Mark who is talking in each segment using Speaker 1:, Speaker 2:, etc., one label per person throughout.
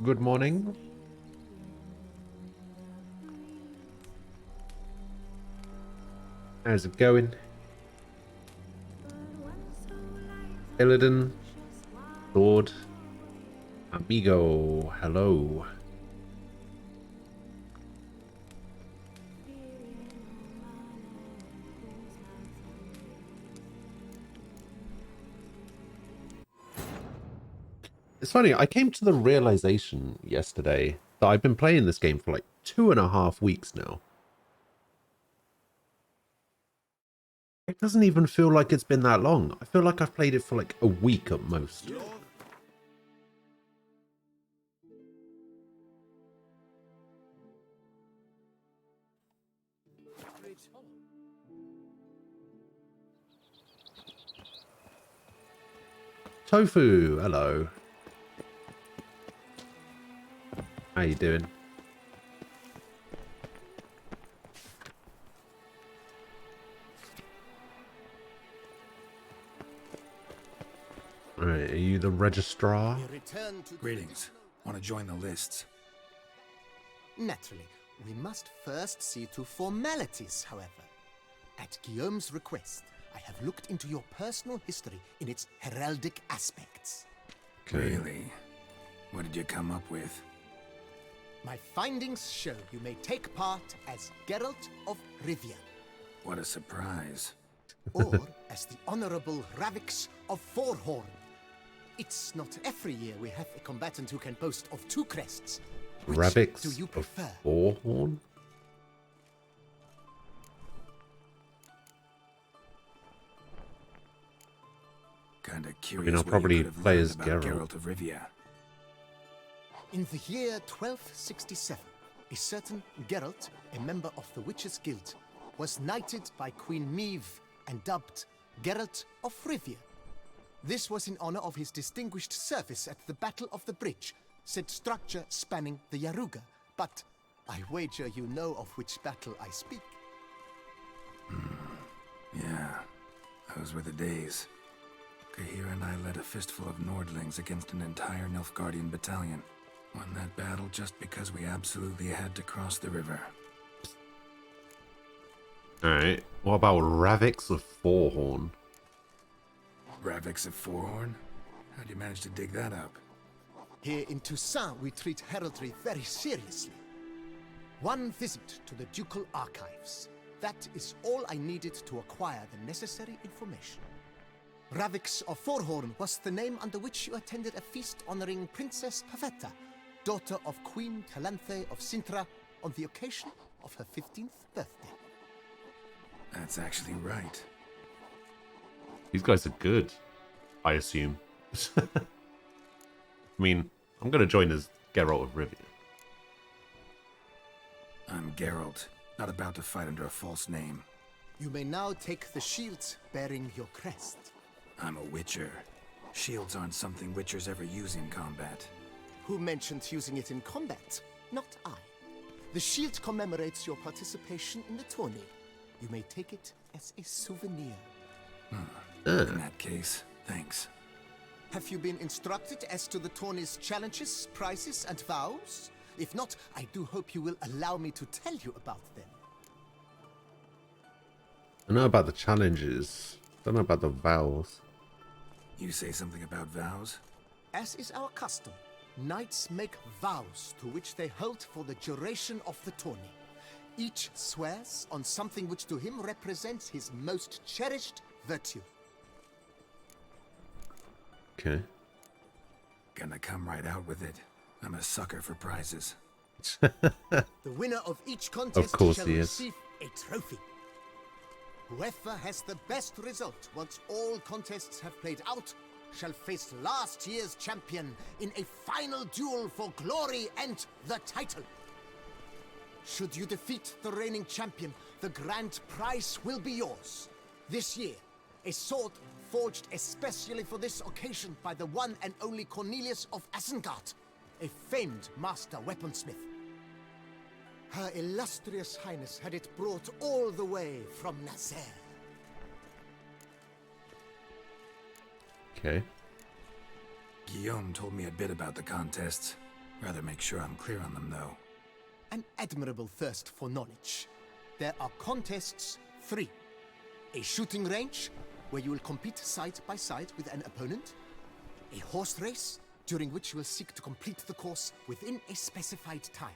Speaker 1: Good morning. How's it going? Illidan, Lord, amigo, hello. It's funny, I came to the realization yesterday that I've been playing this game for like 2.5 weeks now. It doesn't even feel like it's been that long. I feel like I've played it for like a week at most. Tofu, hello. How you doing? Alright, are you the registrar?
Speaker 2: Greetings. Want to join the lists?
Speaker 3: Naturally, we must first see to formalities, however. At Guillaume's request, I have looked into your personal history in its heraldic aspects.
Speaker 1: Okay.
Speaker 2: Really? What did you come up with?
Speaker 3: My findings show you may take part as Geralt of Rivia,
Speaker 2: What a surprise.
Speaker 3: or as the Honorable Ravix of Forhorn. It's not every year we have a combatant who can boast of two crests. Which
Speaker 1: Ravix
Speaker 3: do you
Speaker 1: of
Speaker 3: prefer?
Speaker 1: Forhorn?
Speaker 2: Kinda curious
Speaker 1: I'll
Speaker 2: what
Speaker 1: probably
Speaker 2: you could have
Speaker 1: play
Speaker 2: learned
Speaker 1: as
Speaker 2: about
Speaker 1: Geralt.
Speaker 2: Geralt of Rivia.
Speaker 3: In the year 1267, a certain Geralt, a member of the Witches' Guild, was knighted by Queen Meve and dubbed Geralt of Rivia. This was in honor of his distinguished service at the Battle of the Bridge, said structure spanning the Yaruga. But I wager you know of which battle I speak.
Speaker 2: Yeah, those were the days. Kahir and I led a fistful of Nordlings against an entire Nilfgaardian battalion. Won that battle just because we absolutely had to cross the river.
Speaker 1: Alright, what about Ravix of Forhorn?
Speaker 2: Ravix of Forhorn? How'd you manage to dig that up?
Speaker 3: Here in Toussaint, we treat heraldry very seriously. One visit to the Ducal Archives. That is all I needed to acquire the necessary information. Ravix of Forhorn was the name under which you attended a feast honoring Princess Pavetta, daughter of Queen Calanthe of Sintra, on the occasion of her 15th birthday.
Speaker 2: That's actually right.
Speaker 1: These guys are good, I assume. I mean, I'm going to join as Geralt of Rivia.
Speaker 2: I'm Geralt, not about to fight under a false name.
Speaker 3: You may now take the shield bearing your crest.
Speaker 2: I'm a Witcher. Shields aren't something Witchers ever use in combat.
Speaker 3: Who mentioned using it in combat? Not I. The shield commemorates your participation in the tourney. You may take it as a souvenir.
Speaker 2: In that case, thanks.
Speaker 3: Have you been instructed as to the tourney's challenges, prizes, and vows? If not, I do hope you will allow me to tell you about them.
Speaker 1: I know about the challenges. Don't know about the vows.
Speaker 2: You say something about vows?
Speaker 3: As is our custom, knights make vows to which they hold for the duration of the tourney. Each swears on something which to him represents his most cherished virtue.
Speaker 1: Okay.
Speaker 2: Gonna come right out with it. I'm a sucker for prizes.
Speaker 3: The winner of each contest
Speaker 1: course
Speaker 3: shall
Speaker 1: he is.
Speaker 3: receive a trophy. Whoever has the best result once all contests have played out shall face last year's champion in a final duel for glory and the title. Should you defeat the reigning champion, the grand prize will be yours. This year, a sword forged especially for this occasion by the one and only Cornelius of Asengard, a famed master weaponsmith. Her illustrious highness had it brought all the way from Nazaire.
Speaker 1: Okay.
Speaker 2: Guillaume told me a bit about the contests. Rather make sure I'm clear on them, though.
Speaker 3: An admirable thirst for knowledge. There are contests 3. A shooting range, where you will compete side by side with an opponent. A horse race, during which you will seek to complete the course within a specified time.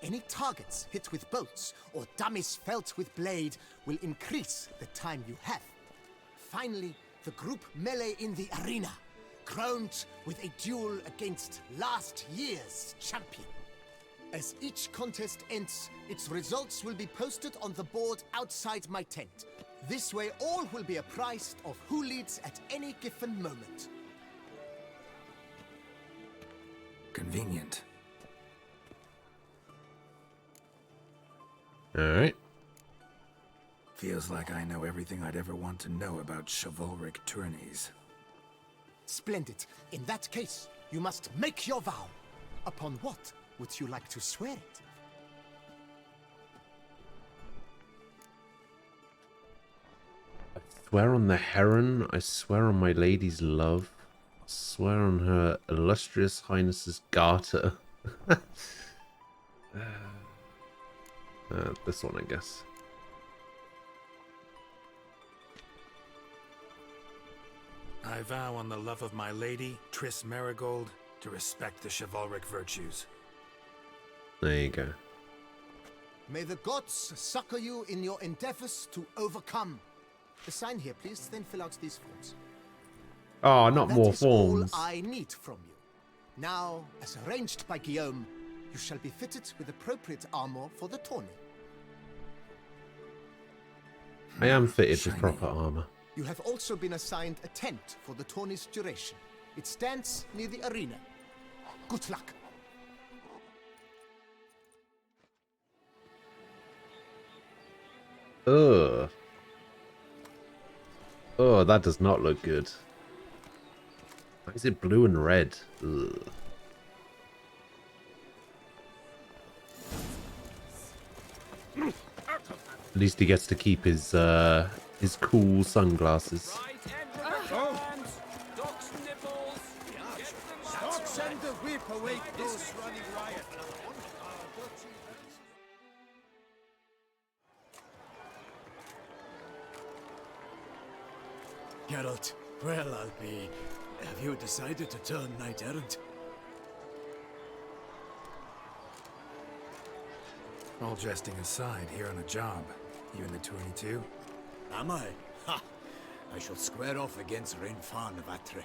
Speaker 3: Any targets hit with bolts or dummies felt with blade will increase the time you have. Finally, the group melee in the arena, crowned with a duel against last year's champion. As each contest ends, its results will be posted on the board outside my tent. This way all will be apprised of who leads at any given moment.
Speaker 2: Convenient.
Speaker 1: Alright.
Speaker 2: Feels like I know everything I'd ever want to know about chivalric tourneys.
Speaker 3: Splendid. In that case, you must make your vow. Upon what would you like to swear it?
Speaker 1: I swear on the heron, I swear on my lady's love, I swear on her illustrious highness's garter. This one, I guess.
Speaker 2: I vow on the love of my lady, Triss Merigold, to respect the chivalric virtues.
Speaker 1: There you go.
Speaker 3: May the gods succor you in your endeavors to overcome. Sign here, please, then fill out these forms.
Speaker 1: Oh, not more
Speaker 3: That is all
Speaker 1: forms.
Speaker 3: I need from you. Now, as arranged by Guillaume, you shall be fitted with appropriate armor for the tourney.
Speaker 1: I am fitted with
Speaker 2: Shiny.
Speaker 1: proper armor.
Speaker 3: You have also been assigned a tent for the tourney's duration. It stands near the arena. Good luck.
Speaker 1: Ugh. Oh, that does not look good. Why is it blue and red? Ugh. At least he gets to keep his cool sunglasses.
Speaker 3: Send the whip away those running riot.
Speaker 4: Geralt, well, I'll be... Have you decided to turn knight-errant?
Speaker 2: All jesting aside, here on a job. You in the 22?
Speaker 4: Am I? Ha! I shall square off against Renfan of Atre.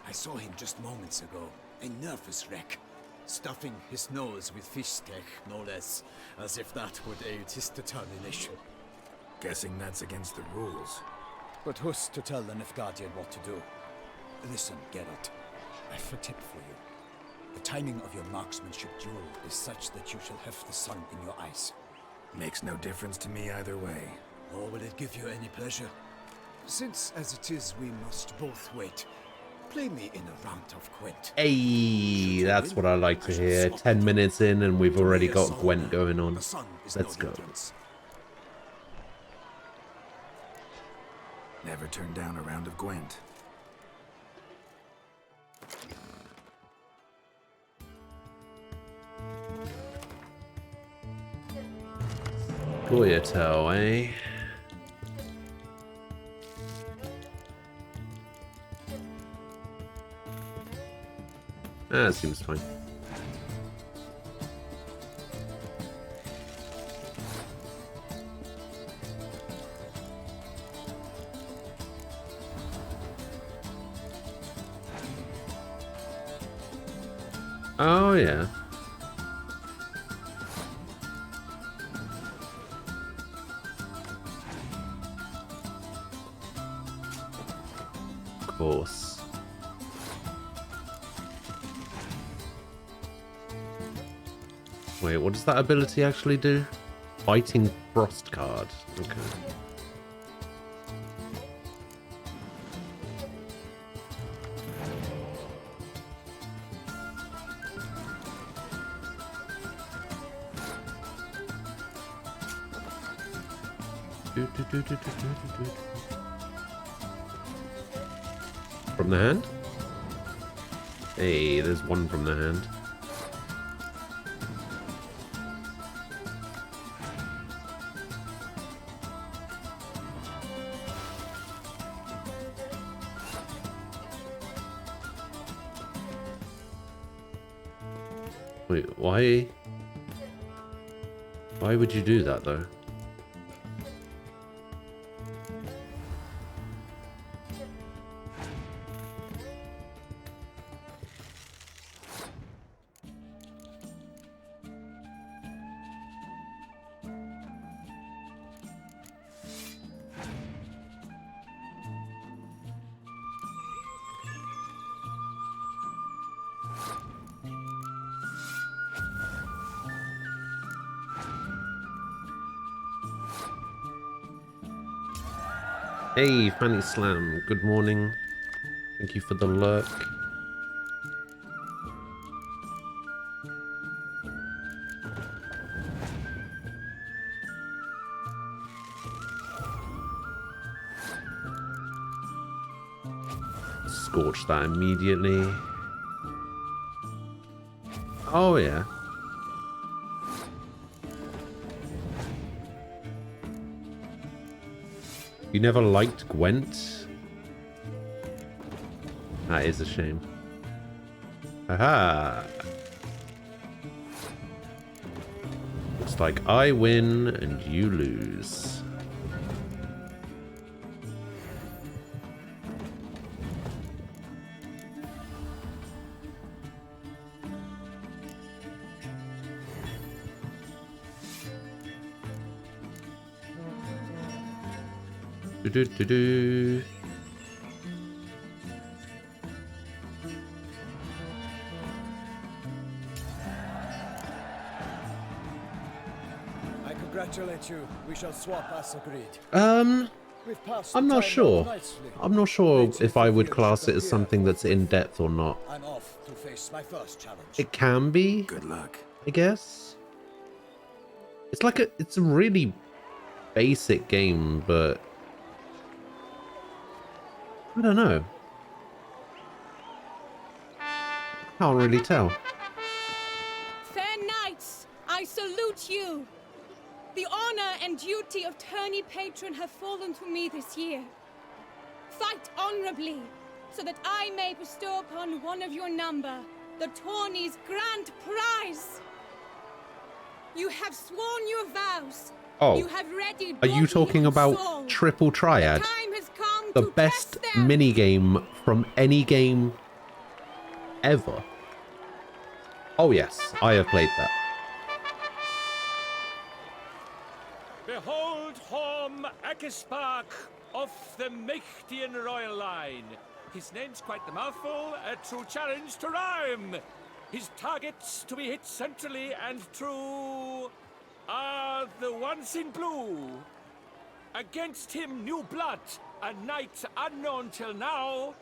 Speaker 4: I saw him just moments ago. A nervous wreck. Stuffing his nose with fish steak, no less. As if that would aid his determination.
Speaker 2: Guessing that's against the rules.
Speaker 4: But who's to tell the Nilfgaardian what to do? Listen, Geralt. I've a tip for you. The timing of your marksmanship duel is such that you shall have the sun in your eyes.
Speaker 2: Makes no difference to me either way.
Speaker 4: Or will it give you any pleasure? Since, as it is, we must both wait. Play me in a round of Gwent.
Speaker 1: Hey, that's what I like to hear. 10 minutes in and we've already got Gwent going on.
Speaker 4: The sun is
Speaker 1: Let's
Speaker 4: no
Speaker 1: go.
Speaker 4: hindrance.
Speaker 2: Never turn down a round of Gwent.
Speaker 1: Goyatel, eh? That seems fine. Oh, yeah. Of course. Wait, what does that ability actually do? Fighting Frost card. Okay. From the hand? Hey, there's one from the hand. Wait, why? Why would you do that though? Hey, Fanny Slam, good morning. Thank you for the lurk. Scorch that immediately. Oh, yeah. You never liked Gwent? That is a shame. Aha! Looks like I win and you lose. Do-do-do-do.
Speaker 5: I congratulate you. We shall swap as agreed. We've passed
Speaker 1: I'm
Speaker 5: the
Speaker 1: not
Speaker 5: time
Speaker 1: sure.
Speaker 5: nicely.
Speaker 1: I'm not sure if I would class it as something that's in depth or not.
Speaker 5: I'm off to face my first challenge.
Speaker 1: It can be,
Speaker 2: Good luck.
Speaker 1: I guess. It's a really basic game, but I don't know. Can't really tell.
Speaker 6: Fair knights, I salute you. The honor and duty of tourney patron have fallen to me this year. Fight honorably, so that I may bestow upon one of your number the tourney's grand prize. You have sworn your vows.
Speaker 1: Oh,
Speaker 6: You have readied
Speaker 1: are you
Speaker 6: body
Speaker 1: talking
Speaker 6: and
Speaker 1: about
Speaker 6: soul.
Speaker 1: Triple Triad?
Speaker 6: Time has come
Speaker 1: The
Speaker 6: to
Speaker 1: best
Speaker 6: test them.
Speaker 1: minigame from any game ever. Oh yes, I have played that.
Speaker 7: Behold Horm Akispark of the Mechtian royal line. His name's quite the mouthful, a true challenge to rhyme. His targets to be hit centrally and true are the ones in blue. Against him new blood, a knight unknown till now.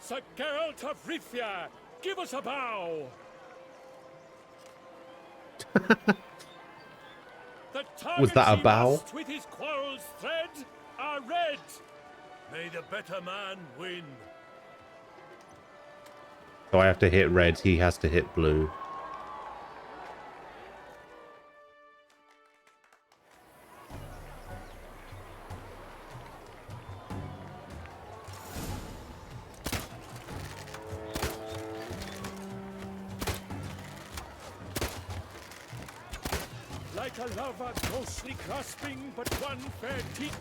Speaker 7: Sir Geralt of Rivia, give us a bow. The
Speaker 1: Was that a
Speaker 7: targets he
Speaker 1: bow?
Speaker 7: lost with his quarrel's thread are red. May the better man win.
Speaker 1: So I have to hit red, he has to hit blue.
Speaker 7: Like a lover closely grasping but one fair teat,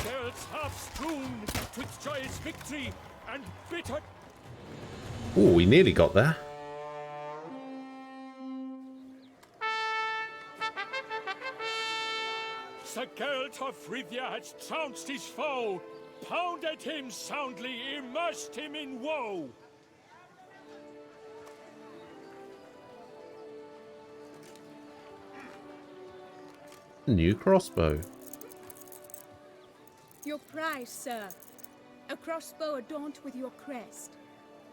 Speaker 7: Geralt's half strewn twixt joyous victory and bitter.
Speaker 1: Oh, we nearly got there.
Speaker 7: Sir Geralt of Rivia has trounced his foe, pounded him soundly, immersed him in woe.
Speaker 1: New crossbow.
Speaker 6: Your prize, sir. A crossbow adorned with your crest.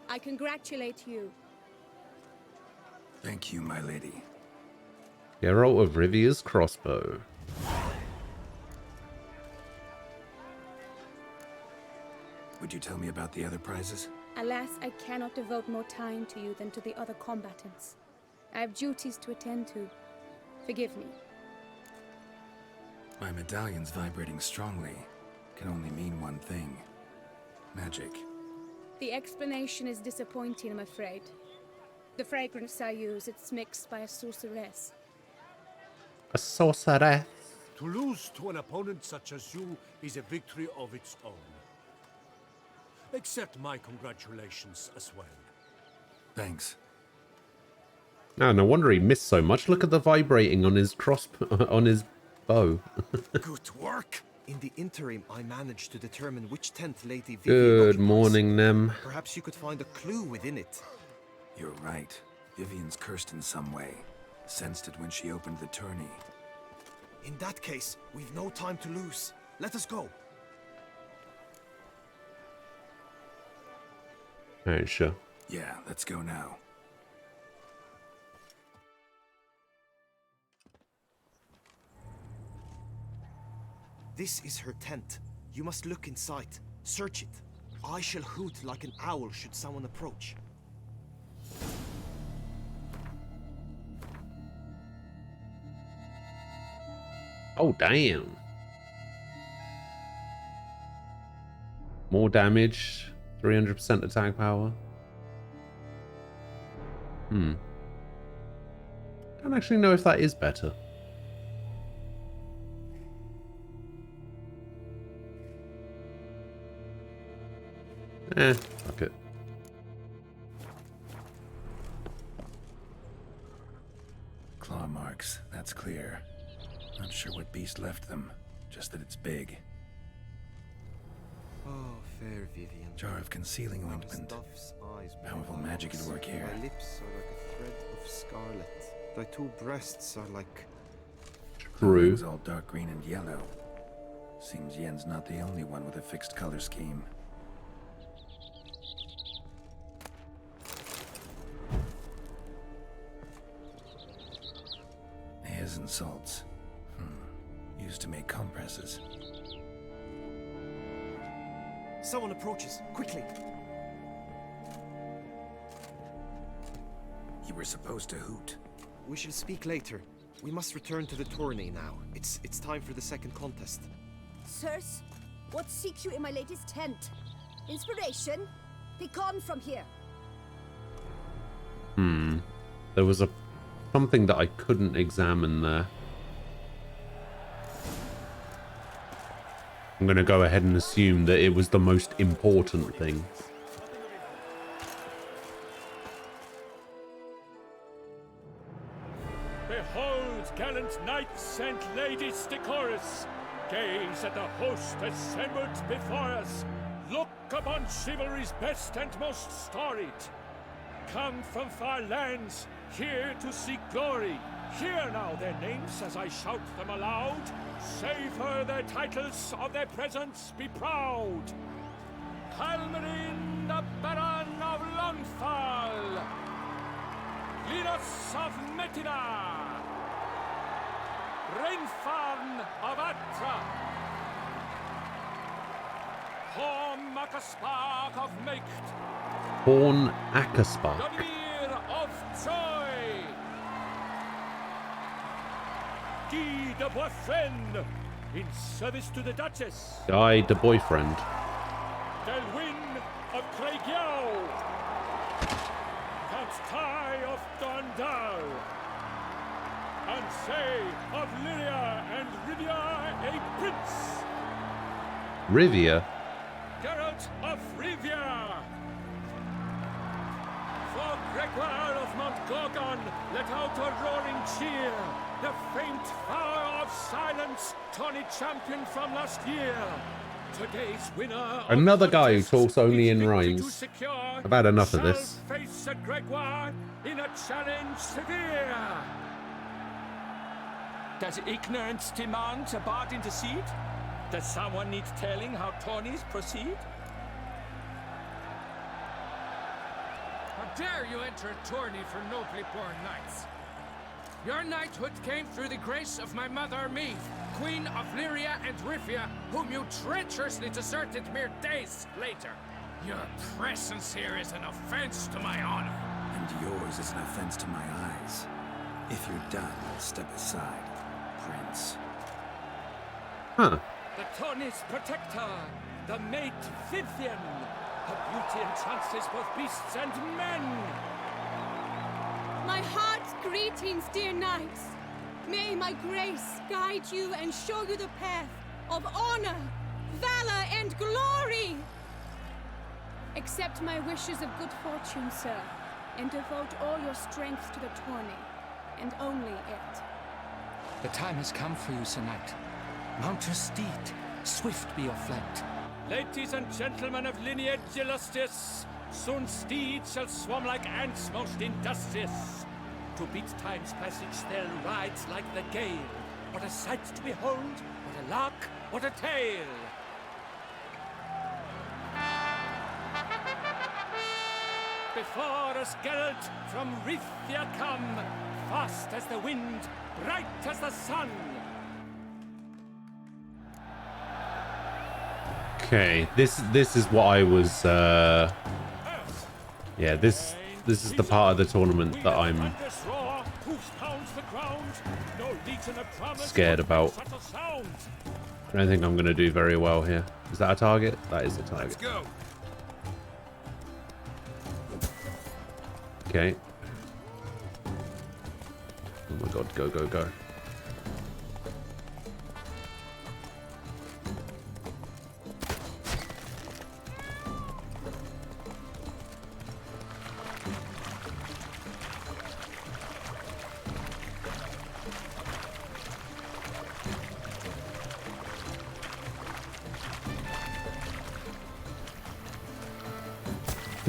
Speaker 6: I congratulate you.
Speaker 2: Thank you, my lady.
Speaker 1: Geralt of Rivia's crossbow.
Speaker 2: Would you tell me about the other prizes?
Speaker 6: Alas, I cannot devote more time to you than to the other combatants. I have duties to attend to. Forgive me.
Speaker 2: My medallion's vibrating strongly. Can only mean one thing. Magic.
Speaker 6: The explanation is disappointing, I'm afraid. The fragrance I use, it's mixed by a sorceress.
Speaker 1: A sorceress.
Speaker 8: To lose to an opponent such as you is a victory of its own. Accept my congratulations as well.
Speaker 2: Thanks.
Speaker 1: Oh, no wonder he missed so much. Look at the vibrating on his on his bow.
Speaker 9: Good work! In the interim, I managed to determine which tent Lady Vivian
Speaker 1: Good
Speaker 9: occupies.
Speaker 1: morning, Nem.
Speaker 9: Perhaps you could find a clue within it.
Speaker 2: You're right. Vivian's cursed in some way. Sensed it when she opened the tourney.
Speaker 9: In that case, we've no time to lose. Let us go.
Speaker 1: Alright, sure.
Speaker 2: Yeah, let's go now.
Speaker 9: This is her tent. You must look inside. Search it. I shall hoot like an owl should someone approach.
Speaker 1: Oh, damn. More damage. 300% attack power. I don't actually know if that is better. Fuck it.
Speaker 2: Claw marks, that's clear. Not sure what beast left them, just that it's big.
Speaker 9: Oh, fair Vivian.
Speaker 2: Jar of concealing ointment. Powerful magic at work here.
Speaker 9: Thy lips are like a thread of scarlet. Thy two breasts are like...
Speaker 1: True.
Speaker 2: It's all dark green and yellow. Seems Yen's not the only one with a fixed color scheme. Hairs and salts. Used to make compresses.
Speaker 9: Someone approaches. Quickly.
Speaker 2: You were supposed to hoot.
Speaker 9: We shall speak later. We must return to the tourney now. It's time for the second contest.
Speaker 10: Sirs, what seeks you in my latest tent? Inspiration? Begone from here.
Speaker 1: There was something that I couldn't examine there. I'm going to go ahead and assume that it was the most important thing.
Speaker 7: Behold, gallant knights and ladies decorous. Gaze at the host assembled before us. Look upon chivalry's best and most storied. Come from far lands, here to seek glory. Hear now their names as I shout them aloud. Savor their titles, of their presence be proud. Halmarin, the Baron of Lonfal. Linus of Metida. Reinfarn of Atra. Horn Makaspark of Meikt.
Speaker 1: Horn Akaspark.
Speaker 7: Damir of Troy. Guy de Boyfriend, in service to the Duchess.
Speaker 1: Guy de Boyfriend.
Speaker 7: Delwyn of Craigyow. Count Ty of Dondal. Ansay of Lyria and Rivia a prince.
Speaker 1: Rivia?
Speaker 7: Geralt of Rivia. For Gregoire of Montgorgon, let out a roaring cheer. The faint flower of silence, Tawny champion from last year. Today's winner.
Speaker 1: Another guy who talks only in rhymes. I've had enough of this.
Speaker 7: Face a Gregoire in a challenge severe. Does ignorance demand a bard intercede? Does someone need telling how tourneys proceed?
Speaker 11: How dare you enter a tourney for nobly born knights? Your knighthood came through the grace of my mother Meve, Queen of Lyria and Rivia, whom you treacherously deserted mere days later. Your presence here is an offense to my honor.
Speaker 2: And yours is an offense to my eyes. If you're done, step aside, Prince.
Speaker 1: Huh.
Speaker 7: The tourney's protector, the mate Vivian. Her beauty entrances both beasts and men.
Speaker 6: My heart's greetings, dear knights. May my grace guide you and show you the path of honor, valor, and glory. Accept my wishes of good fortune, sir, and devote all your strength to the tourney, and only it.
Speaker 11: The time has come for you, Sir Knight. Mount your steed. Swift be your flight.
Speaker 7: Ladies and gentlemen of lineage illustrious, soon steeds shall swarm like ants most industrious. To beat time's passage they'll ride like the gale. What a sight to behold, what a lark, what a tale! Before us Geralt from Rithia come, fast as the wind, bright as the sun.
Speaker 1: Okay, this is what I was yeah, this is the part of the tournament that I'm scared about. I don't think I'm gonna do very well here. Is that a target? That is a target.
Speaker 8: Let's go.
Speaker 1: Okay. Oh my god, go, go, go.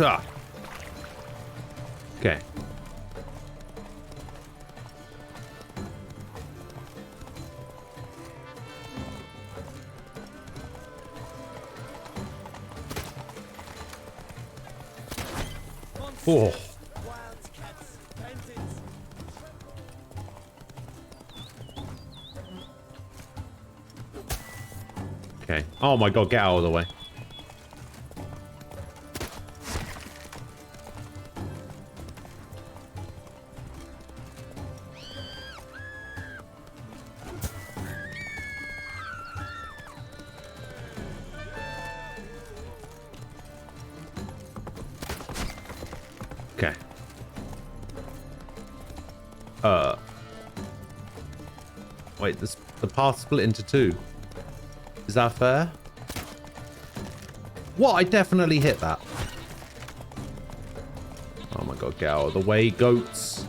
Speaker 1: Ah. Okay. Oh. Okay. Oh my god, get out of the way. Okay. Wait, the path split into two. Is that fair? What? I definitely hit that. Oh my god, get out of the way, goats.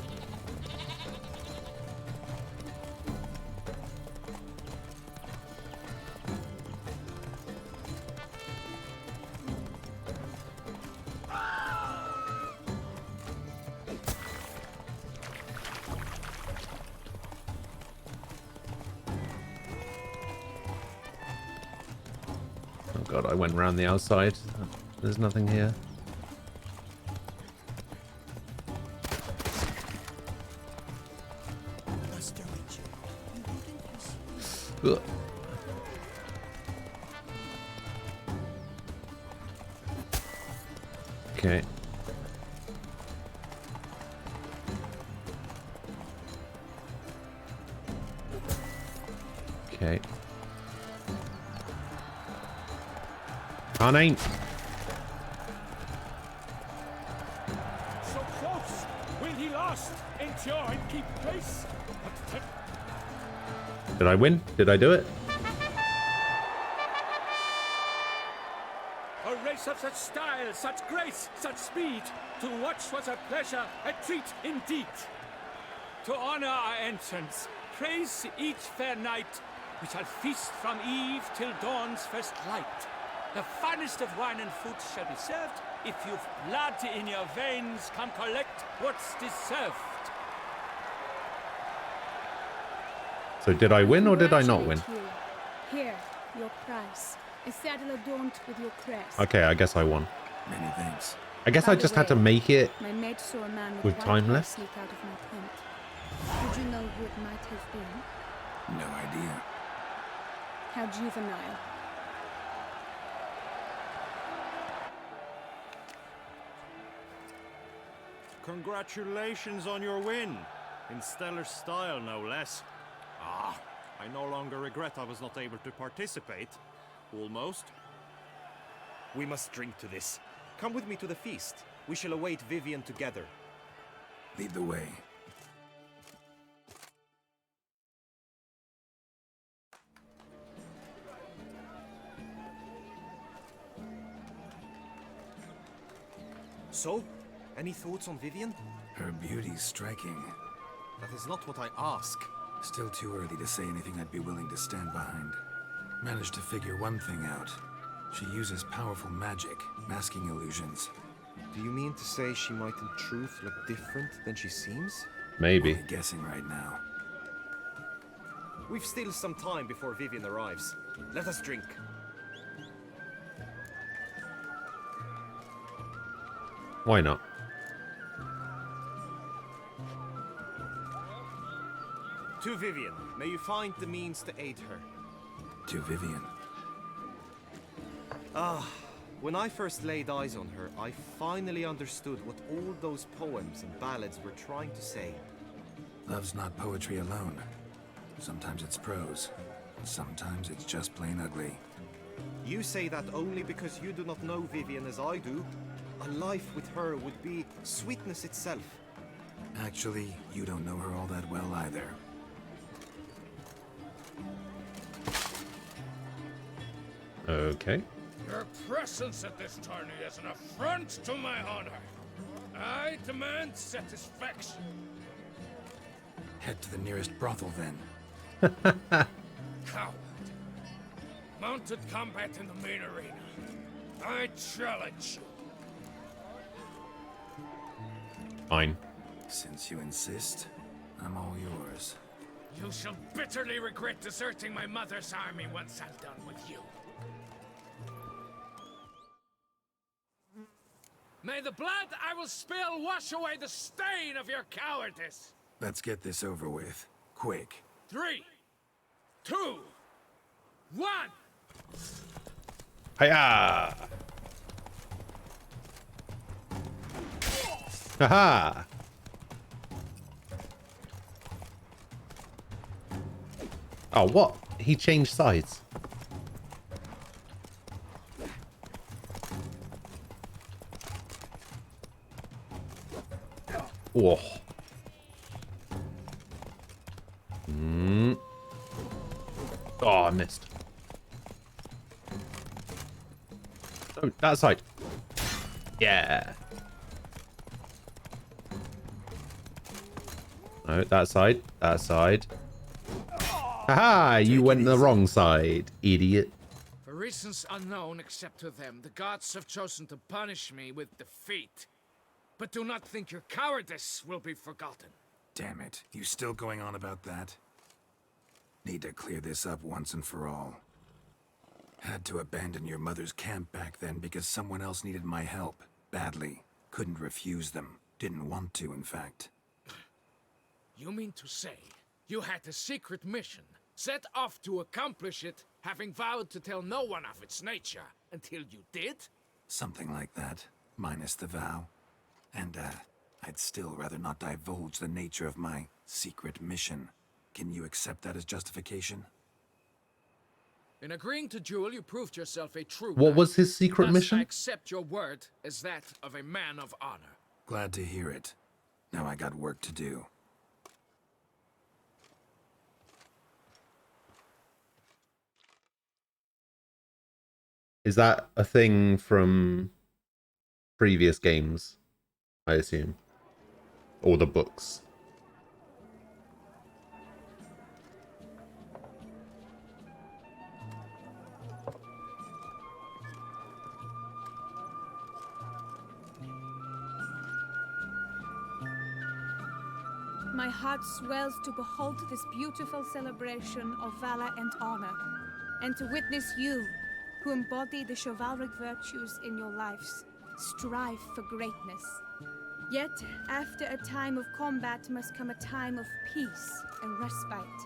Speaker 1: God, I went around the outside. There's nothing here. Ugh. Okay. Okay. Honey.
Speaker 7: So close! Will he last? Endure and keep pace?
Speaker 1: Did I win? Did I do it?
Speaker 7: A race of such style, such grace, such speed. To watch was a pleasure, a treat indeed. To honor our entrance, praise each fair knight. We shall feast from eve till dawn's first light. The finest of wine and food shall be served. If you've blood in your veins, come collect what's deserved.
Speaker 1: So did I win or did I not win?
Speaker 6: Here, your prize. A saddle adorned with your crest.
Speaker 1: Okay, I guess I won.
Speaker 2: Many thanks.
Speaker 1: I guess I just had to make it
Speaker 6: my maid saw a man
Speaker 1: with time
Speaker 6: white hair
Speaker 1: left.
Speaker 6: sneak out of my tent. Did you know who it might have been?
Speaker 2: No idea.
Speaker 6: How juvenile.
Speaker 12: Congratulations on your win. In stellar style, no less. Ah, I no longer regret I was not able to participate. Almost.
Speaker 9: We must drink to this. Come with me to the feast. We shall await Vivian together.
Speaker 2: Lead the way.
Speaker 9: So, any thoughts on Vivian?
Speaker 2: Her beauty's striking.
Speaker 9: That is not what I ask.
Speaker 2: Still too early to say anything I'd be willing to stand behind. Managed to figure one thing out. She uses powerful magic, masking illusions.
Speaker 9: Do you mean to say she might in truth look different than she seems?
Speaker 1: Maybe.
Speaker 2: Only guessing right now.
Speaker 9: We've still some time before Vivian arrives. Let us drink.
Speaker 1: Why not?
Speaker 9: To Vivian, may you find the means to aid her.
Speaker 2: To Vivian.
Speaker 9: When I first laid eyes on her, I finally understood what all those poems and ballads were trying to say.
Speaker 2: Love's not poetry alone. Sometimes it's prose. Sometimes it's just plain ugly.
Speaker 9: You say that only because you do not know Vivian as I do. A life with her would be sweetness itself.
Speaker 2: Actually, you don't know her all that well either.
Speaker 1: Okay.
Speaker 11: Your presence at this tourney is an affront to my honor. I demand satisfaction.
Speaker 2: Head to the nearest brothel then.
Speaker 11: Coward. Mounted combat in the main arena. I challenge you.
Speaker 1: Fine.
Speaker 2: Since you insist, I'm all yours.
Speaker 11: You shall bitterly regret deserting my mother's army once I'm done with you. May the blood I will spill wash away the stain of your cowardice.
Speaker 2: Let's get this over with. Quick.
Speaker 11: 3, 2, 1.
Speaker 1: Hiya! Haha! Oh, what? He changed sides. Whoa. Oh, I missed. Oh, that side. Yeah. No, that side. That side. Haha, you went the wrong side, idiot.
Speaker 11: For reasons unknown except to them, the gods have chosen to punish me with defeat. But do not think your cowardice will be forgotten.
Speaker 2: Damn it. You still going on about that? Need to clear this up once and for all. Had to abandon your mother's camp back then because someone else needed my help. Badly. Couldn't refuse them. Didn't want to, in fact.
Speaker 11: You mean to say you had a secret mission, set off to accomplish it, having vowed to tell no one of its nature, until you did?
Speaker 2: Something like that. Minus the vow. And, I'd still rather not divulge the nature of my secret mission. Can you accept that as justification?
Speaker 11: In agreeing to duel, you proved yourself a true
Speaker 1: What
Speaker 11: knight.
Speaker 1: was his secret
Speaker 11: Thus,
Speaker 1: mission?
Speaker 11: I accept your word as that of a man of honor.
Speaker 2: Glad to hear it. Now I got work to do.
Speaker 1: Is that a thing from previous games, I assume? Or the books?
Speaker 6: My heart swells to behold this beautiful celebration of valor and honor, and to witness you, who embody the chivalric virtues in your lives, strive for greatness. Yet, after a time of combat must come a time of peace and respite.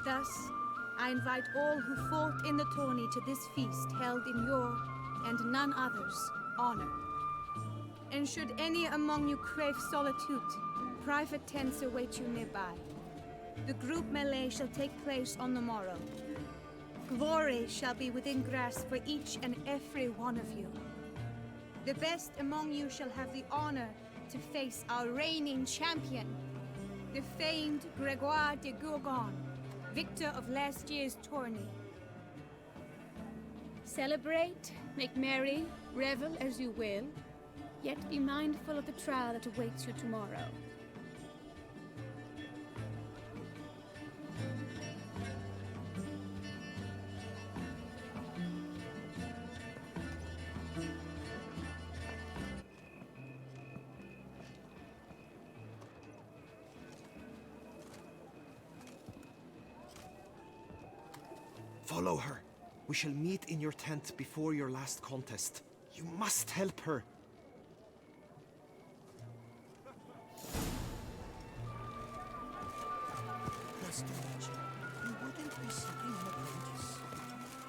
Speaker 6: Thus, I invite all who fought in the tourney to this feast held in your, and none other's, honor. And should any among you crave solitude, private tents await you nearby. The group melee shall take place on the morrow. Glory shall be within grasp for each and every one of you. The best among you shall have the honor to face our reigning champion, the famed Gregoire de Gourgon, victor of last year's tourney. Celebrate, make merry, revel as you will, yet be mindful of the trial that awaits you tomorrow.
Speaker 9: Follow her. We shall meet in your tent before your last contest. You must help her.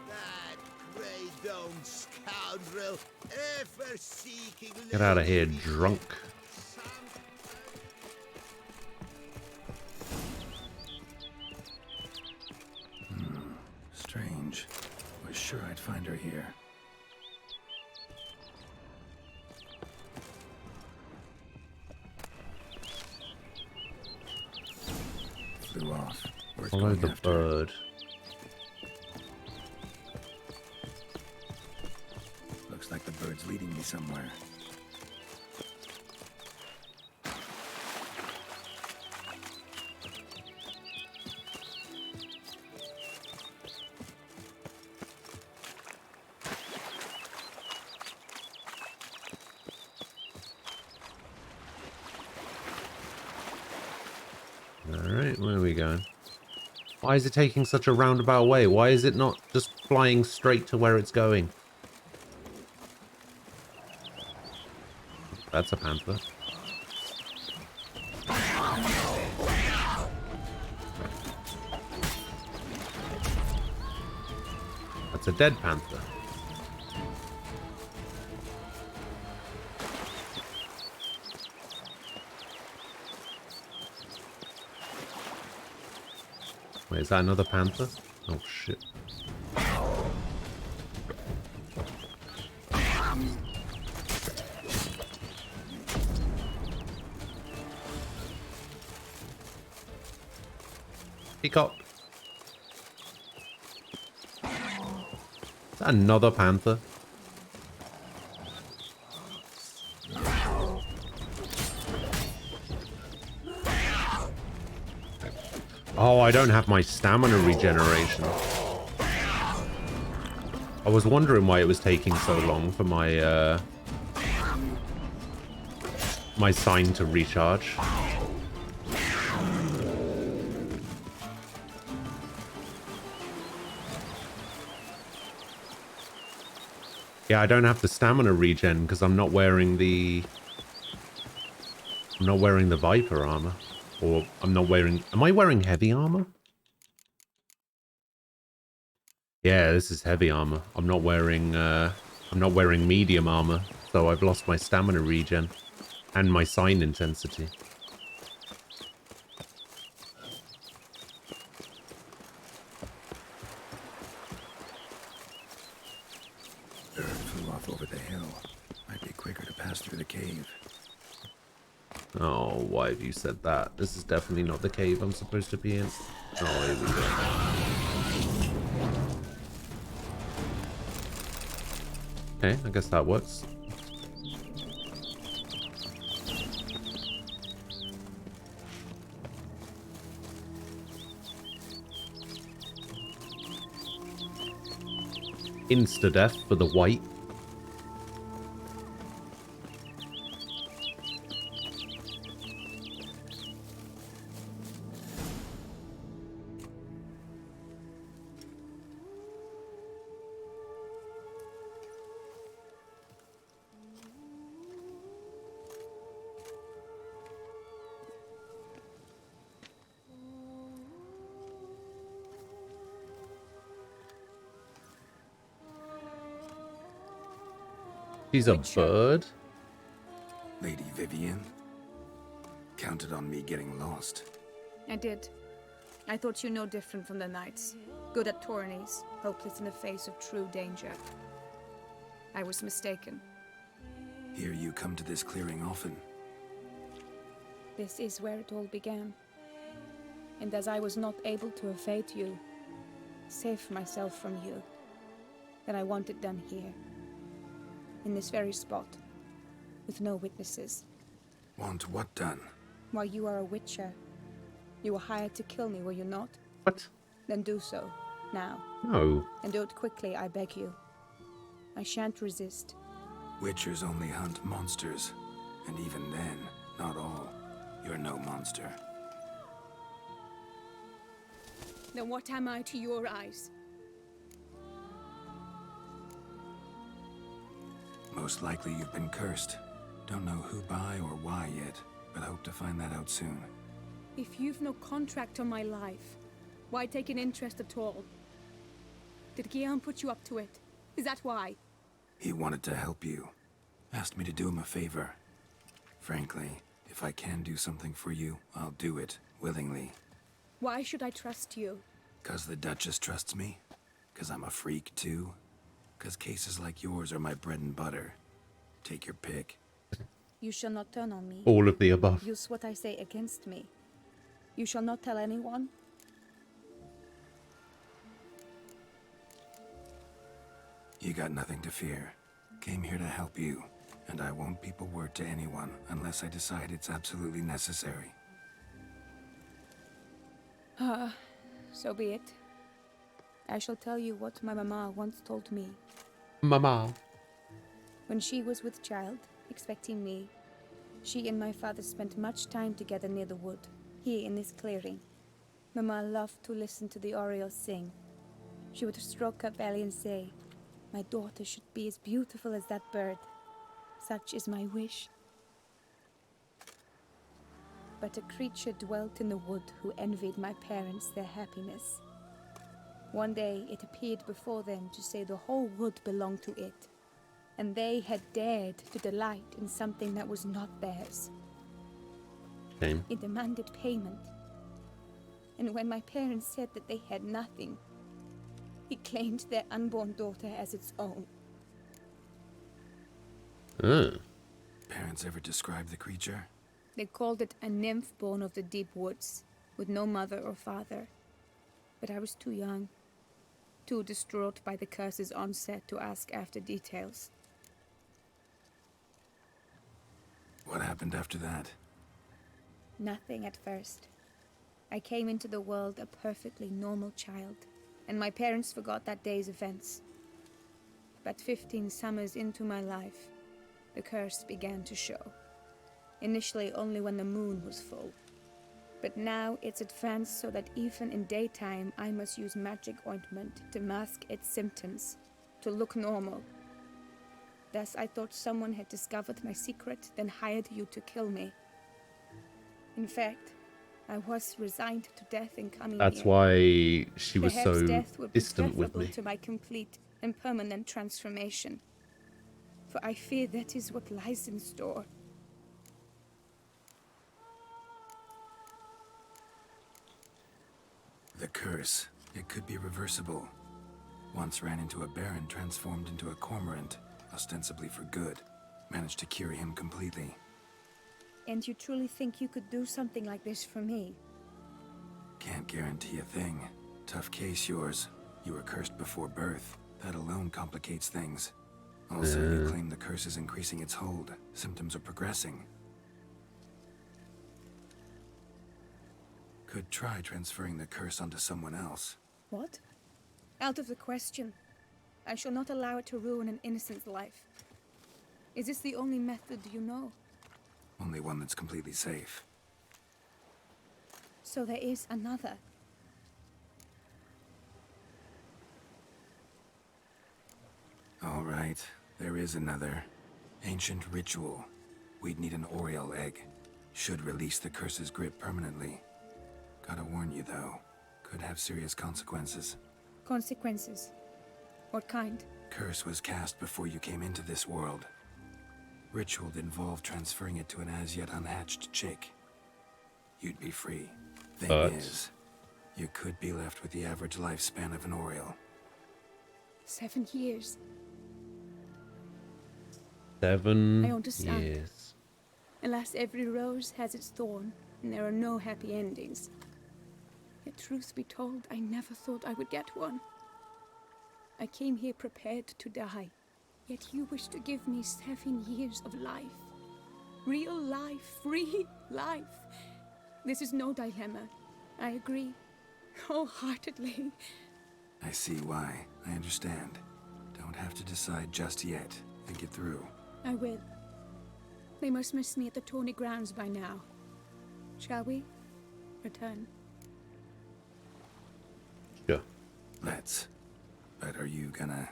Speaker 3: That grey-domed scoundrel, ever seeking.
Speaker 1: Get out of here, drunk.
Speaker 2: Strange. Was sure I'd find her here. Flew off. Worth
Speaker 1: Follow
Speaker 2: going
Speaker 1: the
Speaker 2: after.
Speaker 1: bird.
Speaker 2: Looks like the bird's leading me somewhere.
Speaker 1: Alright, where are we going? Why is it taking such a roundabout way? Why is it not just flying straight to where it's going? That's a panther. That's a dead panther. Wait, is that another panther? Oh shit. Peacock. Is that another panther? Oh, I don't have my stamina regeneration. I was wondering why it was taking so long for my my sign to recharge. Yeah, I don't have the stamina regen because I'm not wearing the Viper armor. Or I'm not wearing... Am I wearing heavy armor? Yeah, this is heavy armor. I'm not wearing medium armor, so I've lost my stamina regen and my sign intensity.
Speaker 2: Bird flew off over the hill. Might be quicker to pass through the cave.
Speaker 1: Oh, why have you said that? This is definitely not the cave I'm supposed to be in. Oh, here we go. Okay, I guess that works. Insta-death for the white. She's a bird?
Speaker 2: Lady Vivienne? Counted on me getting lost.
Speaker 6: I did. I thought you no different from the knights. Good at tourneys, hopeless in the face of true danger. I was mistaken.
Speaker 2: Hear you come to this clearing often.
Speaker 6: This is where it all began. And as I was not able to evade you, save myself from you, then I want it done here. In this very spot. With no witnesses.
Speaker 2: Want what done?
Speaker 6: Why, you are a witcher. You were hired to kill me, were you not?
Speaker 1: What?
Speaker 6: Then do so. Now.
Speaker 1: No.
Speaker 6: And do it quickly, I beg you. I shan't resist.
Speaker 2: Witchers only hunt monsters. And even then, not all. You're no monster.
Speaker 6: Then what am I to your eyes?
Speaker 2: Most likely you've been cursed. Don't know who by or why yet, but hope to find that out soon.
Speaker 6: If you've no contract on my life, why take an interest at all? Did Guillaume put you up to it? Is that why?
Speaker 2: He wanted to help you. Asked me to do him a favor. Frankly, if I can do something for you, I'll do it, willingly.
Speaker 6: Why should I trust you?
Speaker 2: 'Cause the Duchess trusts me? 'Cause I'm a freak, too? 'Cause cases like yours are my bread and butter. Take your pick.
Speaker 6: You shall not turn on me.
Speaker 1: All of the above.
Speaker 6: Use what I say against me. You shall not tell anyone.
Speaker 2: You got nothing to fear. Came here to help you, and I won't peep a word to anyone unless I decide it's absolutely necessary.
Speaker 6: So be it. I shall tell you what my mama once told me.
Speaker 1: Mama.
Speaker 6: When she was with child, expecting me, she and my father spent much time together near the wood, here in this clearing. Mama loved to listen to the orioles sing. She would stroke her belly and say, "My daughter should be as beautiful as that bird. Such is my wish." But a creature dwelt in the wood who envied my parents their happiness. One day it appeared before them to say the whole wood belonged to it, and they had dared to delight in something that was not theirs.
Speaker 1: Shame.
Speaker 6: It demanded payment. And when my parents said that they had nothing, it claimed their unborn daughter as its own.
Speaker 2: Parents ever describe the creature?
Speaker 6: They called it a nymph born of the deep woods, with no mother or father. But I was too young, too distraught by the curse's onset to ask after details.
Speaker 2: What happened after that?
Speaker 6: Nothing at first. I came into the world a perfectly normal child, and my parents forgot that day's events. But 15 summers into my life, the curse began to show. Initially only when the moon was full. But now it's advanced so that even in daytime I must use magic ointment to mask its symptoms, to look normal. Thus I thought someone had discovered my secret, then hired you to kill me. In fact, I was resigned to death in coming
Speaker 1: That's
Speaker 6: here.
Speaker 1: why she was
Speaker 6: Perhaps
Speaker 1: so
Speaker 6: death would be
Speaker 1: distant with
Speaker 6: preferable
Speaker 1: me.
Speaker 6: to my complete and permanent transformation. For I fear that is what lies in store.
Speaker 2: The curse. It could be reversible. Once ran into a baron transformed into a cormorant, ostensibly for good. Managed to cure him completely.
Speaker 6: And you truly think you could do something like this for me?
Speaker 2: Can't guarantee a thing. Tough case, yours. You were cursed before birth. That alone complicates things. Also, you claim the curse is increasing its hold. Symptoms are progressing. Could try transferring the curse onto someone else.
Speaker 6: What? Out of the question. I shall not allow it to ruin an innocent's life. Is this the only method you know?
Speaker 2: Only one that's completely safe.
Speaker 6: So there is another.
Speaker 2: All right, there is another. Ancient ritual. We'd need an Oriole egg. Should release the curse's grip permanently. Gotta warn you, though. Could have serious consequences.
Speaker 6: Consequences? What kind?
Speaker 2: Curse was cast before you came into this world. Ritual involved transferring it to an as-yet unhatched chick. You'd be free. Thing is, you could be left with the average lifespan of an Oriole.
Speaker 6: 7 years.
Speaker 1: 7
Speaker 6: I understand.
Speaker 1: years.
Speaker 6: Alas, every rose has its thorn, and there are no happy endings. Yet, truth be told, I never thought I would get one. I came here prepared to die, yet you wish to give me 7 years of life. Real life, free life. This is no dilemma. I agree, wholeheartedly.
Speaker 2: I see why. I understand. Don't have to decide just yet. Think it through.
Speaker 6: I will. They must miss me at the tourney grounds by now. Shall we return?
Speaker 1: Sure.
Speaker 2: Let's. But are you gonna...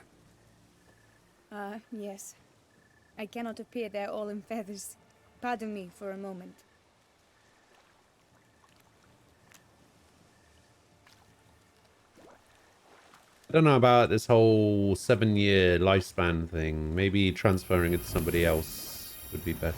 Speaker 6: Yes. I cannot appear there all in feathers. Pardon me for a moment.
Speaker 1: I don't know about this whole 7-year lifespan thing. Maybe transferring it to somebody else would be better.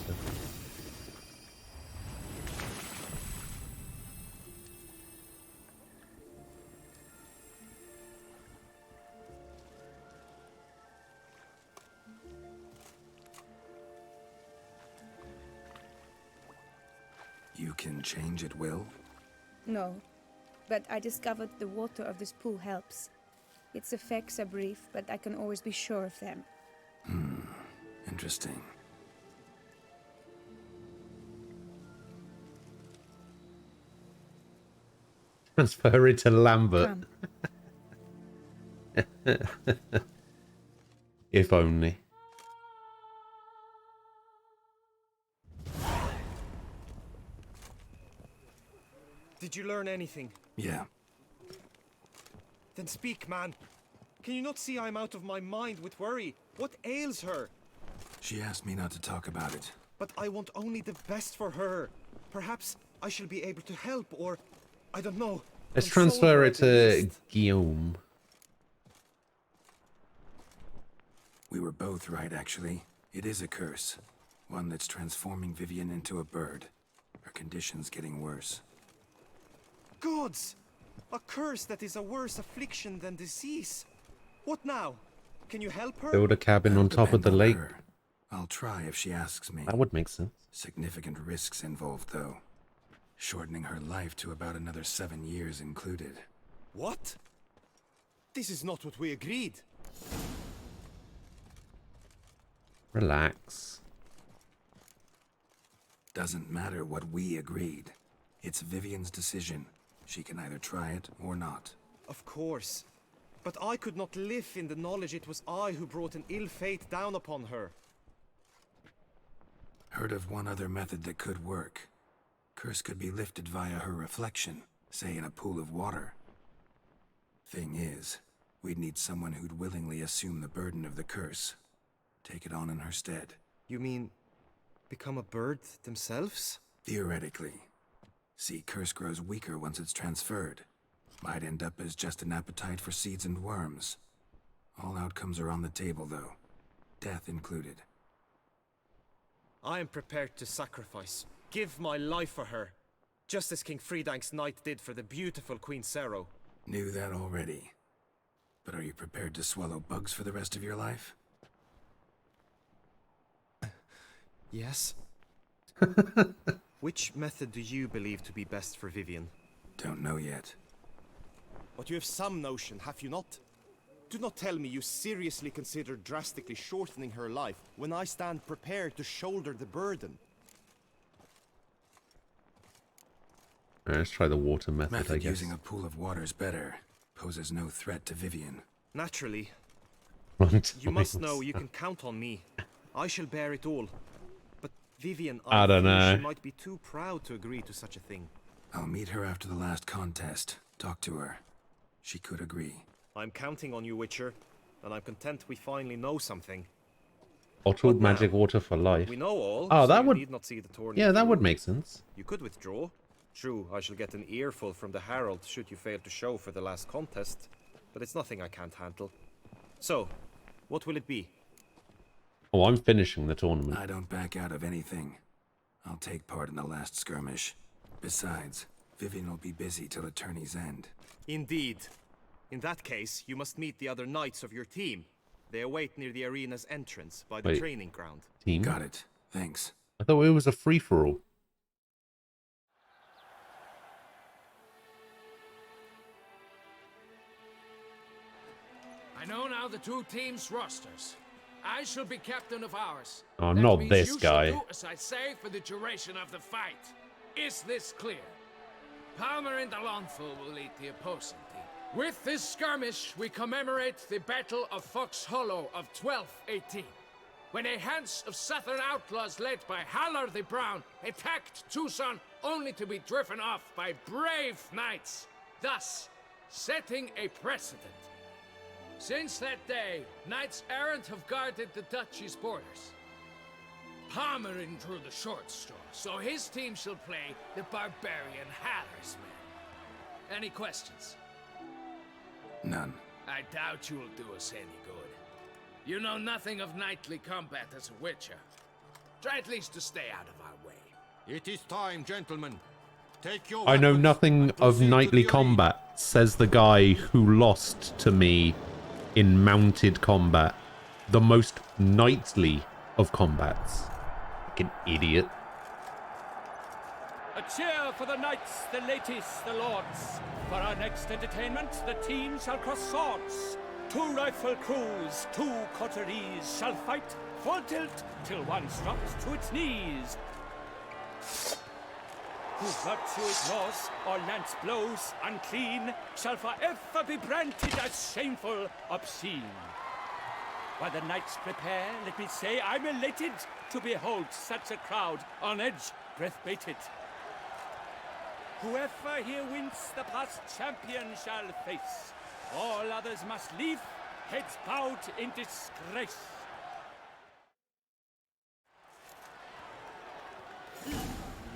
Speaker 2: You can change at will?
Speaker 6: No, but I discovered the water of this pool helps. Its effects are brief, but I can always be sure of them.
Speaker 2: Interesting.
Speaker 1: Transfer it to Lambert. If only.
Speaker 9: Did you learn anything?
Speaker 2: Yeah.
Speaker 9: Then speak, man. Can you not see I'm out of my mind with worry? What ails her?
Speaker 2: She asked me not to talk about it.
Speaker 9: But I want only the best for her. Perhaps I shall be able to help, or... I don't know.
Speaker 1: Let's
Speaker 9: console
Speaker 1: transfer
Speaker 9: her
Speaker 1: it
Speaker 9: at the
Speaker 1: to
Speaker 9: least.
Speaker 1: Guillaume.
Speaker 2: We were both right, actually. It is a curse. One that's transforming Vivian into a bird. Her condition's getting worse.
Speaker 9: Gods! A curse that is a worse affliction than disease. What now? Can you help her?
Speaker 1: Build a cabin on top of the lake.
Speaker 2: Her. I'll try if she asks me.
Speaker 1: That would make sense.
Speaker 2: Significant risks involved, though. Shortening her life to about another 7 years included.
Speaker 9: What? This is not what we agreed.
Speaker 1: Relax.
Speaker 2: Doesn't matter what we agreed. It's Vivian's decision. She can either try it or not.
Speaker 9: Of course. But I could not live in the knowledge it was I who brought an ill fate down upon her.
Speaker 2: Heard of one other method that could work. Curse could be lifted via her reflection, say in a pool of water. Thing is, we'd need someone who'd willingly assume the burden of the curse. Take it on in her stead.
Speaker 9: You mean, become a bird themselves?
Speaker 2: Theoretically. See, curse grows weaker once it's transferred. Might end up as just an appetite for seeds and worms. All outcomes are on the table, though. Death included.
Speaker 9: I am prepared to sacrifice. Give my life for her. Just as King Fridank's knight did for the beautiful Queen Sero.
Speaker 2: Knew that already. But are you prepared to swallow bugs for the rest of your life?
Speaker 9: Yes. Which method do you believe to be best for Vivian?
Speaker 2: Don't know yet.
Speaker 9: But you have some notion, have you not? Do not tell me you seriously consider drastically shortening her life when I stand prepared to shoulder the burden.
Speaker 1: Let's try the water method, I guess.
Speaker 2: Using a pool of water is better. Poses no threat to Vivian.
Speaker 9: Naturally.
Speaker 1: Right.
Speaker 9: You must know you can count on me. I shall bear it all. But Vivian,
Speaker 1: I don't
Speaker 9: fear
Speaker 1: know.
Speaker 9: she might be too proud to agree to such a thing.
Speaker 2: I'll meet her after the last contest. Talk to her. She could agree.
Speaker 9: I'm counting on you, Witcher. And I'm content we finally know something.
Speaker 1: Bottled magic water for life.
Speaker 9: We know all.
Speaker 1: Oh,
Speaker 9: so
Speaker 1: that
Speaker 9: you
Speaker 1: would...
Speaker 9: need not see the tourney
Speaker 1: Yeah, that
Speaker 9: through.
Speaker 1: would make sense.
Speaker 9: You could withdraw. True, I shall get an earful from the Herald should you fail to show for the last contest. But it's nothing I can't handle. So, what will it be?
Speaker 1: Oh, I'm finishing the tournament.
Speaker 2: I don't back out of anything. I'll take part in the last skirmish. Besides, Vivian will be busy till the tourney's end.
Speaker 9: Indeed. In that case, you must meet the other knights of your team. They await near the arena's entrance by the
Speaker 1: Wait.
Speaker 9: training ground.
Speaker 1: Team?
Speaker 2: Got it. Thanks.
Speaker 1: I thought it was a free-for-all.
Speaker 11: I know now the two teams' rosters. I shall be captain of ours.
Speaker 1: Oh,
Speaker 11: That
Speaker 1: not
Speaker 11: means
Speaker 1: this
Speaker 11: you
Speaker 1: guy.
Speaker 11: shall do as I say for the duration of the fight. Is this clear? Palmer and Alonso will lead the opposing team. With this skirmish, we commemorate the Battle of Fox Hollow of 1218, when a hands of southern outlaws led by Halar the Brown attacked Tucson only to be driven off by brave knights, thus setting a precedent. Since that day, knights errant have guarded the duchy's borders. Palmerin drew the short straw, so his team shall play the barbarian Haller's men. Any questions?
Speaker 2: None.
Speaker 11: I doubt you will do us any good. You know nothing of knightly combat as a witcher. Try at least to stay out of our way.
Speaker 8: It is time, gentlemen. Take your
Speaker 1: I know
Speaker 8: weapons
Speaker 1: nothing
Speaker 8: and
Speaker 1: of
Speaker 8: proceed
Speaker 1: knightly
Speaker 8: to the
Speaker 1: combat, says the guy who lost to me in mounted combat. The most knightly of combats. Fucking idiot.
Speaker 7: A cheer for the knights, the ladies, the lords. For our next entertainment, the team shall cross swords. 2 rifle crews, 2 coteries shall fight full tilt till one drops to its knees. Who virtue ignores or lance blows unclean shall forever be branded as shameful, obscene. While the knights prepare, let me say I'm elated to behold such a crowd on edge, breath baited. Whoever here wins the past champion shall face. All others must leave, heads bowed in disgrace.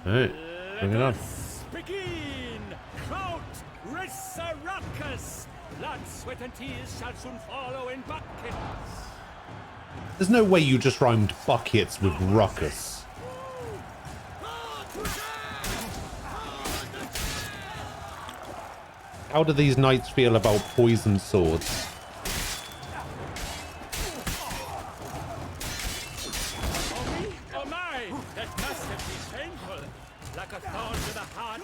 Speaker 1: Alright, bring it on.
Speaker 7: Begin! Crowd, race a ruckus! Blood, sweat, and tears shall soon follow in buckets.
Speaker 1: There's no way you just rhymed buckets with ruckus. How do these knights feel about poisoned swords?
Speaker 7: Oh my! That must have been painful. Like a thorn to the heart,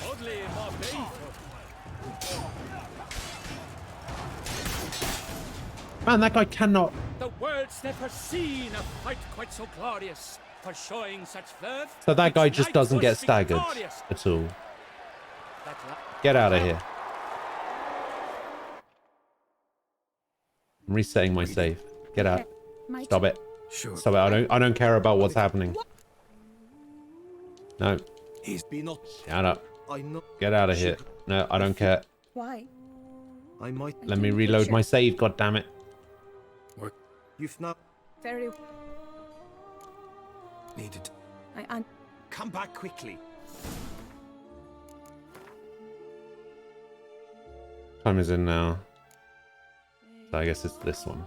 Speaker 7: only more painful.
Speaker 1: Man, that guy cannot...
Speaker 7: The world's never seen a fight quite so glorious. For showing such verve.
Speaker 1: So that guy
Speaker 7: each
Speaker 1: just
Speaker 7: knight
Speaker 1: doesn't
Speaker 7: was
Speaker 1: get staggered
Speaker 7: victorious.
Speaker 1: at all.
Speaker 7: That
Speaker 1: Get out of here. I'm resetting my save. Get out. Stop it.
Speaker 2: Sure.
Speaker 1: Stop it. I don't care about what's happening. No.
Speaker 9: He's been not.
Speaker 1: Shut up.
Speaker 9: I know.
Speaker 1: Get out of here. No, I don't care.
Speaker 10: Why?
Speaker 9: I might.
Speaker 1: Let me reload my save, God damn it.
Speaker 9: You've not.
Speaker 10: Very.
Speaker 2: Needed.
Speaker 9: Come back quickly.
Speaker 1: Time is in now. So I guess it's this one.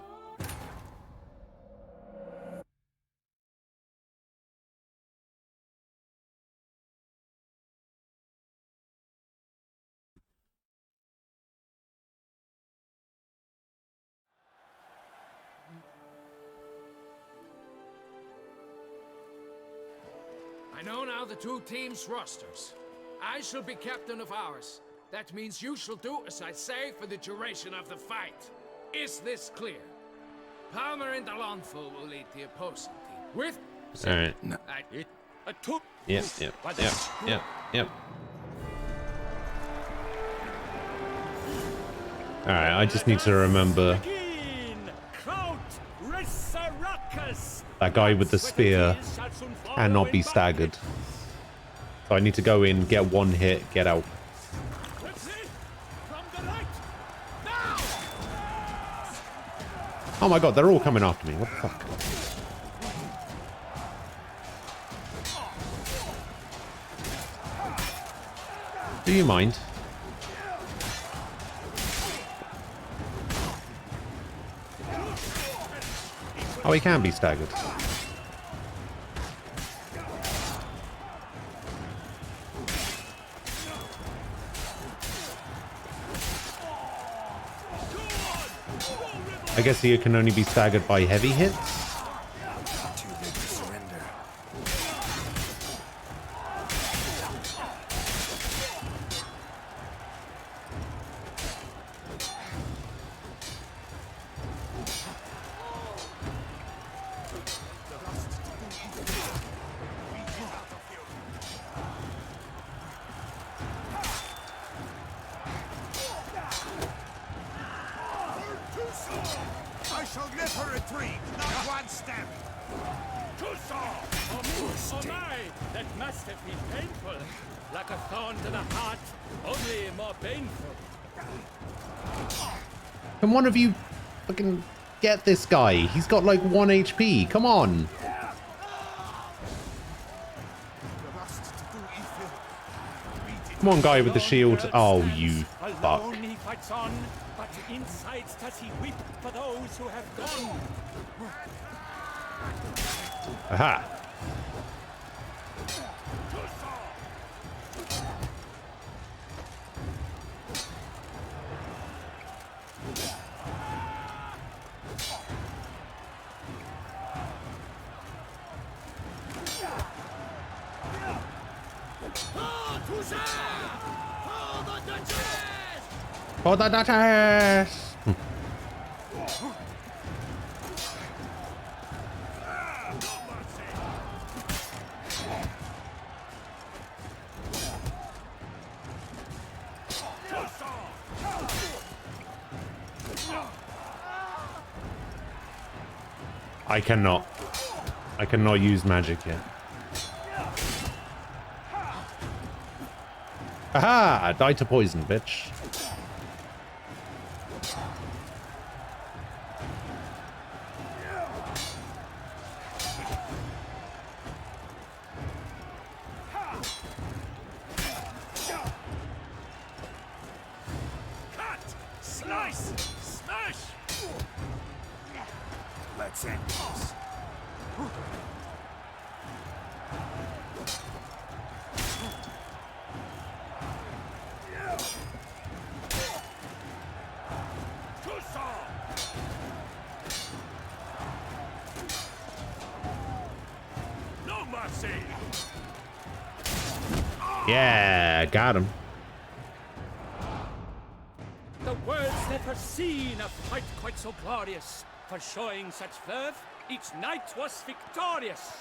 Speaker 11: I know now the two teams' rosters. I shall be captain of ours. That means you shall do as I say for the duration of the fight. Is this clear? Palmer and Alonso will lead the opposing team. With...
Speaker 1: Alright. Yep. Alright, I just need to remember that guy with the spear cannot be staggered. So I need to go in, get one hit, get out. Oh my god, they're all coming after me. What the fuck? Do you mind? Oh, he can be staggered. I guess he can only be staggered by heavy hits.
Speaker 2: Too big to surrender.
Speaker 7: Let her retreat, not one step. Too soft. Oh my, that must have been painful. Like a thorn to the heart, only more painful.
Speaker 1: Can one of you fucking get this guy? He's got like 1 HP. Come on. Come on, guy with the shield. Oh, you fuck.
Speaker 7: Alone he fights on, but inside does he weep for those who have gone.
Speaker 1: Aha. For the Duchess! I cannot use magic yet. Aha! Die to poison, bitch.
Speaker 7: Cut! Slice! Smash! Let's end this. No mercy!
Speaker 1: Yeah, got him.
Speaker 7: The world's never seen a fight quite so glorious. For showing such verve, each knight was victorious.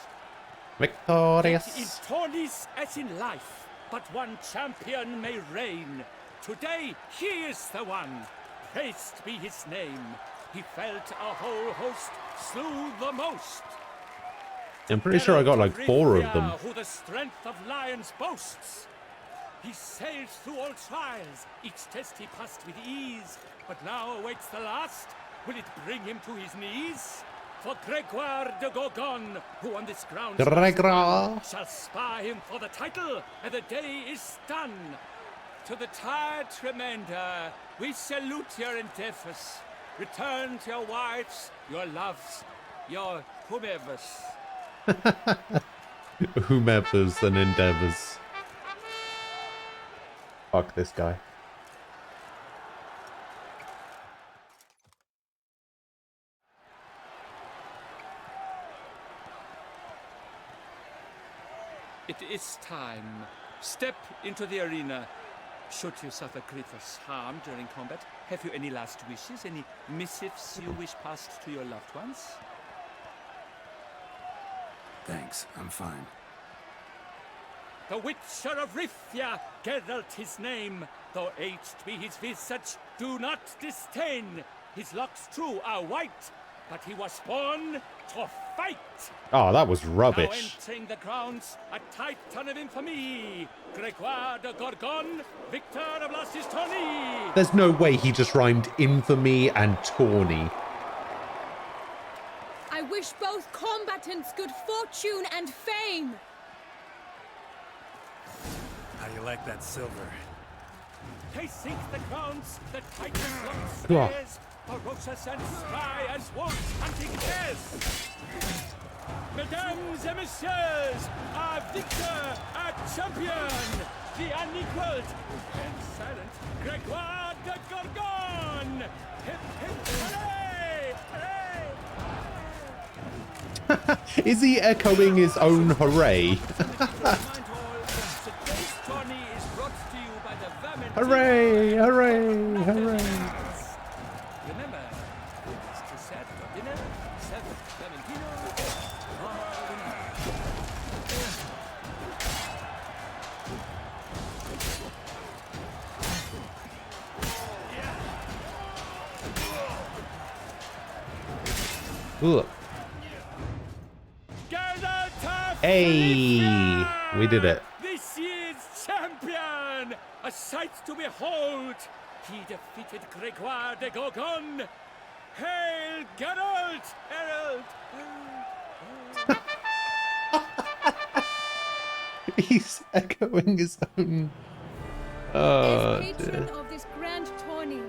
Speaker 1: Victorious.
Speaker 7: In tourneys as in life, but one champion may reign. Today he is the one. Praised be his name. He felt a whole host, slew the most.
Speaker 1: I'm pretty sure I got like 4 of them.
Speaker 7: Who the strength of lions boasts. He sailed through all trials, each test he passed with ease, but now awaits the last. Will it bring him to his knees? For Gregoire de Gorgon, who on this ground
Speaker 1: Gregoire
Speaker 7: shall spar him for the title, and the day is done. To the tired remainder, we salute your endeavors. Return to your wives, your loves, your whomevers.
Speaker 1: Whomevers and endeavors. Fuck this guy.
Speaker 7: It is time. Step into the arena. Should you suffer grievous harm during combat, have you any last wishes? Any missives you wish passed to your loved ones?
Speaker 2: Thanks, I'm fine.
Speaker 7: The Witcher of Rifia, Geralt his name. Though aged be his visage, do not disdain. His locks true are white, but he was born to fight.
Speaker 1: Oh, that was
Speaker 7: Now
Speaker 1: rubbish.
Speaker 7: entering the grounds, a titan of infamy. Gregoire de Gorgon, victor of Las's tourney.
Speaker 1: There's no way he just rhymed infamy and tawny.
Speaker 6: I wish both combatants good fortune and fame.
Speaker 8: How you like that silver?
Speaker 7: They sink the grounds, the titans lock
Speaker 1: Yeah.
Speaker 7: stairs, ferocious and spry as wolves hunting bears. Mesdames et messieurs, our victor, our champion, the unequaled and silent Gregoire de Gorgon! Hip, hip, hooray! Hooray!
Speaker 1: Is he echoing his own hooray?
Speaker 7: Today's tourney is brought to you by the Vermintide.
Speaker 1: Hooray! Hooray! Hooray!
Speaker 7: Remember, it's to set for dinner, 7 Vermentino,
Speaker 1: Ugh. Hey, we did it.
Speaker 7: This year's champion! A sight to behold! He defeated Gregoire de Gorgon! Hail Geralt! Herald!
Speaker 1: He's echoing his own.
Speaker 6: As patron of this grand tourney,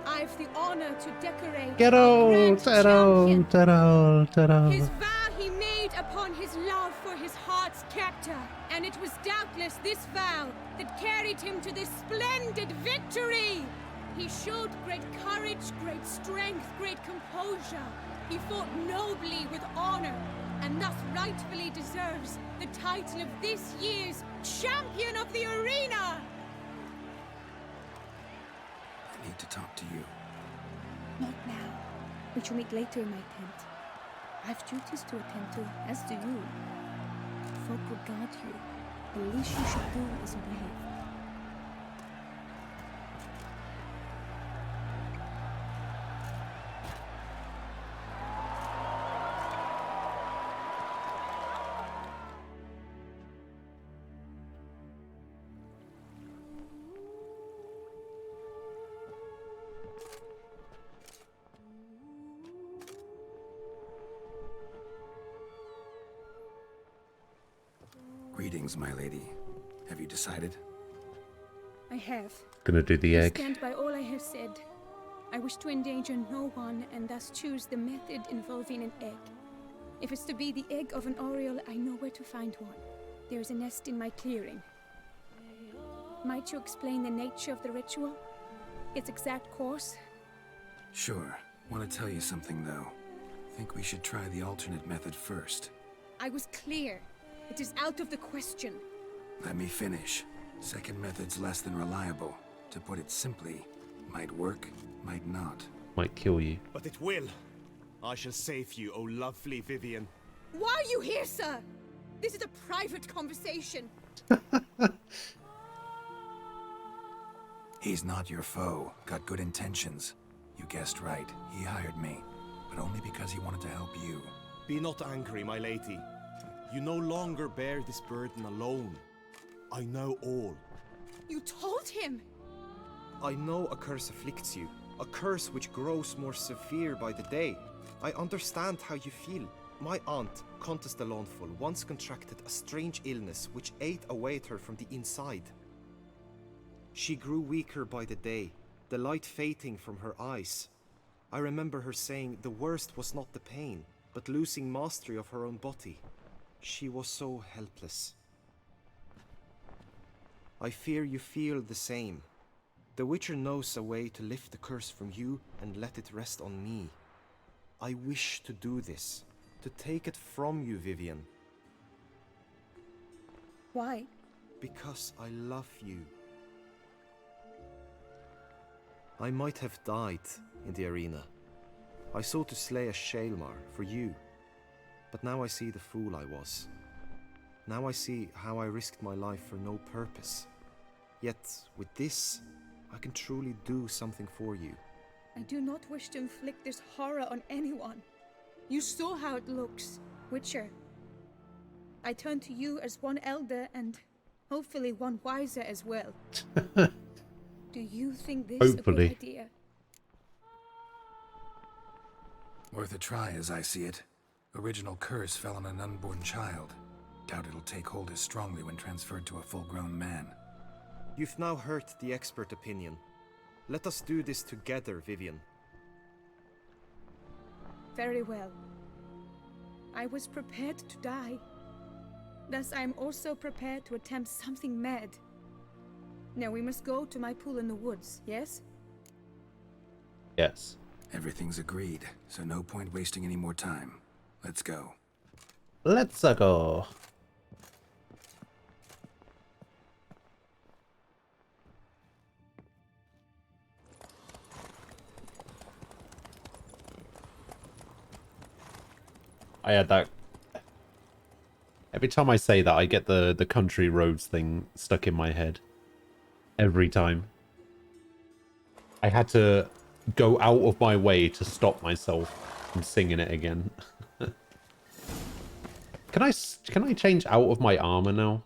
Speaker 6: I've the honor to decorate
Speaker 1: Geralt,
Speaker 6: champion.
Speaker 1: Geralt.
Speaker 6: His vow he made upon his love for his heart's captor, and it was doubtless this vow that carried him to this splendid victory. He showed great courage, great strength, great composure. He fought nobly with honor, and thus rightfully deserves the title of this year's Champion of the Arena!
Speaker 2: I need to talk to you.
Speaker 6: Not now. We shall meet later in my tent. I have duties to attend to, as do you. Folk regard you. The least you should do is brave.
Speaker 2: Greetings, my lady. Have you decided?
Speaker 6: I have.
Speaker 1: Gonna do the
Speaker 6: I
Speaker 1: egg.
Speaker 6: stand by all I have said. I wish to endanger no one and thus choose the method involving an egg. If it's to be the egg of an oriole, I know where to find one. There is a nest in my clearing. Might you explain the nature of the ritual? Its exact course?
Speaker 2: Sure. Want to tell you something, though. Think we should try the alternate method first.
Speaker 6: I was clear. It is out of the question.
Speaker 2: Let me finish. Second method's less than reliable. To put it simply, might work, might not.
Speaker 1: Might kill you.
Speaker 9: But it will. I shall save you, oh lovely Vivian.
Speaker 6: Why are you here, sir? This is a private conversation.
Speaker 2: He's not your foe. Got good intentions. You guessed right. He hired me. But only because he wanted to help you.
Speaker 9: Be not angry, my lady. You no longer bear this burden alone. I know all.
Speaker 6: You told him!
Speaker 9: I know a curse afflicts you. A curse which grows more severe by the day. I understand how you feel. My aunt, Countess de Launfal, once contracted a strange illness which ate away at her from the inside. She grew weaker by the day, the light fading from her eyes. I remember her saying the worst was not the pain, but losing mastery of her own body. She was so helpless. I fear you feel the same. The Witcher knows a way to lift the curse from you and let it rest on me. I wish to do this, to take it from you, Vivian.
Speaker 6: Why?
Speaker 9: Because I love you. I might have died in the arena. I sought to slay a Shaelmar for you. But now I see the fool I was. Now I see how I risked my life for no purpose. Yet, with this, I can truly do something for you.
Speaker 6: I do not wish to inflict this horror on anyone. You saw how it looks, Witcher. I turn to you as one elder and hopefully one wiser as well. Do you think this is a good idea?
Speaker 2: Worth a try, as I see it. Original curse fell on an unborn child. Doubt it'll take hold as strongly when transferred to a full-grown man.
Speaker 9: You've now heard the expert opinion. Let us do this together, Vivian.
Speaker 6: Very well. I was prepared to die. Thus I am also prepared to attempt something mad. Now we must go to my pool in the woods, yes?
Speaker 1: Yes.
Speaker 2: Everything's agreed, so no point wasting any more time. Let's go.
Speaker 1: Let's go. I had that. Every time I say that, I get the country roads thing stuck in my head. Every time. I had to go out of my way to stop myself. I'm singing it again. Can I change out of my armor now?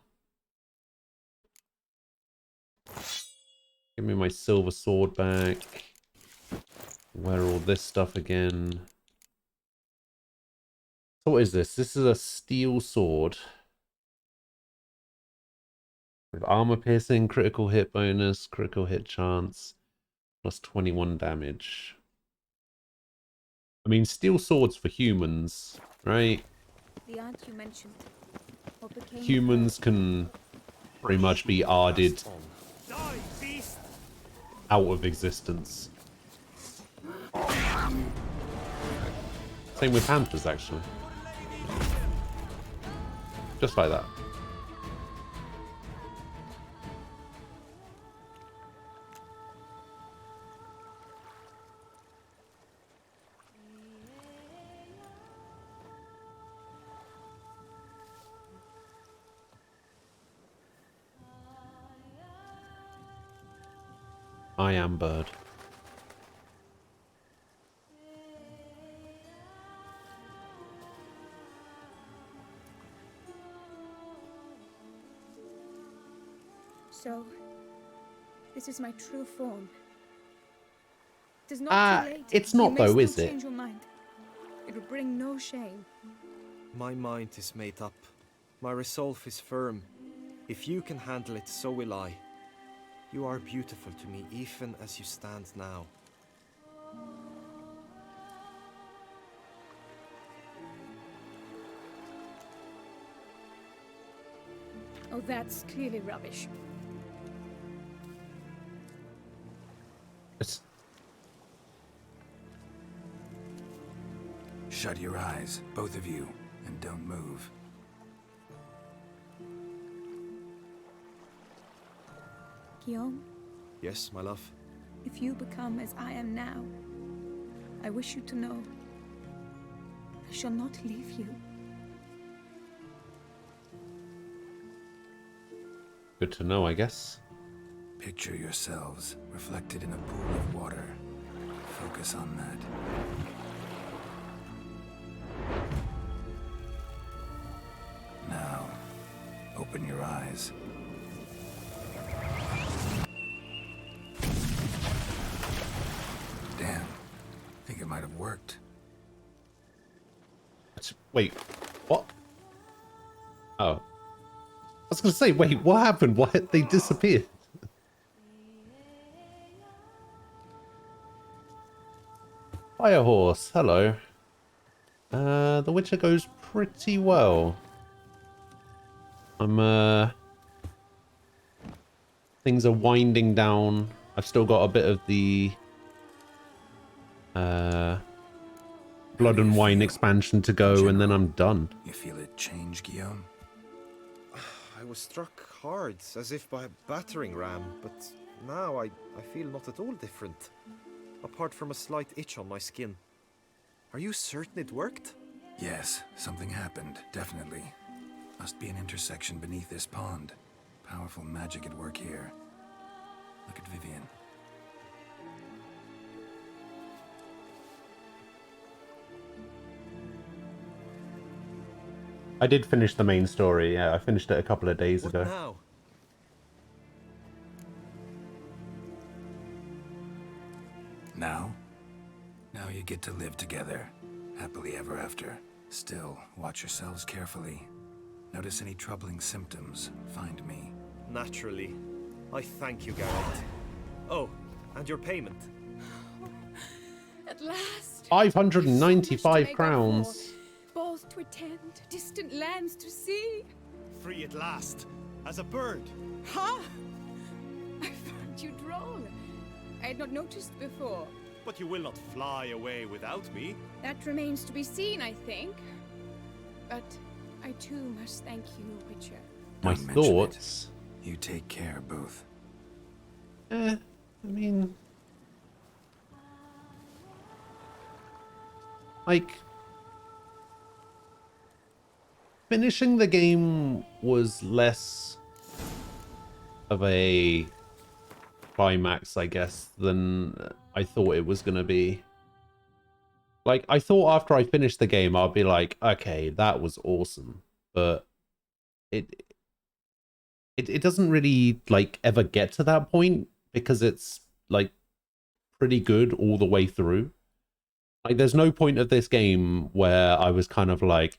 Speaker 1: Give me my silver sword back. Wear all this stuff again. So what is this? This is a steel sword. With armor piercing, critical hit bonus, critical hit chance, plus 21 damage. I mean, steel swords for humans, right?
Speaker 10: The aunt you mentioned. What became
Speaker 1: Humans can pretty much be arded out of existence. Same with panthers, actually. Just like that. I am bird.
Speaker 6: So, this is my true form. It is not too late.
Speaker 1: It's not
Speaker 6: You may
Speaker 1: though,
Speaker 6: still
Speaker 1: is it?
Speaker 6: change your mind. It will bring no shame.
Speaker 9: My mind is made up. My resolve is firm. If you can handle it, so will I. You are beautiful to me, even as you stand now.
Speaker 6: Oh, that's clearly rubbish.
Speaker 2: Shut your eyes, both of you, and don't move.
Speaker 6: Guillaume,
Speaker 9: Yes, my love.
Speaker 6: if you become as I am now, I wish you to know I shall not leave you.
Speaker 1: Good to know, I guess.
Speaker 2: Picture yourselves reflected in a pool of water. Focus on that. Now, open your eyes. Damn. Think it might have worked.
Speaker 1: Wait, what? Oh. I was gonna say, wait, what happened? Why they disappeared? Fire horse, hello. The Witcher goes pretty well. Things are winding down. I've still got a bit of the Blood and Wine expansion to go, and then I'm done.
Speaker 2: You feel it change, Guillaume?
Speaker 9: I was struck hard, as if by a battering ram, but now I feel not at all different. Apart from a slight itch on my skin. Are you certain it worked?
Speaker 2: Yes, something happened, definitely. Must be an intersection beneath this pond. Powerful magic at work here. Look at Vivian.
Speaker 1: I did finish the main story, yeah. I finished it a couple of days ago.
Speaker 9: Now?
Speaker 2: Now? Now you get to live together. Happily ever after. Still, watch yourselves carefully. Notice any troubling symptoms, find me.
Speaker 9: Naturally. I thank you, Geralt. Oh, and your payment.
Speaker 6: At last.
Speaker 1: 595 crowns.
Speaker 6: Balls to attend, distant lands to see.
Speaker 8: Free at last, as a bird.
Speaker 6: Huh? I found you droll. I had not noticed before.
Speaker 8: But you will not fly away without me.
Speaker 6: That remains to be seen, I think. But I too must thank you, Witcher.
Speaker 1: My
Speaker 2: Don't mention
Speaker 1: thoughts.
Speaker 2: it. You take care, both.
Speaker 1: I mean... like... finishing the game was less of a climax, I guess, than I thought it was going to be. Like, I thought after I finished the game, I'd be like, okay, that was awesome. But it doesn't really, like, ever get to that point because it's, like, pretty good all the way through. Like, there's no point of this game where I was kind of like,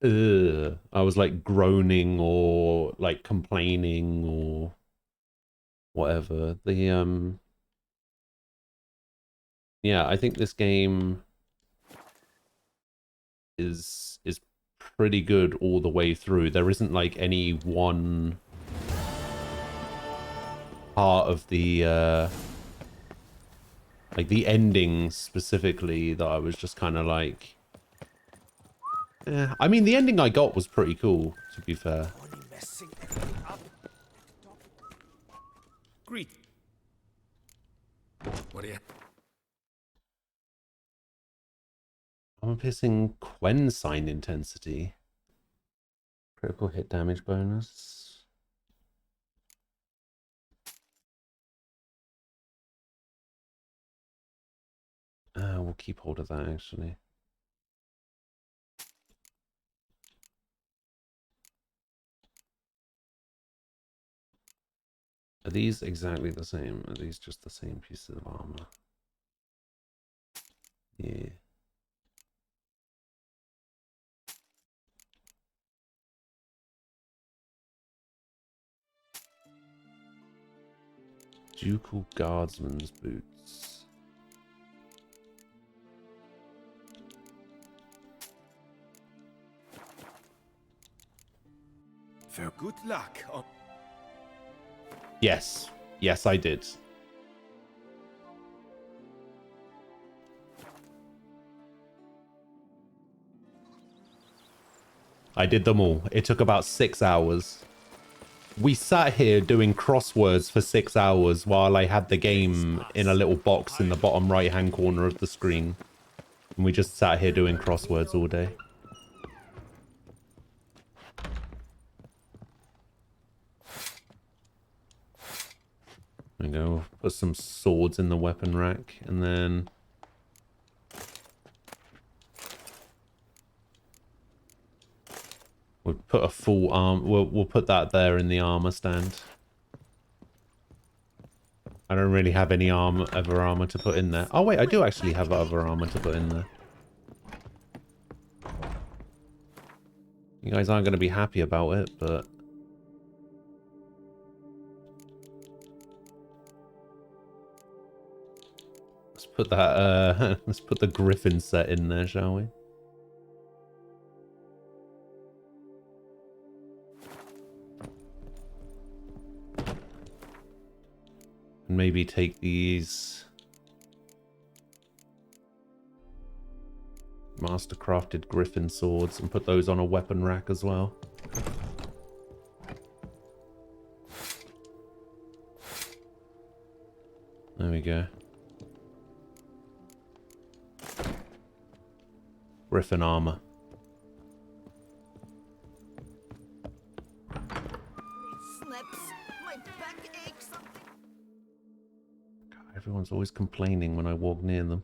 Speaker 1: ugh. I was, like, groaning or, like, complaining or whatever. Yeah, I think this game is pretty good all the way through. There isn't like any one part of the like the ending specifically that I was just kind of like, I mean, the ending I got was pretty cool, to be fair.
Speaker 2: Greet. What do you?
Speaker 1: I'm piercing Quen sign intensity. Critical hit damage bonus. We'll keep hold of that actually. Are these exactly the same? Are these just the same pieces of armor? Yeah. Ducal Guardsman's boots.
Speaker 2: For good luck. Oh.
Speaker 1: Yes. Yes, I did. I did them all. It took about 6 hours. We sat here doing crosswords for 6 hours while I had the game in a little box in the bottom right-hand corner of the screen. And we just sat here doing crosswords all day. There we go. Put some swords in the weapon rack, and then we'll put a full arm. We'll put that there in the armor stand. I don't really have any other armor to put in there. Oh wait, I do actually have other armor to put in there. You guys aren't going to be happy about it, but let's put that. Let's put the Griffin set in there, shall we? And maybe take these master-crafted Griffin swords and put those on a weapon rack as well. There we go. Griffin armor. God, everyone's always complaining when I walk near them.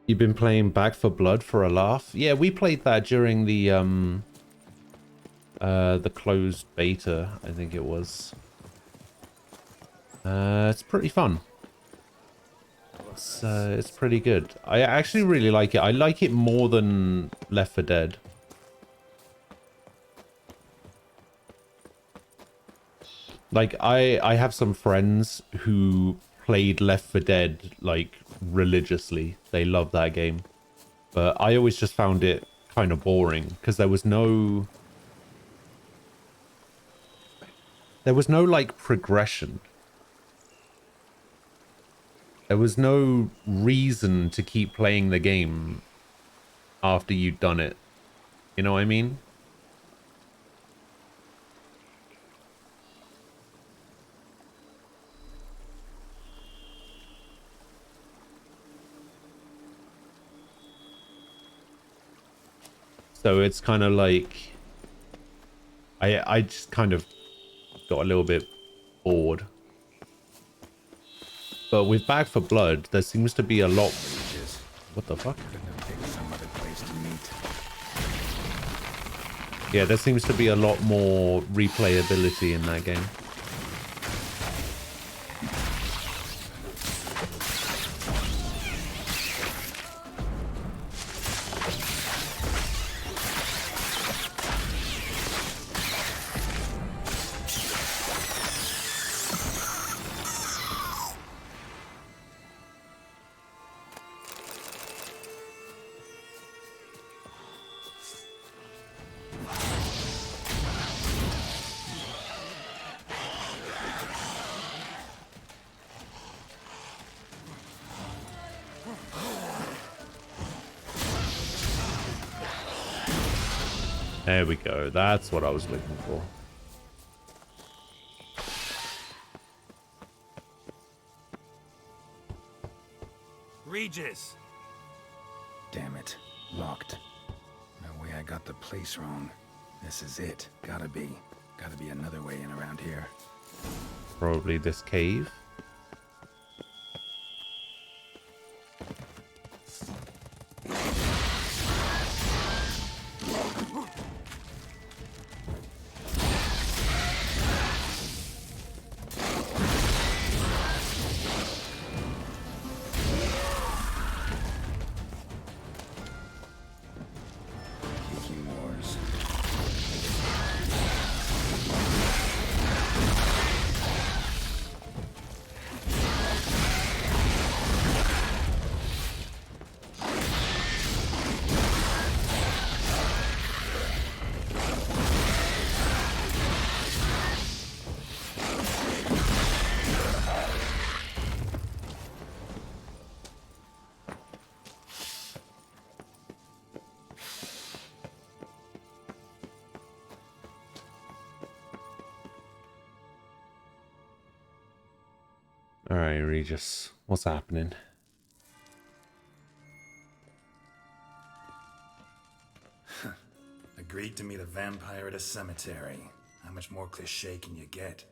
Speaker 1: You've been playing Back 4 Blood for a laugh? Yeah, we played that during the closed beta, I think it was. It's pretty fun. It's pretty good. I actually really like it. I like it more than Left 4 Dead. Like, I have some friends who played Left 4 Dead, like, religiously. They love that game. But I always just found it kind of boring, because there was no, like, progression. There was no reason to keep playing the game after you'd done it. You know what I mean? So it's kind of like, I just kind of got a little bit bored. But with Back for Blood, there seems to be a lot... What the fuck?
Speaker 2: Couldn't have picked some other place to meet.
Speaker 1: Yeah, there seems to be a lot more replayability in that game. There we go. That's what I was looking for.
Speaker 2: Regis! Damn it. Locked. No way I got the place wrong. This is it. Gotta be another way in around here.
Speaker 1: Probably this cave. Alright, Regis. What's happening?
Speaker 2: Agreed to meet a vampire at a cemetery. How much more cliché can you get?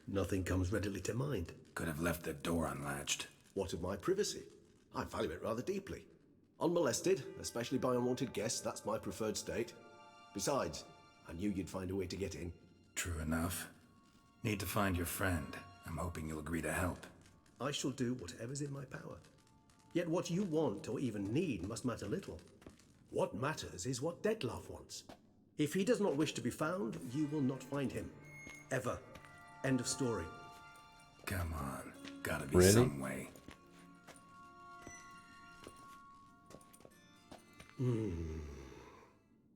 Speaker 8: Nothing comes readily to mind.
Speaker 2: Could have left the door unlatched.
Speaker 8: What of my privacy? I value it rather deeply. Unmolested, especially by unwanted guests, that's my preferred state. Besides, I knew you'd find a way to get in.
Speaker 2: True enough. Need to find your friend. I'm hoping you'll agree to help.
Speaker 8: I shall do whatever's in my power. Yet what you want or even need must matter little. What matters is what Dettlaff wants. If he does not wish to be found, you will not find him. Ever. End of story.
Speaker 2: Come on. Gotta be
Speaker 1: Really?
Speaker 2: some way.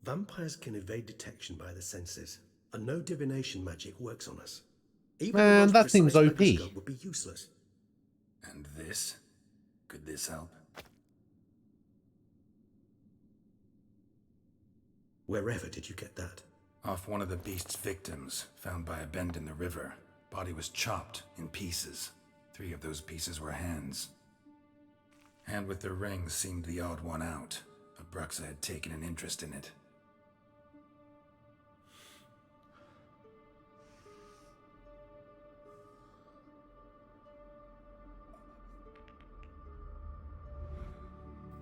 Speaker 8: Vampires can evade detection by the senses, and no divination magic works on us. Even
Speaker 1: Man,
Speaker 8: the most
Speaker 1: that seems
Speaker 8: precise
Speaker 1: OP.
Speaker 8: microscope would be useless.
Speaker 2: And this? Could this help?
Speaker 8: Wherever did you get that?
Speaker 2: Off one of the beast's victims, found by a bend in the river. Body was chopped in pieces. 3 of those pieces were hands. Hand with the ring seemed the odd one out. Abruxa had taken an interest in it.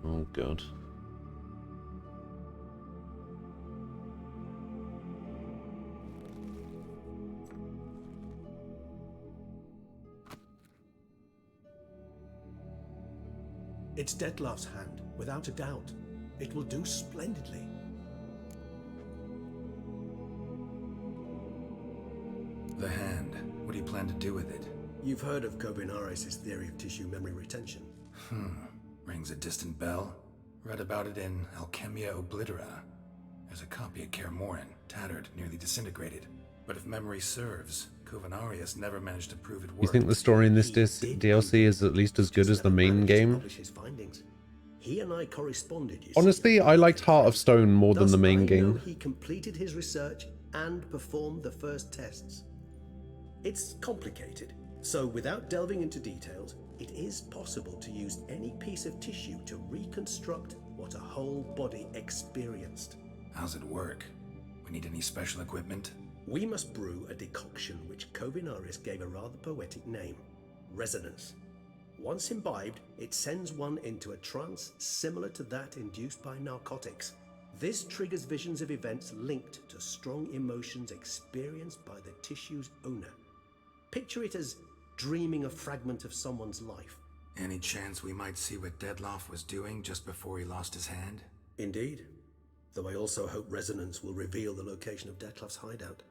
Speaker 1: Oh god.
Speaker 8: It's Dettlaff's hand, without a doubt. It will do splendidly.
Speaker 2: The hand. What do you plan to do with it?
Speaker 8: You've heard of Kobinares' theory of tissue memory retention.
Speaker 2: Rings a distant bell. Read about it in Alchemia Oblitera. There's a copy of Kaer Morhen, tattered, nearly disintegrated. But if memory serves, Kobinares never managed to prove it worked.
Speaker 1: You think the story in this DLC is at least as good as the main game?
Speaker 8: Publish his findings. He and I corresponded, you
Speaker 1: Honestly,
Speaker 8: see.
Speaker 1: I liked Heart of Stone more than
Speaker 8: Thus,
Speaker 1: the main
Speaker 8: I know
Speaker 1: game.
Speaker 8: he completed his research and performed the first tests. It's complicated, so without delving into details, it is possible to use any piece of tissue to reconstruct what a whole body experienced.
Speaker 2: How's it work? We need any special equipment?
Speaker 8: We must brew a decoction which Kovinaris gave a rather poetic name, resonance. Once imbibed, it sends one into a trance similar to that induced by narcotics. This triggers visions of events linked to strong emotions experienced by the tissue's owner. Picture it as dreaming a fragment of someone's life.
Speaker 2: Any chance we might see what Dettlaff was doing just before he lost his hand?
Speaker 8: Indeed. Though I also hope resonance will reveal the location of Dettlaff's hideout.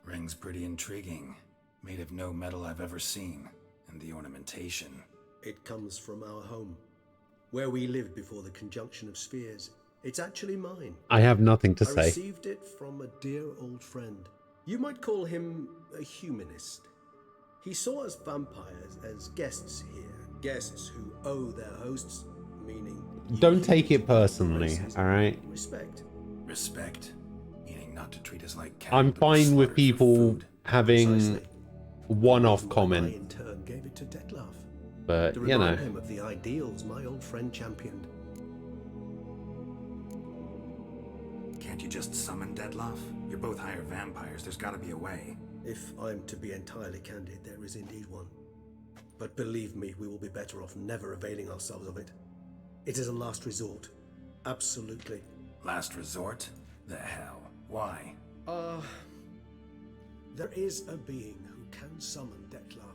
Speaker 2: Ring's pretty intriguing. Made of no metal I've ever seen. And the ornamentation.
Speaker 8: It comes from our home, where we lived before the conjunction of spheres. It's actually mine.
Speaker 1: I have nothing to
Speaker 8: I
Speaker 1: say.
Speaker 8: received it from a dear old friend. You might call him a humanist. He saw us vampires as guests here, guests who owe their hosts, meaning...
Speaker 1: Don't take it personally, alright?
Speaker 8: Respect.
Speaker 2: Respect? Meaning not to treat us like cats.
Speaker 1: I'm fine with people having
Speaker 8: Precisely.
Speaker 1: one-off
Speaker 8: I
Speaker 1: comment,
Speaker 8: in turn gave it to Dettlaff.
Speaker 1: but
Speaker 8: To
Speaker 1: you
Speaker 8: remind
Speaker 1: know.
Speaker 8: him of the ideals my old friend championed.
Speaker 2: Can't you just summon Dettlaff? You're both hired vampires. There's gotta be a way.
Speaker 8: If I'm to be entirely candid, there is indeed one. But believe me, we will be better off never availing ourselves of it. It is a last resort. Absolutely.
Speaker 2: Last resort? The hell? Why?
Speaker 8: There is a being who can summon Dettlaff.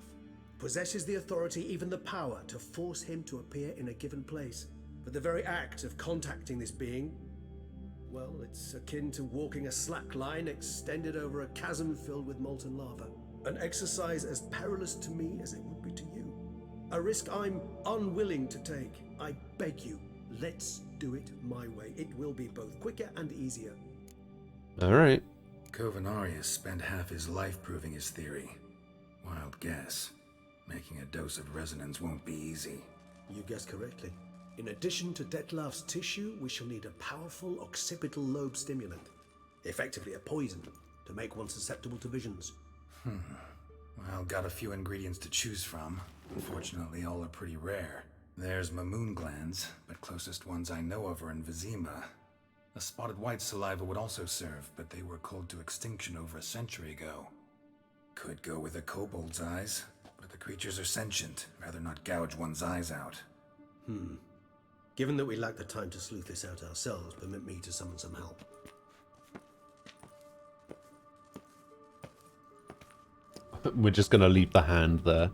Speaker 8: Possesses the authority, even the power, to force him to appear in a given place. But the very act of contacting this being, well, it's akin to walking a slack line extended over a chasm filled with molten lava. An exercise as perilous to me as it would be to you. A risk I'm unwilling to take. I beg you, let's do it my way. It will be both quicker and easier.
Speaker 1: Alright.
Speaker 2: Kovinaris spent half his life proving his theory. Wild guess. Making a dose of resonance won't be easy.
Speaker 8: You guessed correctly. In addition to Dettlaff's tissue, we shall need a powerful occipital lobe stimulant. Effectively a poison, to make one susceptible to visions.
Speaker 2: Well, got a few ingredients to choose from. Unfortunately, all are pretty rare. There's Mamoon glands, but closest ones I know of are in Vizima. A spotted white saliva would also serve, but they were cold to extinction over a century ago. Could go with a kobold's eyes, but the creatures are sentient. Rather not gouge one's eyes out.
Speaker 8: Given that we lack the time to sleuth this out ourselves, permit me to summon some help.
Speaker 1: We're just gonna leave the hand there.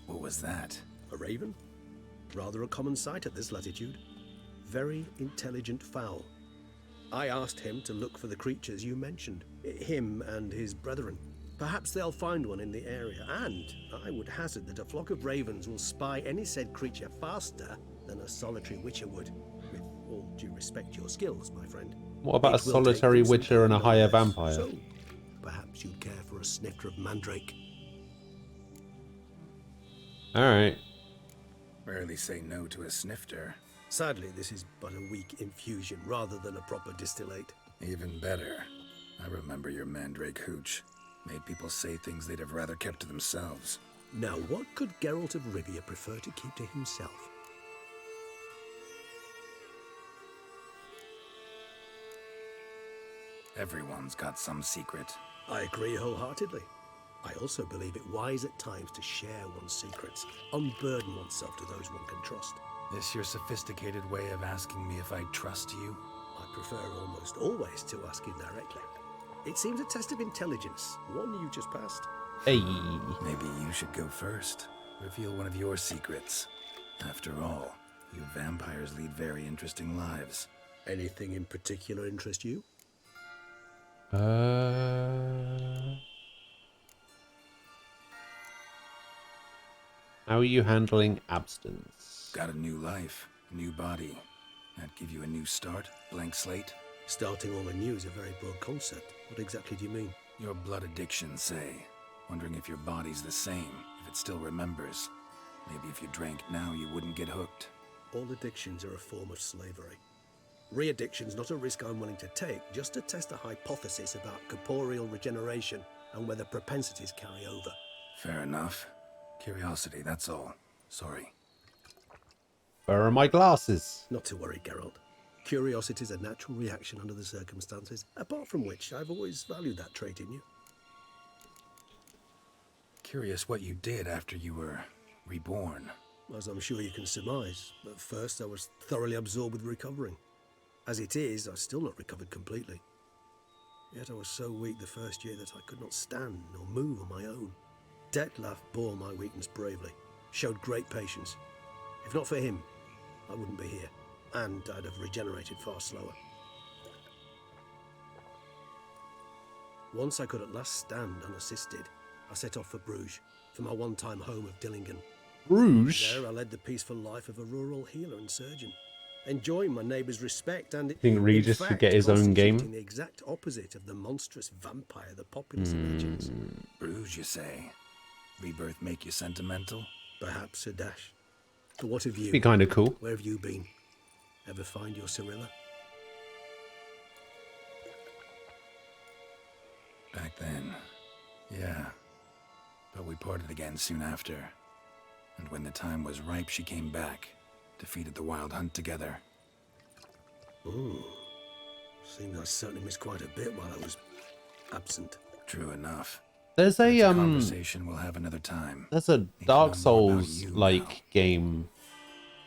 Speaker 2: What was that?
Speaker 8: A raven? Rather a common sight at this latitude. Very intelligent fowl. I asked him to look for the creatures you mentioned. Him and his brethren. Perhaps they'll find one in the area, and I would hazard that a flock of ravens will spy any said creature faster than a solitary witcher would. With all due respect to your skills, my friend.
Speaker 1: What about a
Speaker 8: It will take
Speaker 1: solitary
Speaker 8: them some
Speaker 1: witcher and a
Speaker 8: time
Speaker 1: higher
Speaker 8: nonetheless.
Speaker 1: vampire?
Speaker 8: So, perhaps you'd care for a snifter of mandrake.
Speaker 1: Alright.
Speaker 2: Rarely say no to a snifter.
Speaker 8: Sadly, this is but a weak infusion rather than a proper distillate.
Speaker 2: Even better. I remember your mandrake hooch. Made people say things they'd have rather kept to themselves.
Speaker 8: Now, what could Geralt of Rivia prefer to keep to himself?
Speaker 2: Everyone's got some secret.
Speaker 8: I agree wholeheartedly. I also believe it wise at times to share one's secrets, unburden oneself to those one can trust.
Speaker 2: This your sophisticated way of asking me if I trust you?
Speaker 8: I prefer almost always to ask you directly. It seems a test of intelligence, one you just passed.
Speaker 1: Hey.
Speaker 2: Maybe you should go first. Reveal one of your secrets. After all, you vampires lead very interesting lives.
Speaker 8: Anything in particular interest you?
Speaker 1: How are you handling abstinence?
Speaker 2: Got a new life, a new body. That give you a new start? Blank slate?
Speaker 8: Starting all anew is a very broad concept. What exactly do you mean?
Speaker 2: Your blood addiction, say. Wondering if your body's the same, if it still remembers. Maybe if you drank now, you wouldn't get hooked.
Speaker 8: All addictions are a form of slavery. Re-addiction's not a risk I'm willing to take, just to test a hypothesis about corporeal regeneration and whether propensities carry over.
Speaker 2: Fair enough. Curiosity, that's all. Sorry.
Speaker 1: Where are my glasses?
Speaker 8: Not to worry, Geralt. Curiosity is a natural reaction under the circumstances, apart from which I've always valued that trait in you.
Speaker 2: Curious what you did after you were reborn.
Speaker 8: As I'm sure you can surmise, at first I was thoroughly absorbed with recovering. As it is, I've still not recovered completely. Yet I was so weak the first year that I could not stand or move on my own. Detlef bore my weakness bravely, showed great patience. If not for him, I wouldn't be here, and I'd have regenerated far slower. Once I could at last stand unassisted, I set off for Bruges, for my one-time home of Dillingen.
Speaker 1: Bruges?
Speaker 8: There I led the peaceful life of a rural healer and surgeon, enjoying my neighbours' respect and,
Speaker 1: Think Regis could get his own game?
Speaker 8: the exact opposite of the monstrous vampire the populace imagines.
Speaker 2: Bruges, you say? Rebirth make you sentimental?
Speaker 8: Perhaps a dash. But what have you?
Speaker 1: Be kind of cool.
Speaker 8: Where have you been? Ever find your Cirilla?
Speaker 2: Back then, yeah. But we parted again soon after. And when the time was ripe, she came back. Defeated the Wild Hunt together.
Speaker 8: Seems I certainly missed quite a bit while I was absent.
Speaker 2: True enough.
Speaker 1: There's a
Speaker 2: conversation we'll have another time.
Speaker 1: There's a Dark Souls like game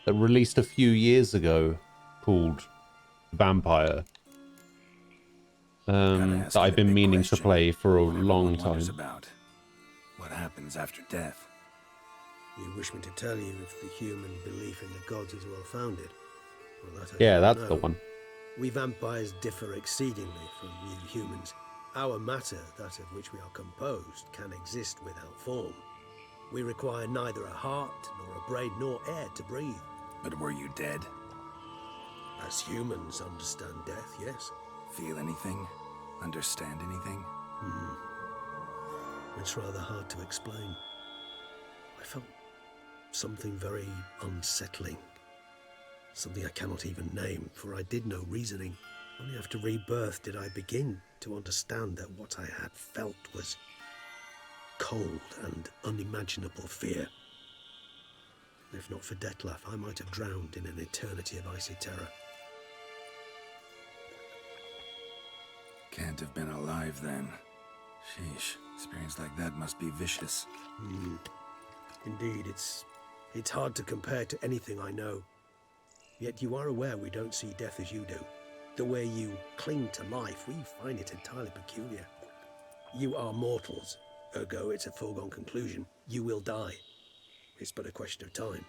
Speaker 1: that released a few years ago called Vampire. That I've been meaning to play for a long time.
Speaker 2: About what happens after death.
Speaker 8: You wish me to tell you if the human belief in the gods is well founded? Well, that I
Speaker 1: Yeah,
Speaker 8: don't
Speaker 1: that's
Speaker 8: know.
Speaker 1: the one.
Speaker 8: We vampires differ exceedingly from you humans. Our matter, that of which we are composed, can exist without form. We require neither a heart, nor a brain, nor air to breathe.
Speaker 2: But were you dead?
Speaker 8: As humans understand death, yes.
Speaker 2: Feel anything? Understand anything?
Speaker 8: It's rather hard to explain. I felt something very unsettling. Something I cannot even name, for I did no reasoning. Only after rebirth did I begin to understand that what I had felt was cold and unimaginable fear. If not for Detlef, I might have drowned in an eternity of icy terror.
Speaker 2: Can't have been alive then. Sheesh, experience like that must be vicious.
Speaker 8: Indeed, it's hard to compare to anything I know. Yet you are aware we don't see death as you do. The way you cling to life, we find it entirely peculiar. You are mortals, ergo it's a foregone conclusion. You will die. It's but a question of time.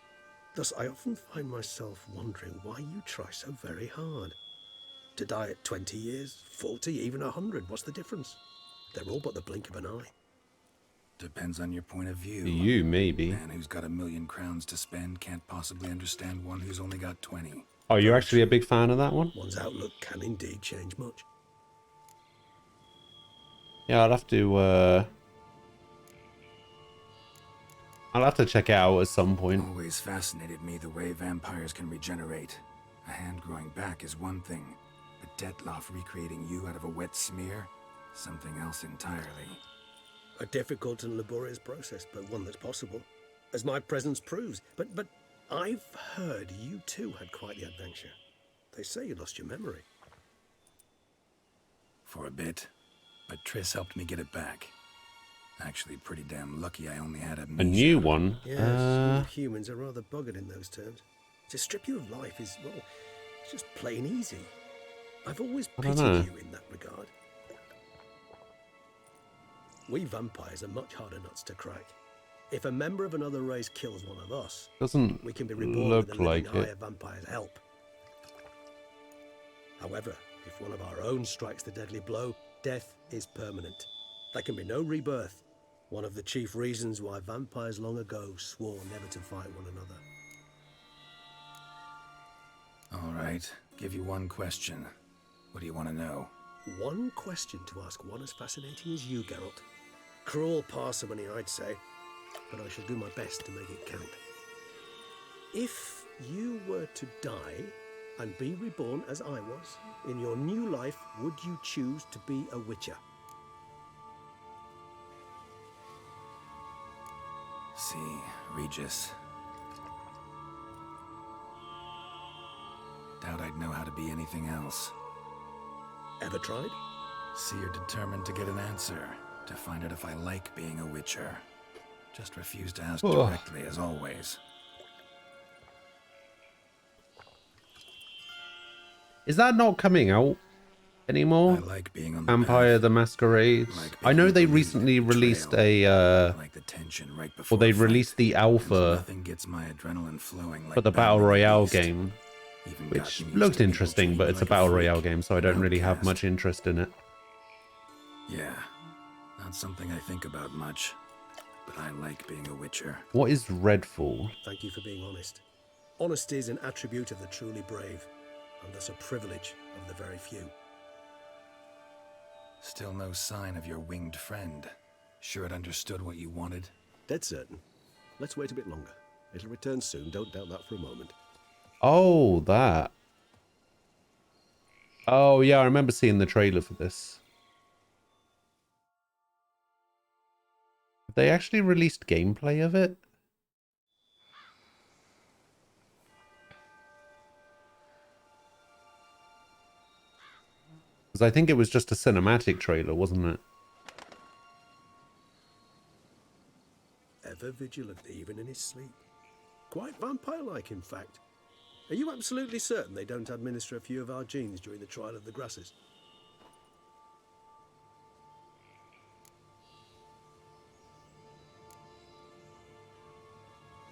Speaker 8: Thus, I often find myself wondering why you try so very hard. To die at 20 years, 40, even 100, what's the difference? They're all but the blink of an eye.
Speaker 2: Depends on your point of view.
Speaker 1: You, maybe.
Speaker 2: A man who's got 1,000,000 crowns to spend can't possibly understand one who's only got 20.
Speaker 1: Oh, you're actually a big fan of that one?
Speaker 8: One's outlook can indeed change much.
Speaker 1: Yeah, I'll have to check it out at some point.
Speaker 2: Always fascinated me the way vampires can regenerate. A hand growing back is one thing, but Detlef recreating you out of a wet smear? Something else entirely.
Speaker 8: A difficult and laborious process, but one that's possible, as my presence proves. But I've heard you too had quite the adventure. They say you lost your memory.
Speaker 2: For a bit, but Triss helped me get it back. Actually, pretty damn lucky I only had amnesia.
Speaker 1: A new one?
Speaker 8: Yes, we humans are rather buggered in those terms. To strip you of life is, well, it's just plain easy. I've always pitied you in that regard. We vampires are much harder nuts to crack. If a member of another race kills one of us,
Speaker 1: Doesn't
Speaker 8: we can be reborn
Speaker 1: look
Speaker 8: with a
Speaker 1: like
Speaker 8: living eye
Speaker 1: it.
Speaker 8: of vampire's help. However, if one of our own strikes the deadly blow, death is permanent. There can be no rebirth. One of the chief reasons why vampires long ago swore never to fight one another.
Speaker 2: All right, give you one question. What do you want to know?
Speaker 8: One question to ask one as fascinating as you, Geralt. Cruel parsimony, I'd say, but I shall do my best to make it count. If you were to die and be reborn as I was, in your new life, would you choose to be a Witcher?
Speaker 2: See, Regis. Doubt I'd know how to be anything else.
Speaker 8: Ever tried?
Speaker 2: See, you're determined to get an answer, to find out if I like being a Witcher. Just refuse to ask directly, as always.
Speaker 1: Is that not coming out anymore?
Speaker 2: I like being on the
Speaker 1: Vampire
Speaker 2: path.
Speaker 1: the Masquerade. I know they recently released a
Speaker 2: like the tension right
Speaker 1: or
Speaker 2: before
Speaker 1: they
Speaker 2: a fight.
Speaker 1: released the
Speaker 2: And so
Speaker 1: alpha
Speaker 2: nothing gets my adrenaline flowing like
Speaker 1: for the Battle
Speaker 2: battling a
Speaker 1: Royale
Speaker 2: beast.
Speaker 1: game,
Speaker 2: Even
Speaker 1: which
Speaker 2: gotten used
Speaker 1: looked
Speaker 2: to people
Speaker 1: interesting,
Speaker 2: treating
Speaker 1: but
Speaker 2: me
Speaker 1: it's
Speaker 2: like
Speaker 1: a Battle
Speaker 2: freak,
Speaker 1: Royale game, so I don't really have
Speaker 2: outcast.
Speaker 1: much interest in it.
Speaker 2: Yeah, not something I think about much, but I like being a Witcher.
Speaker 1: What is Redfall?
Speaker 8: Thank you for being honest. Honesty is an attribute of the truly brave, and thus a privilege of the very few.
Speaker 2: Still no sign of your winged friend. Sure it understood what you wanted?
Speaker 8: Dead certain. Let's wait a bit longer. It'll return soon, don't doubt that for a moment.
Speaker 1: Oh, that. Oh, yeah, I remember seeing the trailer for this. Have they actually released gameplay of it? Because I think it was just a cinematic trailer, wasn't it?
Speaker 8: Ever vigilant, even in his sleep. Quite vampire-like, in fact. Are you absolutely certain they don't administer a few of our genes during the trial of the grasses?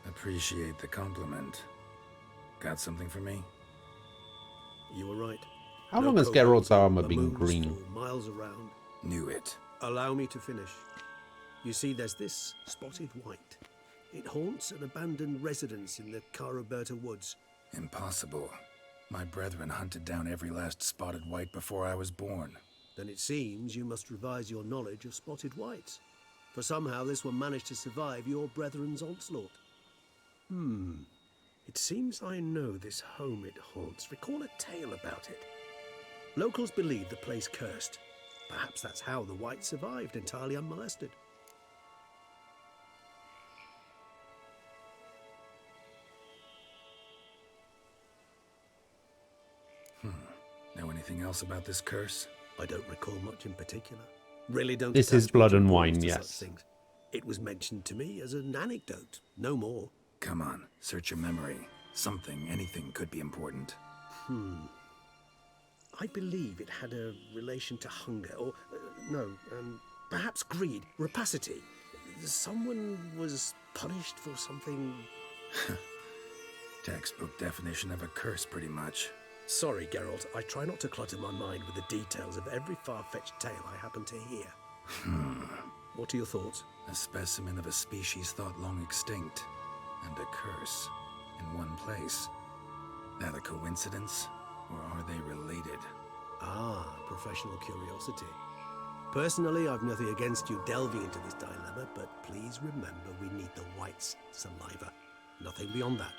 Speaker 2: Appreciate the compliment. Got something for me?
Speaker 8: You were right.
Speaker 1: How long has Geralt's armor been
Speaker 8: moon's
Speaker 1: green?
Speaker 8: full, miles around.
Speaker 2: Knew it.
Speaker 8: Allow me to finish. You see, there's this spotted white. It haunts an abandoned residence in the Caraberta woods.
Speaker 2: Impossible. My brethren hunted down every last spotted white before I was born.
Speaker 8: Then it seems you must revise your knowledge of spotted whites. For somehow this one managed to survive your brethren's onslaught. It seems I know this home it haunts. Recall a tale about it. Locals believe the place cursed. Perhaps that's how the whites survived entirely unmolested.
Speaker 2: Know anything else about this curse?
Speaker 8: I don't recall much in particular. Really don't.
Speaker 1: This is
Speaker 8: attach
Speaker 1: Blood
Speaker 8: much
Speaker 1: and
Speaker 8: importance
Speaker 1: Wine,
Speaker 8: to
Speaker 1: yes.
Speaker 8: such things. It was mentioned to me as an anecdote, no more.
Speaker 2: Come on, search your memory. Something, anything could be important.
Speaker 8: I believe it had a relation to hunger, or perhaps greed, rapacity. Someone was punished for something.
Speaker 2: Textbook definition of a curse, pretty much.
Speaker 8: Sorry, Geralt, I try not to clutter my mind with the details of every far-fetched tale I happen to hear. What are your thoughts?
Speaker 2: A specimen of a species thought long extinct, and a curse in one place. That a coincidence, or are they related?
Speaker 8: Ah, professional curiosity. Personally, I've nothing against you delving into this dilemma, but please remember we need the whites' saliva. Nothing beyond that.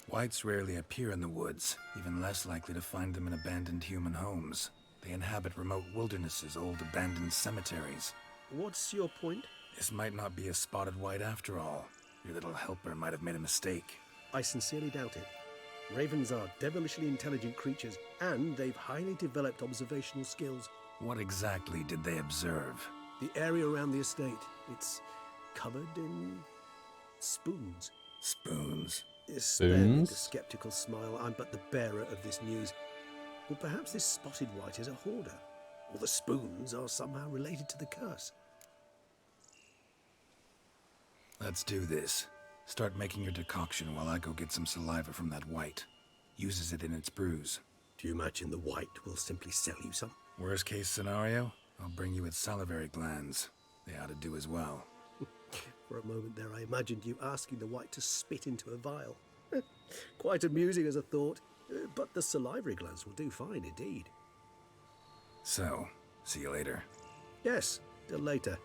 Speaker 2: Whites rarely appear in the woods, even less likely to find them in abandoned human homes. They inhabit remote wildernesses, old abandoned cemeteries.
Speaker 8: What's your point?
Speaker 2: This might not be a spotted white after all. Your little helper might have made a mistake.
Speaker 8: I sincerely doubt it. Ravens are devilishly intelligent creatures, and they've highly developed observational skills.
Speaker 2: What exactly did they observe?
Speaker 8: The area around the estate, it's covered in spoons.
Speaker 2: Spoons?
Speaker 8: Spare me the
Speaker 1: Spoons?
Speaker 8: skeptical smile. I'm but the bearer of this news. Or perhaps this spotted white is a hoarder, or the spoons are somehow related to the curse.
Speaker 2: Let's do this. Start making your decoction while I go get some saliva from that white. Uses it in its brews.
Speaker 8: Do you imagine the white will simply sell you some?
Speaker 2: Worst case scenario, I'll bring you with salivary glands. They ought to do as well.
Speaker 8: For a moment there, I imagined you asking the white to spit into a vial. Quite amusing as a thought, but the salivary glands will do fine indeed.
Speaker 2: So, see you later.
Speaker 8: Yes, till later.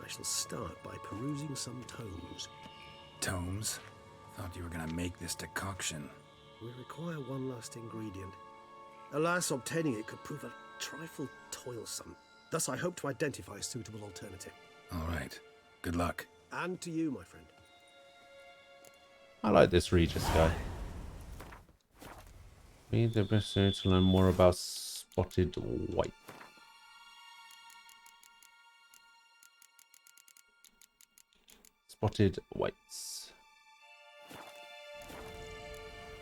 Speaker 8: I shall start by perusing some tomes.
Speaker 2: Tomes? Thought you were gonna make this decoction.
Speaker 8: We require one last ingredient. Alas, obtaining it could prove a trifle toilsome. Thus, I hope to identify a suitable alternative.
Speaker 2: All right. Good luck.
Speaker 8: And to you, my friend.
Speaker 1: I like this Regis guy. Read the best to learn more about spotted white. Spotted whites.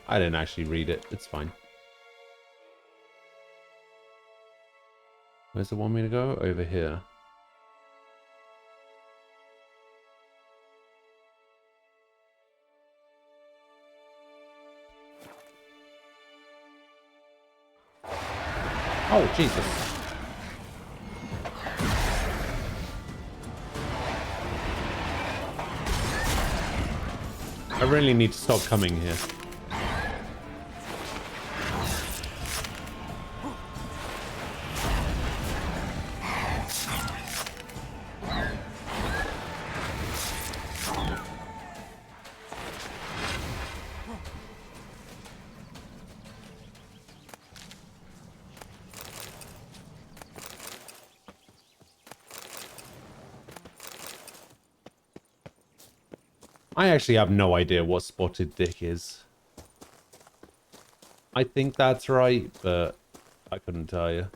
Speaker 1: I didn't actually read it. It's fine. Where's it want me to go? Over here. Oh, Jesus. I really need to stop coming here. I actually have no idea what spotted dick is. I think that's right, but I couldn't tell you.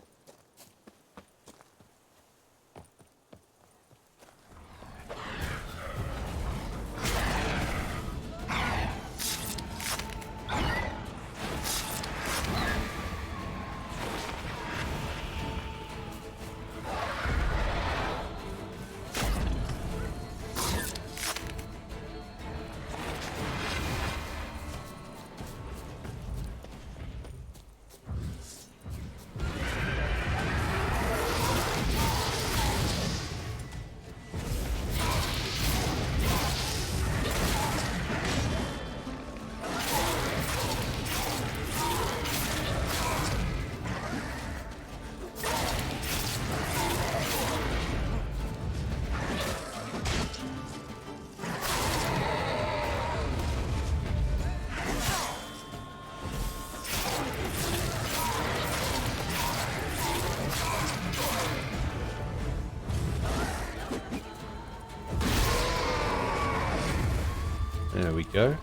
Speaker 1: There we go.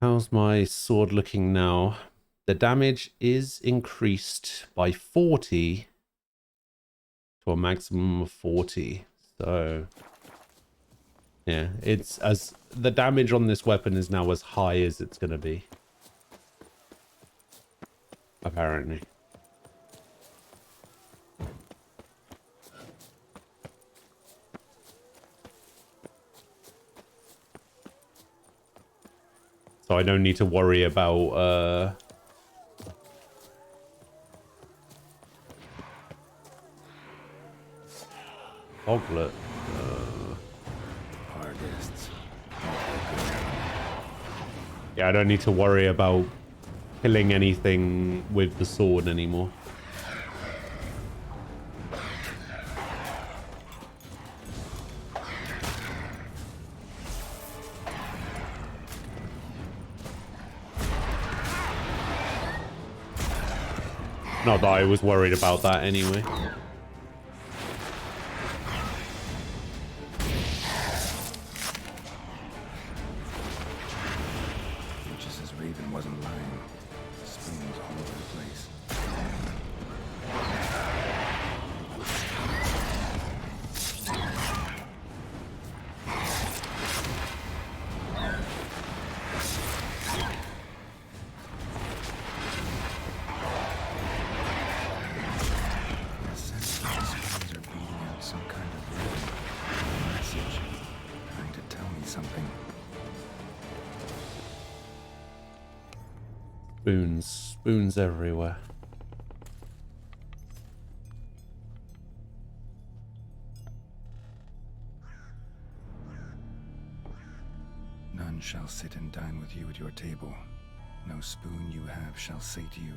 Speaker 1: How's my sword looking now? The damage is increased by 40 to a maximum of 40. So, yeah, it's as the damage on this weapon is now as high as it's going to be. Apparently. So I don't need to worry about Oglet. Yeah, I don't need to worry about killing anything with the sword anymore. Not that I was worried about that anyway.
Speaker 2: Just as Raven wasn't lying. Spoons all over the place.
Speaker 1: Spoons everywhere.
Speaker 2: None shall sit and dine with you at your table. No spoon you have shall sate you.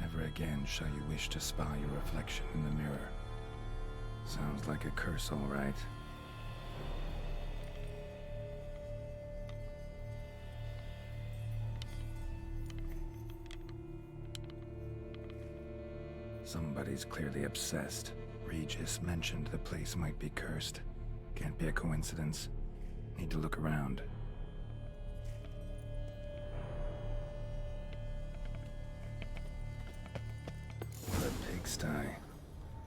Speaker 2: Never again shall you wish to spy your reflection in the mirror. Sounds like a curse, all right. Somebody's clearly obsessed. Regis mentioned the place might be cursed. Can't be a coincidence. Need to look around. The pigsty.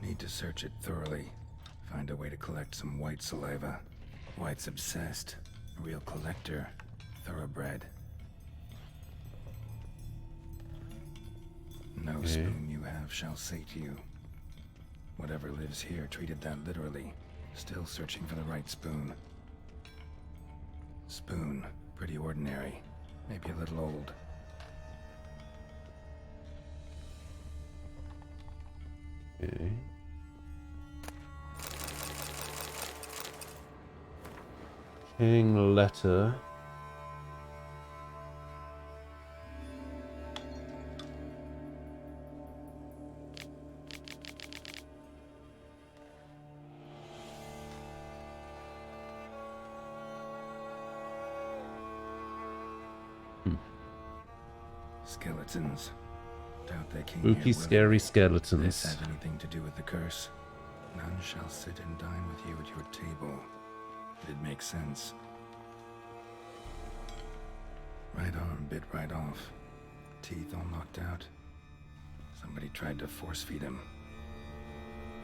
Speaker 2: Need to search it thoroughly. Find a way to collect some white saliva. White's obsessed. Real collector. Thoroughbred. No spoon you have shall sate you. Whatever lives here treated that literally. Still searching for the right spoon. Spoon. Pretty ordinary. Maybe a little old.
Speaker 1: Okay. King letter.
Speaker 2: Skeletons. Doubt they came
Speaker 1: Spooky,
Speaker 2: here
Speaker 1: scary
Speaker 2: willingly.
Speaker 1: skeletons.
Speaker 2: This have anything to do with the curse? None shall sit and dine with you at your table. It makes sense. Right arm bit right off. Teeth all knocked out. Somebody tried to force feed him.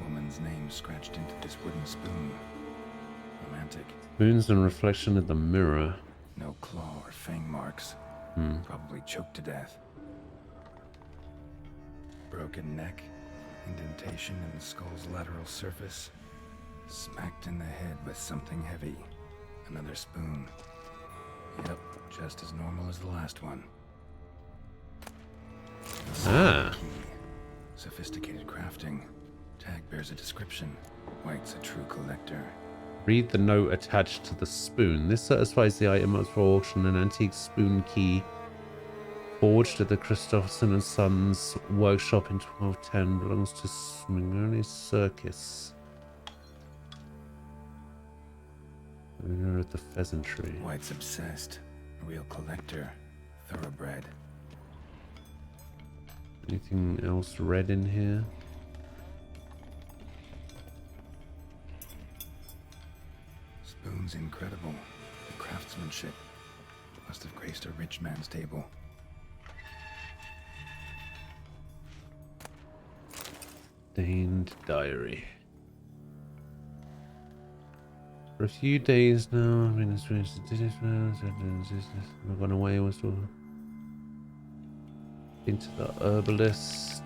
Speaker 2: Woman's name scratched into this wooden spoon. Romantic.
Speaker 1: Spoons and reflection in the mirror.
Speaker 2: No claw or fang marks. Probably choked to death. Broken neck. Indentation in the skull's lateral surface. Smacked in the head with something heavy. Another spoon. Yep, just as normal as the last one. Key. Sophisticated crafting. Tag bears a description. White's a true collector.
Speaker 1: Read the note attached to the spoon. This satisfies the item up for auction. An antique spoon key forged at the Christopherson and Sons workshop in 1210 belongs to Smigoni Circus. We're at the Pheasantry.
Speaker 2: White's obsessed. A real collector. Thoroughbred.
Speaker 1: Anything else red in here?
Speaker 2: Spoon's incredible. The craftsmanship must have graced a rich man's table.
Speaker 1: Stained diary. For a few days now, I've been experienced I've gone away was into the herbalist.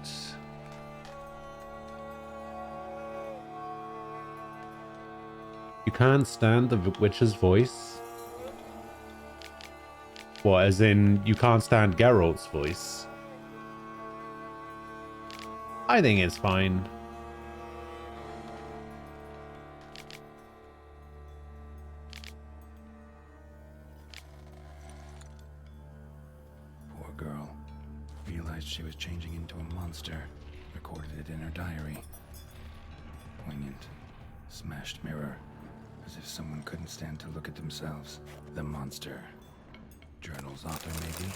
Speaker 1: You can't stand the witch's voice? What, as in you can't stand Geralt's voice? I think it's fine.
Speaker 2: Poor girl. Realized she was changing into a monster. Recorded it in her diary. Poignant. Smashed mirror. As if someone couldn't stand to look at themselves. The monster. Journal's author, maybe?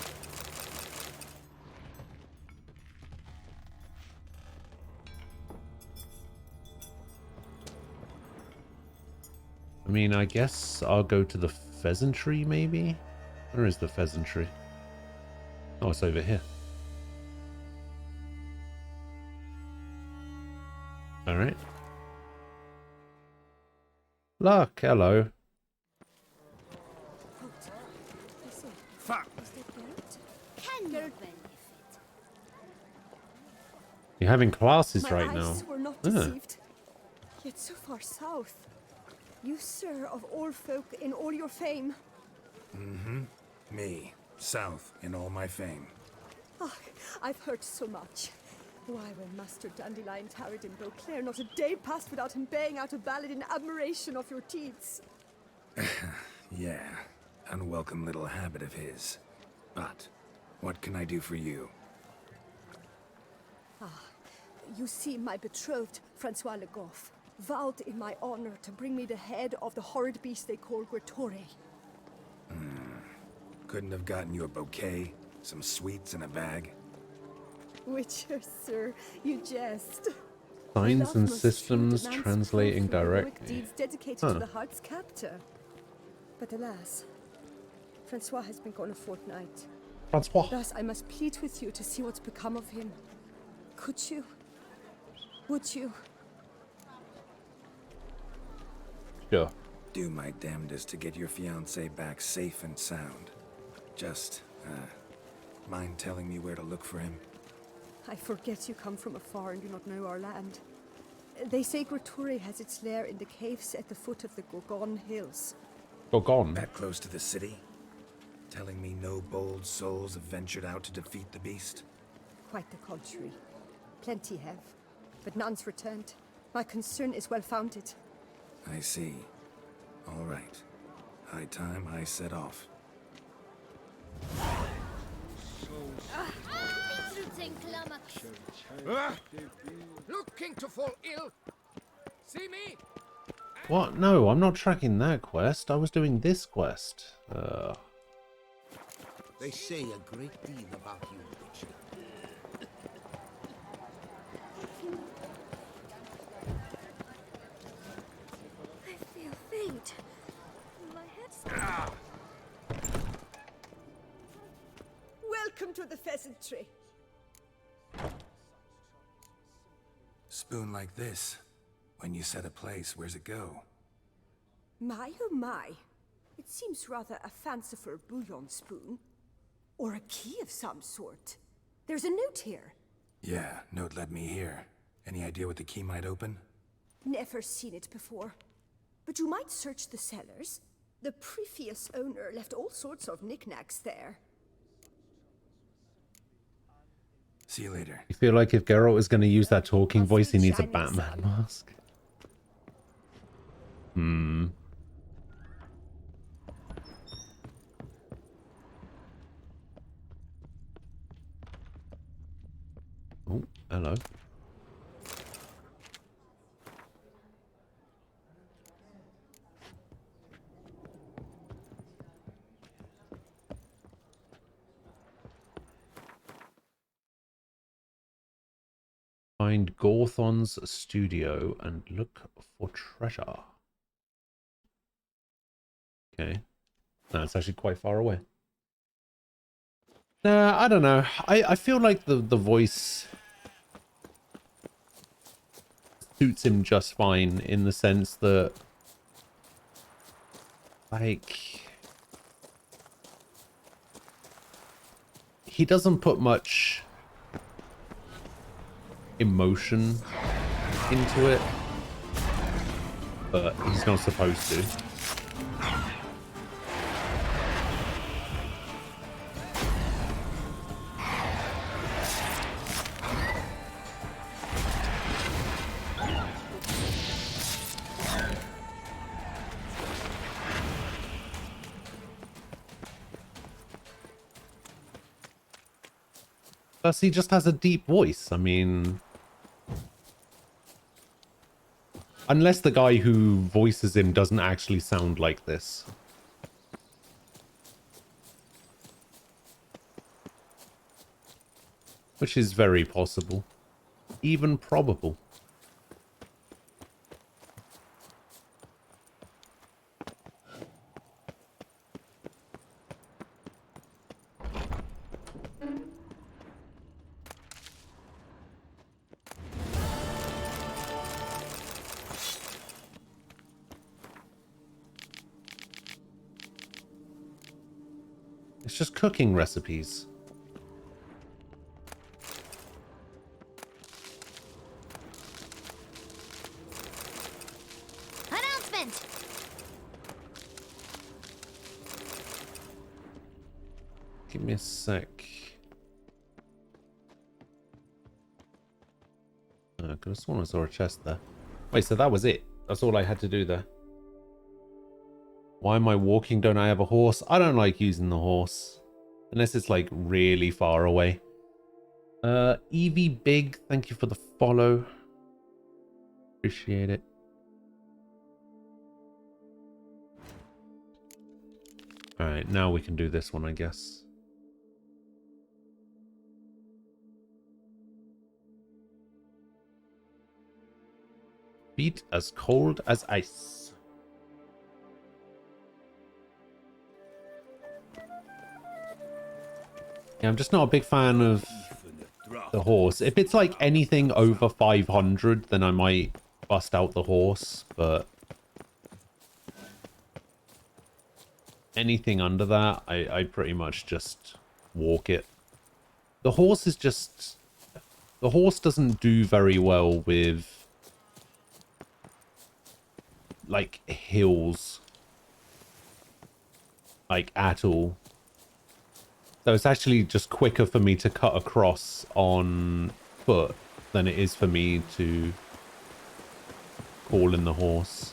Speaker 1: I mean, I guess I'll go to the Pheasantry, maybe? Where is the Pheasantry? Oh, it's over here. Alright. Look, hello. You're having classes right now.
Speaker 10: Were not deceived. Yet so far south. You, sir, of all folk in all your fame.
Speaker 2: Mm-hmm. Me. South in all my fame.
Speaker 10: Oh, I've heard so much. Why, when Master Dandelion tarried in Beauclair, not a day passed without him baying out a ballad in admiration of your deeds.
Speaker 2: Yeah. unwelcome little habit of his. But what can I do for you?
Speaker 10: You see, my betrothed, Francois Le Goff, vowed in my honor to bring me the head of the horrid beast they call Gritore.
Speaker 2: Couldn't have gotten you a bouquet, some sweets in a bag?
Speaker 10: Witcher, sir, you jest.
Speaker 1: Signs
Speaker 10: Love
Speaker 1: and
Speaker 10: must
Speaker 1: systems
Speaker 10: treat the man's
Speaker 1: translating
Speaker 10: proof for heroic
Speaker 1: directly.
Speaker 10: deeds dedicated
Speaker 1: Huh.
Speaker 10: to the heart's captor. But alas, Francois has been gone a fortnight.
Speaker 1: Francois.
Speaker 10: Thus, I must plead with you to see what's become of him. Could you? Would you?
Speaker 1: Sure.
Speaker 2: Do my damnedest to get your fiancé back safe and sound. Just, mind telling me where to look for him?
Speaker 10: I forget you come from afar and do not know our land. They say Gritore has its lair in the caves at the foot of the Gorgon Hills.
Speaker 1: Gorgon?
Speaker 2: That close to the city? Telling me no bold souls have ventured out to defeat the beast?
Speaker 10: Quite the contrary. Plenty have, but none's returned. My concern is well founded.
Speaker 2: I see. All right. High time I set off.
Speaker 11: Looking to fall ill. See me?
Speaker 1: What? No, I'm not tracking that quest. I was doing this quest.
Speaker 3: They say a great deal about you, Witcher.
Speaker 10: I feel faint. My head's... Welcome to the pheasantry.
Speaker 2: Spoon like this. When you set a place, where's it go?
Speaker 10: My oh my. It seems rather a fanciful bouillon spoon. Or a key of some sort. There's a note here.
Speaker 2: Yeah, note led me here. Any idea what the key might open?
Speaker 10: Never seen it before. But you might search the cellars. The previous owner left all sorts of knickknacks there.
Speaker 2: See you later.
Speaker 1: You feel like if Geralt is going to use that talking voice, he needs a Batman mask. Oh, hello. Find Gorthon's studio and look for treasure. Okay. No, it's actually quite far away. Nah, I don't know. I feel like the voice suits him just fine in the sense that, like, he doesn't put much emotion into it, but he's not supposed to. Plus, he just has a deep voice. I mean, unless the guy who voices him doesn't actually sound like this. Which is very possible. Even probable. It's just cooking recipes.
Speaker 13: Announcement!
Speaker 1: Give me a sec. I could have sworn I saw a chest there. Wait, so that was it? That's all I had to do there? Why am I walking? Don't I have a horse? I don't like using the horse. Unless it's like really far away. Evie Big, thank you for the follow. Appreciate it. Alright, now we can do this one, I guess. Feet as cold as ice. Yeah, I'm just not a big fan of the horse. If it's like anything over 500, then I might bust out the horse, but anything under that, I pretty much just walk it. The horse is just... The horse doesn't do very well with like hills, like at all. So it's actually just quicker for me to cut across on foot than it is for me to call in the horse.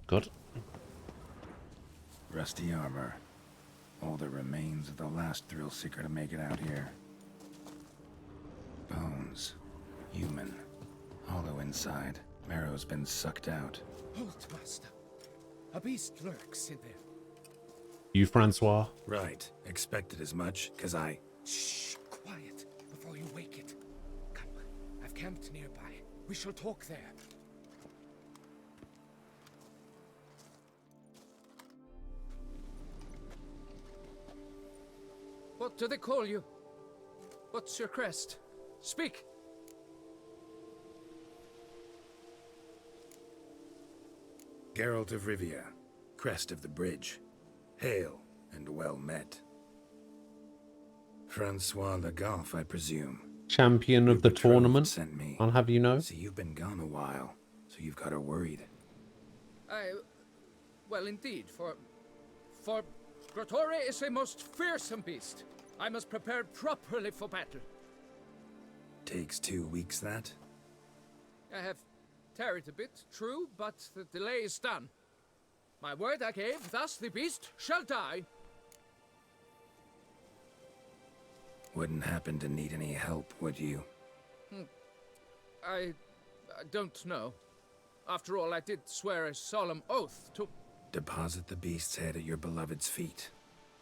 Speaker 1: God.
Speaker 2: Rusty armor. All the remains of the last thrill seeker to make it out here. Bones. Human. Hollow inside. Marrow's been sucked out.
Speaker 11: Halt, master. A beast lurks in there.
Speaker 1: You, Francois?
Speaker 2: Right. Expected as much, 'cause I...
Speaker 11: Shh, quiet, before you wake it. Come, I've camped nearby. We shall talk there. What do they call you? What's your crest? Speak!
Speaker 2: Geralt of Rivia, crest of the bridge. Hail and well met. Francois Legoff, I presume.
Speaker 1: Champion of the tournament,
Speaker 2: sent me.
Speaker 1: I'll have you know.
Speaker 2: See, you've been gone a while, so you've got her worried.
Speaker 11: Well, indeed, for Grotore is a most fearsome beast. I must prepare properly for battle.
Speaker 2: Takes 2 weeks, that?
Speaker 11: I have tarried a bit, true, but the delay is done. My word I gave, thus the beast shall die.
Speaker 2: Wouldn't happen to need any help, would you?
Speaker 11: I don't know. After all, I did swear a solemn oath to...
Speaker 2: Deposit the beast's head at your beloved's feet.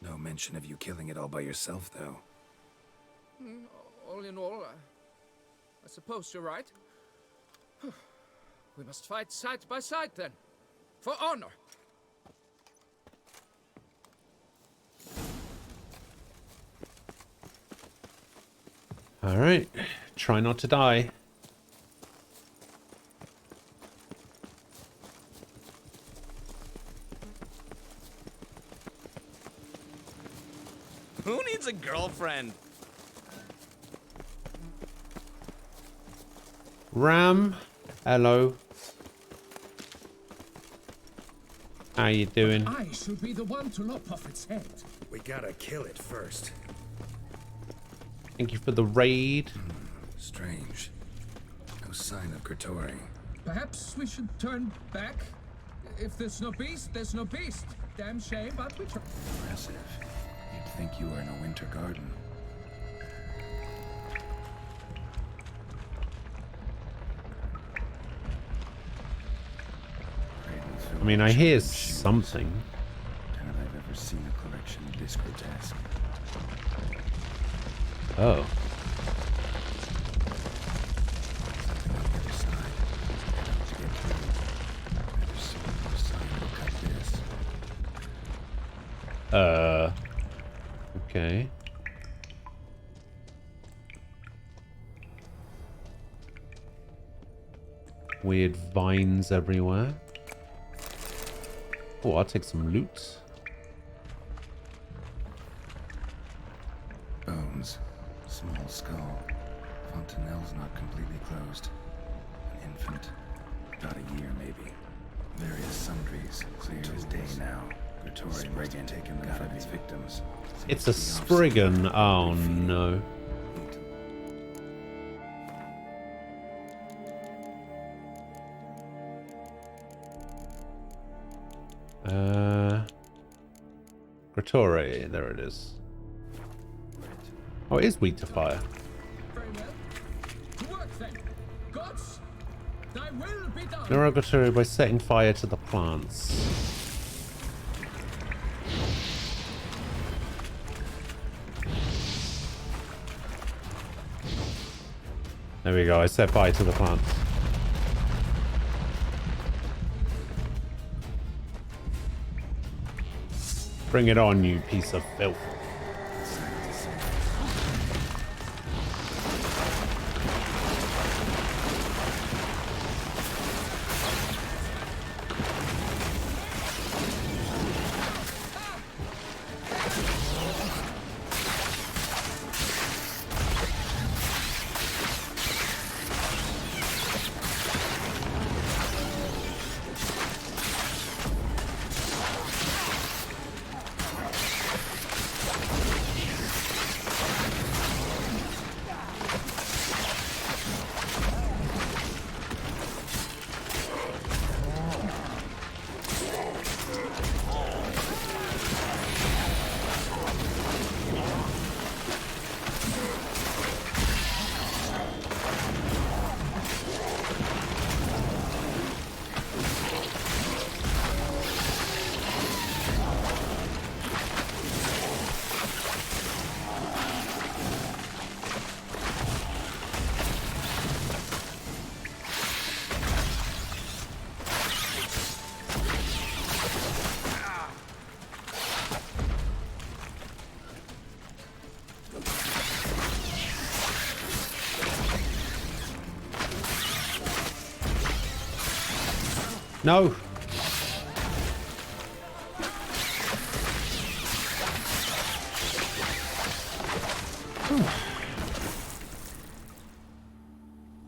Speaker 2: No mention of you killing it all by yourself, though.
Speaker 11: All in all, I suppose you're right. We must fight side by side, then. For honor!
Speaker 1: Alright. Try not to die.
Speaker 13: Who needs a girlfriend?
Speaker 1: Ram, hello. How you doing?
Speaker 11: I should be the one to lop off its head.
Speaker 2: We gotta kill it first.
Speaker 1: Thank you for the raid.
Speaker 2: Strange. No sign of Grotore.
Speaker 11: Perhaps we should turn back? If there's no beast, there's no beast. Damn shame, but we try.
Speaker 2: Impressive. You'd think you were in a winter garden.
Speaker 1: I mean, I hear something.
Speaker 2: Doubt I've ever seen a collection this grotesque.
Speaker 1: Oh.
Speaker 2: Something on the other side. To get through. Better see no sign will cut this.
Speaker 1: Okay. Weird vines everywhere. Oh, I'll take some loot.
Speaker 2: Bones. Small skull. Font Tunnel's not completely closed. An infant. About a year, maybe. Various sundries. Clear as day now. Praetorian must have taken them from its victims.
Speaker 1: It's a Spriggan. Oh no. Praetorian, there it is. Oh, it is weak to fire.
Speaker 11: Very well. To work then. Gods, thy will be done.
Speaker 1: Narragatori by setting fire to the plants. There we go, I set fire to the plants. Bring it on, you piece of filth. No.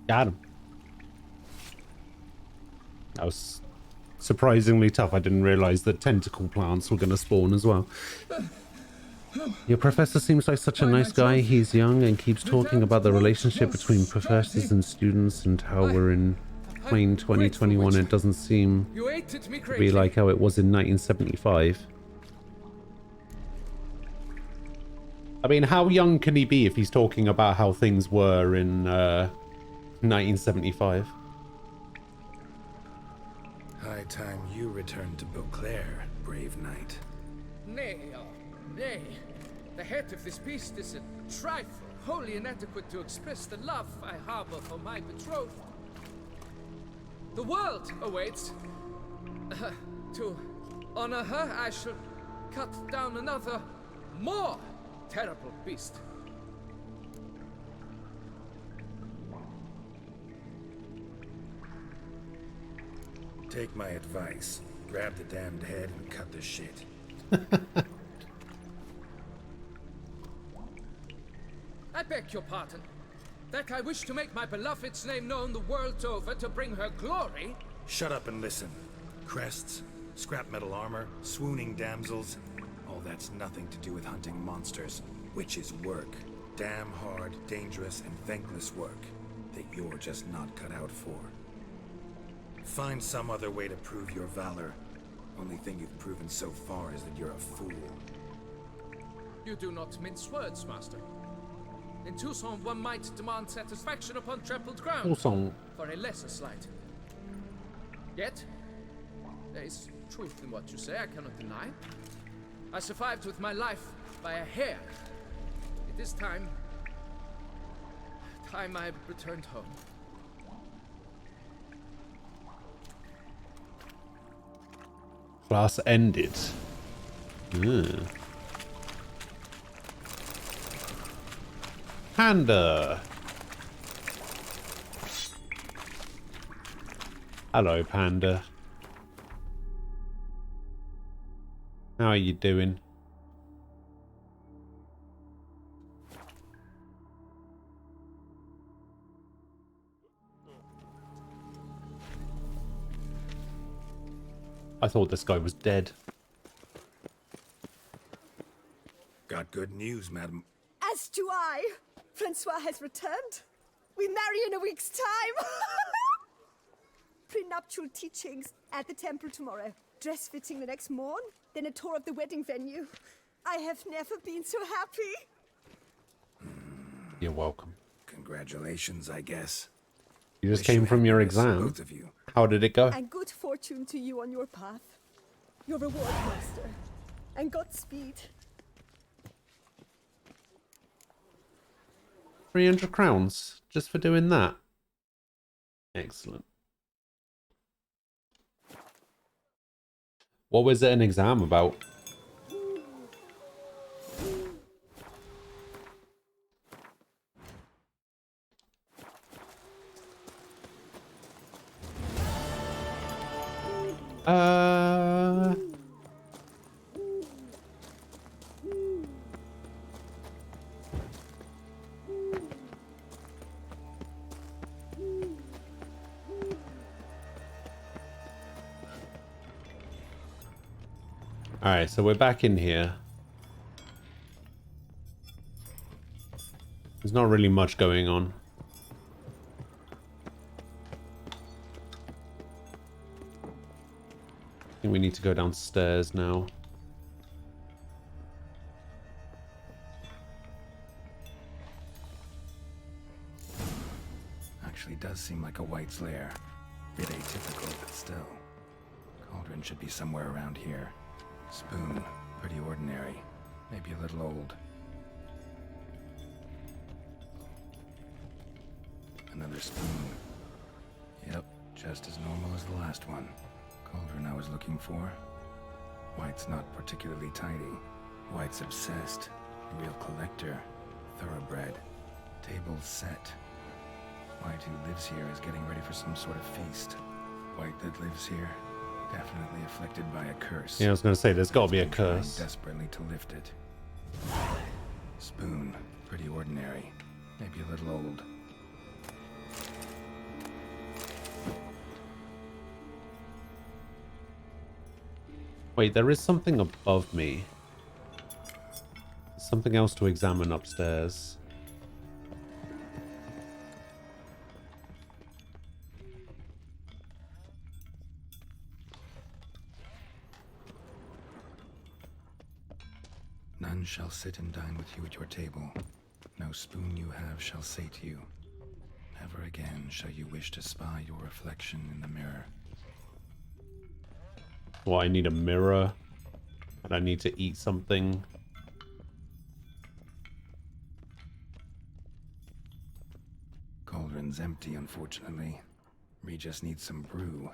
Speaker 1: Got him. That was surprisingly tough. I didn't realize that tentacle plants were going to spawn as well. Your professor seems like such a nice guy. He's young and keeps talking about the relationship between professors and students and how we're in plain 2021. It doesn't seem to be like how it was in 1975. I mean, how young can he be if he's talking about how things were in 1975?
Speaker 2: High time you returned to Beauclair, brave knight.
Speaker 11: Nay, oh, nay. The head of this beast is a trifle, wholly inadequate to express the love I harbor for my betrothed. The world awaits. To honor her, I shall cut down another, more terrible beast.
Speaker 2: Take my advice. Grab the damned head and cut the shit.
Speaker 11: I beg your pardon. That I wish to make my beloved's name known the world over to bring her glory?
Speaker 2: Shut up and listen. Crests, scrap metal armor, swooning damsels. All that's nothing to do with hunting monsters, which is work. Damn hard, dangerous, and thankless work that you're just not cut out for. Find some other way to prove your valor. Only thing you've proven so far is that you're a fool.
Speaker 11: You do not mince words, Master. In Toussaint, one might demand satisfaction upon trampled ground
Speaker 1: Toussaint.
Speaker 11: for a lesser slight. Yet, there is truth in what you say, I cannot deny. I survived with my life by a hair. It is time I returned home.
Speaker 1: Class ended. Panda. Hello, Panda. How are you doing? I thought this guy was dead.
Speaker 2: Got good news, madam.
Speaker 10: As do I. Francois has returned. We marry in a week's time. Prenuptial teachings at the temple tomorrow. Dress fitting the next morn. Then a tour of the wedding venue. I have never been so happy.
Speaker 1: You're welcome.
Speaker 2: Congratulations, I guess.
Speaker 1: You just came from your exam.
Speaker 2: Both of you.
Speaker 1: How did it go?
Speaker 10: And good fortune to you on your path. Your reward, master. And Godspeed.
Speaker 1: 300 crowns just for doing that. Excellent. What was it an exam about? Alright, so we're back in here. There's not really much going on. I think we need to go downstairs now.
Speaker 2: Actually does seem like a White's lair. Bit atypical, but still. Cauldron should be somewhere around here. Spoon, pretty ordinary. Maybe a little old. Another spoon. Yep, just as normal as the last one. Cauldron I was looking for. White's not particularly tidy. White's obsessed. Real collector. Thoroughbred. Table set. White who lives here is getting ready for some sort of feast. White that lives here, definitely afflicted by a curse.
Speaker 1: Yeah, I was going to say, there's got to be a curse.
Speaker 2: Desperately to lift it. Spoon, pretty ordinary. Maybe a little old.
Speaker 1: Wait, there is something above me. Something else to examine upstairs.
Speaker 2: None shall sit and dine with you at your table. No spoon you have shall sate you. Never again shall you wish to spy your reflection in the mirror.
Speaker 1: Well, I need a mirror. And I need to eat something.
Speaker 2: Cauldron's empty, unfortunately. Regis needs some brew.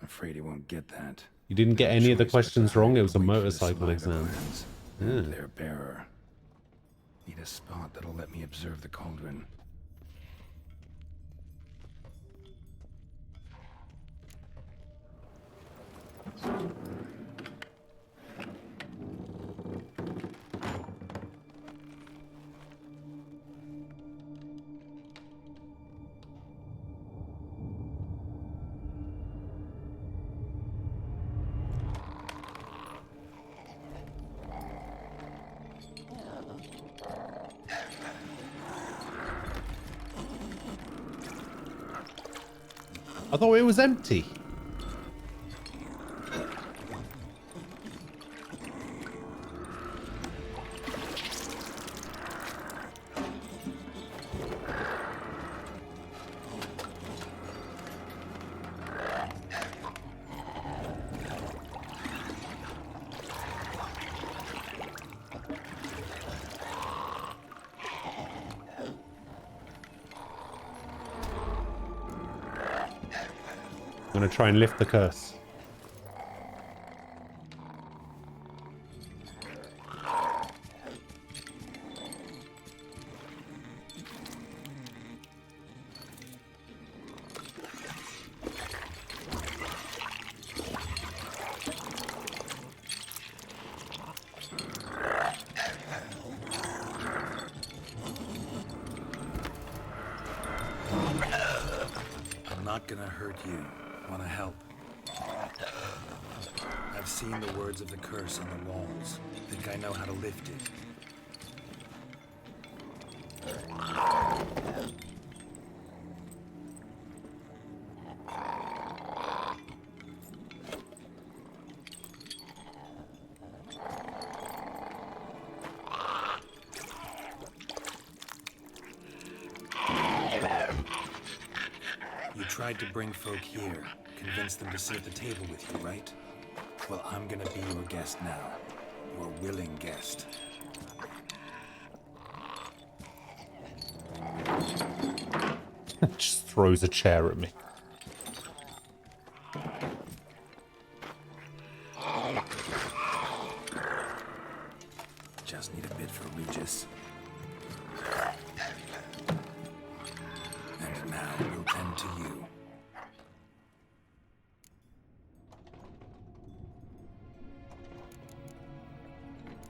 Speaker 2: Afraid he won't get that.
Speaker 1: You didn't get any of the questions wrong. It was a motorcycle exam.
Speaker 2: And their bearer. Need a spot that'll let me observe the cauldron.
Speaker 1: I thought it was empty. I'm gonna try and lift the curse.
Speaker 2: I'm not gonna hurt you. Wanna help? I've seen the words of the curse on the walls. Think I know how to lift it. You tried to bring folk here, convince them to sit at the table with you, right? Well, I'm gonna be your guest now. Your willing guest.
Speaker 1: Just throws a chair at me.
Speaker 2: Just need a bit for Regis. And now we'll tend to you.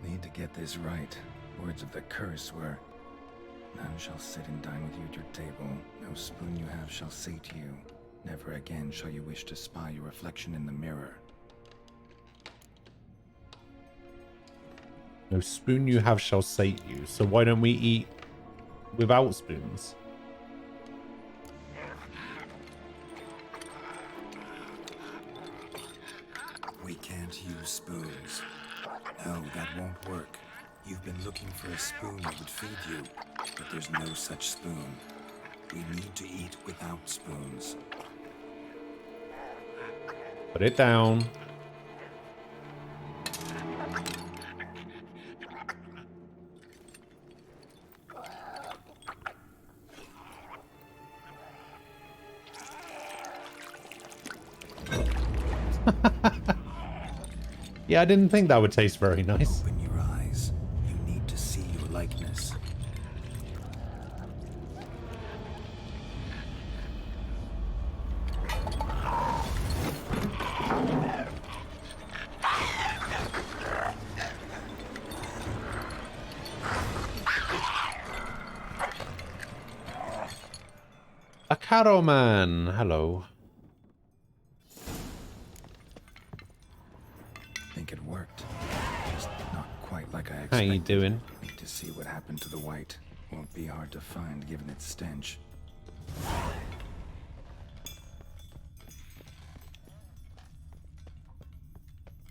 Speaker 2: Need to get this right. Words of the curse were, none shall sit and dine with you at your table. No spoon you have shall sate you. Never again shall you wish to spy your reflection in the mirror.
Speaker 1: No spoon you have shall sate you. So why don't we eat without spoons?
Speaker 2: We can't use spoons. No, that won't work. You've been looking for a spoon that would feed you, but there's no such spoon. We need to eat without spoons.
Speaker 1: Put it down. Yeah, I didn't think that would taste very nice.
Speaker 2: Open your eyes. You need to see your likeness.
Speaker 1: A Caro Man, hello.
Speaker 2: Think it worked. Just not quite like I expected.
Speaker 1: How you doing?
Speaker 2: Need to see what happened to the white. Won't be hard to find given its stench.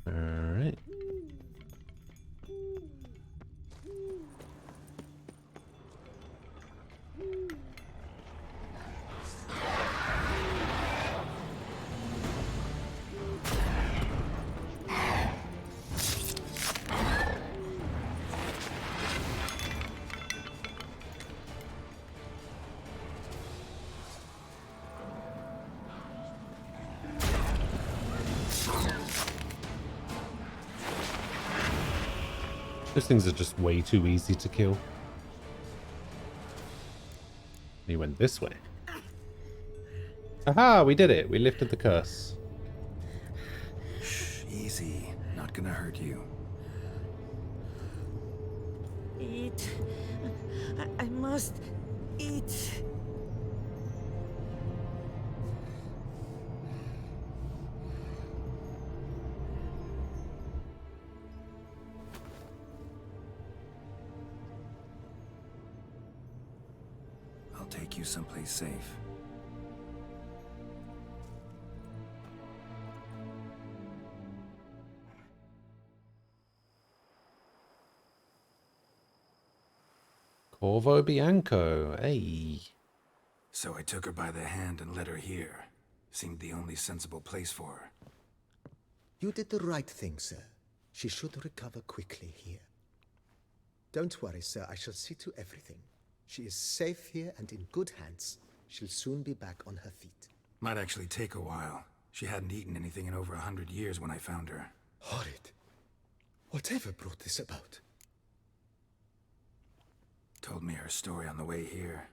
Speaker 1: All right. Those things are just way too easy to kill. He went this way. Aha, we did it. We lifted the curse.
Speaker 2: Shh, easy. Not gonna hurt you.
Speaker 13: Eat. I must eat.
Speaker 2: I'll take you someplace safe.
Speaker 1: Corvo Bianco, hey.
Speaker 2: So I took her by the hand and led her here. Seemed the only sensible place for her.
Speaker 3: You did the right thing, sir. She should recover quickly here. Don't worry, sir. I shall see to everything. She is safe here and in good hands. She'll soon be back on her feet.
Speaker 2: Might actually take a while. She hadn't eaten anything in over 100 years when I found her.
Speaker 3: Horrid. Whatever brought this about?
Speaker 2: Told me her story on the way here.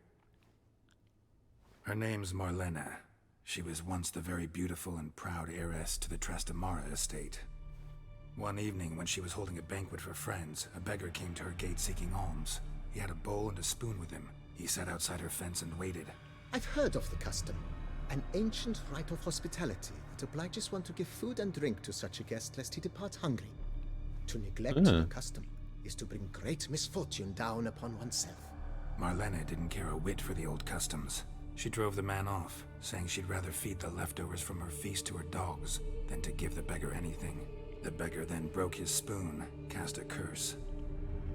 Speaker 2: Her name's Marlena. She was once the very beautiful and proud heiress to the Trastamara estate. One evening when she was holding a banquet for friends, a beggar came to her gate seeking alms. He had a bowl and a spoon with him. He sat outside her fence and waited.
Speaker 3: I've heard of the custom. An ancient rite of hospitality that it obliges one to give food and drink to such a guest lest he depart hungry. To neglect the custom is to bring great misfortune down upon oneself.
Speaker 2: Marlena didn't care a whit for the old customs. She drove the man off, saying she'd rather feed the leftovers from her feast to her dogs than to give the beggar anything. The beggar then broke his spoon, cast a curse.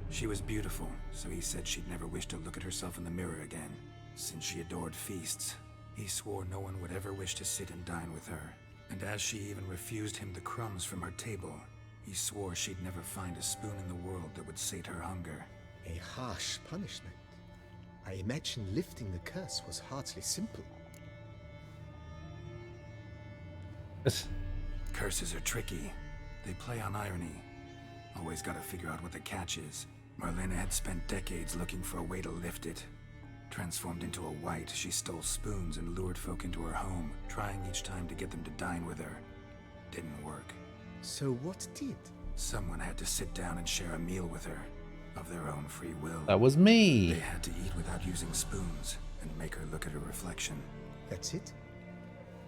Speaker 2: She was beautiful, so he said she'd never wish to look at herself in the mirror again. Since she adored feasts, he swore no one would ever wish to sit and dine with her. And as she even refused him the crumbs from her table, he swore she'd never find a spoon in the world that would sate her hunger.
Speaker 3: A harsh punishment. I imagine lifting the curse was hardly simple.
Speaker 2: Curses are tricky. They play on irony. Always gotta figure out what the catch is. Marlena had spent decades looking for a way to lift it. Transformed into a wight, she stole spoons and lured folk into her home, trying each time to get them to dine with her. Didn't work.
Speaker 3: So what did?
Speaker 2: Someone had to sit down and share a meal with her, of their own free will.
Speaker 1: That was me.
Speaker 2: They had to eat without using spoons, and make her look at her reflection.
Speaker 3: That's it?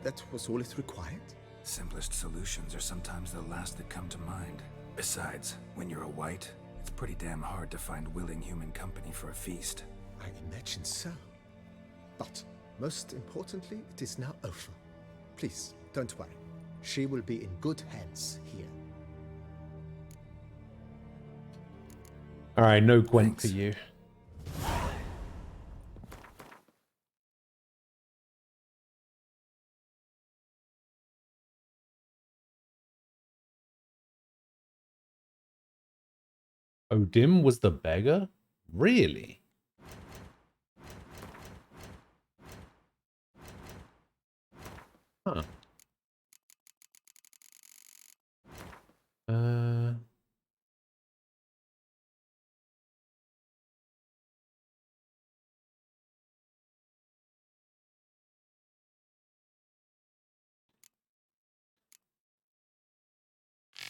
Speaker 3: That was all it required?
Speaker 2: Simplest solutions are sometimes the last that come to mind. Besides, when you're a wight, it's pretty damn hard to find willing human company for a feast.
Speaker 3: I imagine so. But, most importantly, it is now over. Please, don't worry. She will be in good hands here.
Speaker 1: Alright, no Gwent for you. Odim was the beggar? Really? Huh.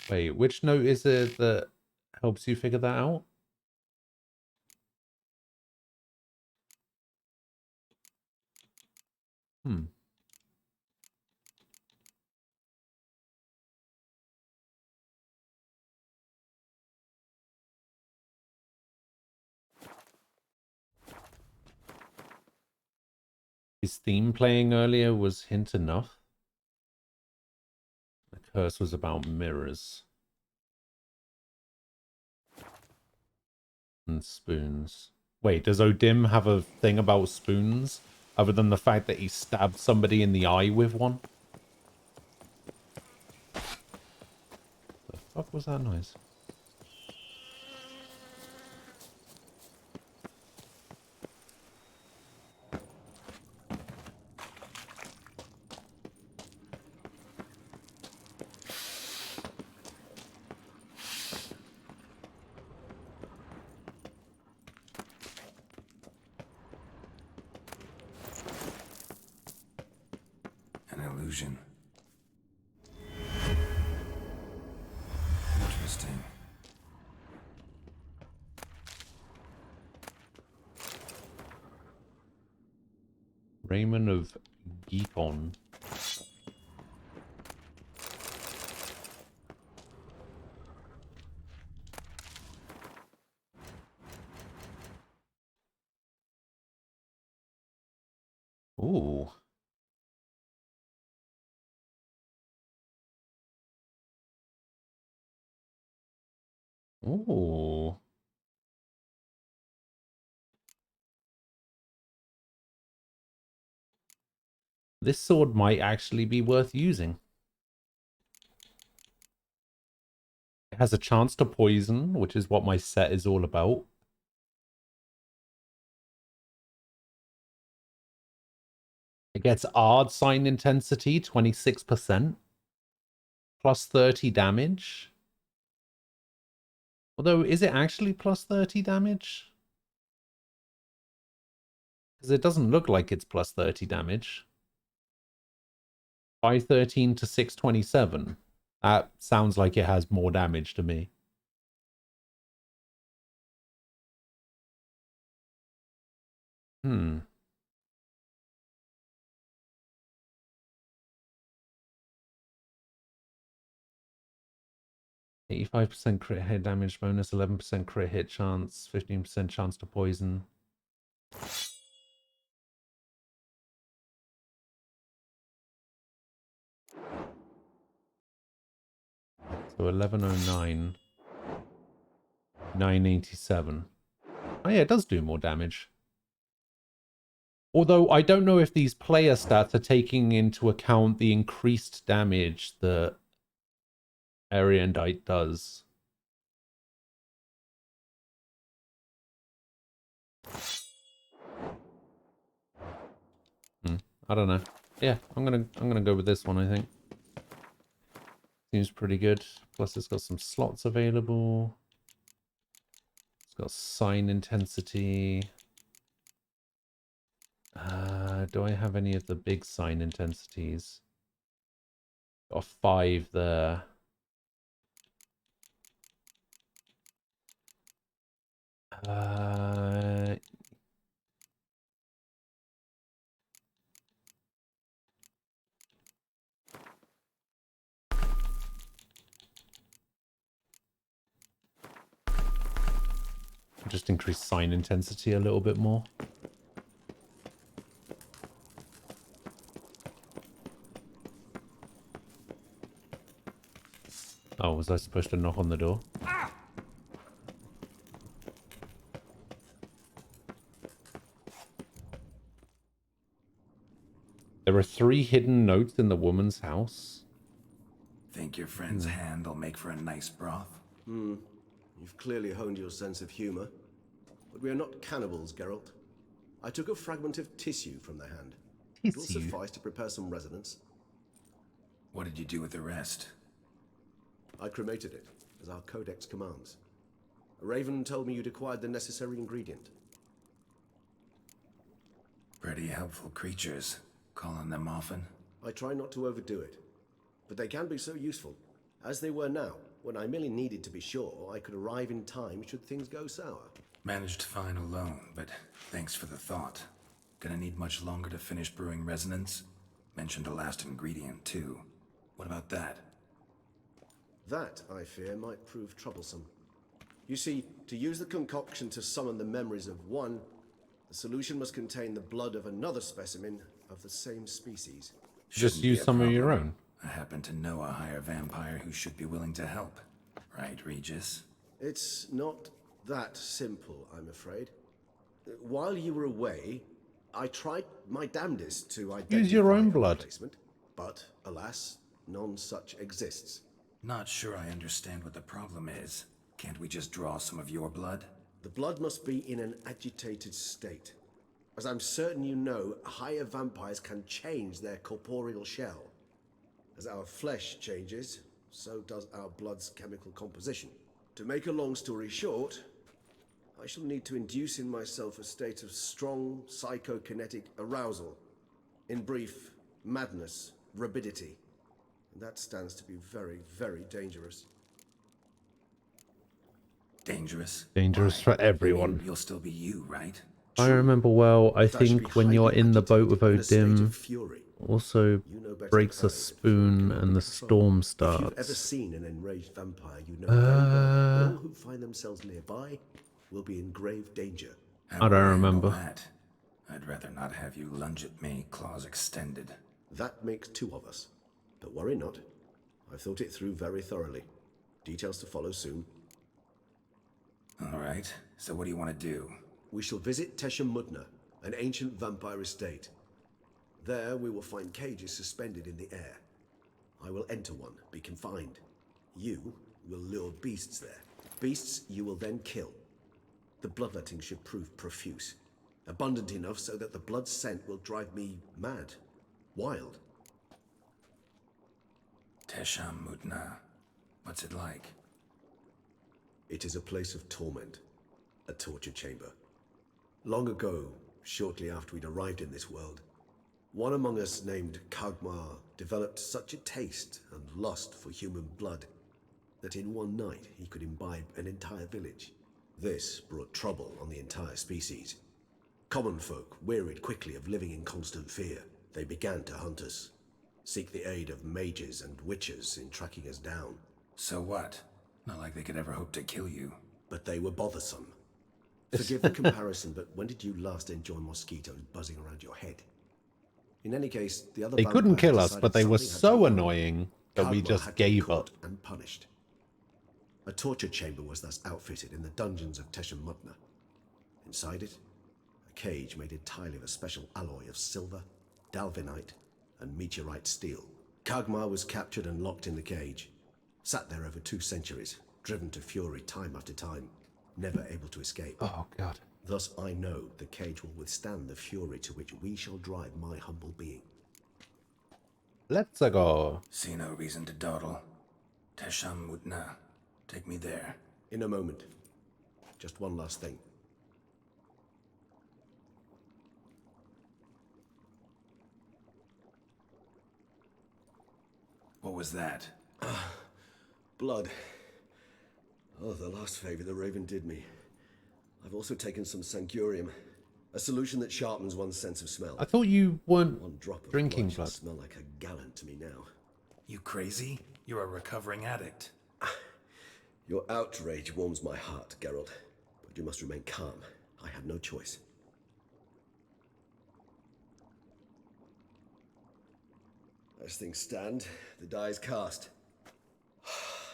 Speaker 1: Wait, which note is it that helps you figure that out? Hmm. His theme playing earlier was hint enough. The curse was about mirrors. And spoons. Wait, does Odim have a thing about spoons? Other than the fact that he stabbed somebody in the eye with one? The fuck was that noise?
Speaker 2: An illusion. Interesting.
Speaker 1: Raymond of Geekon. Ooh. Ooh. This sword might actually be worth using. It has a chance to poison, which is what my set is all about. It gets Ard sign intensity, 26%. Plus 30 damage. Although, is it actually plus 30 damage? Because it doesn't look like it's plus 30 damage. 513 to 627. That sounds like it has more damage to me. Hmm. 85% crit hit damage bonus, 11% crit hit chance, 15% chance to poison. So 1109, 987. Oh yeah, it does do more damage. Although I don't know if these player stats are taking into account the increased damage that Erendite does. I don't know. Yeah, I'm gonna go with this one, I think. Seems pretty good. Plus it's got some slots available. It's got sign intensity. Do I have any of the big sign intensities? Got 5 there. Just increase sign intensity a little bit more. Oh, was I supposed to knock on the door? There are 3 hidden notes in the woman's house.
Speaker 2: Think your friend's hand will make for a nice broth?
Speaker 8: You've clearly honed your sense of humor. But we are not cannibals, Geralt. I took a fragment of tissue from the hand. It will suffice to prepare some resonance.
Speaker 2: What did you do with the rest?
Speaker 8: I cremated it, as our codex commands. Raven told me you'd acquired the necessary ingredient.
Speaker 2: Pretty helpful creatures. Calling them often?
Speaker 8: I try not to overdo it, but they can be so useful, as they were now, when I merely needed to be sure I could arrive in time should things go sour.
Speaker 2: Managed fine alone, but thanks for the thought. Gonna need much longer to finish brewing resonance? Mentioned a last ingredient, too. What about that?
Speaker 8: That, I fear, might prove troublesome. You see, to use the concoction to summon the memories of one, the solution must contain the blood of another specimen of the same species.
Speaker 1: Just use some of your own.
Speaker 2: I happen to know a higher vampire who should be willing to help. Right, Regis?
Speaker 8: It's not that simple, I'm afraid. While you were away, I tried my damnedest to identify
Speaker 1: use your own blood.
Speaker 8: Replacement, but alas, none such exists.
Speaker 2: Not sure I understand what the problem is. Can't we just draw some of your blood?
Speaker 8: The blood must be in an agitated state. As I'm certain you know, higher vampires can change their corporeal shell. As our flesh changes, so does our blood's chemical composition. To make a long story short, I shall need to induce in myself a state of strong psychokinetic arousal. In brief, madness, rabidity. And that stands to be very, very dangerous.
Speaker 2: Dangerous?
Speaker 1: Dangerous for everyone.
Speaker 2: You'll still be you, right?
Speaker 1: I remember well, I think when you're in the boat with Odim, also breaks a spoon and the storm starts.
Speaker 8: If you've ever seen an enraged vampire, you know very well all who find themselves nearby will be in grave danger.
Speaker 1: I don't remember.
Speaker 2: That? I'd rather not have you lunge at me, claws extended.
Speaker 8: That makes 2 of us. But worry not. I've thought it through very thoroughly. Details to follow soon.
Speaker 2: All right, so what do you want to do?
Speaker 8: We shall visit Tesha Mudna, an ancient vampire estate. There we will find cages suspended in the air. I will enter one, be confined. You will lure beasts there. Beasts you will then kill. The bloodletting should prove profuse. Abundant enough so that the blood scent will drive me mad. Wild.
Speaker 2: Tesha Mudna. What's it like?
Speaker 8: It is a place of torment. A torture chamber. Long ago, shortly after we'd arrived in this world, one among us named Kagmar developed such a taste and lust for human blood that in one night he could imbibe an entire village. This brought trouble on the entire species. Common folk wearied quickly of living in constant fear. They began to hunt us, seek the aid of mages and witches in tracking us down.
Speaker 2: So what? Not like they could ever hope to kill you.
Speaker 8: But they were bothersome. Forgive the comparison, but when did you last enjoy mosquitoes buzzing around your head? In any case, the other
Speaker 1: They couldn't
Speaker 8: vampires
Speaker 1: kill us,
Speaker 8: decided
Speaker 1: but they were
Speaker 8: something had to
Speaker 1: so
Speaker 8: be done.
Speaker 1: annoying that we
Speaker 8: Kagmar
Speaker 1: just
Speaker 8: had to be
Speaker 1: gave
Speaker 8: caught
Speaker 1: up.
Speaker 8: and punished. A torture chamber was thus outfitted in the dungeons of Teshem Mutna. Inside it, a cage made entirely of a special alloy of silver, dalvinite, and meteorite steel. Kagmar was captured and locked in the cage. Sat there over 2 centuries, driven to fury time after time, never able to escape.
Speaker 1: Oh, God.
Speaker 8: Thus I know the cage will withstand the fury to which we shall drive my humble being.
Speaker 1: Let's go.
Speaker 2: See no reason to dawdle. Teshem Mutna. Take me there.
Speaker 8: In a moment. Just one last thing.
Speaker 2: What was that?
Speaker 8: Blood. Oh, the last favor the Raven did me. I've also taken some Sancurium, a solution that sharpens one's sense of smell.
Speaker 1: I thought you weren't
Speaker 8: One drop of
Speaker 1: drinking
Speaker 8: blood
Speaker 1: blood.
Speaker 8: should smell like a gallon to me now.
Speaker 2: You crazy? You're a recovering addict.
Speaker 8: Your outrage warms my heart, Geralt. But you must remain calm. I have no choice. As things stand, the die is cast.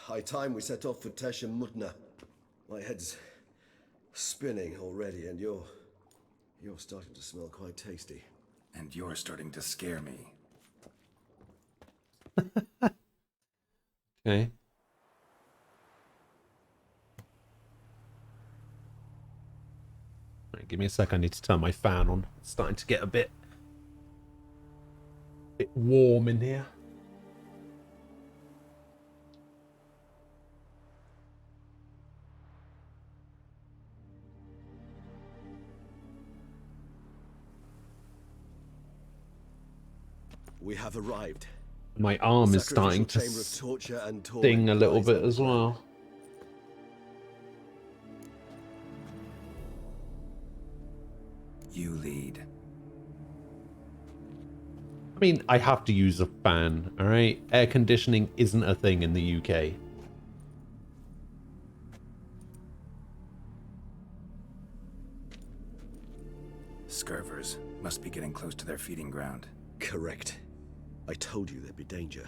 Speaker 8: High time we set off for Teshem Mutna. My head's spinning already, and you're starting to smell quite tasty.
Speaker 2: And you're starting to scare me.
Speaker 1: Okay. Right, give me a sec. I need to turn my fan on. It's starting to get a bit warm in here.
Speaker 8: We have arrived.
Speaker 1: My arm is starting to
Speaker 8: Chamber of torture and
Speaker 1: sting a little
Speaker 8: lies
Speaker 1: bit
Speaker 8: on the
Speaker 1: as well.
Speaker 2: You lead.
Speaker 1: I mean, I have to use a fan, alright? Air conditioning isn't a thing in the UK.
Speaker 2: Scurvers must be getting close to their feeding ground.
Speaker 8: Correct. I told you there'd be danger.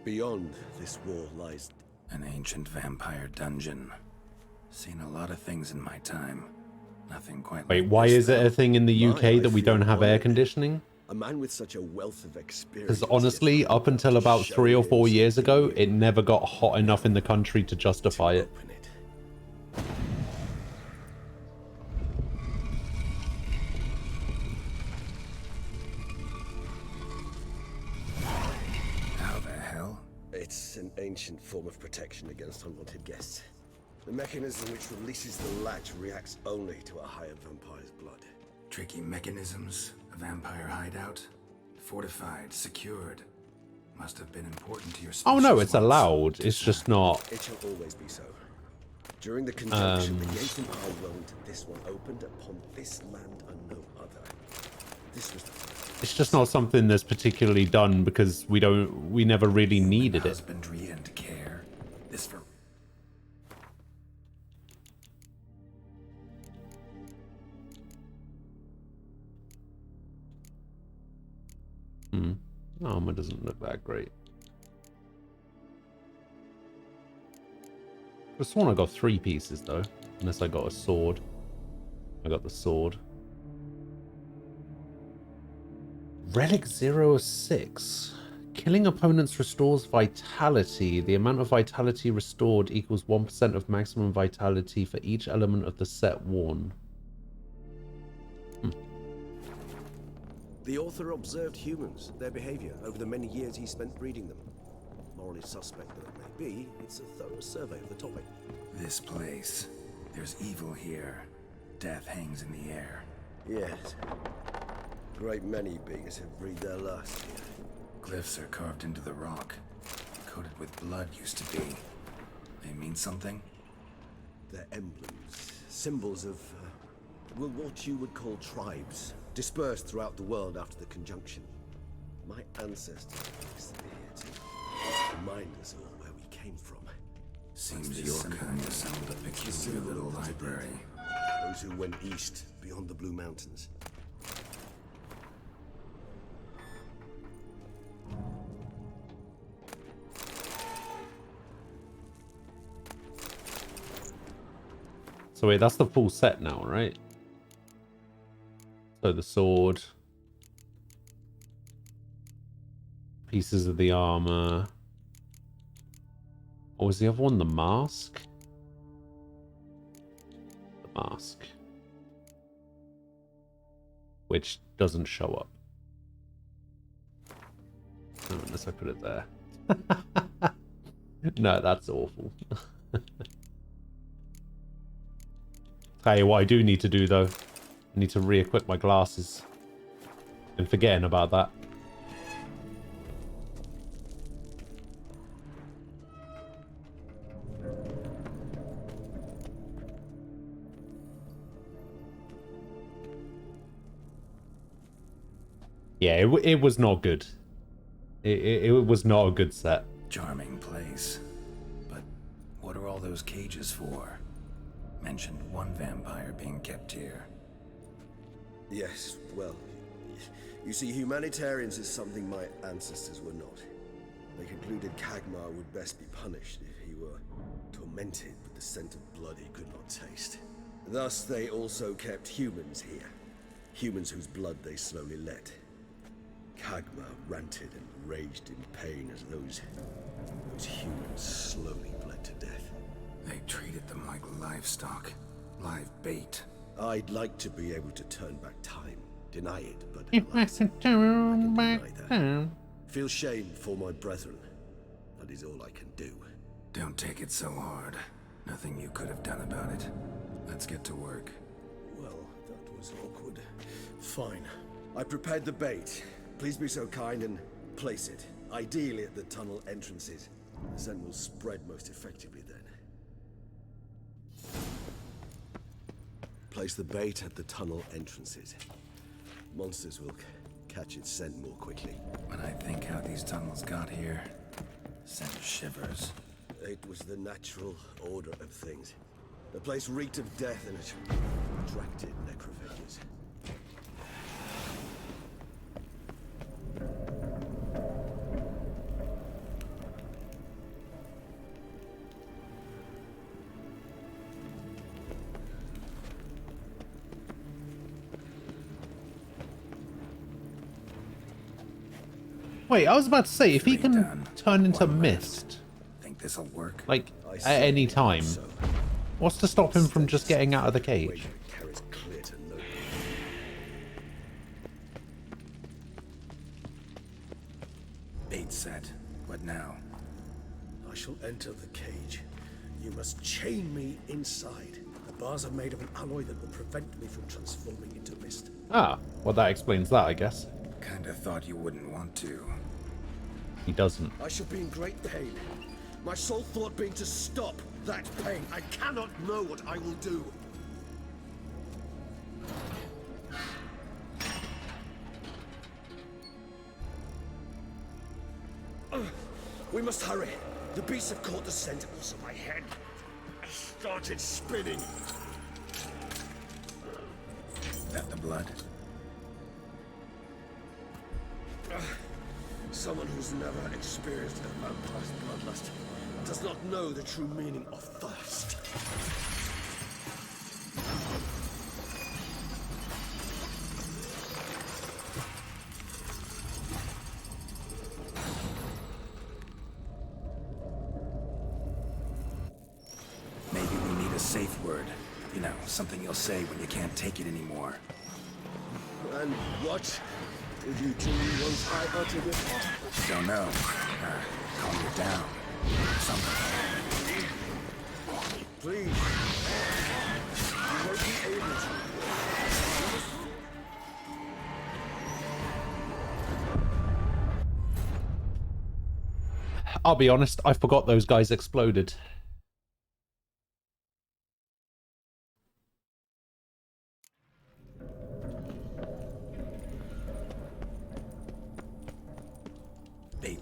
Speaker 8: Beyond this wall lies
Speaker 2: an ancient vampire dungeon. Seen a lot of things in my time. Nothing quite
Speaker 1: Wait,
Speaker 2: like
Speaker 1: why
Speaker 2: this,
Speaker 1: is it a
Speaker 2: though.
Speaker 1: thing in the UK
Speaker 8: I
Speaker 1: that we
Speaker 8: feel
Speaker 1: don't have air
Speaker 8: honored.
Speaker 1: conditioning?
Speaker 8: a man with such a wealth of experience.
Speaker 1: Because honestly, up until about 3 or 4 years ago, it never got hot enough in the country to justify it.
Speaker 2: How the hell?
Speaker 8: It's an ancient form of protection against unwanted guests. The mechanism which releases the latch reacts only to a higher vampire's blood.
Speaker 2: Tricky mechanisms, a vampire hideout, fortified, secured. Must have been important to your species.
Speaker 1: Oh no, it's
Speaker 2: once.
Speaker 1: allowed. It's just not.
Speaker 8: It shall always be so. During the conjunction, the gate in Ironwell into this one opened upon this land and no other. This was the first.
Speaker 1: It's just not something that's particularly done because we never really needed it.
Speaker 2: Husbandry and care. This for
Speaker 1: Armor doesn't look that great. I sworn I got 3 pieces though, unless I got a sword. I got the sword. Relic 06. Killing opponents restores vitality. The amount of vitality restored equals 1% of maximum vitality for each element of the set worn.
Speaker 8: The author observed humans, their behavior, over the many years he spent breeding them. Morally suspect though it may be, it's a thorough survey of the topic.
Speaker 2: this place. There's evil here. Death hangs in the air.
Speaker 8: Yes. A great many beings have breathed their last here.
Speaker 2: Glyphs are carved into the rock. Coated with blood used to be. They mean something?
Speaker 8: They're emblems, symbols of, well, what you would call tribes. dispersed throughout the world after the conjunction. My ancestors placed them here to remind us all where we came from.
Speaker 2: Seems your kind assembled a peculiar little library.
Speaker 8: Those who went east, beyond the Blue Mountains.
Speaker 1: So wait, that's the full set now, right? So the sword, pieces of the armor. Or was the other one the mask? The mask. Which doesn't show up. Oh, unless I put it there. No, that's awful. Tell you what I do need to do though. I need to re-equip my glasses. Been forgetting about that. Yeah, it was not good. It was not a good set.
Speaker 2: Charming place. But what are all those cages for? Mentioned one vampire being kept here.
Speaker 8: Yes, well, you see, humanitarians is something my ancestors were not. They concluded Kagmar would best be punished if he were tormented with the scent of blood he could not taste. Thus, they also kept humans here. Humans whose blood they slowly let. Kagmar ranted and raged in pain as those humans slowly bled to death.
Speaker 2: They treated them like livestock. Live bait.
Speaker 8: I'd like to be able to turn back time. Deny it, but alas, I can deny that. Feel shame for my brethren. That is all I can do.
Speaker 2: Don't take it so hard. Nothing you could have done about it. Let's get to work.
Speaker 8: Well, that was awkward. Fine. I prepared the bait. Please be so kind and place it. Ideally at the tunnel entrances. The scent will spread most effectively then. Place the bait at the tunnel entrances. Monsters will catch its scent more quickly.
Speaker 2: When I think how these tunnels got here, send shivers.
Speaker 8: It was the natural order of things. The place reeked of death and it attracted necrophages.
Speaker 1: Wait, I was about to say, if he can turn into mist,
Speaker 2: think this'll work?
Speaker 1: like, at any time, what's to stop him from just getting out of the cage?
Speaker 2: Bait set. What now?
Speaker 8: I shall enter the cage. You must chain me inside. The bars are made of an alloy that will prevent me from transforming into mist.
Speaker 1: Ah, well that explains that, I guess.
Speaker 2: Kinda thought you wouldn't want to.
Speaker 1: He doesn't.
Speaker 8: I shall be in great pain. My sole thought being to stop that pain. I cannot know what I will do. We must hurry. The beasts have caught the scent, also my head. I started spinning.
Speaker 2: That the blood?
Speaker 8: Someone who's never experienced a vampire's bloodlust does not know the true meaning of thirst.
Speaker 2: Maybe we need a safe word. You know, something you'll say when you can't take it anymore.
Speaker 8: And what did you do once I uttered it?
Speaker 2: Don't know. Calm you down. Something.
Speaker 8: Please. You won't be able to.
Speaker 1: I'll be honest, I forgot those guys exploded.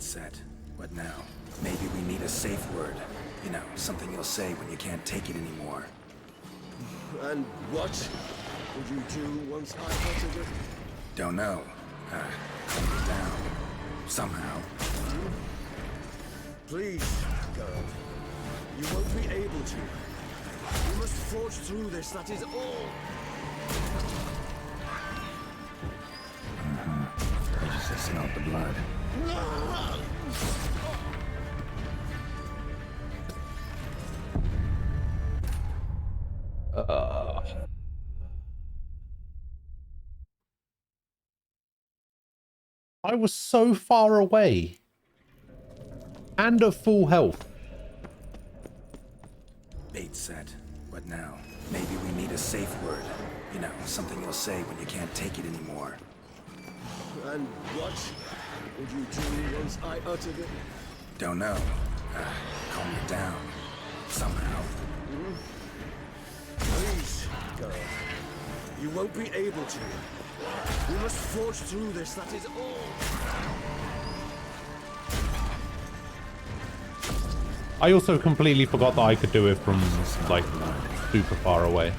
Speaker 2: set. What now? Maybe we need a safe word. You know, something you'll say when you can't take it anymore.
Speaker 8: And what would you do once I uttered it?
Speaker 2: Don't know. Calm it down. Somehow.
Speaker 8: Please, girl. You won't be able to. You must forge through this, that is all.
Speaker 2: I just smelled the blood.
Speaker 1: I was so far away. And at full health.
Speaker 2: Bait set. What now? Maybe we need a safe word. You know, something you'll say when you can't take it anymore.
Speaker 8: And what would you do once I uttered it?
Speaker 2: Don't know. Calm it down. Somehow.
Speaker 8: Please, girl. You won't be able to. You must forge through this, that is all.
Speaker 1: I also completely forgot that I could do it from, like, super far away.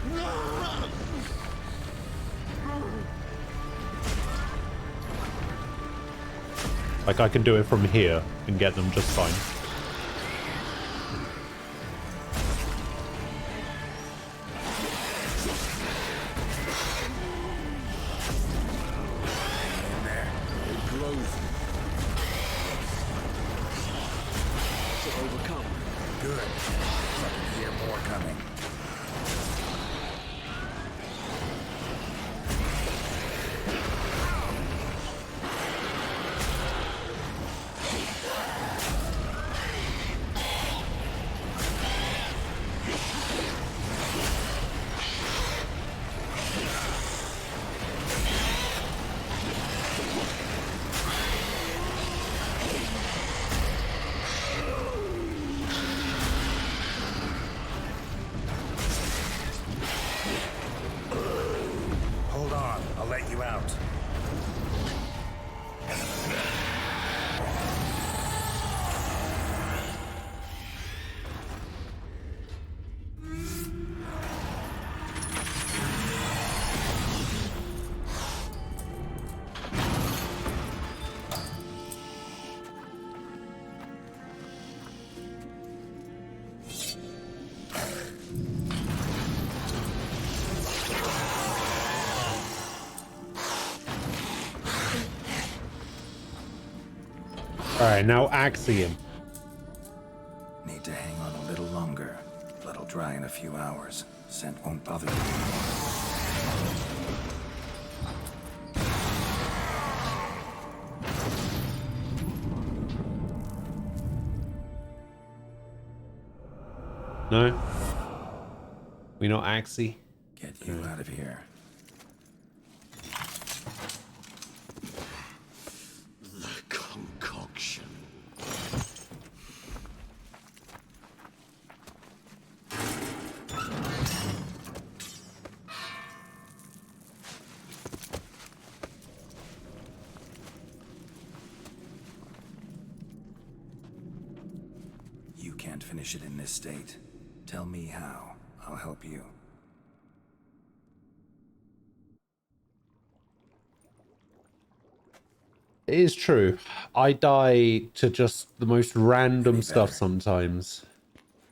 Speaker 1: Like, I can do it from here and get them just fine. Alright, now Axiom.
Speaker 2: Need to hang on a little longer. Blood'll dry in a few hours. Scent won't bother you
Speaker 1: No? We know Axie?
Speaker 2: Get you out of here.
Speaker 8: The concoction.
Speaker 2: You can't finish it in this state. Tell me how. I'll help you.
Speaker 1: It is true. I die to just the most random stuff sometimes.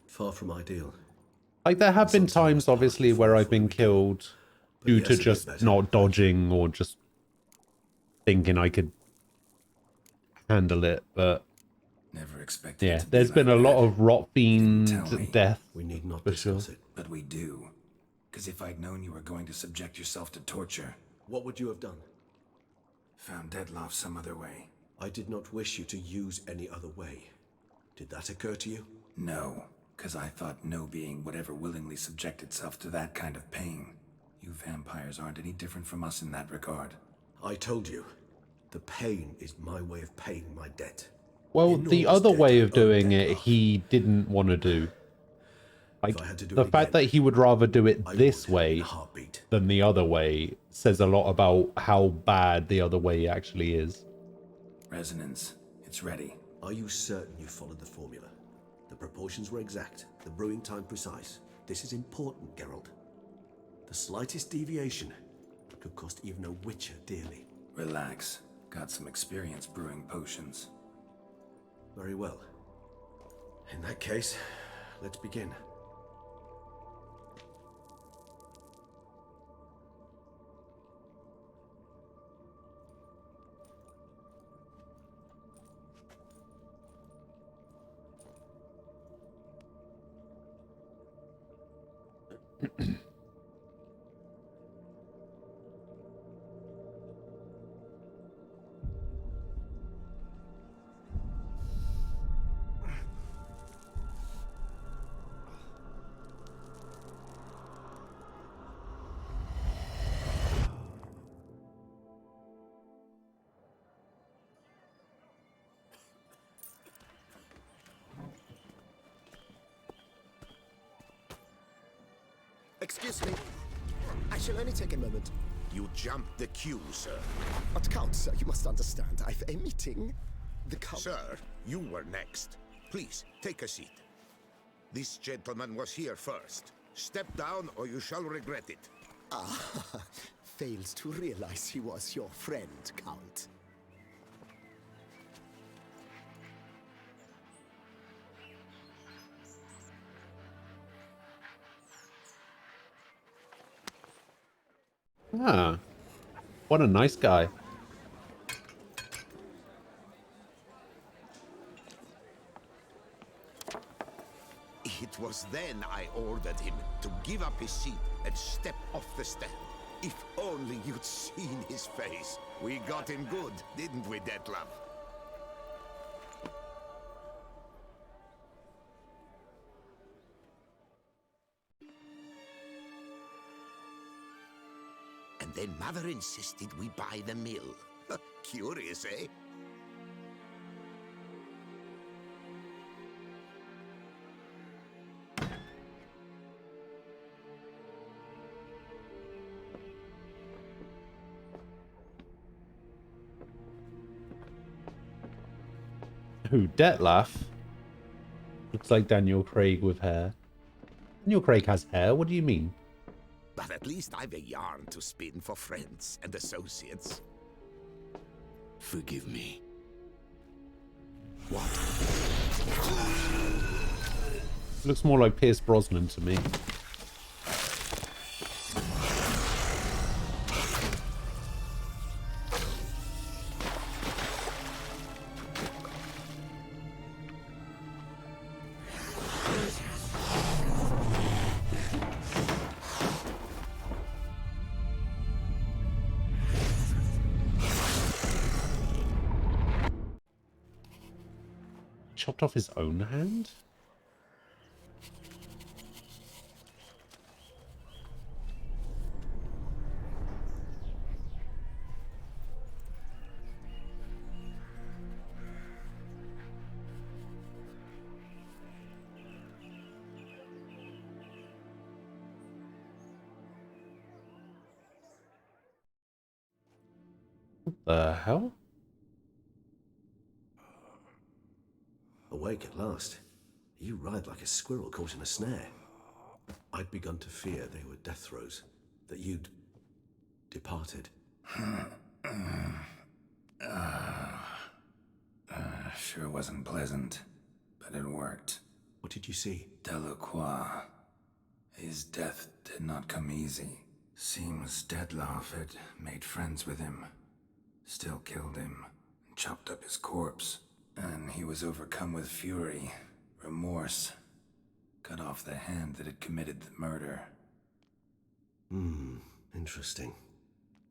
Speaker 8: Far from ideal.
Speaker 1: Like, there have been times, obviously, where I've been killed due to just not dodging or just thinking I could handle it, but
Speaker 2: never expected.
Speaker 1: Yeah, there's been a lot of rot fiend death.
Speaker 8: We need not
Speaker 1: discuss
Speaker 8: it.
Speaker 2: But we do. Because if I'd known you were going to subject yourself to torture...
Speaker 8: What would you have done?
Speaker 2: Found Dettlaff some other way.
Speaker 8: I did not wish you to use any other way. Did that occur to you?
Speaker 2: No, because I thought no being would ever willingly subject itself to that kind of pain. You vampires aren't any different from us in that regard.
Speaker 8: I told you, the pain is my way of paying my debt.
Speaker 1: Well, the other way of doing it, he didn't want to do. Like, the fact that he would rather do it this way than the other way says a lot about how bad the other way actually is.
Speaker 2: Resonance. It's ready.
Speaker 8: Are you certain you followed the formula? The proportions were exact, the brewing time precise. This is important, Geralt. The slightest deviation could cost even a Witcher dearly.
Speaker 2: Relax. Got some experience brewing potions.
Speaker 8: Very well. In that case, let's begin.
Speaker 14: Excuse me. I shall only take a moment.
Speaker 15: You jumped the queue, sir.
Speaker 14: But Count, sir, you must understand. I've a meeting. The Count...
Speaker 15: Sir, you were next. Please, take a seat. This gentleman was here first. Step down or you shall regret it.
Speaker 14: Ah, fails to realize he was your friend, Count.
Speaker 1: Ah, what a nice guy.
Speaker 15: It was then I ordered him to give up his seat and step off the stand. If only you'd seen his face. We got him good, didn't we, Detlef? And then Mother insisted we buy the mill. Curious, eh?
Speaker 1: Who, Detlef? Looks like Daniel Craig with hair. Daniel Craig has hair? What do you mean?
Speaker 15: But at least I've a yarn to spin for friends and associates. Forgive me. What?
Speaker 1: Looks more like Pierce Brosnan to me. Chopped off his own hand? What the hell?
Speaker 8: Awake at last. You ride like a squirrel caught in a snare. I'd begun to fear they were death throes, that you'd departed.
Speaker 2: Sure wasn't pleasant, but it worked.
Speaker 8: What did you see?
Speaker 2: Delacroix. His death did not come easy.
Speaker 16: Seems Detlef had made friends with him. Still killed him, and chopped up his corpse.
Speaker 2: And he was overcome with fury, remorse. Cut off the hand that had committed the murder.
Speaker 8: Interesting.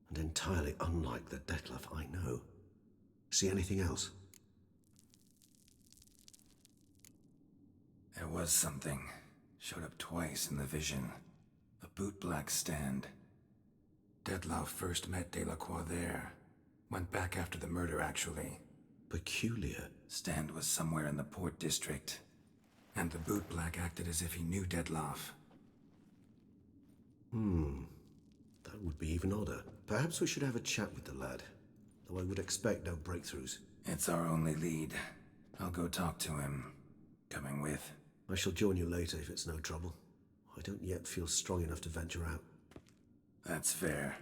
Speaker 8: And entirely unlike the Detlef I know. See anything else?
Speaker 2: There was something. Showed up twice in the vision. A bootblack stand.
Speaker 16: Detlef first met Delacroix there. Went back after the murder, actually.
Speaker 8: Peculiar.
Speaker 2: Stand was somewhere in the Port District.
Speaker 16: And the bootblack acted as if he knew Detlef.
Speaker 8: That would be even odder. Perhaps we should have a chat with the lad. Though I would expect no breakthroughs.
Speaker 2: It's our only lead. I'll go talk to him. Coming with?
Speaker 8: I shall join you later if it's no trouble. I don't yet feel strong enough to venture out.
Speaker 2: That's fair.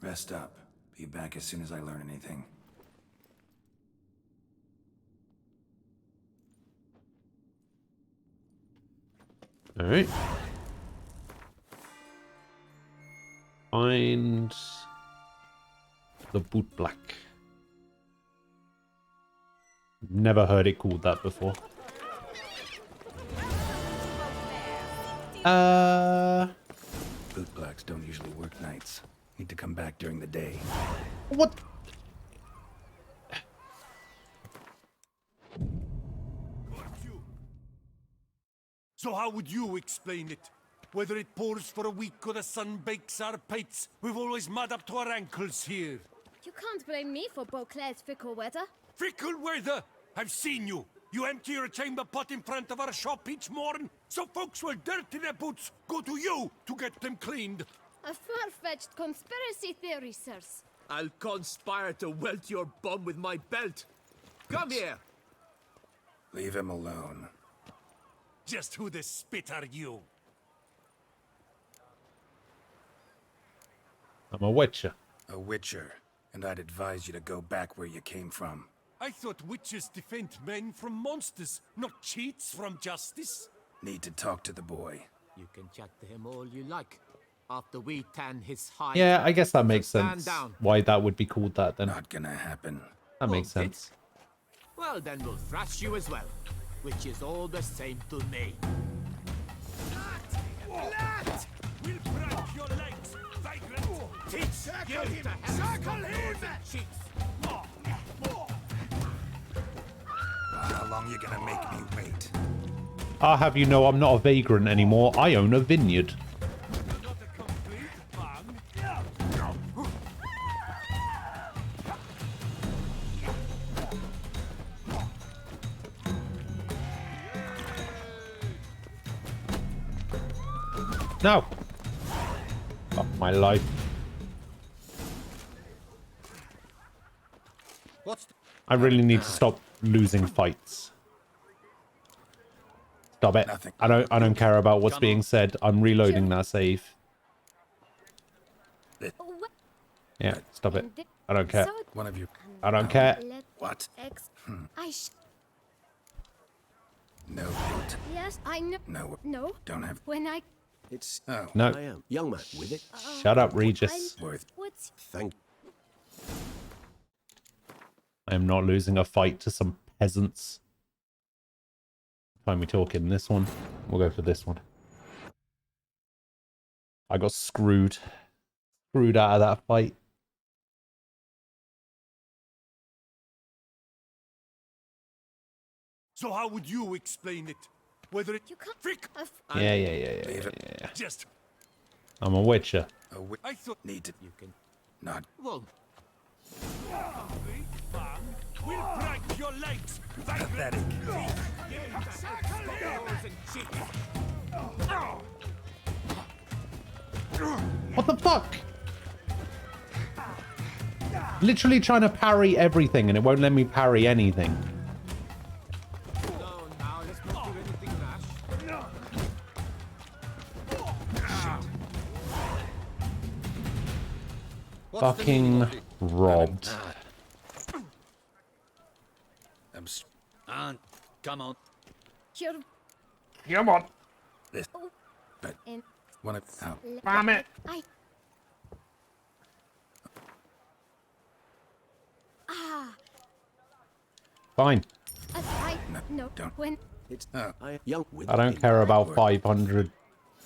Speaker 2: Rest up. Be back as soon as I learn anything.
Speaker 1: Alright. Find the boot black. Never heard it called that before.
Speaker 2: Boot blacks don't usually work nights. Need to come back during the day.
Speaker 1: What?
Speaker 17: So how would you explain it? Whether it pours for a week or the sun bakes our pates, we've always mud up to our ankles here.
Speaker 18: You can't blame me for Beauclair's fickle weather.
Speaker 17: Fickle weather? I've seen you. You empty your chamber pot in front of our shop each morn, so folks will dirty their boots, go to you to get them cleaned.
Speaker 18: A far-fetched conspiracy theory, sirs.
Speaker 4: I'll conspire to welt your bum with my belt. Come here.
Speaker 2: Leave him alone.
Speaker 17: Just who the spit are you?
Speaker 1: I'm a witcher.
Speaker 2: A witcher. And I'd advise you to go back where you came from.
Speaker 17: I thought witches defend men from monsters, not cheats from justice.
Speaker 2: Need to talk to the boy.
Speaker 4: You can chat to him all you like. After we tan his hide.
Speaker 1: Yeah, I guess that makes
Speaker 4: stand
Speaker 1: sense.
Speaker 4: down.
Speaker 1: Why that would be called that then.
Speaker 2: Not gonna happen.
Speaker 1: That makes sense.
Speaker 4: Well, then we'll thrash you as well, which is all the same to me.
Speaker 17: Lad! We'll break your legs, vagrant! Teach
Speaker 4: Circle him! Circle him!
Speaker 2: How long you gonna make me wait?
Speaker 1: I'll have you know I'm not a vagrant anymore. I own a vineyard. No! Fuck my life. I really need to stop losing fights. Stop it.
Speaker 2: Nothing.
Speaker 1: I don't care about what's being said. I'm reloading that save. Yeah, stop it. I don't care.
Speaker 2: One of you.
Speaker 1: I don't care.
Speaker 2: What? No.
Speaker 18: Yes, I know.
Speaker 2: No.
Speaker 18: No.
Speaker 2: Don't have.
Speaker 18: When I...
Speaker 8: It's...
Speaker 2: Oh.
Speaker 1: No.
Speaker 8: I am. Young man, with it.
Speaker 1: Shut up, Regis.
Speaker 18: What's...
Speaker 8: Thank...
Speaker 1: I am not losing a fight to some peasants. Time we talking this one. We'll go for this one. I got screwed. Screwed out of that fight.
Speaker 17: So how would you explain it? Whether it...
Speaker 18: You can't...
Speaker 17: Frick!
Speaker 1: Yeah.
Speaker 17: Just...
Speaker 1: I'm a witcher.
Speaker 17: I thought...
Speaker 2: Need to...
Speaker 4: You can...
Speaker 2: Not...
Speaker 4: Well...
Speaker 17: We'll break your legs, vagrant!
Speaker 1: What the fuck? Literally trying to parry everything and it won't let me parry anything. Fucking robbed.
Speaker 4: Come on.
Speaker 18: You're...
Speaker 1: Come on.
Speaker 2: This... But...
Speaker 18: And...
Speaker 2: One of... Oh.
Speaker 1: Damn it. Fine.
Speaker 18: No,
Speaker 2: don't.
Speaker 18: When...
Speaker 8: It's...
Speaker 2: Oh.
Speaker 8: Young with
Speaker 1: I don't care about 500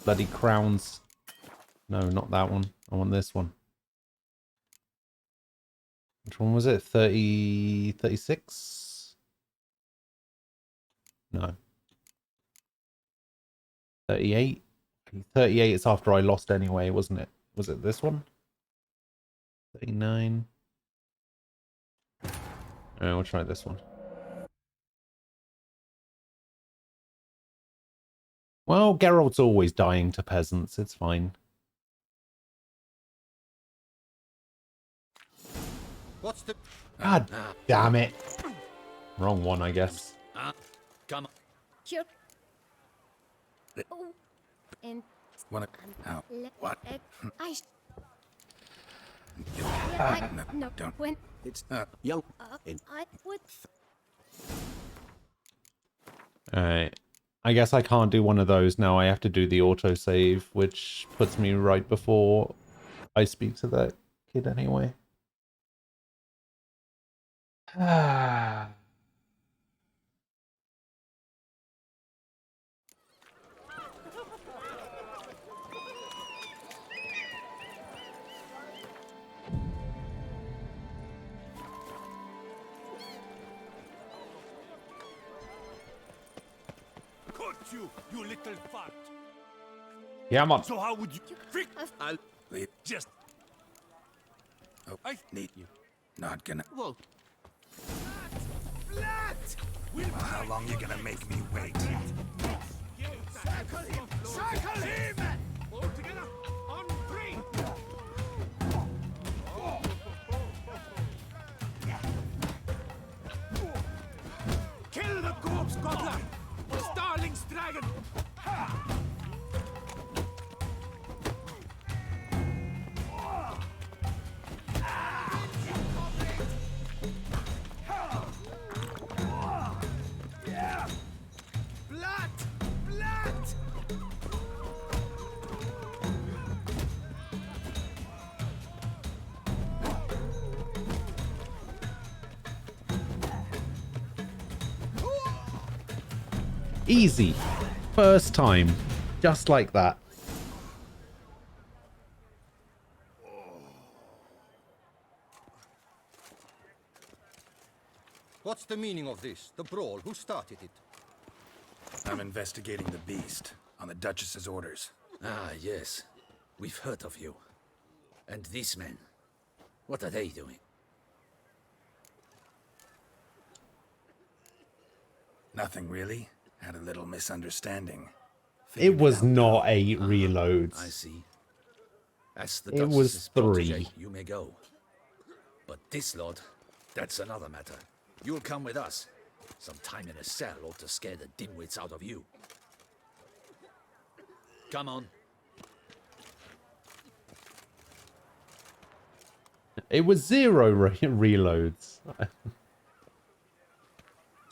Speaker 1: bloody crowns. No, not that one. I want this one. Which one was it? 30... 36? No. 38? 38 is after I lost anyway, wasn't it? Was it this one? 39? Alright, we'll try this one. Well, Geralt's always dying to peasants. It's fine.
Speaker 17: What's the...
Speaker 1: God damn it. Wrong one, I guess.
Speaker 4: Come on.
Speaker 18: Sure. Oh. And
Speaker 2: Wanna... How? What?
Speaker 18: I...
Speaker 2: No, don't.
Speaker 18: When...
Speaker 8: It's young.
Speaker 18: I would...
Speaker 1: Alright. I guess I can't do one of those now. I have to do the autosave, which puts me right before I speak to that kid anyway.
Speaker 17: You little fart.
Speaker 1: Yeah, man.
Speaker 17: So how would you... Frick!
Speaker 2: I'll leave.
Speaker 17: Just...
Speaker 2: Oh, I need you. Not gonna...
Speaker 17: Whoa.
Speaker 2: Well, how long you gonna make me wait?
Speaker 17: Circle him! Circle him! All together on 3! Kill the corpse gobbler! Starling's dragon! Blood! Blood!
Speaker 1: Easy. First time. Just like that.
Speaker 19: What's the meaning of this? The brawl? Who started it?
Speaker 2: I'm investigating the beast on the Duchess's orders.
Speaker 4: Ah, yes. We've heard of you. And these men, what are they doing?
Speaker 2: Nothing really. Had a little misunderstanding.
Speaker 1: It was not 8 reloads.
Speaker 4: I see. As the
Speaker 1: It was
Speaker 4: Duchess's
Speaker 1: 3.
Speaker 4: protege, you may go. But this lot, that's another matter. You'll come with us. Some time in a cell ought to scare the dimwits out of you. Come on.
Speaker 1: It was 0 reloads.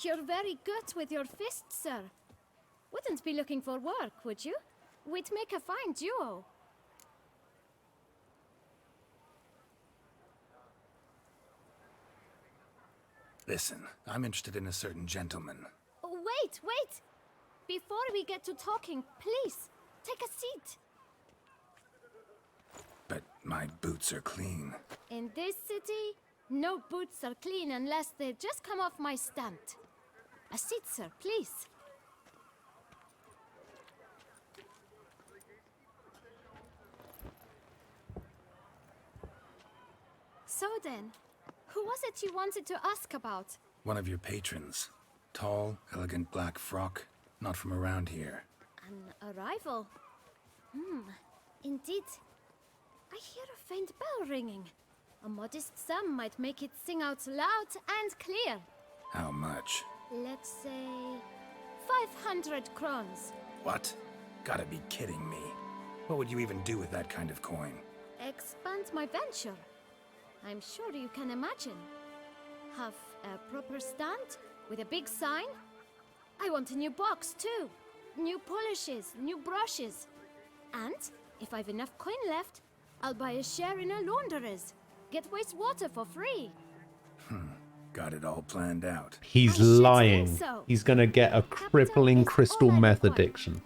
Speaker 18: You're very good with your fists, sir. Wouldn't be looking for work, would you? We'd make a fine duo.
Speaker 2: Listen, I'm interested in a certain gentleman.
Speaker 18: Wait, wait! Before we get to talking, please, take a seat.
Speaker 2: But my boots are clean.
Speaker 18: In this city, no boots are clean unless they just come off my stand. A seat, sir, please. So then, who was it you wanted to ask about?
Speaker 2: One of your patrons. Tall, elegant black frock. Not from around here.
Speaker 18: An arrival? Indeed. I hear a faint bell ringing. A modest sum might make it sing out loud and clear.
Speaker 2: How much?
Speaker 18: Let's say 500 crowns.
Speaker 2: What? Gotta be kidding me. What would you even do with that kind of coin?
Speaker 18: Expand my venture. I'm sure you can imagine. Have a proper stand with a big sign. I want a new box too. New polishes, new brushes. And if I've enough coin left, I'll buy a share in a launderer's. Get wastewater for free.
Speaker 2: Got it all planned out.
Speaker 1: He's lying.
Speaker 18: so.
Speaker 1: He's gonna get a crippling crystal meth addiction.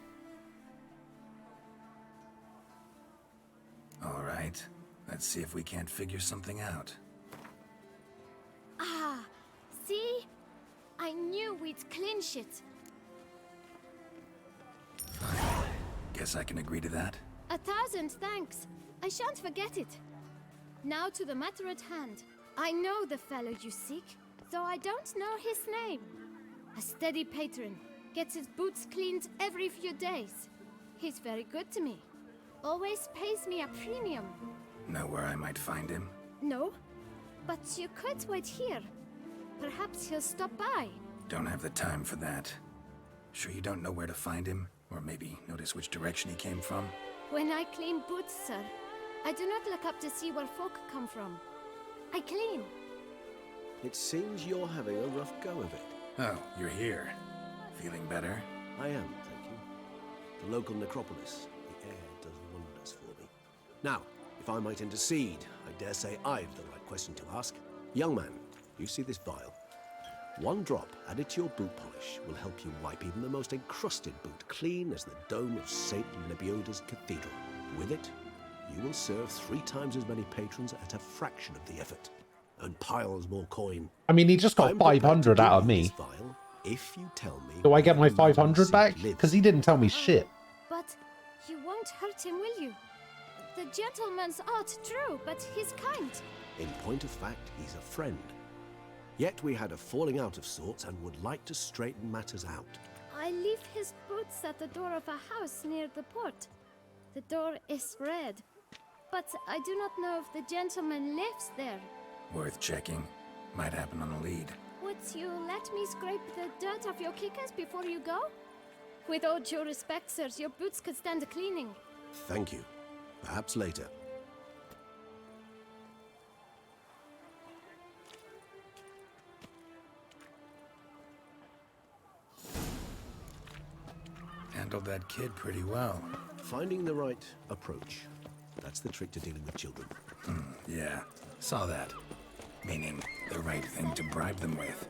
Speaker 2: All right. Let's see if we can't figure something out.
Speaker 18: Ah, see? I knew we'd clinch it.
Speaker 2: Guess I can agree to that.
Speaker 18: 1,000 thanks. I shan't forget it. Now to the matter at hand. I know the fellow you seek, though I don't know his name. A steady patron, gets his boots cleaned every few days. He's very good to me. Always pays me a premium.
Speaker 2: Know where I might find him?
Speaker 18: No, but you could wait here. Perhaps he'll stop by.
Speaker 2: Don't have the time for that. Sure you don't know where to find him? Or maybe notice which direction he came from?
Speaker 18: When I clean boots, sir, I do not look up to see where folk come from. I clean.
Speaker 8: It seems you're having a rough go of it.
Speaker 2: Oh, you're here. Feeling better?
Speaker 8: I am, thank you. The local necropolis. The air does wonders for me. Now, if I might intercede, I dare say I've the right question to ask. Young man, you see this vial? One drop added to your boot polish will help you wipe even the most encrusted boot clean as the dome of St. Lebioda's cathedral. With it, you will serve 3 times as many patrons at a fraction of the effort. And piles more coin.
Speaker 1: I mean, he just got 500 out of me.
Speaker 8: Vial, if you tell me...
Speaker 1: Do I get my 500 back? Because he didn't tell me shit.
Speaker 18: But you won't hurt him, will you? The gentleman's art, true, but he's kind.
Speaker 8: In point of fact, he's a friend. Yet we had a falling out of sorts and would like to straighten matters out.
Speaker 18: I leave his boots at the door of a house near the port. The door is red, but I do not know if the gentleman lives there.
Speaker 2: Worth checking. Might happen on a lead.
Speaker 18: Would you let me scrape the dirt off your kickers before you go? With all due respect, sirs, your boots could stand a cleaning.
Speaker 8: Thank you. Perhaps later.
Speaker 2: Handled that kid pretty well.
Speaker 8: Finding the right approach. That's the trick to dealing with children.
Speaker 2: Yeah, saw that. Meaning, the right thing to bribe them with.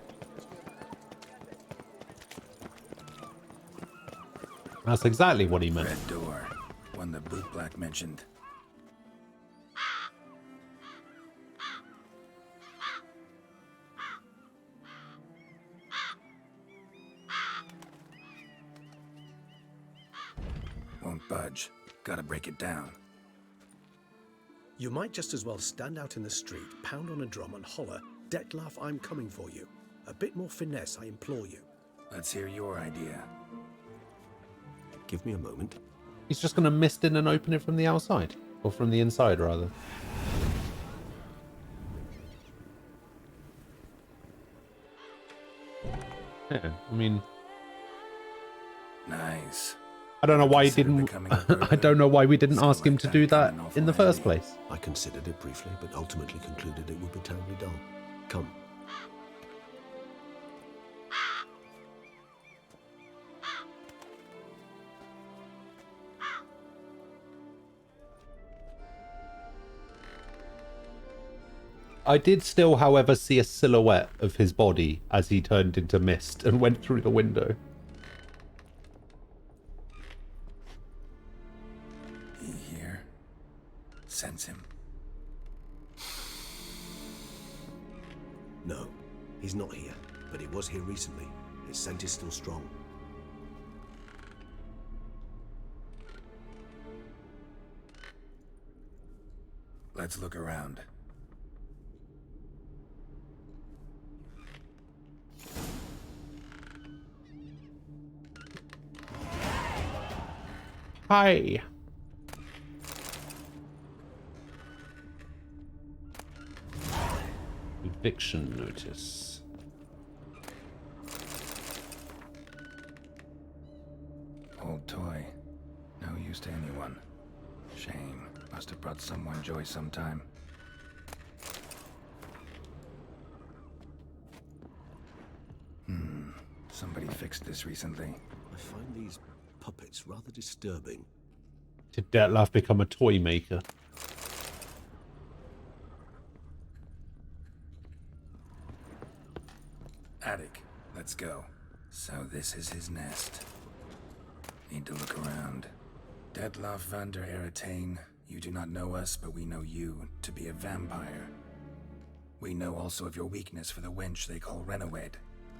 Speaker 1: That's exactly what he meant.
Speaker 2: Red door. One the boot black mentioned. Won't budge. Gotta break it down.
Speaker 8: You might just as well stand out in the street, pound on a drum and holler, "Dettlaff, I'm coming for you." A bit more finesse, I implore you.
Speaker 2: Let's hear your idea.
Speaker 8: Give me a moment.
Speaker 1: He's just going to mist in and open it from the outside. Or from the inside, rather. Yeah, I mean...
Speaker 2: Nice.
Speaker 1: I don't know why he didn't... I don't know why we didn't ask him to do that in the first place.
Speaker 8: I considered it briefly, but ultimately concluded it would be terribly dull. Come.
Speaker 1: I did still, however, see a silhouette of his body as he turned into mist and went through the window.
Speaker 2: He here? Sense him.
Speaker 8: No, he's not here, but he was here recently. His scent is still strong.
Speaker 2: Let's look around.
Speaker 1: Hi. Eviction notice.
Speaker 2: Old toy. No use to anyone. Shame. Must have brought someone joy sometime. Somebody fixed this recently.
Speaker 8: I find these puppets rather disturbing.
Speaker 1: Did Dettlaff become a toy maker?
Speaker 2: Attic. Let's go. So this is his nest. Need to look around. Dettlaff van der Eretain, you do not know us, but we know you to be a vampire. We know also of your weakness for the wench they call Renawed.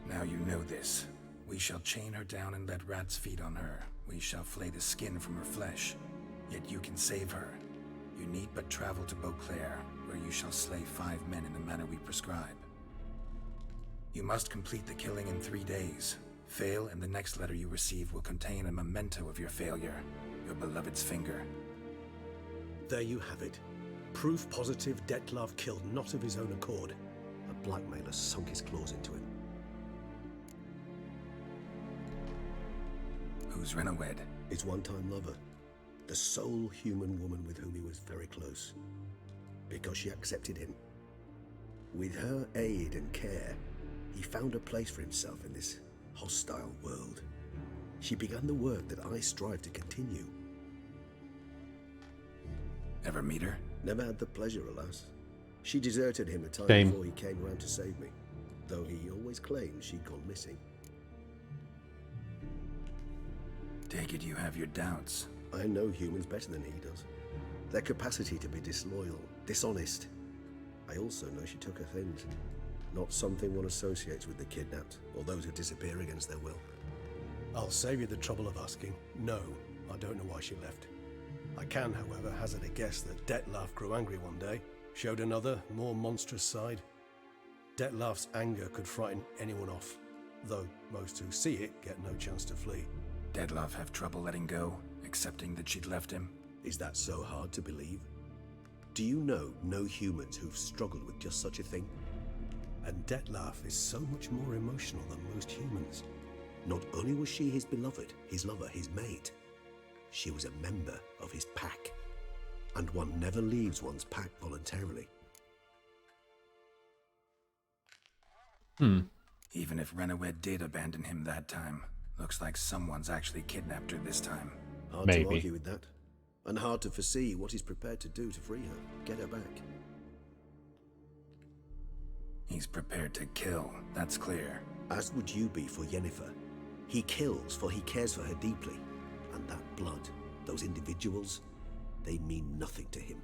Speaker 2: Now you know this. We shall chain her down and let rats feed on her. We shall flay the skin from her flesh. Yet you can save her. You need but travel to Beauclair, where you shall slay 5 men in the manner we prescribe. You must complete the killing in 3 days. Fail, and the next letter you receive will contain a memento of your failure. Your beloved's finger.
Speaker 8: There you have it. Proof positive Dettlaff killed not of his own accord. A blackmailer sunk his claws into him.
Speaker 2: Who's Renawed?
Speaker 8: His one-time lover. The sole human woman with whom he was very close. Because she accepted him. With her aid and care, he found a place for himself in this hostile world. She began the work that I strive to continue.
Speaker 2: Ever meet her?
Speaker 8: Never had the pleasure, alas. She deserted him a time
Speaker 1: Same.
Speaker 8: before he came around to save me, though he always claimed she'd gone missing.
Speaker 2: Take it you have your doubts.
Speaker 8: I know humans better than he does. Their capacity to be disloyal, dishonest. I also know she took her things. Not something one associates with the kidnapped, or those who disappear against their will. I'll save you the trouble of asking. No, I don't know why she left. I can, however, hazard a guess that Dettlaff grew angry one day, showed another, more monstrous side. Dettlaff's anger could frighten anyone off, though most who see it get no chance to flee.
Speaker 2: Dettlaff have trouble letting go, accepting that she'd left him?
Speaker 8: Is that so hard to believe? Do you know no humans who've struggled with just such a thing? And Dettlaff is so much more emotional than most humans. Not only was she his beloved, his lover, his mate, she was a member of his pack. And one never leaves one's pack voluntarily.
Speaker 2: Even if Renawed did abandon him that time, looks like someone's actually kidnapped her this time.
Speaker 8: Hard to argue with that. And hard to foresee what he's prepared to do to free her, get her back.
Speaker 2: He's prepared to kill, that's clear.
Speaker 8: As would you be for Yennefer. He kills for he cares for her deeply. And that blood, those individuals, they mean nothing to him.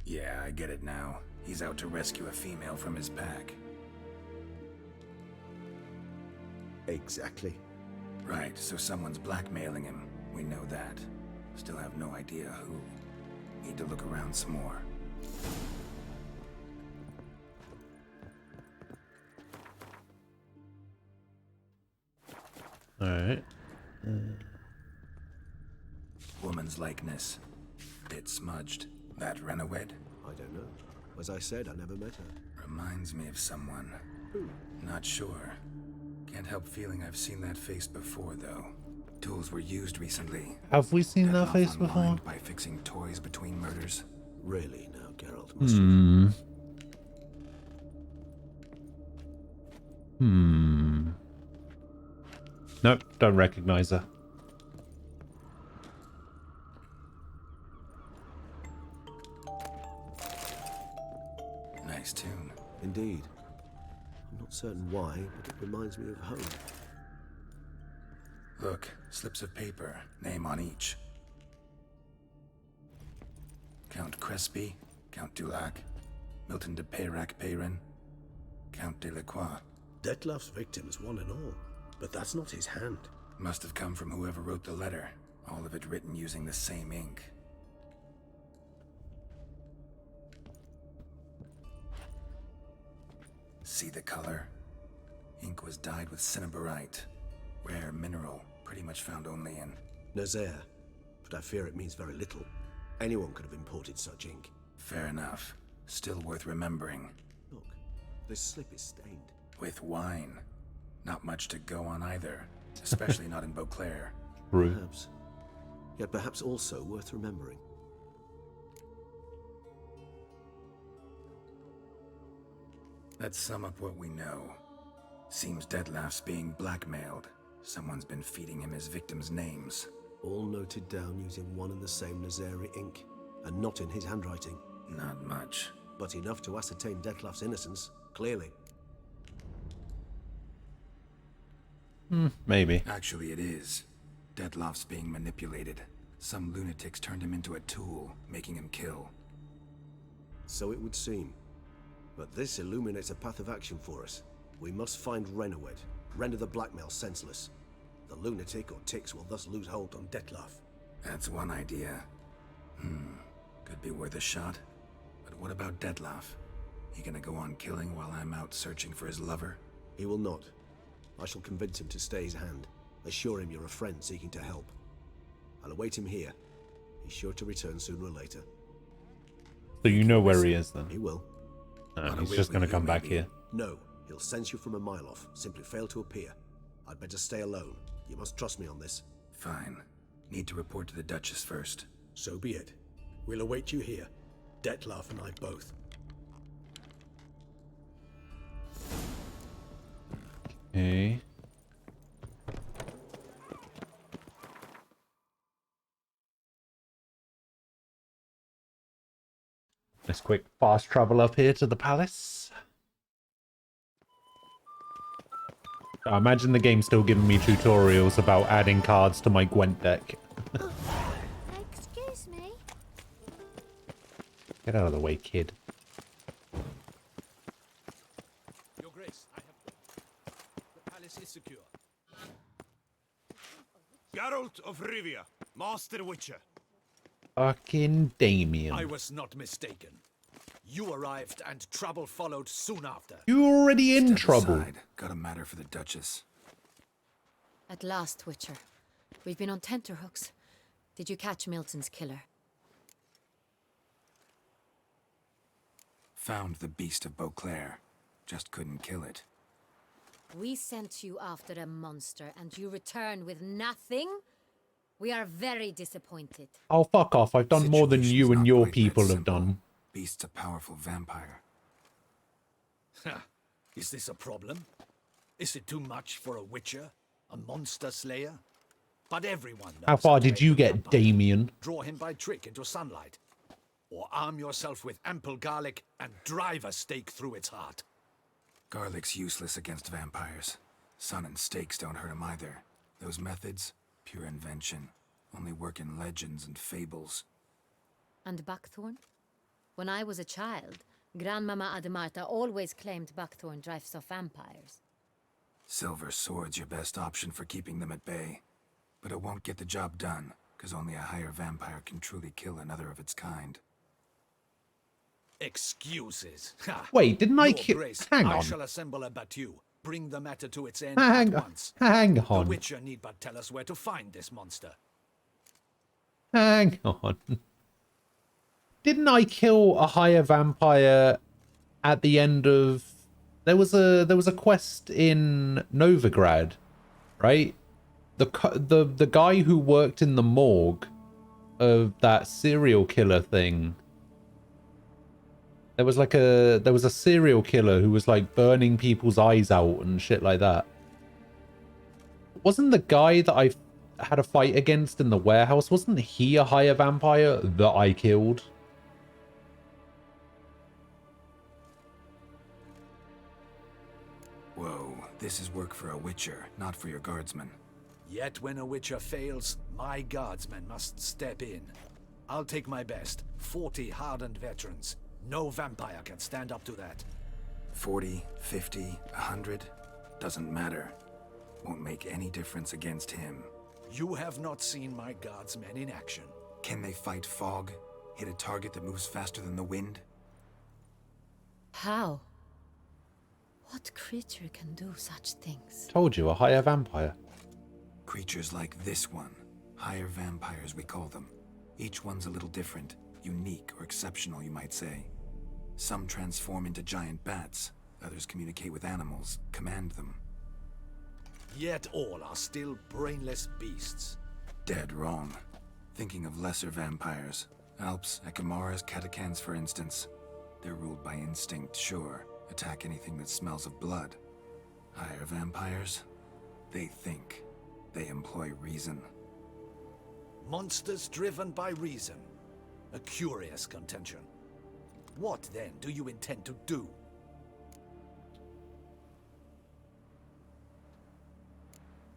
Speaker 2: Yeah, I get it now. He's out to rescue a female from his pack.
Speaker 8: Exactly.
Speaker 2: Right, so someone's blackmailing him. We know that. Still have no idea who. Need to look around some more.
Speaker 1: Alright.
Speaker 2: Woman's likeness. Bit smudged. That Renawed?
Speaker 8: I don't know. As I said, I never met her.
Speaker 2: Reminds me of someone.
Speaker 8: Who?
Speaker 2: Not sure. Can't help feeling I've seen that face before, though. Tools were used recently.
Speaker 1: Have we seen that face before?
Speaker 2: Unwind by fixing toys between murders.
Speaker 8: Really now, Geralt? Must you?
Speaker 1: Nope, don't recognize her.
Speaker 2: Nice tune.
Speaker 8: Indeed. I'm not certain why, but it reminds me of home.
Speaker 2: Look, slips of paper, name on each. Count Crespi, Count Dulac, Milton de Peyrac-Peyrin, Count Delacroix.
Speaker 8: Dettlaff's victims, one and all. But that's not his hand.
Speaker 2: Must have come from whoever wrote the letter. All of it written using the same ink. See the color? Ink was dyed with cinnabarite. Rare mineral, pretty much found only in
Speaker 8: Nazaire. But I fear it means very little. Anyone could have imported such ink.
Speaker 2: Fair enough. Still worth remembering.
Speaker 8: Look, this slip is stained.
Speaker 2: With wine. Not much to go on either. Especially not in Beauclair.
Speaker 8: Perhaps. Yet perhaps also worth remembering.
Speaker 2: Let's sum up what we know. Seems Dettlaff's being blackmailed. Someone's been feeding him his victims' names.
Speaker 8: All noted down using one and the same Nazaire ink. And not in his handwriting.
Speaker 2: Not much.
Speaker 8: But enough to ascertain Dettlaff's innocence, clearly.
Speaker 1: Maybe.
Speaker 2: Actually, it is. Dettlaff's being manipulated. Some lunatics turned him into a tool, making him kill.
Speaker 8: So it would seem. But this illuminates a path of action for us. We must find Renawed, render the blackmail senseless. The lunatic or ticks will thus lose hold on Dettlaff.
Speaker 2: That's one idea. Could be worth a shot. But what about Dettlaff? He gonna go on killing while I'm out searching for his lover?
Speaker 8: He will not. I shall convince him to stay his hand. Assure him you're a friend seeking to help. I'll await him here. He's sure to return sooner or later.
Speaker 1: So you know where he is then?
Speaker 8: He will.
Speaker 1: He's just going to come back here.
Speaker 8: No, he'll sense you from a mile off. Simply fail to appear. I'd better stay alone. You must trust me on this.
Speaker 2: Fine. Need to report to the Duchess first.
Speaker 8: So be it. We'll await you here. Dettlaff and I both.
Speaker 1: Okay. Let's quick fast travel up here to the palace. I imagine the game's still giving me tutorials about adding cards to my Gwent deck.
Speaker 18: Excuse me.
Speaker 1: Get out of the way, kid.
Speaker 17: Your Grace, the palace is secure.
Speaker 12: Geralt of Rivia, Master Witcher.
Speaker 1: Fucking Damien.
Speaker 7: I was not mistaken. You arrived and trouble followed soon after.
Speaker 1: You're already in trouble.
Speaker 2: Aside. Got a matter for the Duchess.
Speaker 20: At last, Witcher. We've been on tenterhooks. Did you catch Milton's killer?
Speaker 2: Found the beast of Beauclair. Just couldn't kill it.
Speaker 20: We sent you after a monster, and you return with nothing? We are very disappointed.
Speaker 1: Oh, fuck off. I've done more than you and your people have done.
Speaker 2: Beast's a powerful vampire.
Speaker 7: Is this a problem? Is it too much for a witcher? A monster slayer? But everyone knows.
Speaker 1: How far did you get, Damien?
Speaker 7: Draw him by trick into sunlight. Or arm yourself with ample garlic and drive a stake through its heart.
Speaker 2: Garlic's useless against vampires. Sun and stakes don't hurt him either. Those methods, pure invention. Only work in legends and fables.
Speaker 20: And buckthorn? When I was a child, Grandmama Ademarta always claimed buckthorn drives off vampires.
Speaker 2: Silver sword's your best option for keeping them at bay. But it won't get the job done, because only a higher vampire can truly kill another of its kind.
Speaker 7: Excuses.
Speaker 1: Wait, didn't I
Speaker 7: Your Grace,
Speaker 1: hang
Speaker 7: I
Speaker 1: on.
Speaker 7: shall assemble a battue. Bring the matter to its end
Speaker 1: Hang
Speaker 7: at
Speaker 1: on.
Speaker 7: once.
Speaker 1: Hang
Speaker 7: The
Speaker 1: on.
Speaker 7: Witcher need but tell us where to find this monster.
Speaker 1: Hang on. Didn't I kill a higher vampire at the end of... There was a quest in Novigrad, right? The guy who worked in the morgue of that serial killer thing. There was a serial killer who was like burning people's eyes out and shit like that. Wasn't the guy that I had a fight against in the warehouse, wasn't he a higher vampire that I killed?
Speaker 2: Whoa, this is work for a witcher, not for your guardsmen.
Speaker 7: Yet when a witcher fails, my guardsmen must step in. I'll take my best. 40 hardened veterans. No vampire can stand up to that.
Speaker 2: 40, 50, 100, doesn't matter. Won't make any difference against him.
Speaker 7: You have not seen my guardsmen in action.
Speaker 2: Can they fight fog? Hit a target that moves faster than the wind?
Speaker 20: How? What creature can do such things?
Speaker 1: Told you, a higher vampire.
Speaker 2: Creatures like this one. Higher vampires, we call them. Each one's a little different. Unique or exceptional, you might say. Some transform into giant bats. Others communicate with animals, command them.
Speaker 7: Yet all are still brainless beasts.
Speaker 2: Dead wrong. Thinking of lesser vampires. Alps, Ekamaras, Catacans, for instance. They're ruled by instinct, sure. Attack anything that smells of blood. Higher vampires? They think. They employ reason.
Speaker 7: Monsters driven by reason. A curious contention. What, then, do you intend to do?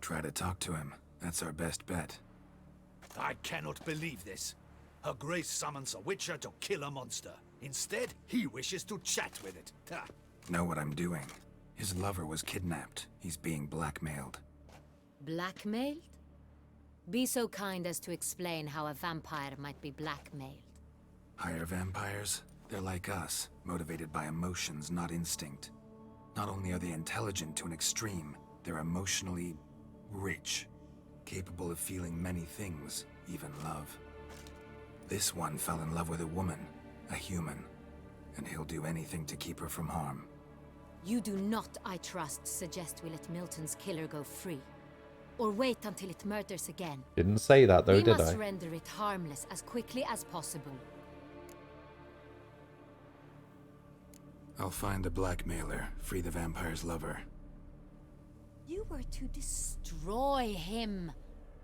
Speaker 2: Try to talk to him. That's our best bet.
Speaker 7: I cannot believe this. Her Grace summons a witcher to kill a monster. Instead, he wishes to chat with it. Ha.
Speaker 2: Know what I'm doing. His lover was kidnapped. He's being blackmailed.
Speaker 20: Blackmailed? Be so kind as to explain how a vampire might be blackmailed.
Speaker 2: Higher vampires? They're like us, motivated by emotions, not instinct. Not only are they intelligent to an extreme, they're emotionally rich, capable of feeling many things, even love. This one fell in love with a woman, a human, and he'll do anything to keep her from harm.
Speaker 20: You do not, I trust, suggest we let Milton's killer go free. Or wait until it murders again.
Speaker 1: Didn't say that though,
Speaker 20: We
Speaker 1: did
Speaker 20: must
Speaker 1: I?
Speaker 20: render it harmless as quickly as possible.
Speaker 2: I'll find the blackmailer, free the vampire's lover.
Speaker 20: You were to destroy him,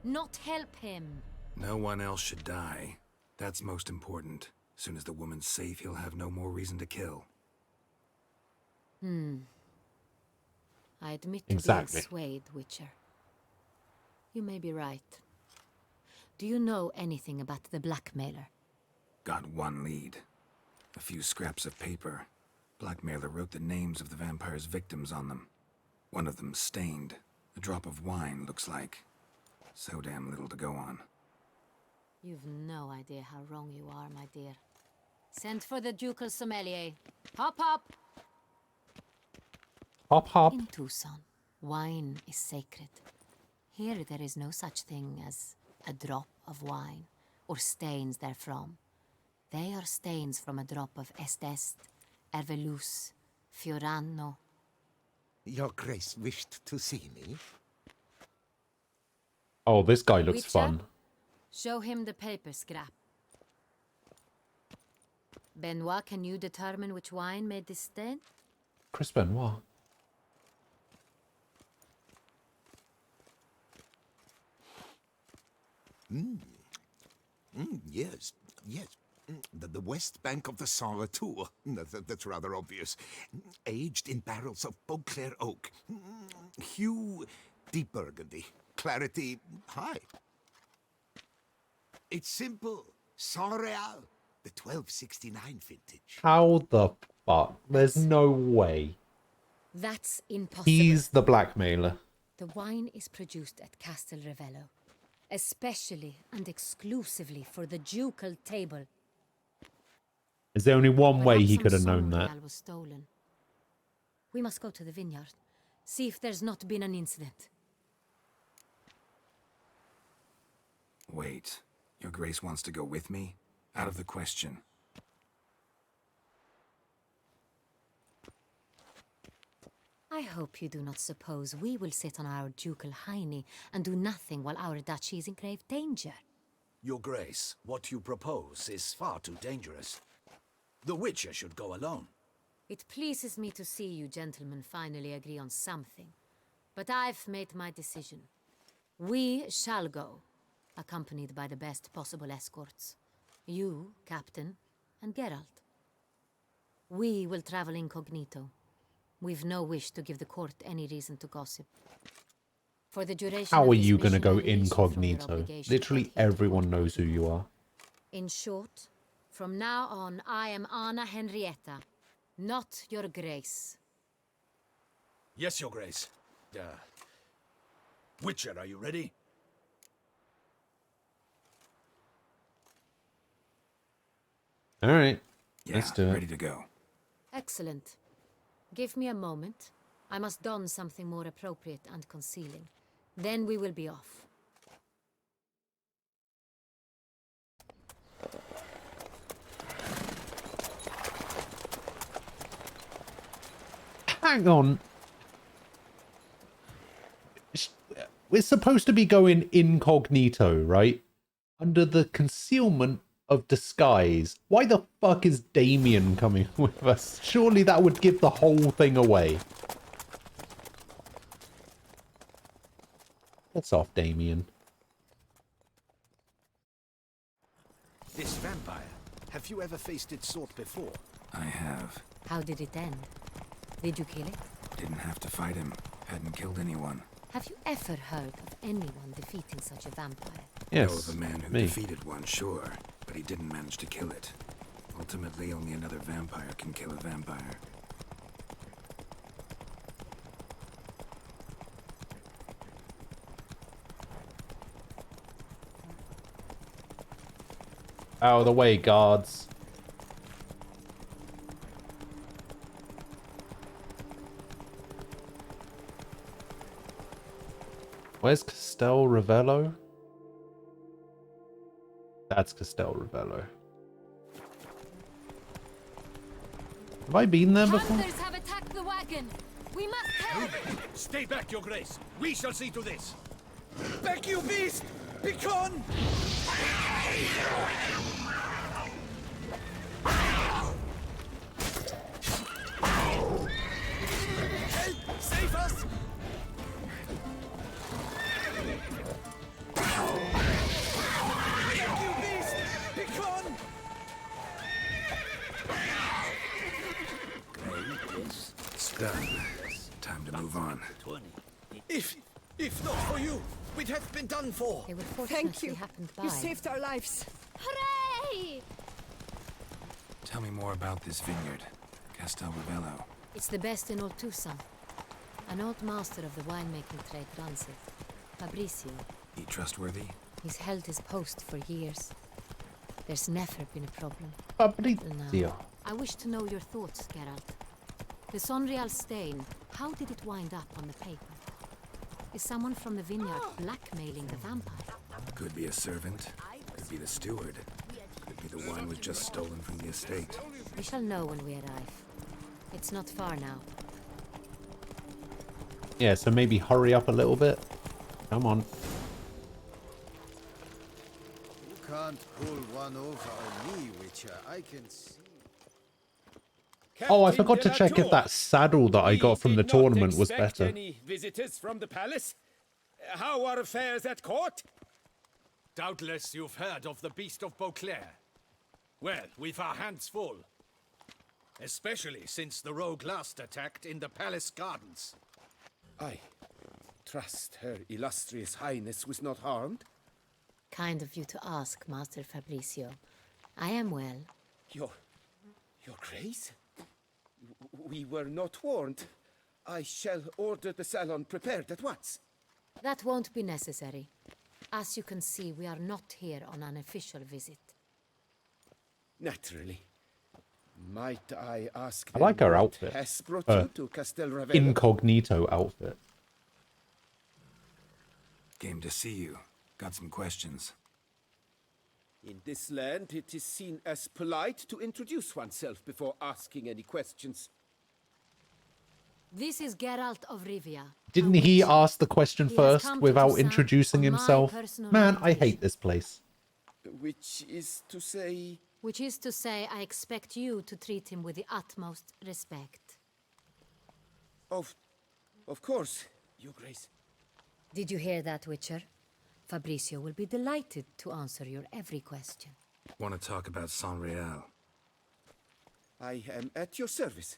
Speaker 20: not help him.
Speaker 2: No one else should die. That's most important. As soon as the woman's safe, he'll have no more reason to kill.
Speaker 20: I admit to
Speaker 1: Exactly.
Speaker 20: being swayed, Witcher. You may be right. Do you know anything about the blackmailer?
Speaker 2: Got one lead. A few scraps of paper. Blackmailer wrote the names of the vampire's victims on them. One of them stained. A drop of wine, looks like. So damn little to go on.
Speaker 20: You've no idea how wrong you are, my dear. Send for the ducal sommelier. Hop, hop!
Speaker 1: Hop, hop.
Speaker 20: In Tucson, wine is sacred. Here there is no such thing as a drop of wine, or stains therefrom. They are stains from a drop of Est, Ervelus, Fiorano.
Speaker 14: Your Grace wished to see me?
Speaker 1: Oh, this guy looks
Speaker 20: Witcher?
Speaker 1: fun.
Speaker 20: Show him the paper scrap. Benoit, can you determine which wine made this stain?
Speaker 1: Chris Benoit.
Speaker 15: Yes, yes. The west bank of the Saint Retour. That's rather obvious. Aged in barrels of Beauclair oak. Hue, deep burgundy. Clarity, high. It's simple. Saint Real, the 1269 vintage.
Speaker 1: How the fuck? There's no way.
Speaker 20: That's impossible.
Speaker 1: He's the blackmailer.
Speaker 20: The wine is produced at Castel Ravello, especially and exclusively for the ducal table.
Speaker 1: Is there only one way
Speaker 20: Perhaps
Speaker 1: he
Speaker 20: some
Speaker 1: could have known
Speaker 20: Saint
Speaker 1: that?
Speaker 20: Real was stolen. We must go to the vineyard, see if there's not been an incident.
Speaker 2: Wait. Your Grace wants to go with me? Out of the question.
Speaker 20: I hope you do not suppose we will sit on our ducal hiney and do nothing while our duchy is in grave danger.
Speaker 4: Your Grace, what you propose is far too dangerous. The Witcher should go alone.
Speaker 20: It pleases me to see you gentlemen finally agree on something. But I've made my decision. We shall go, accompanied by the best possible escorts. You, Captain, and Geralt. We will travel incognito. We've no wish to give the court any reason to gossip. For the duration
Speaker 1: How
Speaker 20: of
Speaker 1: are
Speaker 20: this
Speaker 1: you going to
Speaker 20: mission,
Speaker 1: go
Speaker 20: I release you from your
Speaker 1: incognito?
Speaker 20: obligation
Speaker 1: Literally
Speaker 20: to adhere to
Speaker 1: everyone knows who you are.
Speaker 20: In short, from now on, I am Anna Henrietta, not your Grace.
Speaker 4: Yes, Your Grace. Witcher, are you ready?
Speaker 1: All right.
Speaker 2: Yeah,
Speaker 1: Let's do it.
Speaker 2: ready to go.
Speaker 20: Excellent. Give me a moment. I must don something more appropriate and concealing. Then we will be off.
Speaker 1: Hang on. We're supposed to be going incognito, right? Under the concealment of disguise. Why the fuck is Damien coming with us? Surely that would give the whole thing away. That's off, Damien.
Speaker 4: This vampire. Have you ever faced its sort before?
Speaker 2: I have.
Speaker 20: How did it end? Did you kill it?
Speaker 2: Didn't have to fight him. Hadn't killed anyone.
Speaker 20: Have you ever heard of anyone defeating such a vampire?
Speaker 1: Yes,
Speaker 2: Know of a man who
Speaker 1: me.
Speaker 2: defeated one, sure, but he didn't manage to kill it. Ultimately, only another vampire can kill a vampire.
Speaker 1: Out of the way, guards. Where's Castel Ravello? That's Castel Ravello. Have I been there before?
Speaker 20: Hunters have attacked the wagon. Hagen! We must help!
Speaker 17: Stay back, Your Grace. We shall see to this. Back, you beast! Begone!
Speaker 5: Help! Save us! Back, you beast! Begone!
Speaker 2: It's done. Time to move on.
Speaker 5: If not for you, we'd have been done for.
Speaker 20: They were
Speaker 10: Thank
Speaker 20: fortunately
Speaker 10: you.
Speaker 20: happened by.
Speaker 10: You saved our lives.
Speaker 18: Hooray!
Speaker 2: Tell me more about this vineyard, Castel Ravello.
Speaker 20: It's the best in all Tucson. An old master of the winemaking trade runs it. Fabricio.
Speaker 2: He trustworthy?
Speaker 20: He's held his post for years. There's never been a problem.
Speaker 1: Fabricio.
Speaker 20: I wish to know your thoughts, Geralt. The Sonreal stain, how did it wind up on the paper? Is someone from the vineyard blackmailing the vampire?
Speaker 2: Could be a servant. Could be the steward. Could be the wine was just stolen from the estate.
Speaker 20: We shall know when we arrive. It's not far now.
Speaker 1: Yeah, so maybe hurry up a little bit. Come on.
Speaker 19: You can't pull one over on me, Witcher. I can see.
Speaker 1: Oh, I forgot to check if that saddle that I got from the tournament was better.
Speaker 7: Any visitors from the palace? How are affairs at court?
Speaker 17: Doubtless you've heard of the Beast of Beauclair. Well, we've our hands full. Especially since the rogue last attacked in the palace gardens.
Speaker 21: I trust Her Illustrious Highness was not harmed?
Speaker 20: Kind of you to ask, Master Fabricio. I am well.
Speaker 21: Your Grace? We were not warned. I shall order the salon prepared at once.
Speaker 20: That won't be necessary. As you can see, we are not here on an official visit.
Speaker 21: Naturally. Might I ask
Speaker 1: I like her
Speaker 21: what
Speaker 1: outfit.
Speaker 21: has brought you to Castel Ravello?
Speaker 1: Incognito outfit.
Speaker 2: Game to see you. Got some questions.
Speaker 21: In this land, it is seen as polite to introduce oneself before asking any questions.
Speaker 20: This is Geralt of Rivia.
Speaker 1: Didn't he ask the question
Speaker 20: He has
Speaker 1: first
Speaker 20: come to
Speaker 1: without
Speaker 20: Toussaint
Speaker 1: introducing
Speaker 20: on my
Speaker 1: himself?
Speaker 20: personal
Speaker 1: Man, I
Speaker 20: invitation.
Speaker 1: hate this place.
Speaker 21: Which is to say...
Speaker 20: Which is to say, I expect you to treat him with the utmost respect.
Speaker 21: Of course, Your Grace.
Speaker 20: Did you hear that, Witcher? Fabricio will be delighted to answer your every question.
Speaker 2: Want to talk about Sonreal?
Speaker 21: I am at your service.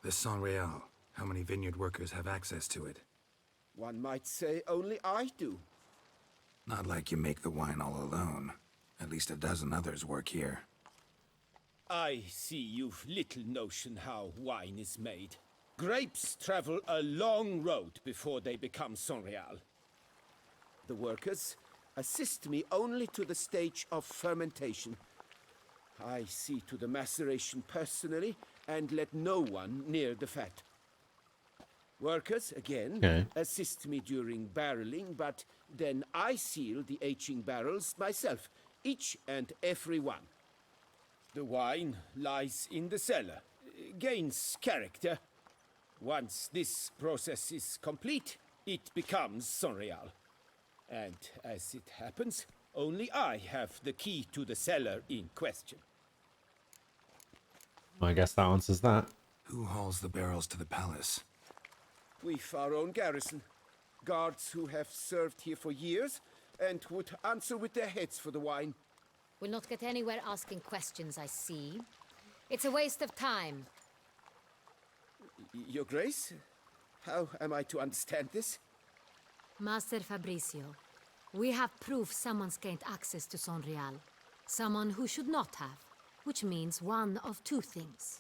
Speaker 2: The Sonreal. How many vineyard workers have access to it?
Speaker 21: One might say only I do.
Speaker 2: Not like you make the wine all alone. At least a dozen others work here.
Speaker 21: I see you've little notion how wine is made. Grapes travel a long road before they become Sonreal. The workers assist me only to the stage of fermentation. I see to the maceration personally and let no one near the fat. Workers, again, assist me during barreling, but then I seal the aging barrels myself, each and every one. The wine lies in the cellar, gains character. Once this process is complete, it becomes Sonreal. And as it happens, only I have the key to the cellar in question.
Speaker 1: I guess that answers that.
Speaker 2: Who hauls the barrels to the palace?
Speaker 21: We've our own garrison. Guards who have served here for years and would answer with their heads for the wine.
Speaker 20: We'll not get anywhere asking questions, I see. It's a waste of time.
Speaker 21: Your Grace? How am I to understand this?
Speaker 20: Master Fabricio, we have proof someone's gained access to Sonreal. Someone who should not have, which means one of two things.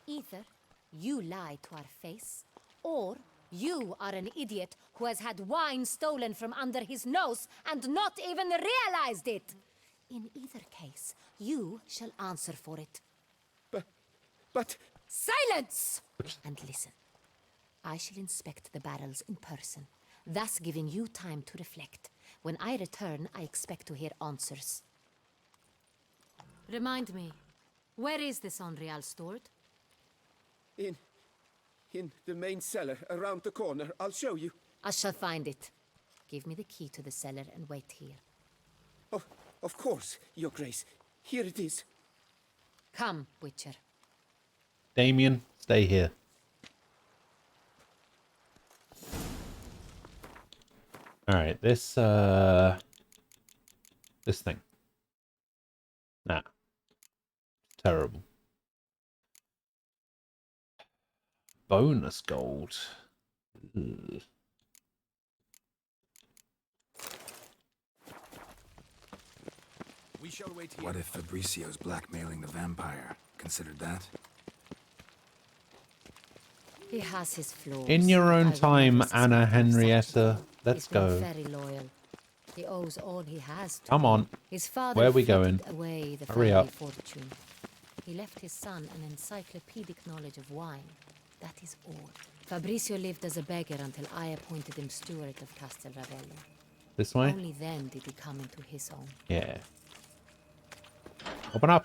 Speaker 20: Either you lie to our face, or you are an idiot who has had wine stolen from under his nose and not even realized it. In either case, you shall answer for it.
Speaker 21: But...
Speaker 20: Silence! And listen. I shall inspect the barrels in person, thus giving you time to reflect. When I return, I expect to hear answers. Remind me, Where is the Sonreal stored?
Speaker 21: In the main cellar, around the corner. I'll show you.
Speaker 20: I shall find it. Give me the key to the cellar and wait here.
Speaker 21: Oh, of course, Your Grace. Here it is.
Speaker 20: Come, Witcher.
Speaker 1: Damien, stay here. Alright, this thing. Nah. Terrible. Bonus gold. Ugh.
Speaker 2: We shall wait here. What if Fabricio's blackmailing the vampire? Considered that?
Speaker 20: He has his flaws.
Speaker 1: In your own time, Anna Henrietta. Let's go.
Speaker 20: He's been very loyal. He owes all he has to
Speaker 1: Come on.
Speaker 20: His father
Speaker 1: Where are we going?
Speaker 20: frittered away the
Speaker 1: Hurry
Speaker 20: family
Speaker 1: up.
Speaker 20: fortune. He left his son an encyclopedic knowledge of wine. That is all. Fabricio lived as a beggar until I appointed him steward of Castel Ravello.
Speaker 1: This way?
Speaker 20: Only then did he come into his own.
Speaker 1: Yeah. Open up.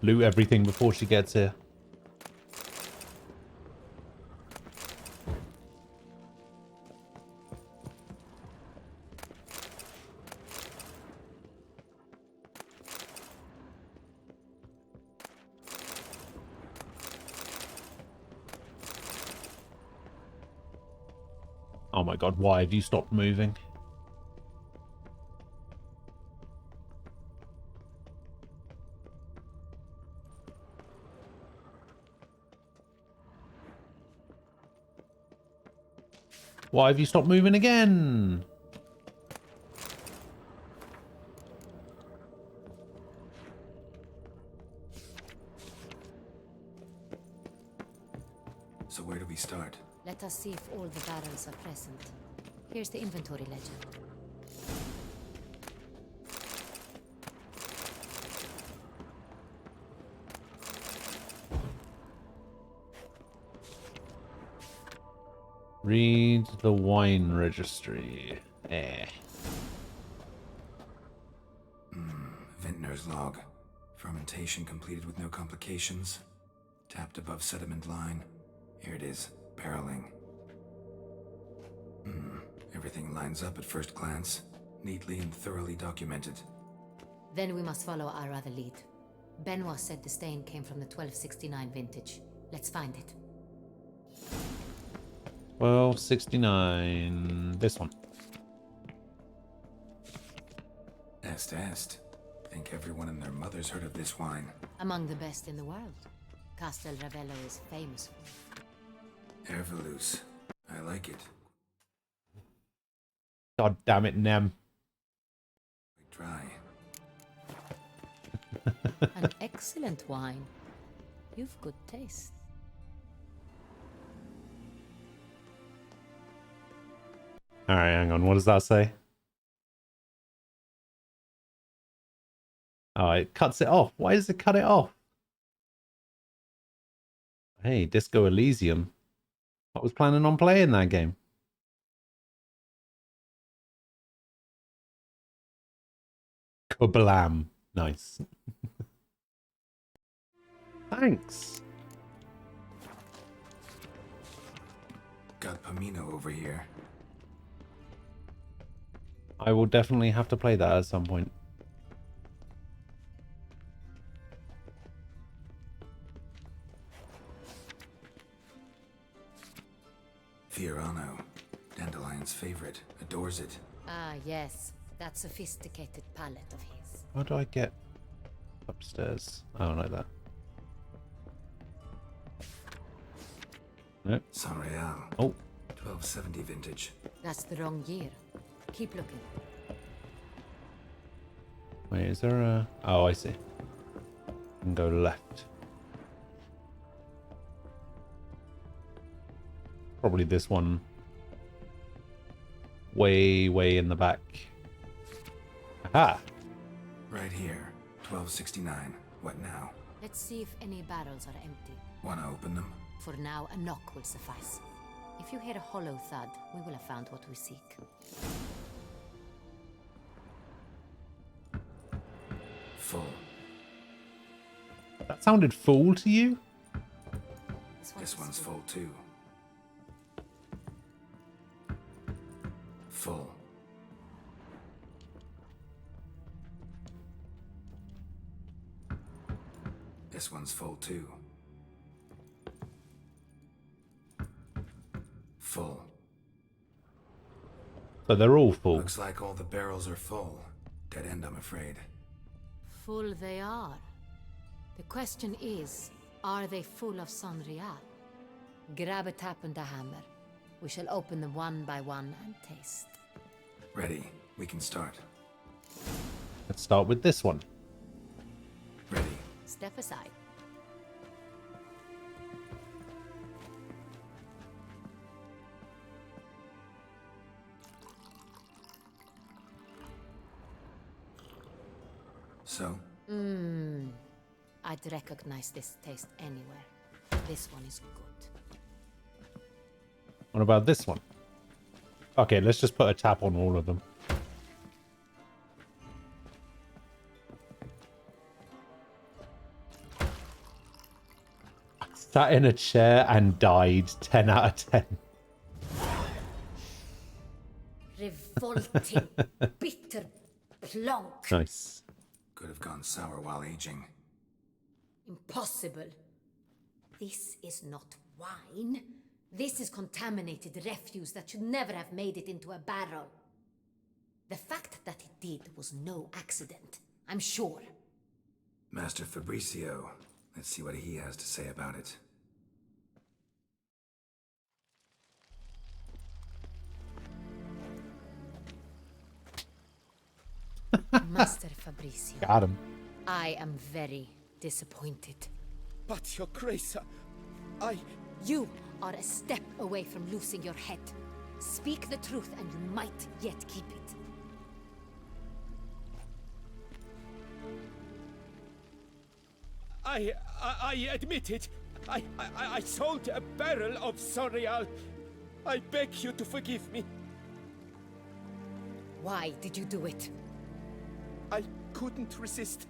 Speaker 1: Loot everything before she gets here. Oh my god, why have you stopped moving? Why have you stopped moving again?
Speaker 2: So where do we start?
Speaker 20: Let us see if all the barrels are present. Here's the inventory ledger.
Speaker 1: Read the wine registry.
Speaker 2: Vintner's log. Fermentation completed with no complications. Tapped above sediment line. Here it is. Barreling. Everything lines up at first glance. Neatly and thoroughly documented.
Speaker 20: Then we must follow our other lead. Benoit said the stain came from the 1269 vintage. Let's find it.
Speaker 1: 1269. This one.
Speaker 2: Est. Think everyone and their mother's heard of this wine.
Speaker 20: Among the best in the world. Castel Ravello is famous for.
Speaker 2: Ervelus. I like it.
Speaker 1: God damn it, Nem.
Speaker 2: Dry.
Speaker 20: An excellent wine. You've good taste.
Speaker 1: Alright, hang on. What does that say? Oh, it cuts it off. Why does it cut it off? Hey, Disco Elysium. I was planning on playing that game. Kablam. Nice. Thanks.
Speaker 2: Got Pomino over here.
Speaker 1: I will definitely have to play that at some point.
Speaker 2: Fiorano. Dandelion's favorite. Adores it.
Speaker 20: Ah, yes. That sophisticated palate of his.
Speaker 1: How do I get upstairs? Oh, like that. Nope.
Speaker 2: Sonreal.
Speaker 1: Oh.
Speaker 2: 1270 vintage.
Speaker 20: That's the wrong year. Keep looking.
Speaker 1: Wait, is there a... Oh, I see. And go left. Probably this one. Way in the back. Aha!
Speaker 2: Right here. 1269. What now?
Speaker 20: Let's see if any barrels are empty.
Speaker 2: Wanna open them?
Speaker 20: For now, a knock will suffice. If you hear a hollow thud, we will have found what we seek.
Speaker 2: Full.
Speaker 1: That sounded full to you?
Speaker 2: This one's full too. Full. This one's full too. Full.
Speaker 1: So they're all full.
Speaker 2: Looks like all the barrels are full. Dead end, I'm afraid.
Speaker 20: Full they are. The question is, are they full of Sonrial? Grab a tap and a hammer. We shall open them one by one and taste.
Speaker 2: Ready. We can start.
Speaker 1: Let's start with this one.
Speaker 2: Ready.
Speaker 20: Step aside.
Speaker 2: So?
Speaker 20: I'd recognize this taste anywhere. This one is good.
Speaker 1: What about this one? Okay, let's just put a tap on all of them. I sat in a chair and died. 10 out of 10.
Speaker 20: Revolting, bitter plonk.
Speaker 1: Nice.
Speaker 2: Could have gone sour while aging.
Speaker 20: Impossible. This is not wine. This is contaminated refuse that should never have made it into a barrel. The fact that it did was no accident, I'm sure.
Speaker 2: Master Fabricio. Let's see what he has to say about it.
Speaker 20: Master Fabricio.
Speaker 1: Got him.
Speaker 20: I am very disappointed.
Speaker 21: But, Your Grace,
Speaker 20: You are a step away from losing your head. Speak the truth and you might yet keep it.
Speaker 21: I admit it. I sold a barrel of Sonrial. I beg you to forgive me.
Speaker 20: Why did you do it?
Speaker 21: I couldn't resist.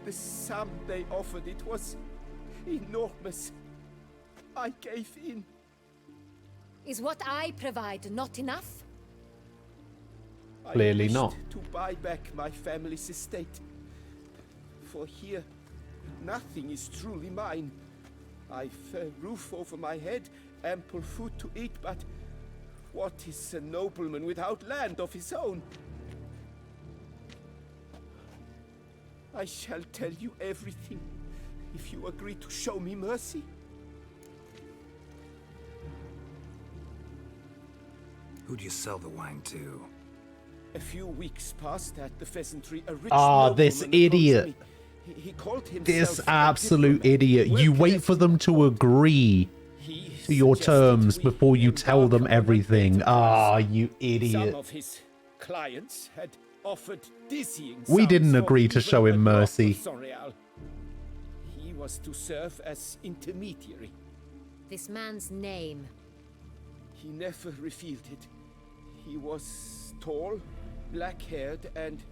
Speaker 21: The sum they offered, it was enormous. I gave in.
Speaker 20: Is what I provide not enough?
Speaker 1: Clearly
Speaker 21: I wished
Speaker 1: not.
Speaker 21: to buy back my family's estate. For here, nothing is truly mine. I've a roof over my head, ample food to eat, but what is a nobleman without land of his own? I shall tell you everything, if you agree to show me mercy.
Speaker 2: Who'd you sell the wine to?
Speaker 21: A few weeks past at the Pheasantry, a rich
Speaker 1: this
Speaker 21: nobleman
Speaker 1: idiot.
Speaker 21: approached me. He called himself
Speaker 1: This
Speaker 21: a
Speaker 1: absolute
Speaker 21: diplomat.
Speaker 1: idiot. You wait for them to agree to your terms before you tell them everything. Ah, you
Speaker 21: Some
Speaker 1: idiot.
Speaker 21: of his clients had offered dizzying
Speaker 1: We
Speaker 21: sums
Speaker 1: didn't
Speaker 21: for
Speaker 1: agree to
Speaker 21: even
Speaker 1: show
Speaker 21: a
Speaker 1: him
Speaker 21: drop of
Speaker 1: mercy.
Speaker 21: Sonrial. He was to serve as intermediary.
Speaker 20: This man's name.
Speaker 21: He never revealed it. He was tall, black-haired, and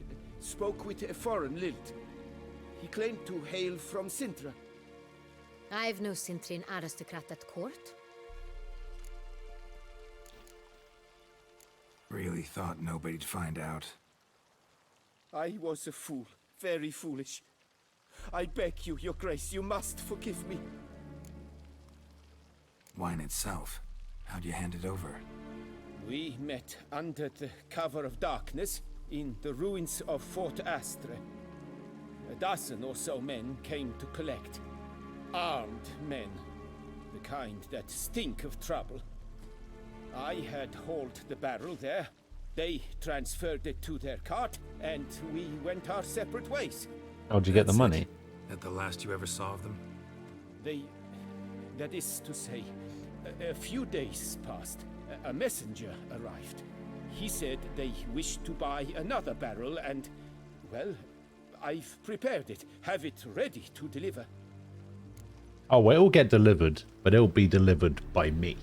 Speaker 21: spoke with a foreign lilt. He claimed to hail from Sintra.
Speaker 20: I've no Sintrian aristocrat at court.
Speaker 2: Really thought nobody'd find out.
Speaker 21: I was a fool, very foolish. I beg you, Your Grace, you must forgive me.
Speaker 2: Wine itself. How'd you hand it over?
Speaker 21: We met under the cover of darkness in the ruins of Fort Astre. A dozen or so men came to collect. Armed men. The kind that stink of trouble. I had hauled the barrel there. They transferred it to their cart, and we went our separate ways.
Speaker 1: How'd you get the money?
Speaker 2: That the last you ever saw of them?
Speaker 21: That is to say, a few days passed. A messenger arrived. He said they wished to buy another barrel and, well, I've prepared it. Have it ready to deliver.
Speaker 1: Oh, well, it'll get delivered, but it'll be delivered by me.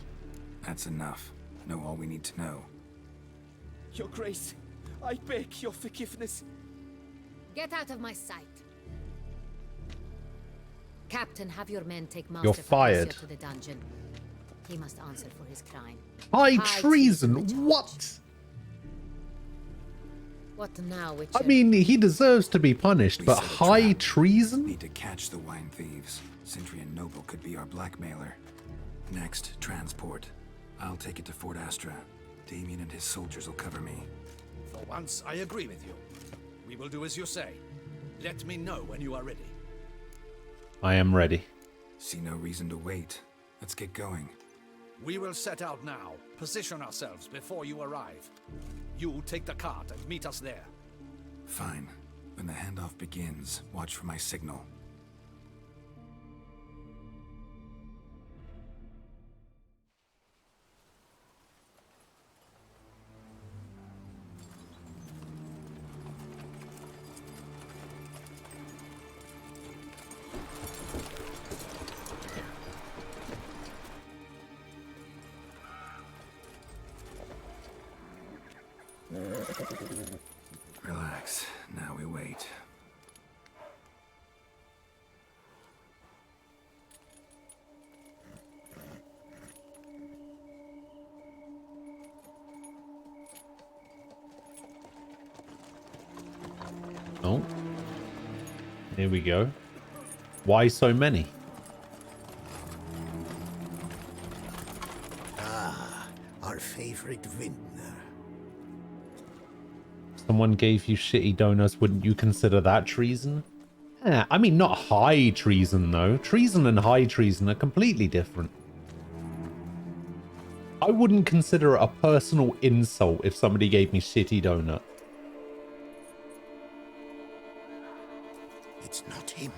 Speaker 2: That's enough. Know all we need to know.
Speaker 21: Your Grace, I beg your forgiveness.
Speaker 20: Get out of my sight. Captain, have your men take Master
Speaker 1: You're fired.
Speaker 20: Fabricio to the dungeon. He must answer for his crime.
Speaker 1: High treason? What?
Speaker 20: What now, Witcher?
Speaker 1: I mean, he deserves to be punished, but high treason?
Speaker 2: Need to catch the wine thieves. Sentry and Noble could be our blackmailer. Next, transport. I'll take it to Fort Astra. Damien and his soldiers will cover me.
Speaker 17: For once, I agree with you. We will do as you say. Let me know when you are ready.
Speaker 1: I am ready.
Speaker 2: See no reason to wait. Let's get going.
Speaker 17: We will set out now. Position ourselves before you arrive. You take the cart and meet us there.
Speaker 2: Fine. When the handoff begins, watch for my signal. Relax. Now we wait.
Speaker 1: Oh. Here we go. Why so many?
Speaker 14: Ah, our favorite vintner.
Speaker 1: Someone gave you shitty donuts, wouldn't you consider that treason? Yeah, I mean, not high treason, though. Treason and high treason are completely different. I wouldn't consider it a personal insult if somebody gave me shitty donut.
Speaker 14: It's not him.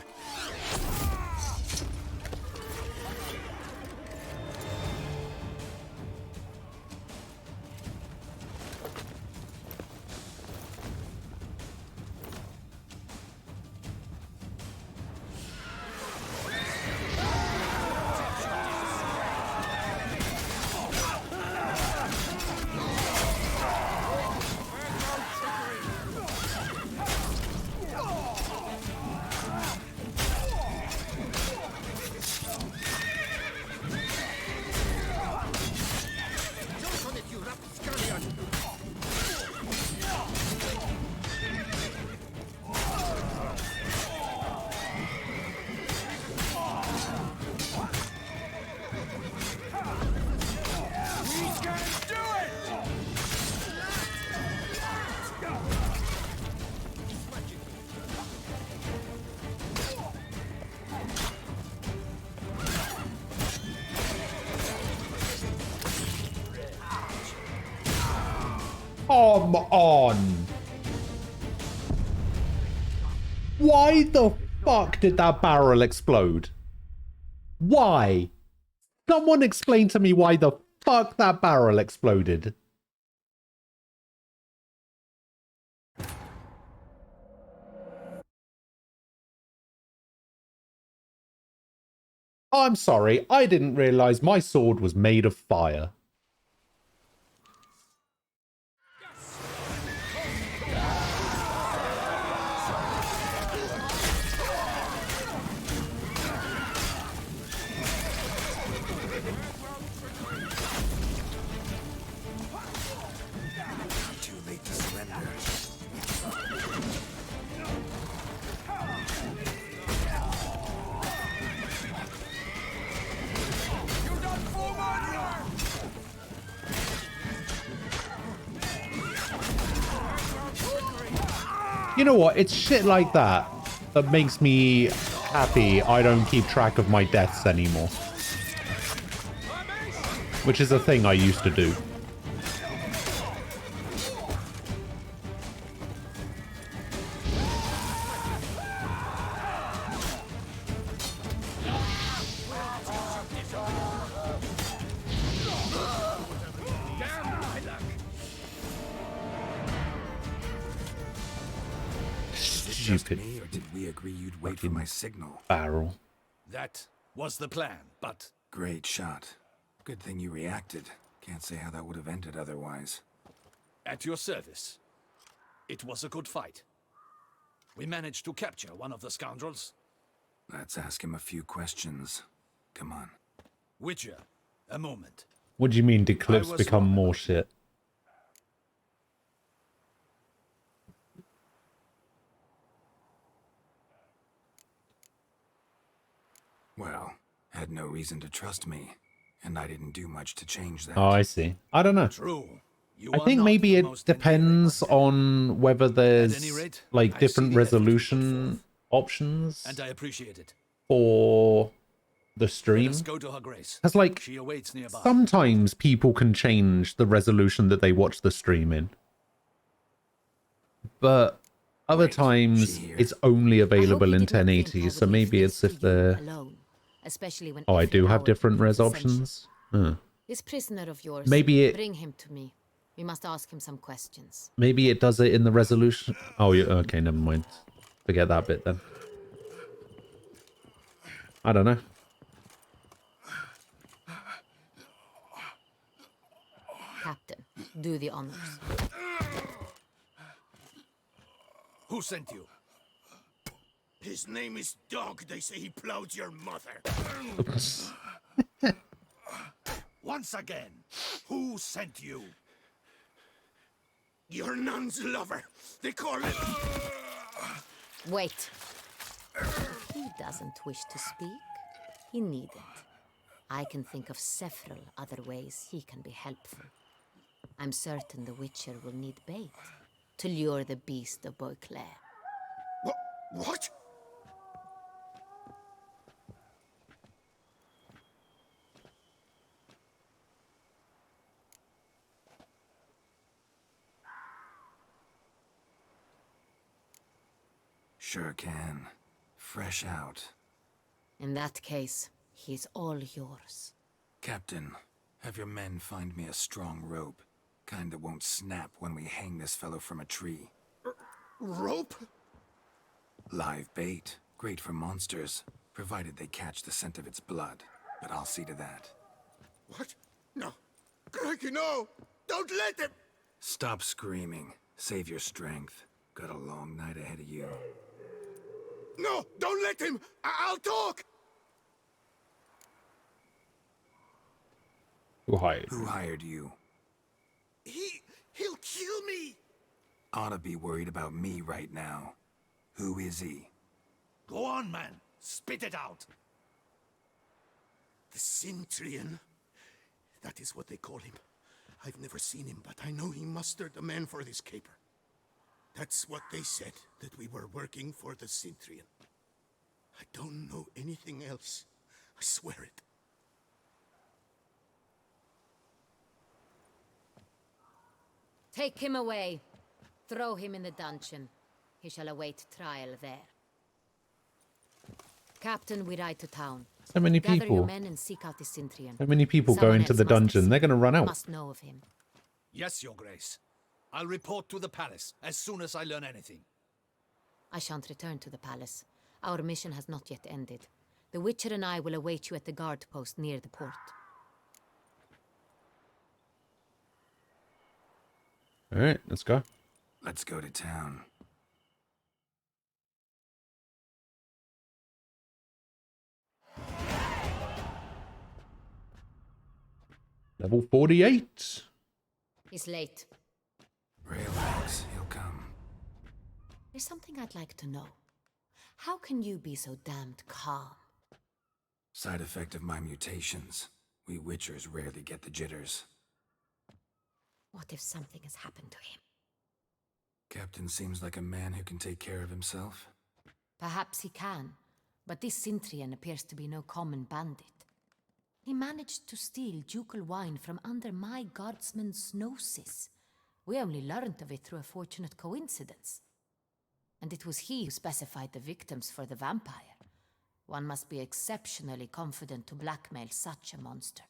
Speaker 1: Come on! Why the fuck did that barrel explode? Why? Someone explain to me why the fuck that barrel exploded. I'm sorry, I didn't realize my sword was made of fire.
Speaker 2: Too late to surrender.
Speaker 1: You know what? It's shit like that that makes me happy I don't keep track of my deaths anymore. Which is a thing I used to do. Stupid.
Speaker 2: Me, or did we agree you'd wait for my signal?
Speaker 1: Barrel.
Speaker 17: That was the plan, but...
Speaker 2: Great shot. Good thing you reacted. Can't say how that would have ended otherwise.
Speaker 17: At your service. It was a good fight. We managed to capture one of the scoundrels.
Speaker 2: Let's ask him a few questions. Come on.
Speaker 17: Witcher, a moment.
Speaker 1: What do you mean, did Clips become more shit?
Speaker 2: Well, had no reason to trust me, and I didn't do much to change that.
Speaker 1: Oh, I see. I don't know.
Speaker 17: True.
Speaker 1: I think maybe it depends on whether there's
Speaker 17: rate,
Speaker 1: like
Speaker 17: I
Speaker 1: different
Speaker 17: see the effort you put
Speaker 1: resolution options
Speaker 17: And I appreciate it.
Speaker 1: for the stream.
Speaker 17: Let us go to her grace.
Speaker 1: Because like
Speaker 17: She awaits nearby.
Speaker 1: sometimes people can change the resolution that they watch the stream in, but other times it's only available in 1080. So maybe it's if they're.
Speaker 20: Especially when
Speaker 1: Oh, I
Speaker 20: every
Speaker 1: do have
Speaker 20: hour
Speaker 1: different
Speaker 20: becomes
Speaker 1: res
Speaker 20: essential.
Speaker 1: options. Huh.
Speaker 20: This prisoner of yours,
Speaker 1: Maybe it-
Speaker 20: bring him to me. We must ask him some questions.
Speaker 1: Maybe it does it in the resolution. Oh, yeah, okay, never mind. Forget that bit then. I don't know.
Speaker 20: Captain, do the honors.
Speaker 17: Who sent you?
Speaker 15: His name is Dog. They say he plowed your mother.
Speaker 17: Once again, who sent you?
Speaker 15: Your nun's lover. They call it...
Speaker 20: Wait. If he doesn't wish to speak, he needn't. I can think of several other ways he can be helpful. I'm certain the Witcher will need bait to lure the beast of Beauclair.
Speaker 15: What?
Speaker 2: Sure can. Fresh out.
Speaker 20: In that case, he's all yours.
Speaker 2: Captain, have your men find me a strong rope. Kind that won't snap when we hang this fellow from a tree.
Speaker 15: Rope?
Speaker 2: Live bait. Great for monsters, provided they catch the scent of its blood. But I'll see to that.
Speaker 15: What? No. Crikey, no! Don't let him!
Speaker 2: Stop screaming. Save your strength. Got a long night ahead of you.
Speaker 15: No! Don't let him! I'll talk!
Speaker 1: Who hired?
Speaker 2: Who hired you?
Speaker 15: He'll kill me!
Speaker 2: Ought to be worried about me right now. Who is he?
Speaker 17: Go on, man. Spit it out.
Speaker 15: The Cintrian. That is what they call him. I've never seen him, but I know he mustered the men for this caper. That's what they said, that we were working for the Cintrian. I don't know anything else. I swear it.
Speaker 20: Take him away. Throw him in the dungeon. He shall await trial there. Captain, we ride to town.
Speaker 1: So many
Speaker 20: Gather
Speaker 1: people.
Speaker 20: your men and seek out the Cintrian.
Speaker 1: So many people go
Speaker 20: Someone
Speaker 1: into
Speaker 20: else
Speaker 1: the
Speaker 20: must
Speaker 1: dungeon. They're gonna run out.
Speaker 20: Must know of him.
Speaker 17: Yes, Your Grace. I'll report to the palace as soon as I learn anything.
Speaker 20: I shan't return to the palace. Our mission has not yet ended. The Witcher and I will await you at the guard post near the port.
Speaker 1: All right, let's go.
Speaker 2: Let's go to town.
Speaker 1: Level 48.
Speaker 20: He's late.
Speaker 2: Relax, he'll come.
Speaker 20: There's something I'd like to know. How can you be so damned calm?
Speaker 2: Side effect of my mutations. We Witchers rarely get the jitters.
Speaker 20: What if something has happened to him?
Speaker 2: Captain seems like a man who can take care of himself.
Speaker 20: Perhaps he can, but this Cintrian appears to be no common bandit. He managed to steal ducal wine from under my guardsman's noses. We only learned of it through a fortunate coincidence. And it was he who specified the victims for the vampire. One must be exceptionally confident to blackmail such a monster.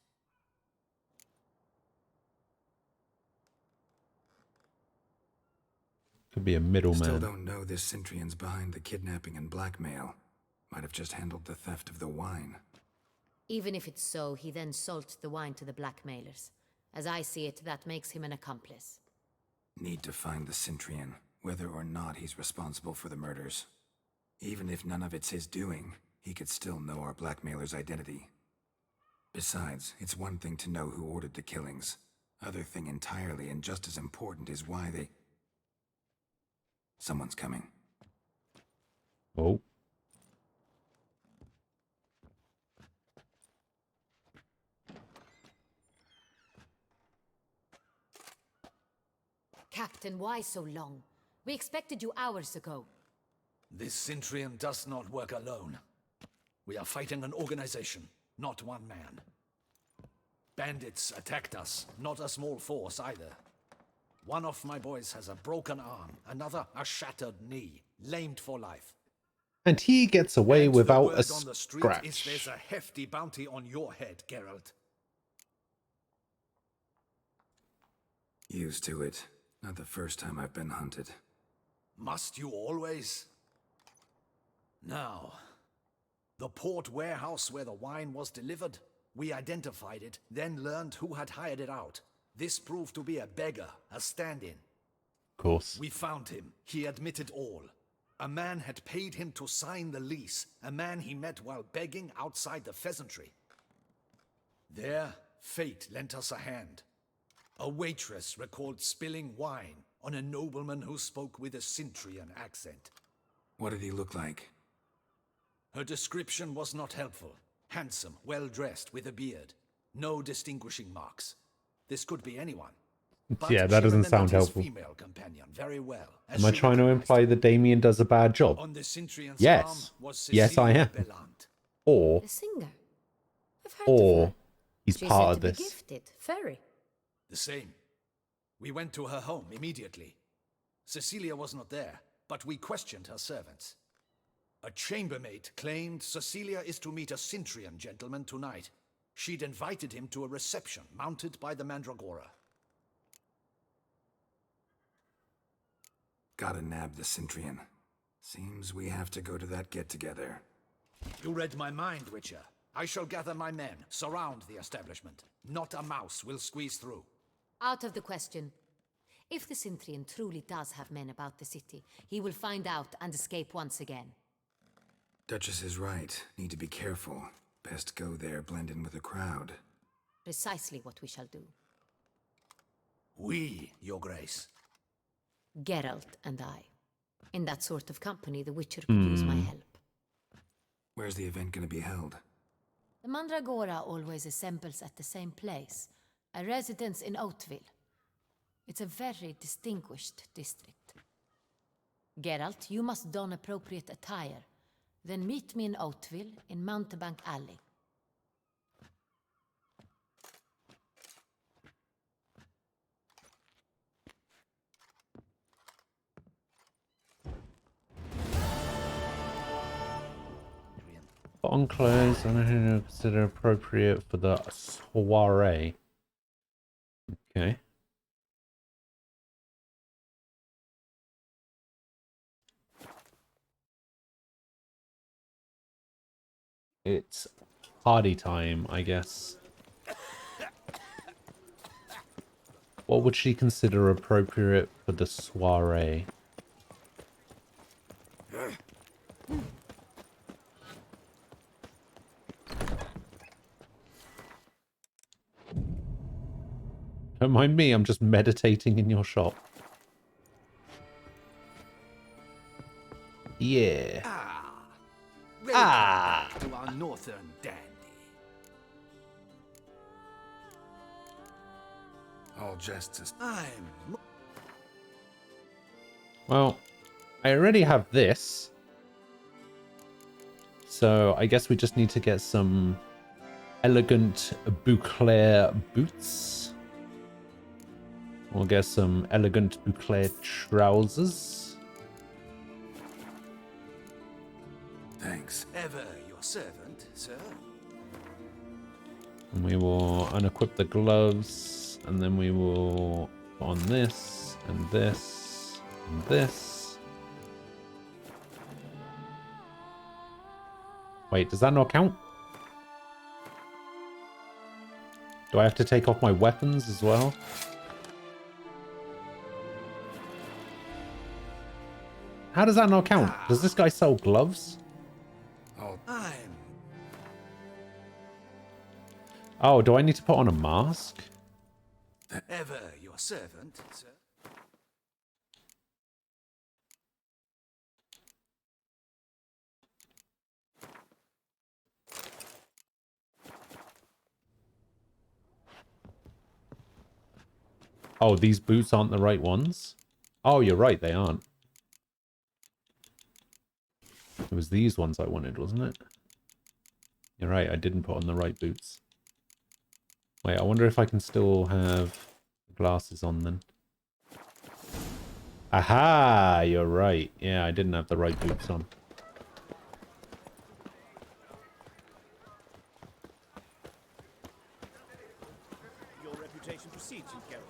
Speaker 1: Could be a
Speaker 2: Still
Speaker 1: middleman.
Speaker 2: don't know this Cintrian's behind the kidnapping and blackmail. Might have just handled the theft of the wine.
Speaker 20: Even if it's so, he then sold the wine to the blackmailers. As I see it, that makes him an accomplice.
Speaker 2: Need to find the Cintrian, whether or not he's responsible for the murders. Even if none of it's his doing, he could still know our blackmailer's identity. Besides, it's one thing to know who ordered the killings. Other thing entirely, and just as important, is why they... Someone's coming.
Speaker 1: Oh.
Speaker 20: Captain, why so long? We expected you hours ago.
Speaker 17: This Cintrian does not work alone. We are fighting an organization, not one man. Bandits attacked us, not a small force either. One of my boys has a broken arm, another a shattered knee, lamed for life.
Speaker 1: And he gets away
Speaker 17: And
Speaker 1: without
Speaker 17: the
Speaker 1: a
Speaker 17: word on the street
Speaker 1: scratch.
Speaker 17: is there's a hefty bounty on your head, Geralt.
Speaker 2: Used to it. Not the first time I've been hunted.
Speaker 17: Must you always? Now, the port warehouse where the wine was delivered, we identified it, then learned who had hired it out. This proved to be a beggar, a stand-in.
Speaker 1: Of course.
Speaker 17: We found him. He admitted all. A man had paid him to sign the lease, a man he met while begging outside the pheasantry. There, fate lent us a hand. A waitress recalled spilling wine on a nobleman who spoke with a Cintrian accent.
Speaker 2: What did he look like?
Speaker 17: Her description was not helpful. Handsome, well-dressed, with a beard. No distinguishing marks. This could be anyone. But
Speaker 1: Yeah, that
Speaker 17: she
Speaker 1: doesn't sound
Speaker 17: remembered his
Speaker 1: helpful.
Speaker 17: Female companion very well.
Speaker 1: Am I trying to imply that Damien does a bad job?
Speaker 17: On the Cintrian's
Speaker 1: Yes.
Speaker 17: arm was
Speaker 1: Yes, I am.
Speaker 17: Cecilia Bellant.
Speaker 1: Or,
Speaker 20: A singer. I've heard of
Speaker 1: or
Speaker 20: her.
Speaker 1: he's
Speaker 20: She
Speaker 1: part
Speaker 20: said
Speaker 1: of
Speaker 20: to be
Speaker 1: this.
Speaker 20: gifted. Fairy.
Speaker 17: The same. We went to her home immediately. Cecilia was not there, but we questioned her servants. A chambermaid claimed Cecilia is to meet a Cintrian gentleman tonight. She'd invited him to a reception mounted by the Mandragora.
Speaker 2: Gotta nab the Cintrian. Seems we have to go to that get-together.
Speaker 17: You read my mind, Witcher. I shall gather my men, surround the establishment. Not a mouse will squeeze through.
Speaker 20: Out of the question. If the Cintrian truly does have men about the city, he will find out and escape once again.
Speaker 2: Duchess is right. Need to be careful. Best go there, blend in with the crowd.
Speaker 20: Precisely what we shall do.
Speaker 17: We, Your Grace.
Speaker 20: Geralt and I. In that sort of company, the Witcher could use my help.
Speaker 2: Where's the event gonna be held?
Speaker 20: The Mandragora always assembles at the same place, a residence in Oatville. It's a very distinguished district. Geralt, you must don appropriate attire. Then meet me in Oatville in Mountebank Alley.
Speaker 1: Put on clothes and anything to consider appropriate for the soiree. Okay. It's party time, I guess. What would she consider appropriate for the soiree? Don't mind me, I'm just meditating in your shop. Yeah.
Speaker 17: Welcome to our northern dandy.
Speaker 2: All jests.
Speaker 1: Well, I already have this. So I guess we just need to get some elegant bouclair boots. We'll get some elegant bouclair trousers.
Speaker 2: Thanks.
Speaker 17: Ever your servant, sir.
Speaker 1: And we will unequip the gloves, and then we will put on this, and this, and this. Wait, does that not count? Do I have to take off my weapons as well? How does that not count? Does this guy sell gloves? Oh, do I need to put on a mask?
Speaker 17: Ever your servant, sir.
Speaker 1: Oh, these boots aren't the right ones? Oh, you're right, they aren't. It was these ones I wanted, wasn't it? You're right, I didn't put on the right boots. Wait, I wonder if I can still have glasses on then. Aha! You're right. Yeah, I didn't have the right boots on.
Speaker 17: Your reputation precedes you, Geralt.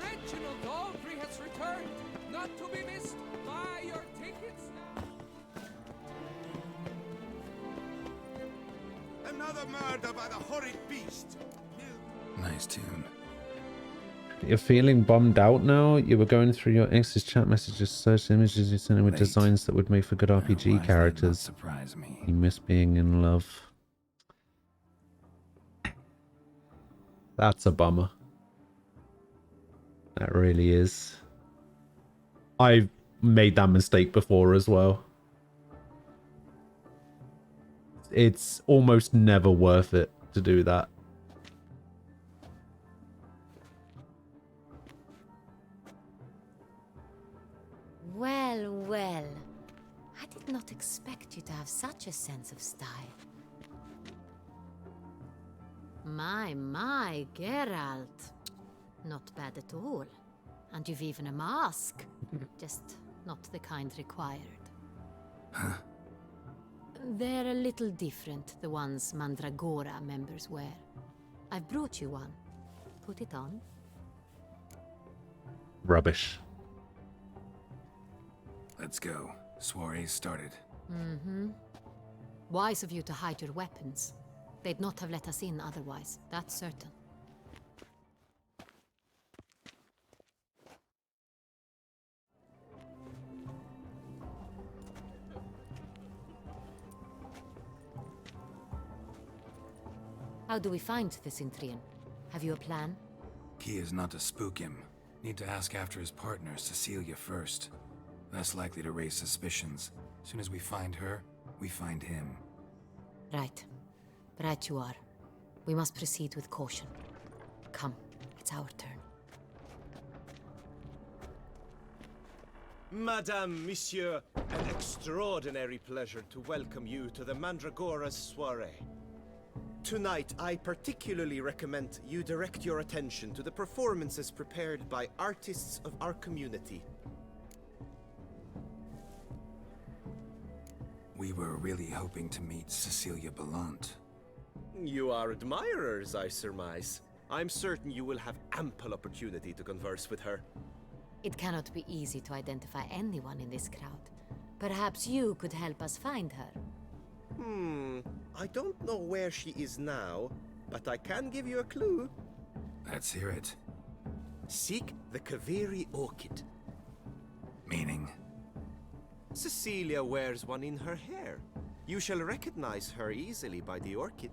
Speaker 11: Reginald Aldry has returned, not to be missed. Buy your tickets now.
Speaker 15: Another murder by the horrid beast.
Speaker 2: Nice tune.
Speaker 1: You're feeling bummed out now? You were going through your ex's chat messages, search images you sent him with designs that would make for good RPG characters.
Speaker 2: Surprise me.
Speaker 1: You miss being in love. That's a bummer. That really is. I've made that mistake before as well. It's almost never worth it to do that.
Speaker 20: Well, well. I did not expect you to have such a sense of style. My, Geralt. Not bad at all. And you've even a mask. Just not the kind required.
Speaker 2: Huh?
Speaker 20: They're a little different, the ones Mandragora members wear. I've brought you one. Put it on.
Speaker 1: Rubbish.
Speaker 2: Let's go. Soiree's started.
Speaker 20: Mm-hmm. Wise of you to hide your weapons. They'd not have let us in otherwise, that's certain. How do we find the Cintrian? Have you a plan?
Speaker 2: Key is not to spook him. Need to ask after his partner, Cecilia, first. Less likely to raise suspicions. As soon as we find her, we find him.
Speaker 20: Right. Right you are. We must proceed with caution. Come, it's our turn.
Speaker 9: Madame, Monsieur, an extraordinary pleasure to welcome you to the Mandragora's soiree. Tonight, I particularly recommend you direct your attention to the performances prepared by artists of our community.
Speaker 2: We were really hoping to meet Cecilia Belant.
Speaker 9: You are admirers, I surmise. I'm certain you will have ample opportunity to converse with her.
Speaker 20: It cannot be easy to identify anyone in this crowd. Perhaps you could help us find her.
Speaker 9: I don't know where she is now, but I can give you a clue.
Speaker 2: Let's hear it.
Speaker 9: Seek the Kaviri orchid.
Speaker 2: Meaning?
Speaker 9: Cecilia wears one in her hair. You shall recognize her easily by the orchid.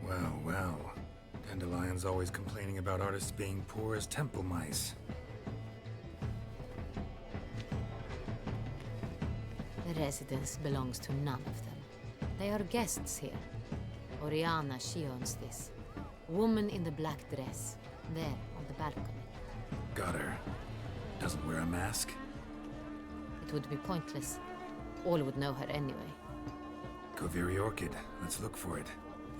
Speaker 2: Well, well. Dandelion's always complaining about artists being poor as temple mice.
Speaker 20: The residence belongs to none of them. They are guests here. Oriana, she owns this. Woman in the black dress. There, on the balcony.
Speaker 2: Got her. Doesn't wear a mask?
Speaker 20: It would be pointless. All would know her anyway.
Speaker 2: Kaviri Orchid. Let's look for it.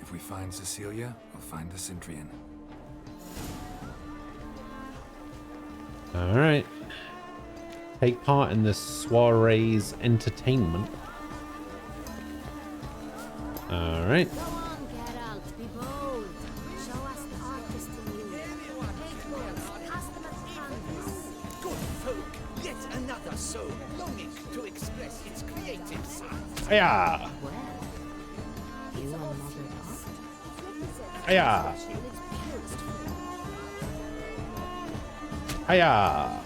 Speaker 2: If we find Cecilia, we'll find the Cintrian.
Speaker 1: Alright. Take part in this soiree's entertainment. Alright.
Speaker 20: Go on, Geralt.
Speaker 1: Hiya!
Speaker 20: You are Mother Earth?
Speaker 1: Hiya! Hiya!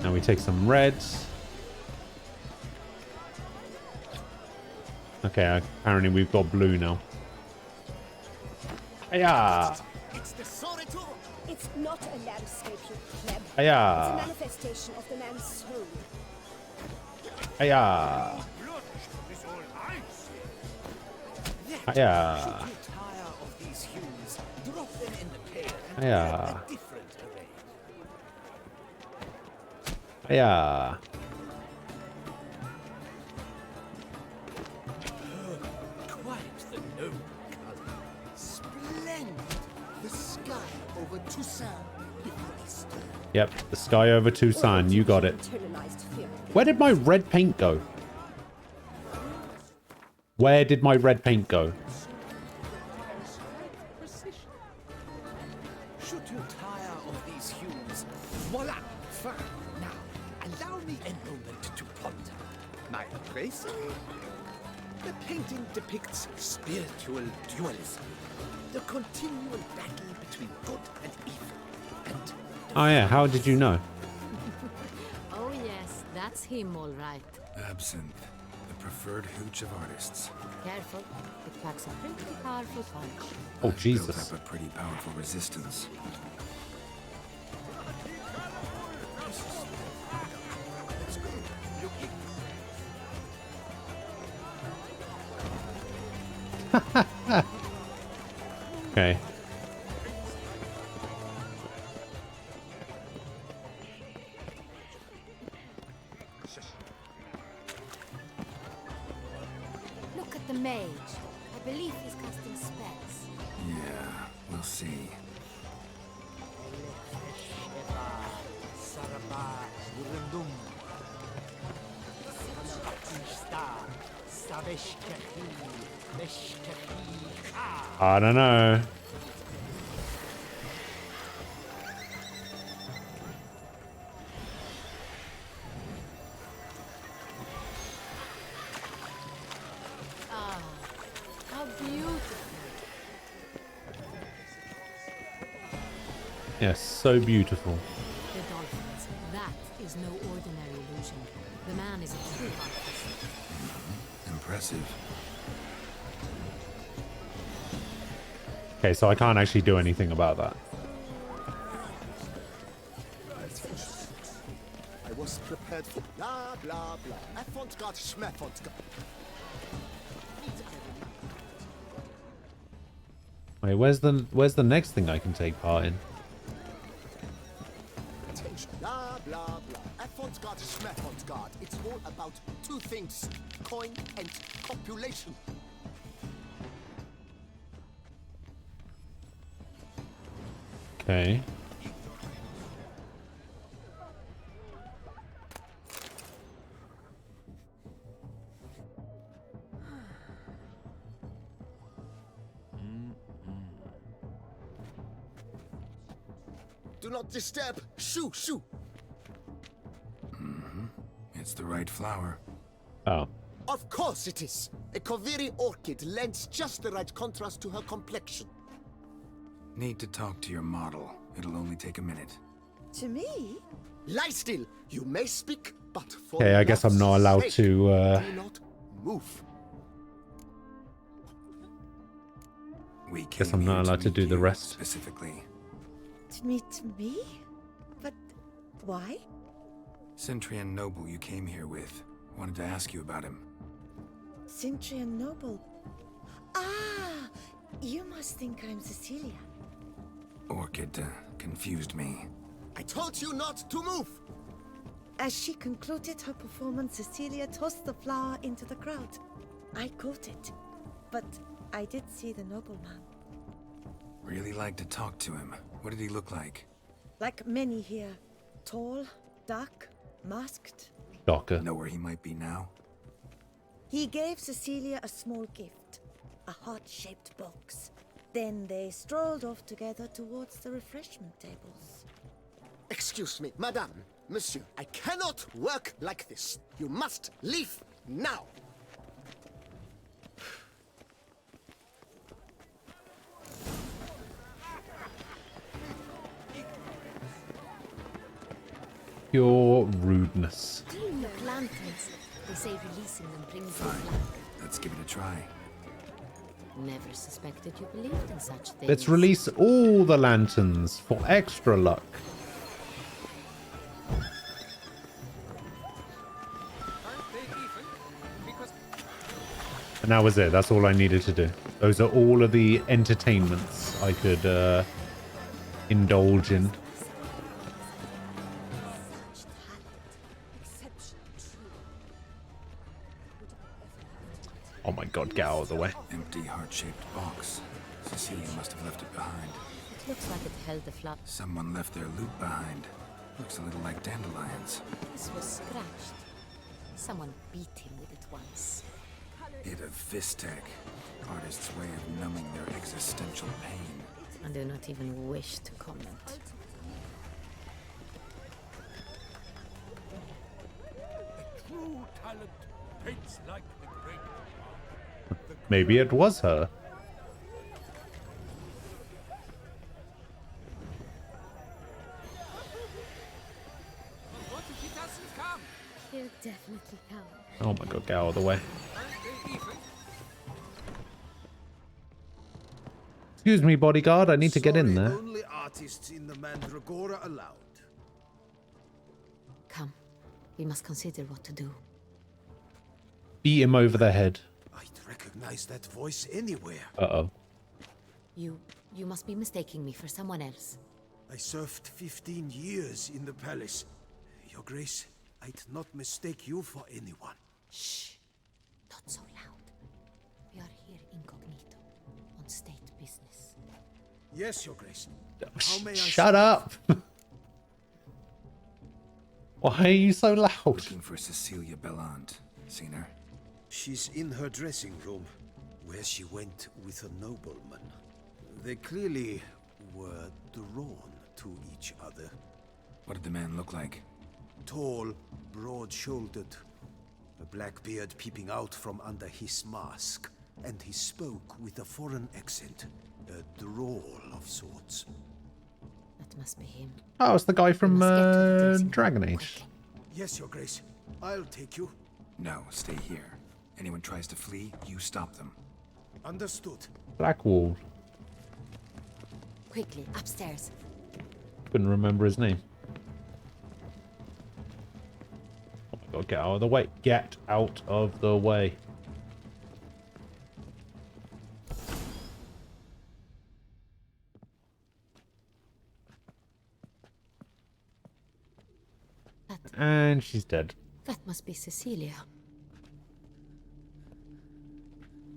Speaker 1: Now we take some reds. Okay, apparently we've got blue now. Hiya!
Speaker 3: It's the Soritor!
Speaker 10: It's not a landscape, you pleb.
Speaker 1: Hiya!
Speaker 10: It's a manifestation of the man's soul.
Speaker 1: Hiya! Hiya!
Speaker 4: Should you tire of these hues, drop them in the pail and
Speaker 1: Hiya!
Speaker 4: have a different array.
Speaker 1: Hiya!
Speaker 3: Quite the noble color. Splendid! The sky over Toussaint before Easter.
Speaker 1: Yep, the sky over Tucson. You got it. Where did my red paint go? Where did my red paint go?
Speaker 4: Should you tire of these hues, voila, fine. Now, allow me a moment to ponder. My appraisal? The painting depicts spiritual dualism, the continual battle between good and evil, and
Speaker 1: Oh yeah, how did you know?
Speaker 20: Oh yes, that's him all right.
Speaker 2: Absinthe, the preferred hooch of artists.
Speaker 20: Careful, it packs a pretty powerful punch.
Speaker 1: Oh
Speaker 2: Built
Speaker 1: Jesus.
Speaker 2: up a pretty powerful resistance.
Speaker 1: Okay.
Speaker 20: Look at the mage. I believe he's casting spells.
Speaker 2: Yeah, we'll see.
Speaker 1: I don't know.
Speaker 20: Ah, how beautiful.
Speaker 1: Yes, so beautiful.
Speaker 20: The dolphins. That is no ordinary illusion. The man is a true artist.
Speaker 2: Impressive.
Speaker 1: Okay, so I can't actually do anything about that.
Speaker 3: I was prepared for blah blah blah. Avant-garde, schmavant-garde.
Speaker 1: Wait, where's the next thing I can take part in?
Speaker 3: Attention, blah blah blah. Avant-garde, schmavant-garde. It's all about two things: coin and copulation.
Speaker 1: Okay.
Speaker 3: Do not disturb. Shoo, shoo.
Speaker 2: It's the right flower.
Speaker 1: Oh.
Speaker 3: Of course it is. A Koviri orchid lends just the right contrast to her complexion.
Speaker 2: Need to talk to your model. It'll only take a minute.
Speaker 13: To me?
Speaker 3: Lie still. You may speak, but for
Speaker 1: Okay, I guess I'm not allowed
Speaker 3: sake,
Speaker 1: to
Speaker 3: do not move.
Speaker 2: We
Speaker 1: guess
Speaker 2: came
Speaker 1: I'm not
Speaker 2: here
Speaker 1: allowed to
Speaker 2: meet
Speaker 1: do the
Speaker 2: you
Speaker 1: rest.
Speaker 2: Specifically,
Speaker 13: To meet me? But why?
Speaker 2: Centrian Noble you came here with. Wanted to ask you about him.
Speaker 13: Centrian Noble. Ah! You must think I'm Cecilia.
Speaker 2: Orchid confused me.
Speaker 3: I told you not to move.
Speaker 13: As she concluded her performance, Cecilia tossed the flower into the crowd. I caught it, but I did see the nobleman.
Speaker 2: Really like to talk to him. What did he look like?
Speaker 13: Like many here. Tall, dark, masked.
Speaker 1: Shocker.
Speaker 2: Know where he might be now?
Speaker 13: He gave Cecilia a small gift. A heart-shaped box. Then they strolled off together towards the refreshment tables.
Speaker 3: Excuse me, madame, monsieur. I cannot work like this. You must leave now!
Speaker 1: Pure rudeness.
Speaker 20: Look, lanterns. They say releasing them brings you
Speaker 2: Fine.
Speaker 20: luck.
Speaker 2: Let's give it a try.
Speaker 20: Never suspected you believed in such things.
Speaker 1: Let's release all the lanterns for extra luck. And that was it. That's all I needed to do. Those are all of the entertainments I could indulge in. Oh my god, get out of the way.
Speaker 2: Empty heart-shaped box. Cecilia must have left it behind.
Speaker 20: It looks like it held the flower.
Speaker 2: Someone left their loot behind. Looks a little like dandelions.
Speaker 20: This was scratched. Someone beat him with it once.
Speaker 2: Hit of Vistek. Artist's way of numbing their existential pain.
Speaker 20: I do not even wish to comment.
Speaker 11: True talent paints like the great.
Speaker 1: Maybe it was her.
Speaker 11: What if he doesn't come?
Speaker 18: He'll definitely come.
Speaker 1: Oh my god, get out of the way. Excuse me, bodyguard. I need to get in there.
Speaker 19: Only artists in the Mandragora allowed.
Speaker 20: Come. We must consider what to do.
Speaker 1: Beat him over the head.
Speaker 19: I'd recognize that voice anywhere.
Speaker 1: Uh-oh.
Speaker 20: You must be mistaking me for someone else.
Speaker 19: I served 15 years in the palace. Your Grace, I'd not mistake you for anyone.
Speaker 20: Shh. Not so loud. We are here incognito, on state business.
Speaker 19: Yes, Your Grace. How may I
Speaker 1: Shut up! Why are you so loud?
Speaker 2: Looking for Cecilia Bellant. Seen her?
Speaker 19: She's in her dressing room, where she went with a nobleman. They clearly were drawn to each other.
Speaker 2: What did the man look like?
Speaker 19: Tall, broad-shouldered, a black beard peeping out from under his mask, and he spoke with a foreign accent, a drawl of sorts.
Speaker 20: That must be him.
Speaker 1: Oh, it's the guy from Dragon Age.
Speaker 19: Yes, Your Grace. I'll take you.
Speaker 2: No, stay here. Anyone tries to flee, you stop them.
Speaker 19: Understood.
Speaker 1: Blackwall.
Speaker 20: Quickly, upstairs.
Speaker 1: Couldn't remember his name. Oh my god, get out of the way. Get out of the way. And she's dead.
Speaker 20: That must be Cecilia.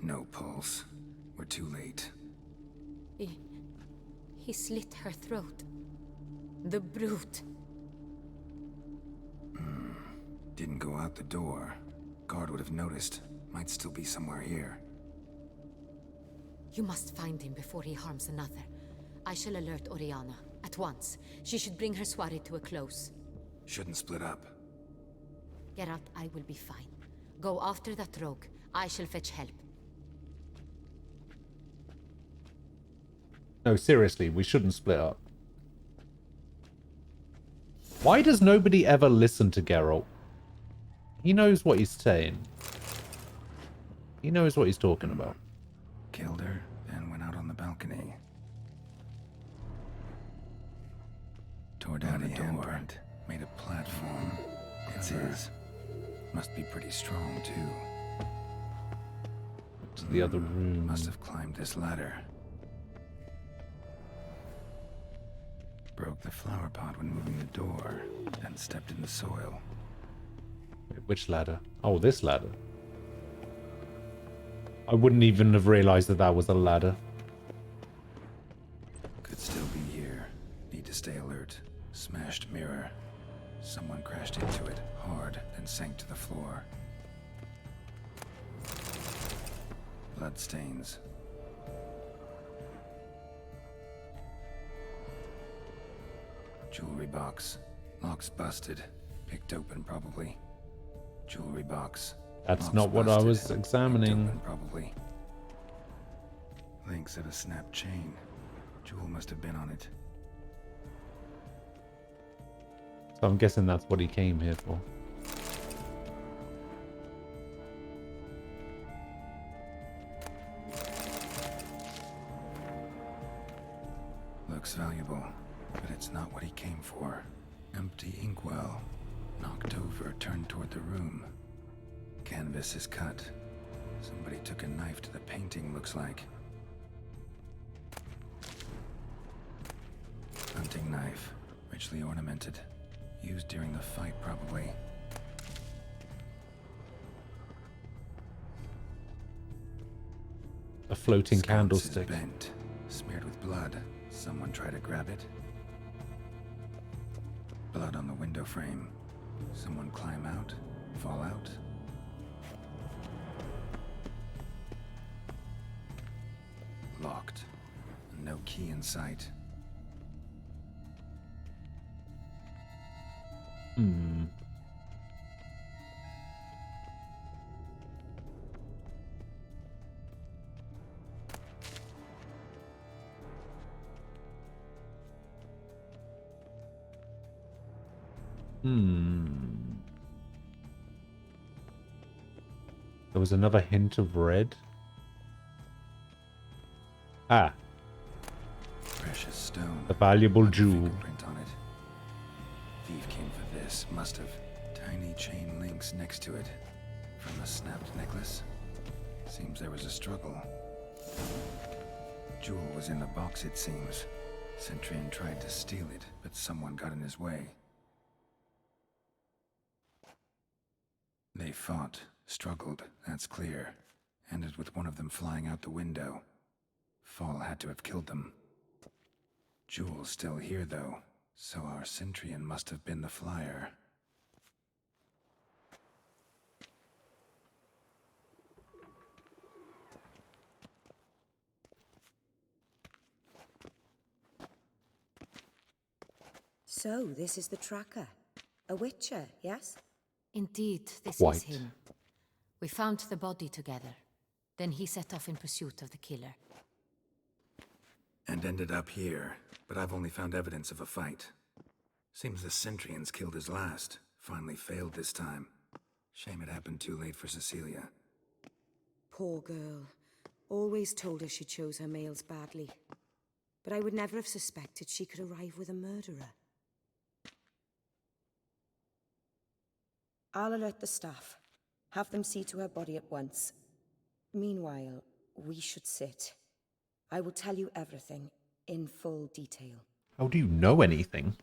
Speaker 2: No pulse. We're too late.
Speaker 20: He slit her throat. The brute.
Speaker 2: Didn't go out the door. Guard would have noticed. Might still be somewhere here.
Speaker 20: You must find him before he harms another. I shall alert Oriana. At once. She should bring her soirée to a close.
Speaker 2: Shouldn't split up.
Speaker 20: Geralt, I will be fine. Go after that rogue. I shall fetch help.
Speaker 1: No, seriously, we shouldn't split up. Why does nobody ever listen to Geralt? He knows what he's saying. He knows what he's talking about.
Speaker 2: Killed her, then went out on the balcony. Tore down a door, made a platform. It's his. Must be pretty strong, too.
Speaker 1: To the other room.
Speaker 2: Must have climbed this ladder. Broke the flower pot when moving the door, then stepped in the soil.
Speaker 1: Wait, which ladder? Oh, this ladder. I wouldn't even have realized that that was a ladder.
Speaker 2: Could still be here. Need to stay alert. Smashed mirror. Someone crashed into it hard, then sank to the floor. Bloodstains. Jewelry box. Lock's busted. Picked open, probably. Jewelry box.
Speaker 1: That's
Speaker 2: Lock's
Speaker 1: not what I
Speaker 2: busted.
Speaker 1: was examining.
Speaker 2: Open, probably. Links of a snapped chain. Jewel must have been on it.
Speaker 1: So I'm guessing that's what he came here for.
Speaker 2: Looks valuable, but it's not what he came for. Empty inkwell. Knocked over, turned toward the room. Canvas is cut. Somebody took a knife to the painting, looks like. Hunting knife. Richly ornamented. Used during the fight, probably.
Speaker 1: A floating
Speaker 2: Sconce is
Speaker 1: candlestick.
Speaker 2: bent, smeared with blood. Someone try to grab it. Blood on the window frame. Someone climb out, fall out. Locked. No key in sight.
Speaker 1: Hmm. There was another hint of red. Ah.
Speaker 2: Precious stone.
Speaker 1: A valuable jewel.
Speaker 2: Print on it. Thief came for this. Must have. Tiny chain links next to it. From a snapped necklace. Seems there was a struggle. Jewel was in the box, it seems. Centurion tried to steal it, but someone got in his way. They fought, struggled, that's clear. Ended with one of them flying out the window. Fall had to have killed them. Jewel's still here, though, so our Centurion must have been the flyer.
Speaker 6: So, this is the tracker. A witcher, yes?
Speaker 20: Indeed, this
Speaker 1: Quite.
Speaker 20: is him. We found the body together. Then he set off in pursuit of the killer.
Speaker 2: And ended up here, but I've only found evidence of a fight. Seems the Centurions killed his last. Finally failed this time. Shame it happened too late for Cecilia.
Speaker 6: Poor girl. Always told her she chose her males badly. But I would never have suspected she could arrive with a murderer. I'll alert the staff. Have them see to her body at once. Meanwhile, we should sit. I will tell you everything, in full detail.
Speaker 1: How do you know anything?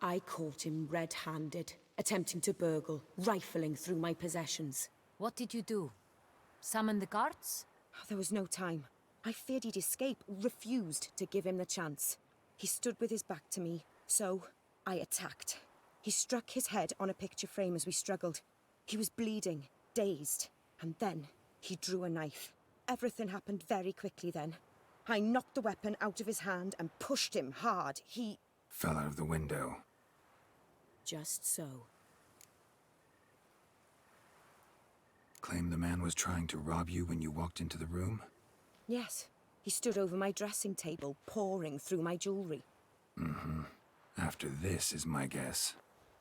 Speaker 6: I caught him red-handed, attempting to burgle, rifling through my possessions.
Speaker 20: What did you do? Summon the guards?
Speaker 6: There was no time. I feared he'd escape, refused to give him the chance. He stood with his back to me, so I attacked. He struck his head on a picture frame as we struggled. He was bleeding, dazed, and then he drew a knife. Everything happened very quickly then. I knocked the weapon out of his hand and pushed him hard. He...
Speaker 2: Fell out of the window.
Speaker 6: Just so.
Speaker 2: Claim the man was trying to rob you when you walked into the room?
Speaker 6: Yes. He stood over my dressing table, pouring through my jewelry.
Speaker 2: Mm-hmm. After this is my guess.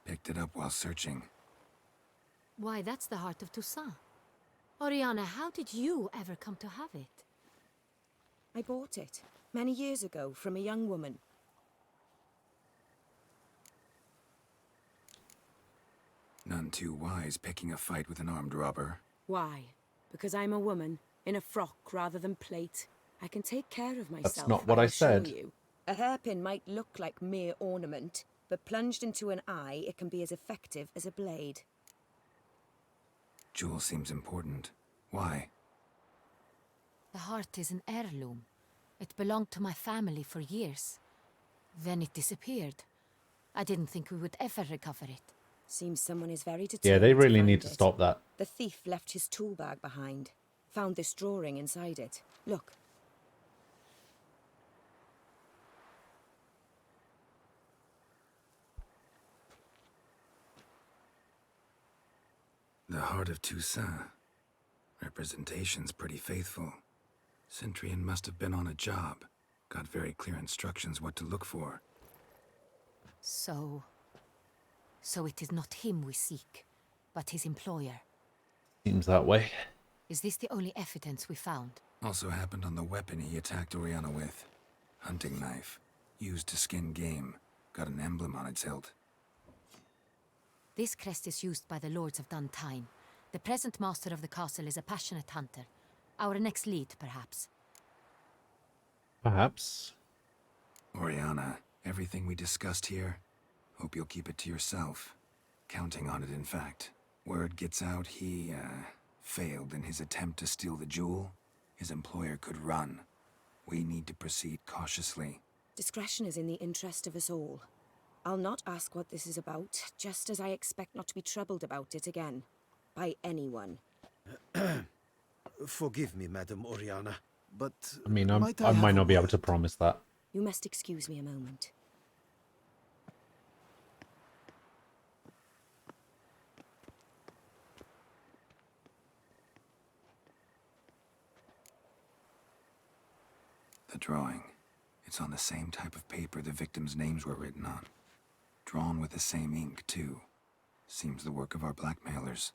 Speaker 2: Picked it up while searching.
Speaker 20: Why, that's the heart of Toussaint. Oriana, how did you ever come to have it?
Speaker 6: I bought it, many years ago, from a young woman.
Speaker 2: None too wise picking a fight with an armed robber.
Speaker 6: Why? Because I'm a woman, in a frock rather than plate. I can take care of myself.
Speaker 1: That's not what I said.
Speaker 6: Assure you. A hairpin might look like mere ornament, but plunged into an eye, it can be as effective as a blade.
Speaker 2: Jewel seems important. Why?
Speaker 20: The heart is an heirloom. It belonged to my family for years. Then it disappeared. I didn't think we would ever recover it.
Speaker 6: Seems someone is very determined.
Speaker 1: Yeah, they really
Speaker 6: to
Speaker 1: need
Speaker 6: find
Speaker 1: to
Speaker 6: it.
Speaker 1: stop that.
Speaker 6: The thief left his tool bag behind. Found this drawing inside it. Look.
Speaker 2: the heart of Toussaint. Representation's pretty faithful. Centurion must have been on a job. Got very clear instructions what to look for.
Speaker 20: So it is not him we seek, but his employer.
Speaker 1: Seems that way.
Speaker 20: Is this the only evidence we found?
Speaker 2: Also happened on the weapon he attacked Oriana with. Hunting knife. Used to skin game. Got an emblem on its hilt.
Speaker 20: This crest is used by the Lords of Duntine. The present master of the castle is a passionate hunter. Our next lead, perhaps.
Speaker 1: Perhaps.
Speaker 2: Oriana, everything we discussed here, hope you'll keep it to yourself. Counting on it, in fact. Word gets out he, failed in his attempt to steal the jewel. His employer could run. We need to proceed cautiously.
Speaker 6: Discretion is in the interest of us all. I'll not ask what this is about, just as I expect not to be troubled about it again. By anyone.
Speaker 19: Forgive me, Madam Oriana, but...
Speaker 1: I mean, I might not be able to promise that.
Speaker 6: You must excuse me a moment.
Speaker 2: The drawing. It's on the same type of paper the victims' names were written on. Drawn with the same ink, too. Seems the work of our blackmailers.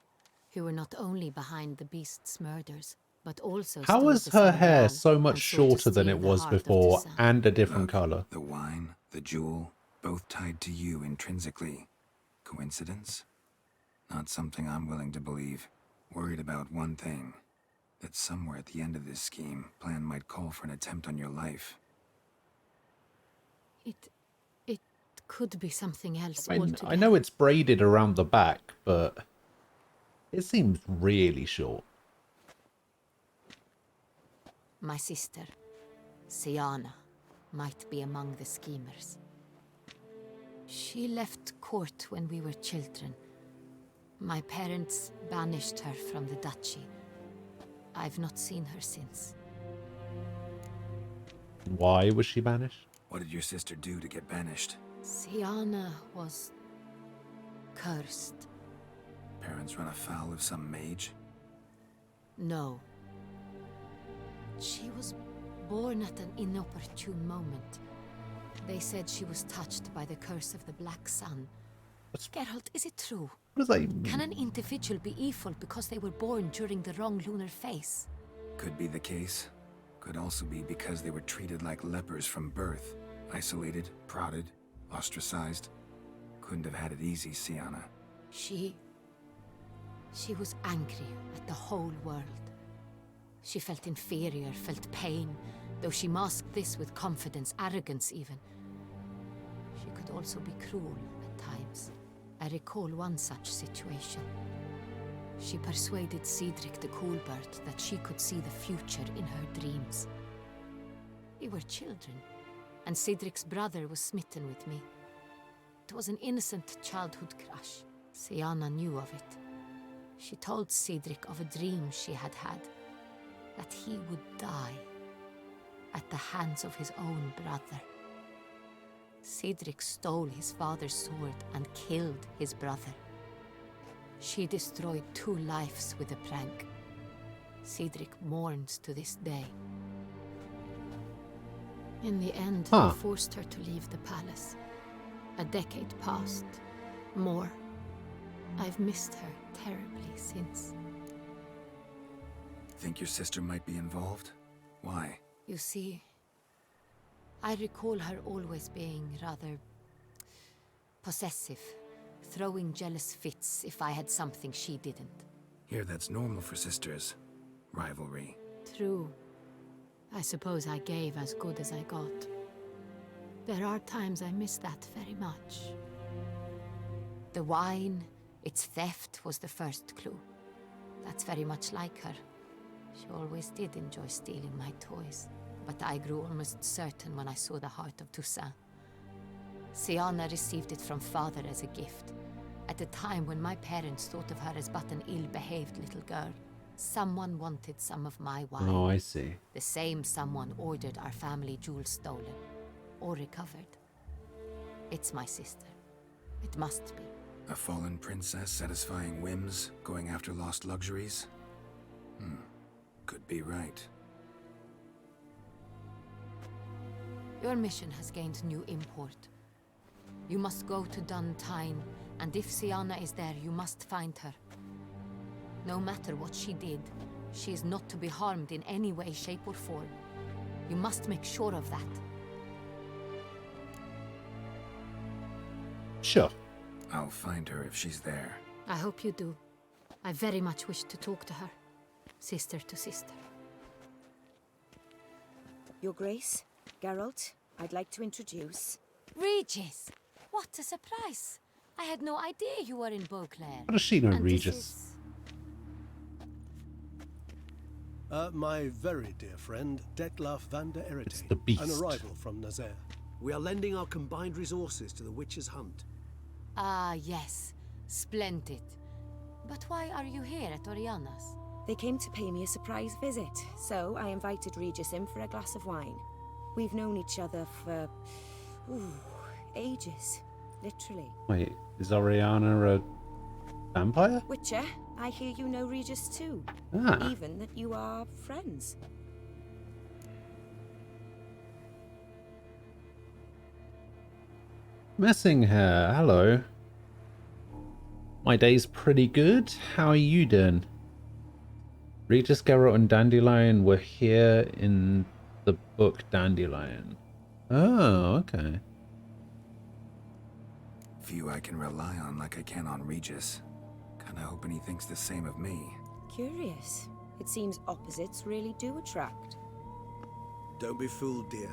Speaker 20: Who were not only behind the beast's murders, but also...
Speaker 1: How was her hair so much shorter than it was before, and a different color?
Speaker 2: The wine, the jewel, both tied to you intrinsically. Coincidence? Not something I'm willing to believe. Worried about one thing. That somewhere at the end of this scheme, plan might call for an attempt on your life.
Speaker 20: It could be something else
Speaker 1: I mean,
Speaker 20: altogether.
Speaker 1: I know it's braided around the back, but it seems really short.
Speaker 20: My sister, Siana, might be among the schemers. She left court when we were children. My parents banished her from the duchy. I've not seen her since.
Speaker 1: Why was she banished?
Speaker 2: What did your sister do to get banished?
Speaker 20: Siana was... cursed.
Speaker 2: Parents run afoul of some mage?
Speaker 20: No. She was born at an inopportune moment. They said she was touched by the curse of the Black Sun. Geralt, is it true?
Speaker 1: What does that even mean?
Speaker 20: Can an individual be evil because they were born during the wrong lunar phase?
Speaker 2: Could be the case. Could also be because they were treated like lepers from birth. Isolated, prodded, ostracized. Couldn't have had it easy, Siana.
Speaker 20: She was angry at the whole world. She felt inferior, felt pain, though she masked this with confidence, arrogance even. She could also be cruel at times. I recall one such situation. She persuaded Cedric the Coolbird that she could see the future in her dreams. We were children, and Cedric's brother was smitten with me. It was an innocent childhood crush. Siana knew of it. She told Cedric of a dream she had had, that he would die at the hands of his own brother. Cedric stole his father's sword and killed his brother. She destroyed 2 lives with a prank. Cedric mourns to this day. In the end, they forced her to leave the palace. A decade passed. More. I've missed her terribly since.
Speaker 2: Think your sister might be involved? Why?
Speaker 20: You see, I recall her always being rather possessive, throwing jealous fits if I had something she didn't.
Speaker 2: Here, that's normal for sisters. Rivalry.
Speaker 20: True. I suppose I gave as good as I got. There are times I miss that very much. The wine, its theft was the first clue. That's very much like her. She always did enjoy stealing my toys, but I grew almost certain when I saw the heart of Toussaint. Siana received it from father as a gift, at a time when my parents thought of her as but an ill-behaved little girl. Someone wanted some of my wine.
Speaker 1: Oh, I see.
Speaker 20: The same someone ordered our family jewels stolen, or recovered. It's my sister. It must be.
Speaker 2: A fallen princess satisfying whims, going after lost luxuries? Could be right.
Speaker 20: Your mission has gained new import. You must go to Dun Tine, and if Sienna is there, you must find her. No matter what she did, she is not to be harmed in any way, shape, or form. You must make sure of that.
Speaker 1: Sure.
Speaker 2: I'll find her if she's there.
Speaker 20: I hope you do. I very much wish to talk to her. Sister to sister.
Speaker 6: Your Grace, Geralt, I'd like to introduce...
Speaker 20: Regis! What a surprise! I had no idea you were in Beauclair.
Speaker 1: How does she know
Speaker 20: And
Speaker 1: Regis?
Speaker 8: My very dear friend, Detlaf van der Erite.
Speaker 1: It's the beast.
Speaker 8: An arrival from Nazaire. We are lending our combined resources to the Witcher's Hunt.
Speaker 20: Ah, yes. Splendid. But why are you here at Oriana's?
Speaker 6: They came to pay me a surprise visit, so I invited Regis in for a glass of wine. We've known each other for... ages. Literally.
Speaker 1: Wait, is Oriana a vampire?
Speaker 6: Witcher, I hear you know Regis too.
Speaker 1: Ah.
Speaker 6: Even that you are friends.
Speaker 1: Messinghair, hello. My day's pretty good. How are you doing? Regis, Geralt, and Dandelion were here in the book Dandelion. Oh, okay.
Speaker 2: Few I can rely on like I can on Regis. Kinda hoping he thinks the same of me.
Speaker 6: Curious. It seems opposites really do attract.
Speaker 8: Don't be fooled, dear.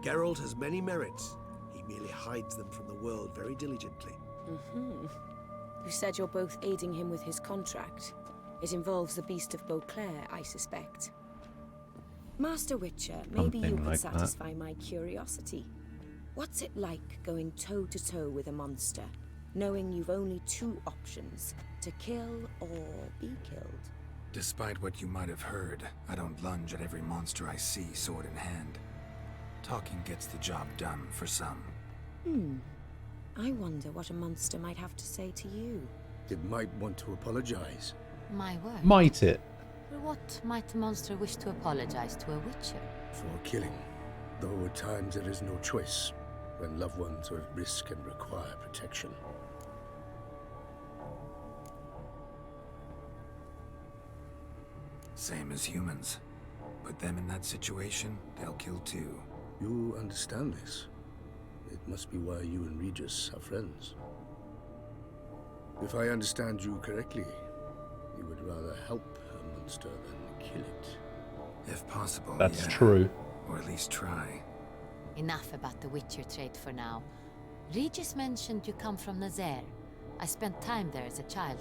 Speaker 8: Geralt has many merits. He merely hides them from the world very diligently.
Speaker 6: You said you're both aiding him with his contract. It involves the Beast of Beauclair, I suspect. Master Witcher, maybe you
Speaker 1: Something
Speaker 6: could
Speaker 1: like that.
Speaker 6: satisfy my curiosity. What's it like going toe-to-toe with a monster, knowing you've only two options, to kill or be killed?
Speaker 2: Despite what you might have heard, I don't lunge at every monster I see sword in hand. Talking gets the job done for some.
Speaker 6: I wonder what a monster might have to say to you.
Speaker 14: It might want to apologize.
Speaker 20: My word.
Speaker 1: Might it?
Speaker 20: What might a monster wish to apologize to a witcher?
Speaker 14: For killing. Though at times there is no choice, when loved ones are at risk and require protection.
Speaker 2: Same as humans. Put them in that situation, they'll kill too.
Speaker 14: You understand this. It must be why you and Regis are friends. If I understand you correctly, you would rather help a monster than kill it.
Speaker 2: If possible,
Speaker 1: That's
Speaker 2: yeah.
Speaker 1: true.
Speaker 2: Or at least try.
Speaker 20: Enough about the Witcher trait for now. Regis mentioned you come from Nazaire. I spent time there as a child.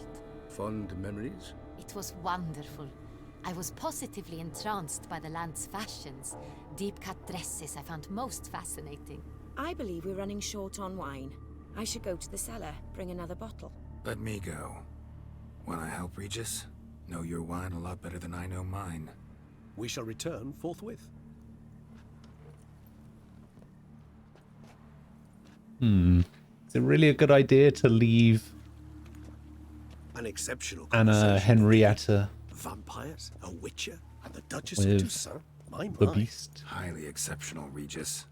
Speaker 14: Fond memories?
Speaker 20: It was wonderful. I was positively entranced by the land's fashions. Deep-cut dresses I found most fascinating.
Speaker 6: I believe we're running short on wine. I should go to the cellar, bring another bottle.
Speaker 2: Let me go. Wanna help, Regis? Know your wine a lot better than I know mine.
Speaker 8: We shall return forthwith.
Speaker 1: Is it really a good idea to leave
Speaker 8: An exceptional
Speaker 1: Anna
Speaker 8: conversation.
Speaker 1: Henrietta
Speaker 8: Vampires, a witcher, and the Duchess
Speaker 1: with
Speaker 8: of Toussaint. My,
Speaker 1: the
Speaker 8: my.
Speaker 1: beast?
Speaker 2: Highly exceptional, Regis.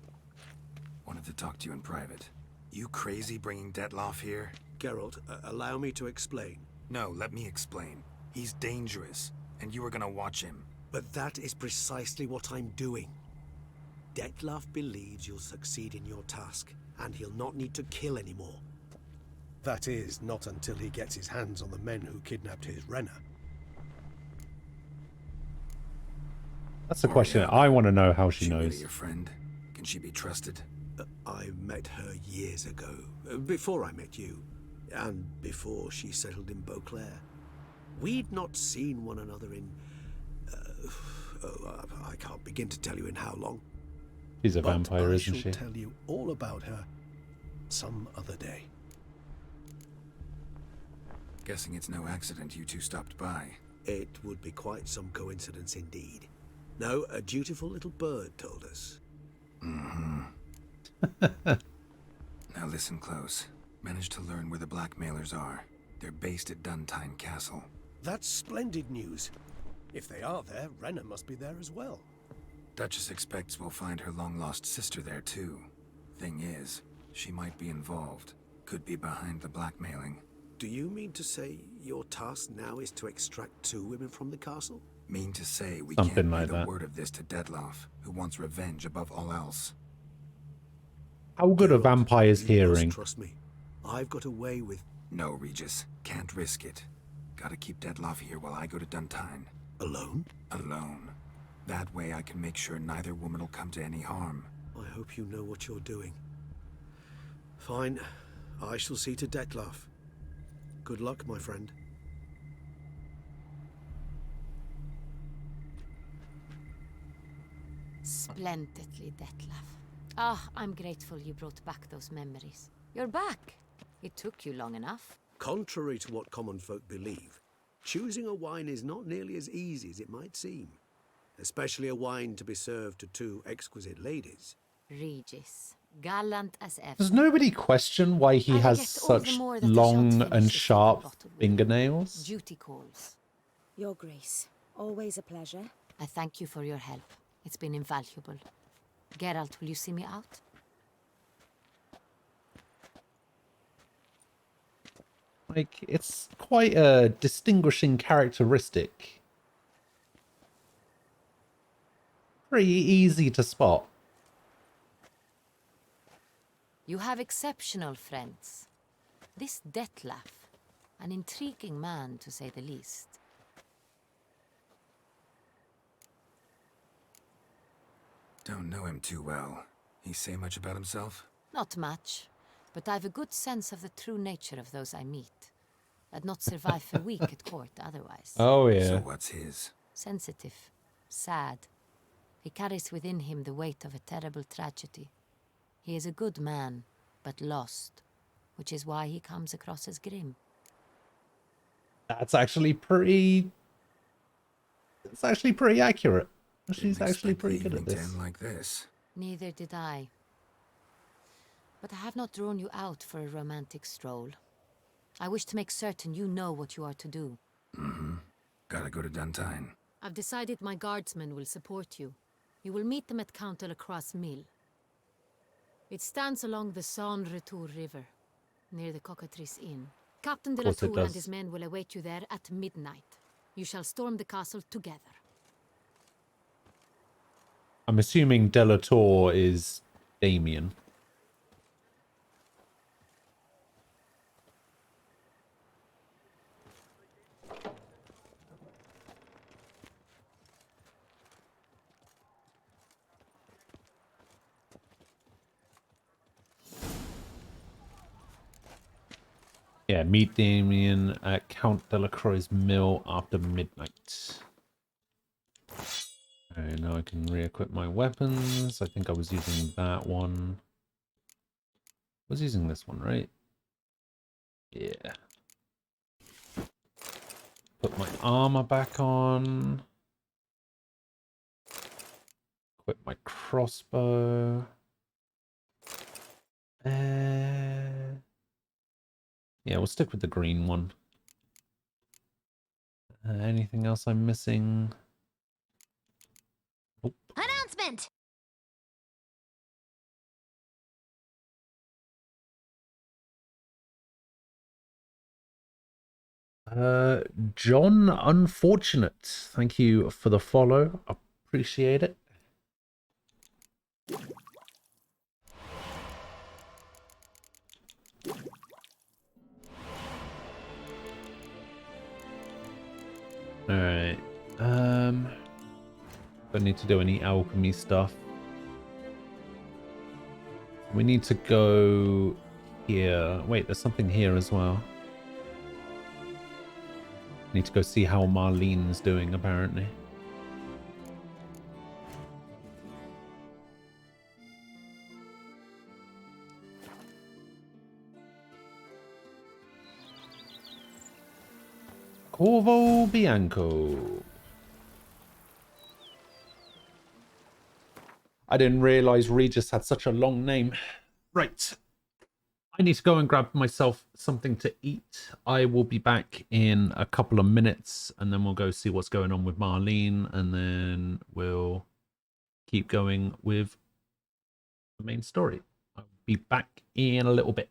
Speaker 2: Wanted to talk to you in private. You crazy bringing Detlaf here?
Speaker 8: Geralt, allow me to explain.
Speaker 2: No, let me explain. He's dangerous, and you were gonna watch him.
Speaker 8: But that is precisely what I'm doing. Detlaf believes you'll succeed in your task, and he'll not need to kill anymore. That is, not until he gets his hands on the men who kidnapped his Renna.
Speaker 1: That's the question. I want to know how she
Speaker 2: Really
Speaker 1: knows.
Speaker 2: your friend? Can she be trusted?
Speaker 8: I met her years ago, before I met you, and before she settled in Beauclair. We'd not seen one another in... I can't begin to tell you in how long.
Speaker 1: She's a
Speaker 8: But
Speaker 1: vampire,
Speaker 8: I
Speaker 1: isn't
Speaker 8: shall
Speaker 1: she?
Speaker 8: tell you all about her some other day.
Speaker 2: Guessing it's no accident you two stopped by.
Speaker 8: It would be quite some coincidence indeed. No, a dutiful little bird told us.
Speaker 2: Now listen close. Managed to learn where the blackmailers are. They're based at Duntine Castle.
Speaker 8: That's splendid news. If they are there, Renna must be there as well.
Speaker 2: Duchess expects we'll find her long-lost sister there, too. Thing is, she might be involved. Could be behind the blackmailing.
Speaker 8: Do you mean to say your task now is to extract 2 women from the castle?
Speaker 2: Mean to say we
Speaker 1: Something
Speaker 2: can't
Speaker 1: like
Speaker 2: breathe a
Speaker 1: that.
Speaker 2: word of this to Dettlaff, who wants revenge above all else.
Speaker 1: How good are vampires
Speaker 8: You
Speaker 1: hearing?
Speaker 8: must trust me. I've got a way with...
Speaker 2: No, Regis. Can't risk it. Gotta keep Dettlaff here while I go to Duntine.
Speaker 8: Alone?
Speaker 2: Alone. That way I can make sure neither woman will come to any harm.
Speaker 8: I hope you know what you're doing. Fine. I shall see to Dettlaff. Good luck, my friend.
Speaker 20: Splendidly, Dettlaff. Ah, I'm grateful you brought back those memories. You're back. It took you long enough.
Speaker 8: Contrary to what common folk believe, choosing a wine is not nearly as easy as it might seem. Especially a wine to be served to 2 exquisite ladies.
Speaker 20: Regis, gallant as ever.
Speaker 1: Does nobody question why he has
Speaker 20: regret all the
Speaker 1: such
Speaker 20: more that I shan't
Speaker 1: long
Speaker 20: finish
Speaker 1: and
Speaker 20: the second
Speaker 1: sharp
Speaker 20: bottle with
Speaker 1: fingernails?
Speaker 20: Duty calls.
Speaker 6: Your Grace, always a pleasure.
Speaker 20: I thank you for your help. It's been invaluable. Geralt, will you see me out?
Speaker 1: Like, it's quite a distinguishing characteristic. Pretty easy to spot.
Speaker 20: You have exceptional friends. This Dettlaff, an intriguing man to say the least.
Speaker 2: Don't know him too well. He say much about himself?
Speaker 20: Not much, but I've a good sense of the true nature of those I meet. I'd not survive a week at court otherwise.
Speaker 1: Oh, yeah.
Speaker 2: So what's his?
Speaker 20: Sensitive, sad. He carries within him the weight of a terrible tragedy. He is a good man, but lost, which is why he comes across as grim.
Speaker 1: That's actually pretty... It's actually pretty accurate. She's
Speaker 2: Didn't
Speaker 1: actually
Speaker 2: expect
Speaker 1: pretty
Speaker 2: the
Speaker 1: good at
Speaker 2: evening to
Speaker 1: this.
Speaker 2: end like this.
Speaker 20: Neither did I. But I have not drawn you out for a romantic stroll. I wish to make certain you know what you are to do.
Speaker 2: Mm-hmm. Gotta go to Duntine.
Speaker 20: I've decided my guardsmen will support you. You will meet them at Count Delacroix' mill. It stands along the Saône Retour River, near the Cockatrice Inn. Captain
Speaker 1: course it
Speaker 20: Delatour and
Speaker 1: does.
Speaker 20: his men will await you there at midnight. You shall storm the castle together.
Speaker 1: I'm assuming Delatour is Damien. Yeah, meet Damien at Count Delacroix's mill after midnight. Okay, now I can re-equip my weapons. I think I was using that one. I was using this one, right? Yeah. Put my armor back on. Equip my crossbow. Yeah, we'll stick with the green one. Anything else I'm missing? Oh.
Speaker 18: Announcement!
Speaker 1: John Unfortunate. Thank you for the follow. Appreciate it. Alright. Don't need to do any alchemy stuff. We need to go here. Wait, there's something here as well. Need to go see how Marlene's doing, apparently. Corvo Bianco. I didn't realize Regis had such a long name. Right. I need to go and grab myself something to eat. I will be back in a couple of minutes, and then we'll go see what's going on with Marlene, and then we'll keep going with the main story. I'll be back in a little bit.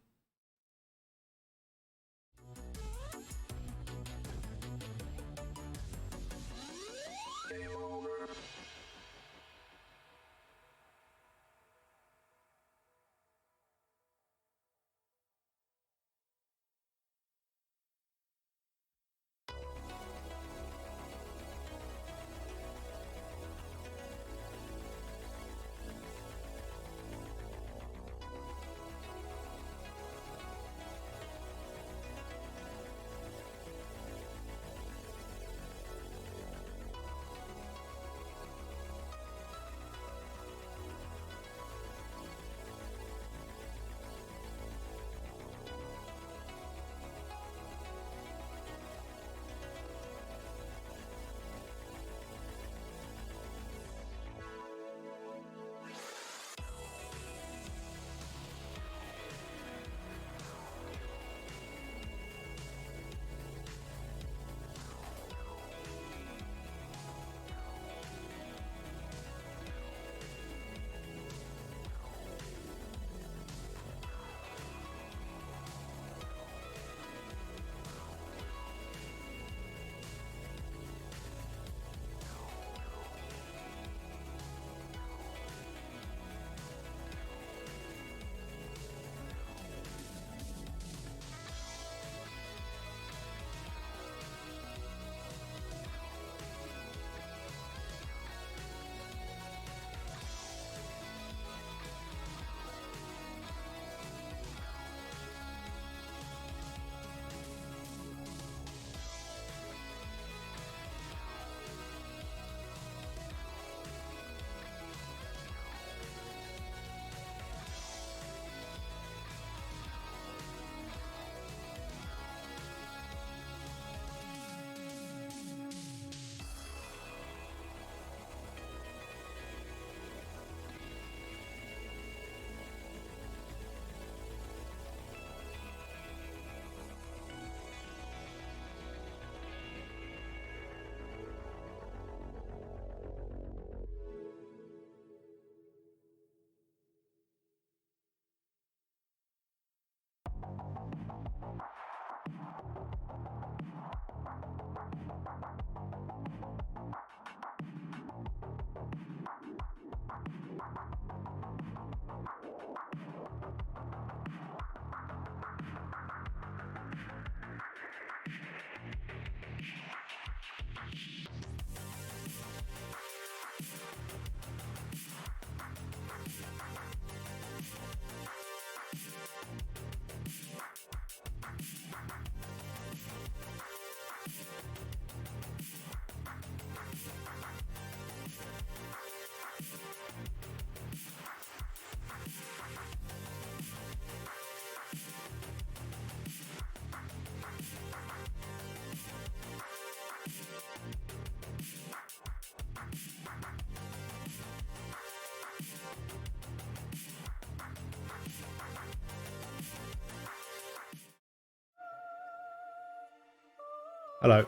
Speaker 1: Hello,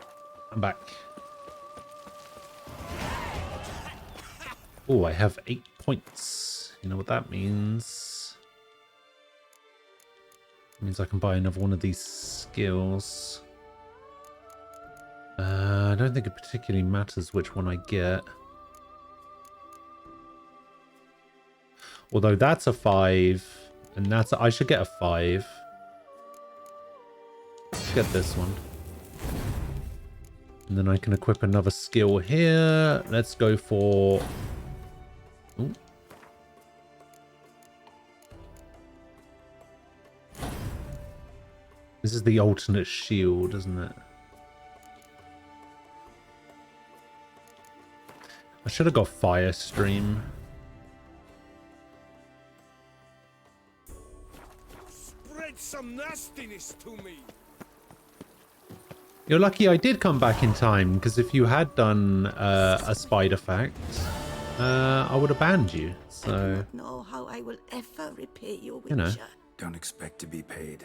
Speaker 1: I'm back. Oh, I have 8 points. You know what that means? It means I can buy another one of these skills. I don't think it particularly matters which one I get. Although that's a 5, and that's I should get a 5. Let's get this one. And then I can equip another skill here. Let's go for... Ooh. This is the alternate shield, isn't it? I should have got Fire Stream.
Speaker 21: Spread some nastiness to me.
Speaker 1: You're lucky I did come back in time, because if you had done a spider fact, I would have banned you. So,
Speaker 13: Know how I will ever repay your
Speaker 1: you know.
Speaker 13: Witcher.
Speaker 2: Don't expect to be paid.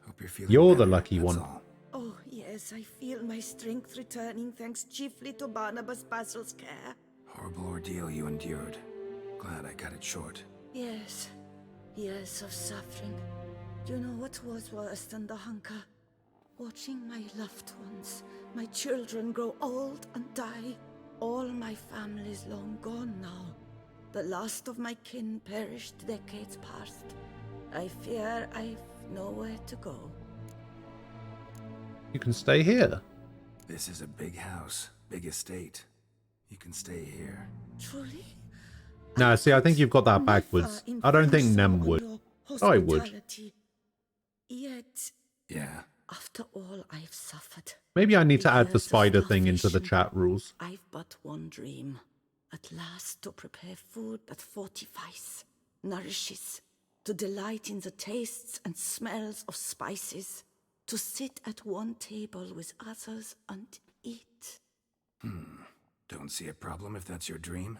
Speaker 2: Hope you're feeling
Speaker 1: You're the
Speaker 2: better,
Speaker 1: lucky
Speaker 2: that's
Speaker 1: one.
Speaker 2: all.
Speaker 13: Oh, yes, I feel my strength returning thanks chiefly to Barnabas Basil's care.
Speaker 2: Horrible ordeal you endured. Glad I cut it short.
Speaker 13: Yes, years of suffering. You know what was worse than the hunger? Watching my loved ones, my children grow old and die. All my family's long gone now. The last of my kin perished decades past. I fear I've nowhere to go.
Speaker 1: You can stay here.
Speaker 2: This is a big house, big estate. You can stay here.
Speaker 13: Truly?
Speaker 1: No, see, I think you've got that backwards. I don't think Nem would. I would.
Speaker 13: Yet,
Speaker 2: Yeah.
Speaker 13: after all I've suffered,
Speaker 1: Maybe I need to add the
Speaker 13: years of
Speaker 1: spider thing into the
Speaker 13: starvation,
Speaker 1: chat rules.
Speaker 13: I've but one dream. At last to prepare food that fortifies, nourishes, to delight in the tastes and smells of spices, to sit at one table with others and eat.
Speaker 2: Don't see a problem if that's your dream.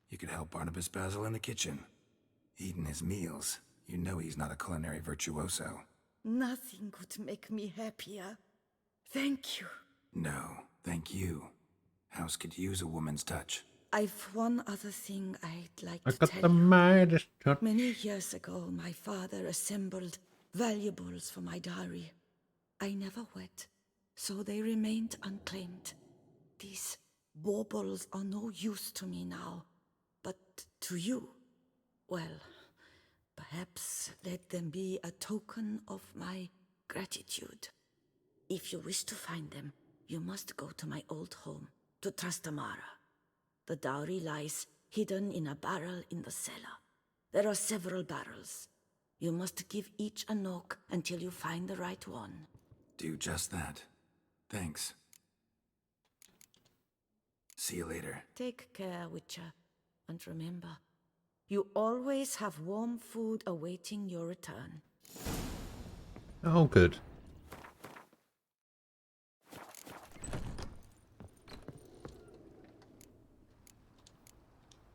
Speaker 2: You could help Barnabas Basil in the kitchen. Eating his meals. You know he's not a culinary virtuoso.
Speaker 13: Nothing could make me happier. Thank you.
Speaker 2: No, thank you. House could use a woman's touch.
Speaker 13: I've one other thing I'd like
Speaker 1: I
Speaker 13: to
Speaker 1: got
Speaker 13: tell
Speaker 1: the
Speaker 13: you.
Speaker 1: Midas touch.
Speaker 13: Many years ago, my father assembled valuables for my dowry. I never wed, so they remained unclaimed. These baubles are no use to me now, but to you, well, perhaps let them be a token of my gratitude. If you wish to find them, you must go to my old home, to Trastamara. The dowry lies hidden in a barrel in the cellar. There are several barrels. You must give each a knock until you find the right one.
Speaker 2: Do just that. Thanks. See you later.
Speaker 13: Take care, Witcher. And remember, you always have warm food awaiting your return.
Speaker 1: Oh, good.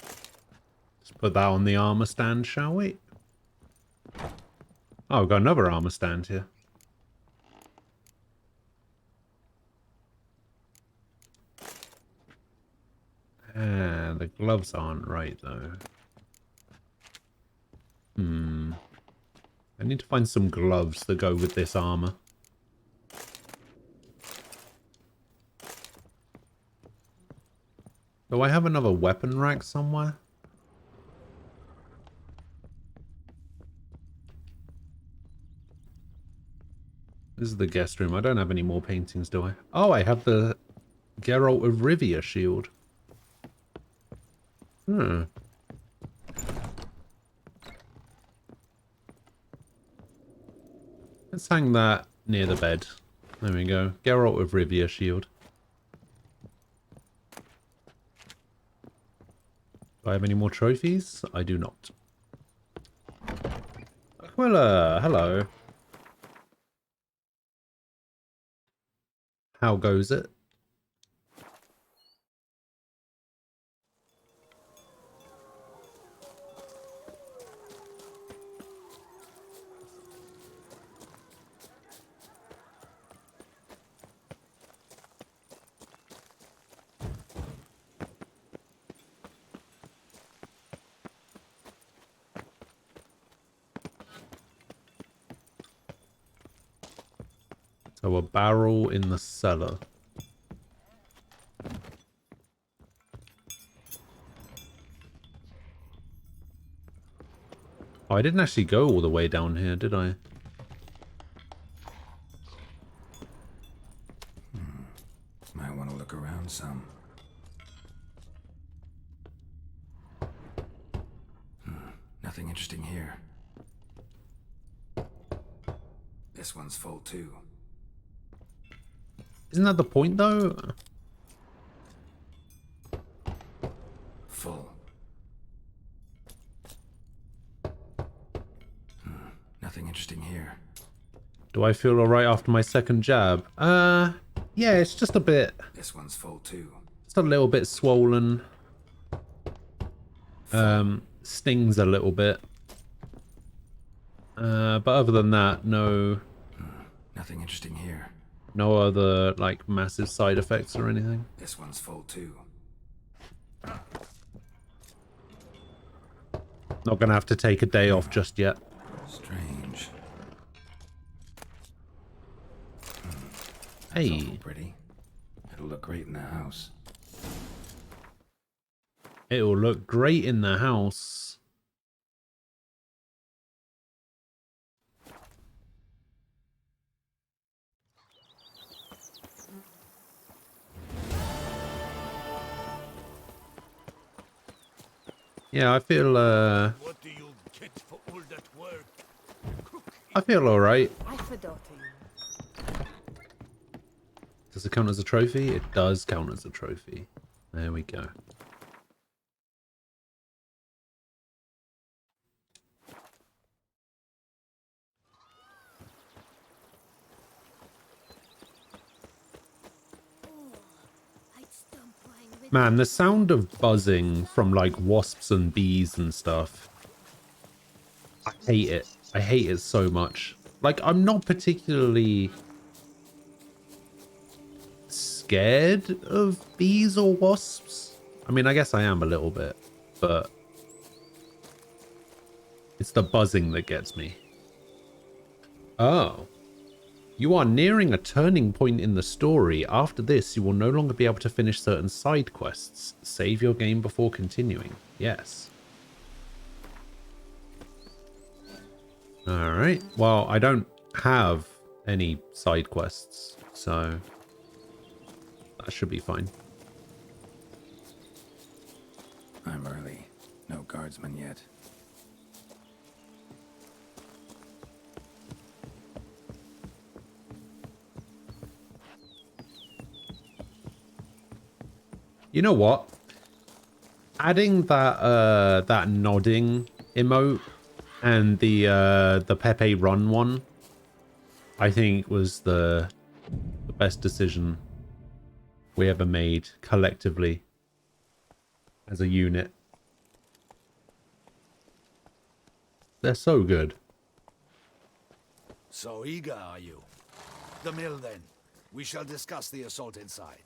Speaker 1: Let's put that on the armor stand, shall we? Oh, we've got another armor stand here. Ah, the gloves aren't right, though. I need to find some gloves that go with this armor. Do I have another weapon rack somewhere? This is the guest room. I don't have any more paintings, do I? Oh, I have the Geralt of Rivia shield. Let's hang that near the bed. There we go. Geralt of Rivia shield. Do I have any more trophies? I do not. Aquila, hello. How goes it? So a barrel in the cellar. Oh, I didn't actually go all the way down here, did I?
Speaker 2: Might want to look around some. Nothing interesting here. This one's full too.
Speaker 1: Isn't that the point, though?
Speaker 2: Full. Nothing interesting here.
Speaker 1: Do I feel alright after my second jab? Yeah, it's just a bit...
Speaker 2: This one's full too.
Speaker 1: Just a little bit swollen. Stings a little bit. But other than that, no.
Speaker 2: Nothing interesting here.
Speaker 1: No other like massive side effects or anything.
Speaker 2: This one's full too.
Speaker 1: Not gonna have to take a day off just yet.
Speaker 2: Strange.
Speaker 1: Hey.
Speaker 2: Pretty. It'll look great in the house.
Speaker 1: It'll look great in the house. Yeah, I feel
Speaker 17: What do you get for all that work?
Speaker 1: I feel alright.
Speaker 10: I forgot him.
Speaker 1: Does it count as a trophy? It does count as a trophy. There we go. Man, the sound of buzzing from like wasps and bees and stuff. I hate it. I hate it so much. Like, I'm not particularly scared of bees or wasps. I mean, I guess I am a little bit, but it's the buzzing that gets me. Oh. You are nearing a turning point in the story. After this, you will no longer be able to finish certain side quests. Save your game before continuing. Yes. Alright. Well, I don't have any side quests, so that should be fine.
Speaker 2: I'm early. No guardsmen yet.
Speaker 1: You know what? Adding that that nodding emote and the Pepe Run one, I think was the best decision we ever made collectively as a unit. They're so good.
Speaker 17: So eager are you? The mill then. We shall discuss the assault inside.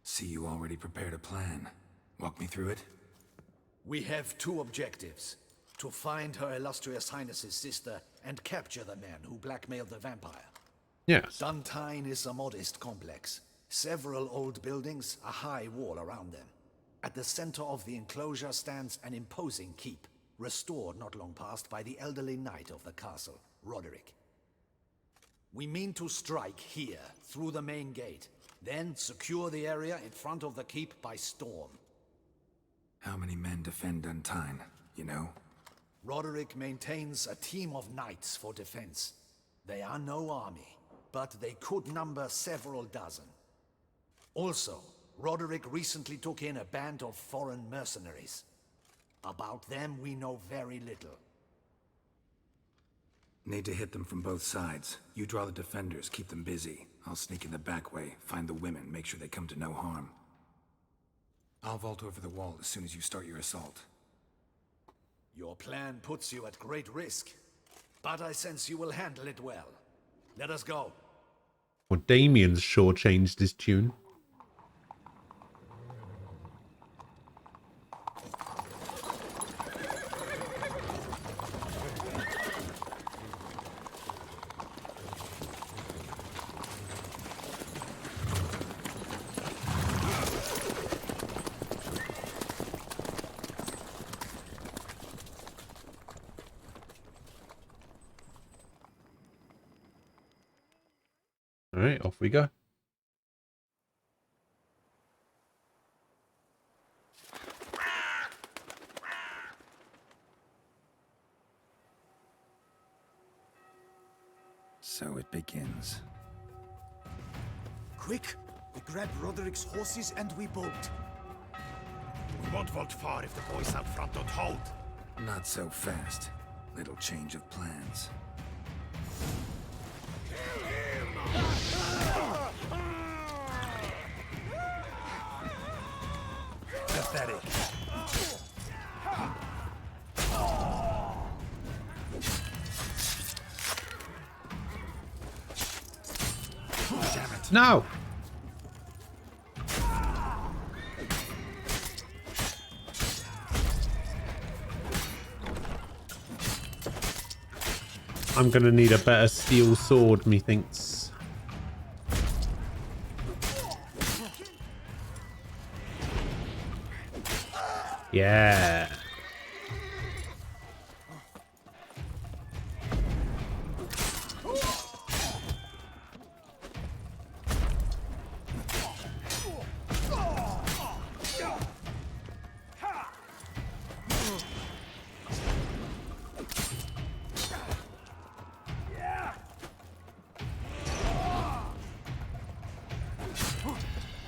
Speaker 2: See, you already prepared a plan. Walk me through it.
Speaker 17: We have two objectives. To find Her Illustrious Highness's sister and capture the man who blackmailed the vampire.
Speaker 1: Yes.
Speaker 17: Duntine is a modest complex. Several old buildings, a high wall around them. At the center of the enclosure stands an imposing keep, restored not long past by the elderly knight of the castle, Roderick. We mean to strike here, through the main gate, then secure the area in front of the keep by storm.
Speaker 2: How many men defend Duntine, you know?
Speaker 17: Roderick maintains a team of knights for defense. They are no army, but they could number several dozen. Also, Roderick recently took in a band of foreign mercenaries. About them we know very little.
Speaker 2: Need to hit them from both sides. You draw the defenders, keep them busy. I'll sneak in the back way, find the women, make sure they come to no harm. I'll vault over the wall as soon as you start your assault.
Speaker 17: Your plan puts you at great risk, but I sense you will handle it well. Let us go.
Speaker 1: Well, Damien's sure changed his tune. Alright, off we go.
Speaker 2: So it begins.
Speaker 17: Quick! We grab Roderick's horses and we bolt.
Speaker 15: We won't vault far if the boys out front don't hold.
Speaker 2: Not so fast. Little change of plans.
Speaker 15: Kill him!
Speaker 1: No! I'm gonna need a better steel sword, methinks. Yeah.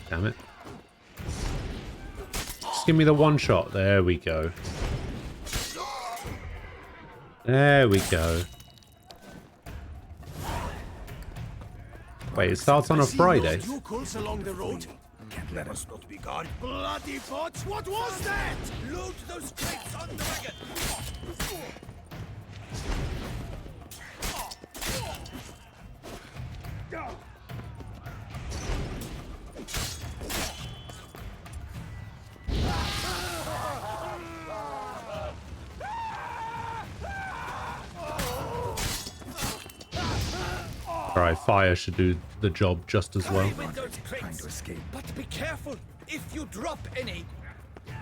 Speaker 1: Damn it. Just give me the one shot. There we go. There we go. Wait, it starts on a Friday.
Speaker 17: Along the road. Can't let us not be gone. Bloody bots! What was that? Load those crates on the wagon.
Speaker 1: Alright, fire should do the job just as well.
Speaker 17: Trying to escape. But be careful if you drop any.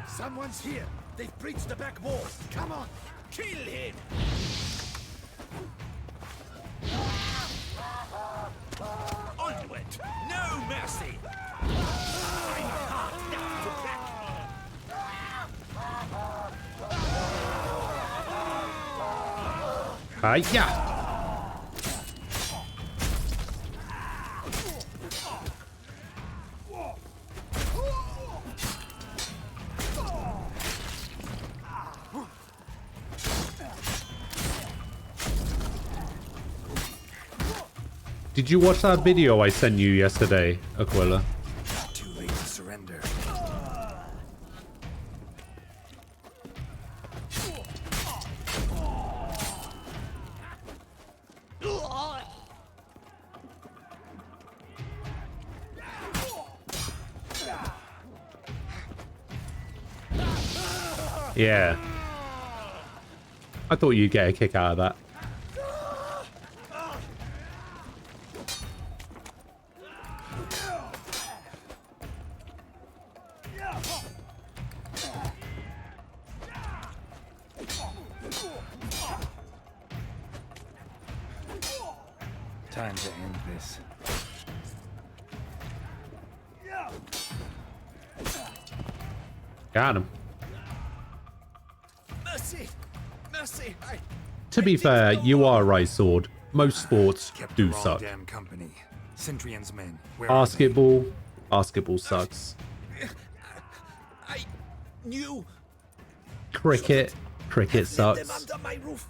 Speaker 17: Someone's here. They've breached the back wall. Come on, kill him. Onward, no mercy. I'm hard to crack.
Speaker 1: Hiya! Did you watch that video I sent you yesterday, Aquila?
Speaker 2: Too late to surrender.
Speaker 1: Yeah. I thought you'd get a kick out of that.
Speaker 2: Time to end this.
Speaker 1: Got him.
Speaker 17: Mercy, mercy.
Speaker 1: To be fair, you are right, Sword. Most sports do suck.
Speaker 2: Damn company. Centrion's men. Where are
Speaker 1: Basketball. Basketball sucks.
Speaker 17: I knew.
Speaker 1: Cricket. Cricket
Speaker 17: Them
Speaker 1: sucks.
Speaker 17: under my roof.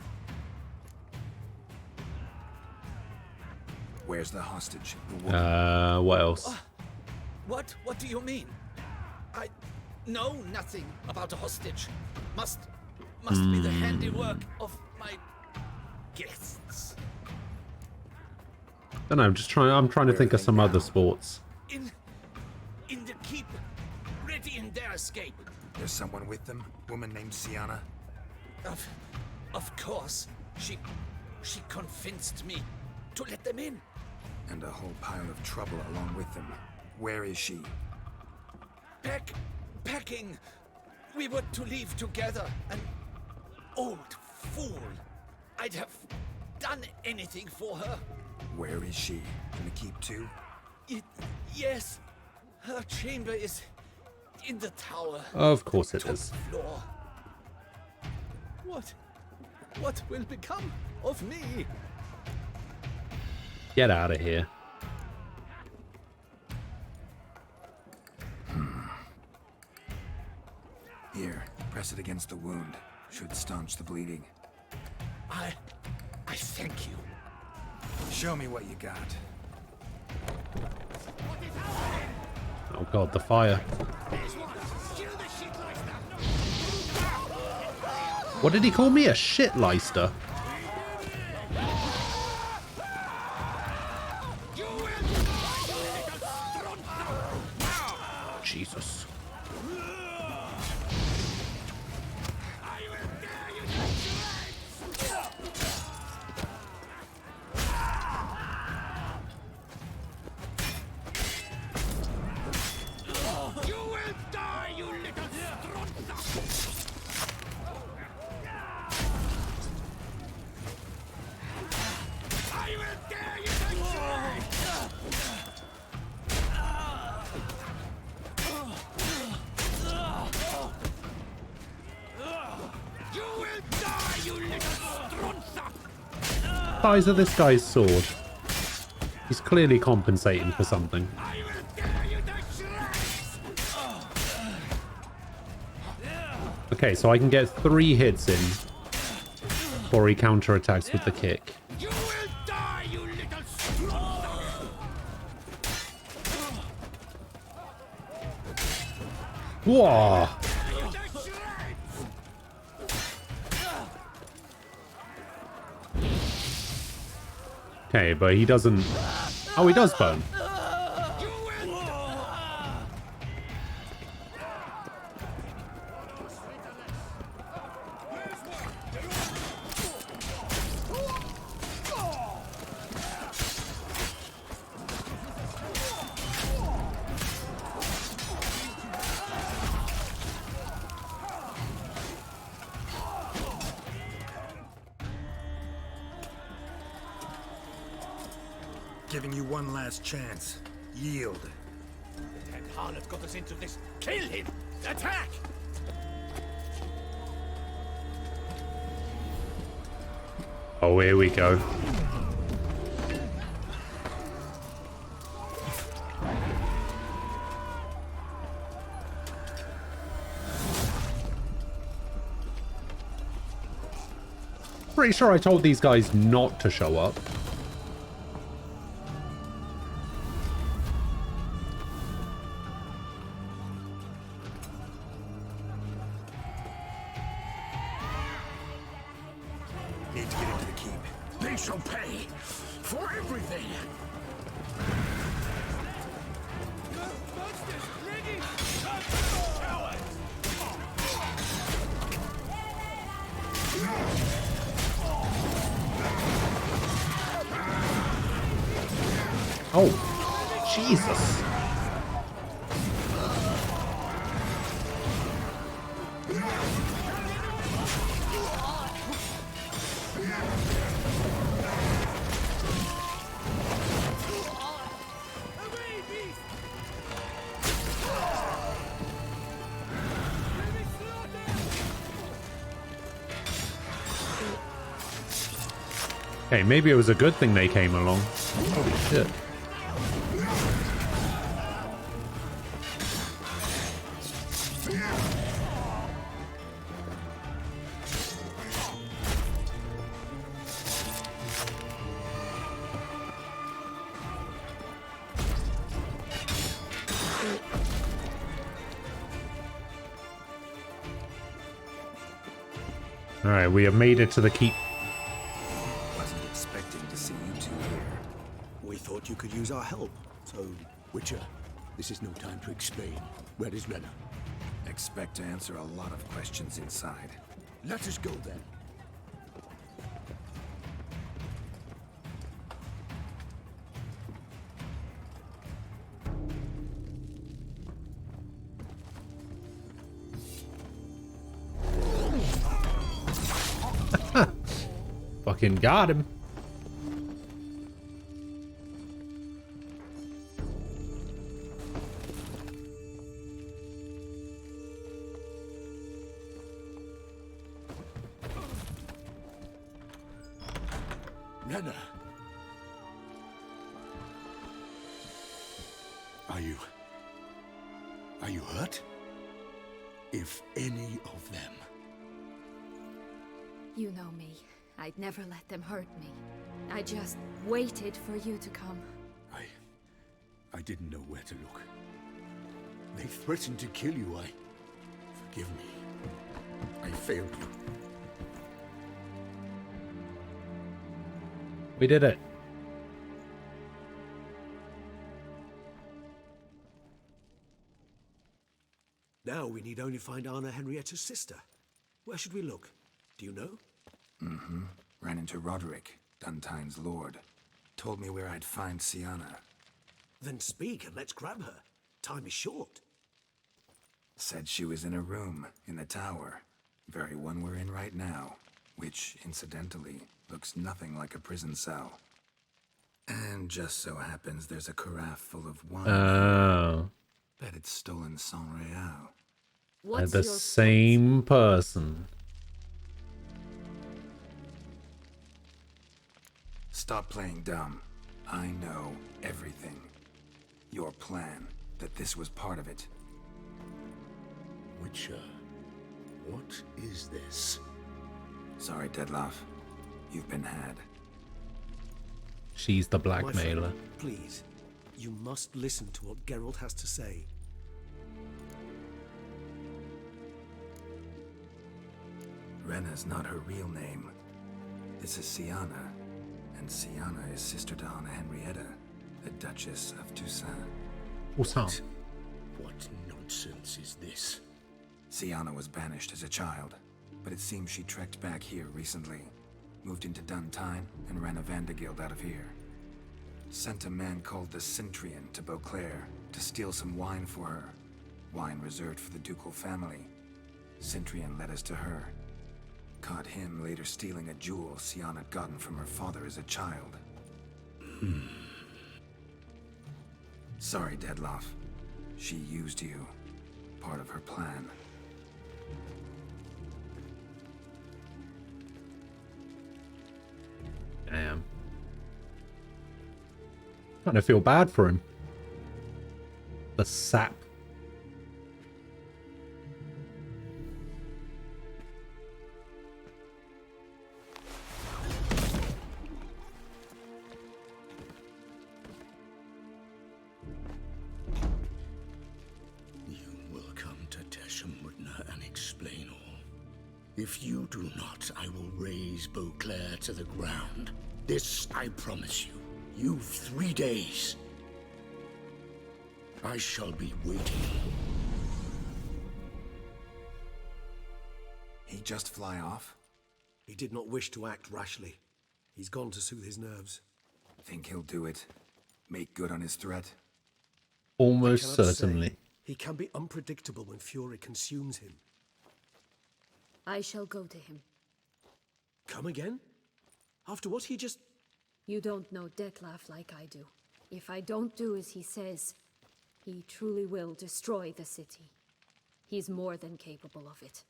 Speaker 2: Where's the hostage? The woman?
Speaker 1: What else?
Speaker 17: What? What do you mean? I know nothing about a hostage. Must be the handiwork of my guests.
Speaker 1: I don't know, I'm trying to think of some other sports.
Speaker 17: In the keep, ready in their escape.
Speaker 2: There's someone with them? Woman named Sienna?
Speaker 17: Of course. She convinced me to let them in.
Speaker 2: And a whole pile of trouble along with them. Where is she?
Speaker 17: Packing. We were to leave together. An old fool. I'd have done anything for her.
Speaker 2: Where is she? In the keep too?
Speaker 17: Yes. Her chamber is in the tower.
Speaker 1: Of course it is.
Speaker 17: Floor. What will become of me?
Speaker 1: Get out of here.
Speaker 2: Here, press it against the wound. Should staunch the bleeding.
Speaker 17: I thank you.
Speaker 2: Show me what you got.
Speaker 1: Oh god, the fire. What did he call me? A shitleister? Jesus.
Speaker 21: You will die, you little strunza! I will tear you to shreds! You will die, you little strunza!
Speaker 1: Size of this guy's sword. He's clearly compensating for something. Okay, so I can get 3 hits in before he counterattacks with the kick.
Speaker 21: You will die, you little strunza!
Speaker 1: Whoa! Okay, but he doesn't... Oh, he does burn.
Speaker 17: Giving you one last chance. Yield.
Speaker 21: And Harlot got us into this. Kill him! Attack!
Speaker 1: Oh, here we go. Pretty sure I told these guys not to show up.
Speaker 17: Need to get into the keep. They shall pay for everything.
Speaker 1: Oh, Jesus. Okay, maybe it was a good thing they came along. Holy shit. Alright, we have made it to the keep.
Speaker 8: Wasn't expecting to see you two here. We thought you could use our help, so...
Speaker 14: Witcher, this is no time to explain. Where is Renna?
Speaker 2: Expect to answer a lot of questions inside.
Speaker 14: Let us go then.
Speaker 1: Fucking got him.
Speaker 14: Renna! Are you hurt? If any of them.
Speaker 10: You know me. I'd never let them hurt me. I just waited for you to come.
Speaker 14: I didn't know where to look. They threatened to kill you. Forgive me. I failed you.
Speaker 1: We did it.
Speaker 8: Now we need only find Anna Henrietta's sister. Where should we look? Do you know?
Speaker 2: Mm-hmm. Ran into Roderick, Duntine's lord. Told me where I'd find Siana.
Speaker 8: Then speak and let's grab her. Time is short.
Speaker 2: Said she was in a room in the tower. Very one we're in right now. Which, incidentally, looks nothing like a prison cell. And just so happens there's a carafe full of wine.
Speaker 1: Oh.
Speaker 2: Bet it's stolen San Real.
Speaker 1: They're the same person.
Speaker 2: Stop playing dumb. I know everything. Your plan, that this was part of it.
Speaker 14: Witcher, what is this?
Speaker 2: Sorry, Dettlaff. You've been had.
Speaker 1: She's the
Speaker 8: My friend,
Speaker 1: blackmailer.
Speaker 8: please, you must listen to what Geralt has to say.
Speaker 2: Rena's not her real name. This is Siana. And Siana is sister to Anna Henrietta, the Duchess of Toussaint.
Speaker 14: What nonsense is this?
Speaker 2: Siana was banished as a child, but it seems she trekked back here recently. Moved into Duntine and ran a Vandergild out of here. Sent a man called the Centrian to Beauclair to steal some wine for her. Wine reserved for the ducal family. Centrian led us to her. Caught him later stealing a jewel Siana had gotten from her father as a child. Sorry, Dettlaff. She used you. Part of her plan.
Speaker 1: Damn. Kind of feel bad for him. The sap.
Speaker 14: You will come to Teshumutna and explain all. If you do not, I will raze Beauclair to the ground. This I promise you. You've 3 days. I shall be waiting.
Speaker 2: He just fly off?
Speaker 8: He did not wish to act rashly. He's gone to soothe his nerves.
Speaker 2: Think he'll do it? Make good on his threat?
Speaker 1: Almost
Speaker 8: I cannot
Speaker 1: certainly.
Speaker 8: say. He can be unpredictable when fury consumes him.
Speaker 10: I shall go to him.
Speaker 8: Come again? After what he just...
Speaker 10: You don't know Dettlaff like I do. If I don't do as he says, he truly will destroy the city. He's more than capable of it.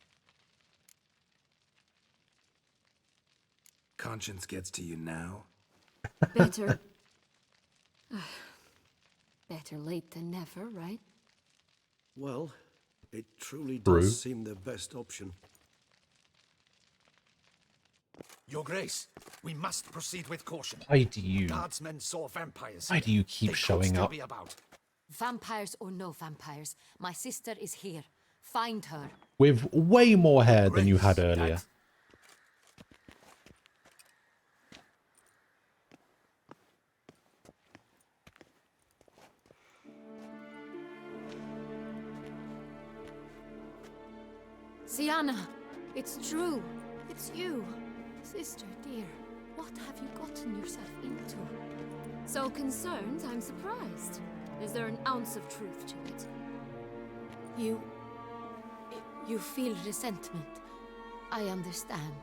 Speaker 2: Conscience gets to you now?
Speaker 10: Better... Better late than never, right?
Speaker 8: Well, it truly
Speaker 1: True.
Speaker 8: does seem the best option.
Speaker 17: Your Grace, we must proceed with caution.
Speaker 1: Why do you?
Speaker 17: Guardsmen saw vampires.
Speaker 1: Why do you keep
Speaker 17: They could
Speaker 1: showing
Speaker 17: still
Speaker 1: up?
Speaker 17: be about.
Speaker 20: Vampires or no vampires, my sister is here. Find her.
Speaker 1: With way more hair than you had earlier.
Speaker 18: Siana, it's true. It's you. Sister, dear, what have you gotten yourself into? So concerned, I'm surprised. Is there an ounce of truth to it?
Speaker 20: You feel resentment. I understand.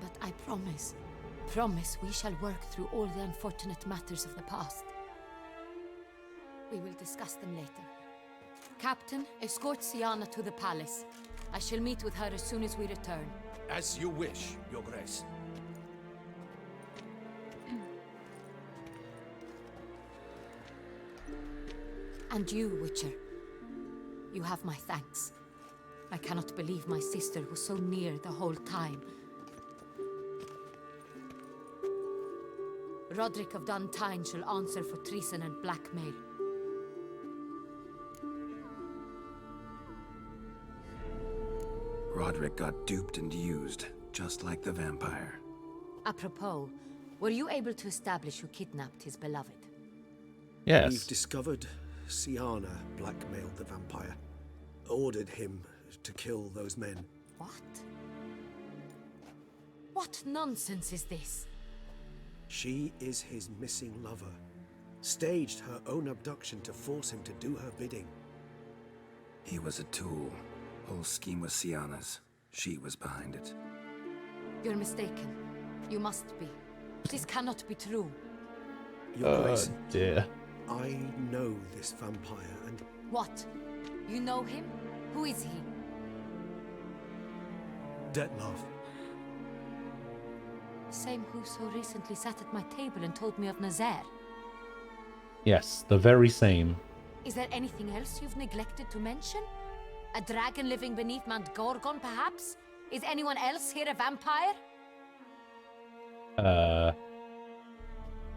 Speaker 20: But I promise we shall work through all the unfortunate matters of the past. We will discuss them later. Captain, escort Siana to the palace. I shall meet with her as soon as we return.
Speaker 17: As you wish, Your Grace.
Speaker 20: And you, Witcher. You have my thanks. I cannot believe my sister was so near the whole time. Roderick of Duntine shall answer for treason and blackmail.
Speaker 2: Roderick got duped and used, just like the vampire.
Speaker 20: Apropos, were you able to establish who kidnapped his beloved?
Speaker 8: We've discovered Siana blackmailed the vampire. ordered him to kill those men.
Speaker 20: What? What nonsense is this?
Speaker 8: She is his missing lover. Staged her own abduction to force him to do her bidding.
Speaker 2: He was a tool. Whole scheme was Sienna's. She was behind it.
Speaker 20: You're mistaken. You must be. This cannot be true.
Speaker 8: Your Grace,
Speaker 1: dear.
Speaker 8: I know this vampire and...
Speaker 20: What? You know him? Who is he?
Speaker 8: Dettlaff.
Speaker 20: Same who so recently sat at my table and told me of Nazaire.
Speaker 1: Yes, the very same.
Speaker 20: Is there anything else you've neglected to mention? A dragon living beneath Mount Gorgon, perhaps? Is anyone else here a vampire?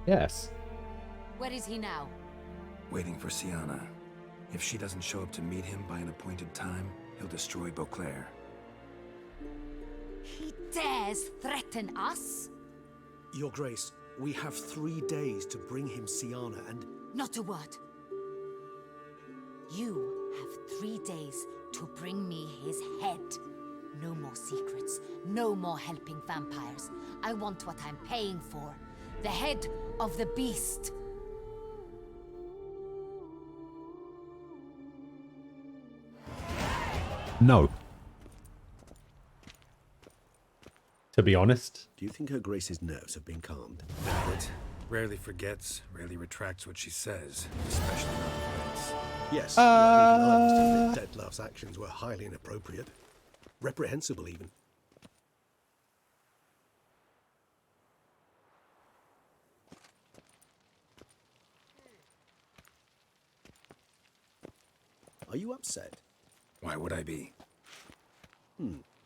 Speaker 1: Yes.
Speaker 20: Where is he now?
Speaker 2: Waiting for Sienna. If she doesn't show up to meet him by an appointed time, he'll destroy Beauclair.
Speaker 20: He dares threaten us?
Speaker 8: Your Grace, we have 3 days to bring him Sienna and...
Speaker 20: Not a word. You have 3 days to bring me his head. No more secrets. No more helping vampires. I want what I'm paying for. The head of the beast.
Speaker 1: No. To be honest.
Speaker 8: Do you think Her Grace's nerves have been calmed?
Speaker 2: But rarely forgets, rarely retracts what she says, especially on threats.
Speaker 8: Yes, your legal eye must admit Dettlaff's actions were highly inappropriate. Reprehensible, even. Are you upset?
Speaker 2: Why would I be?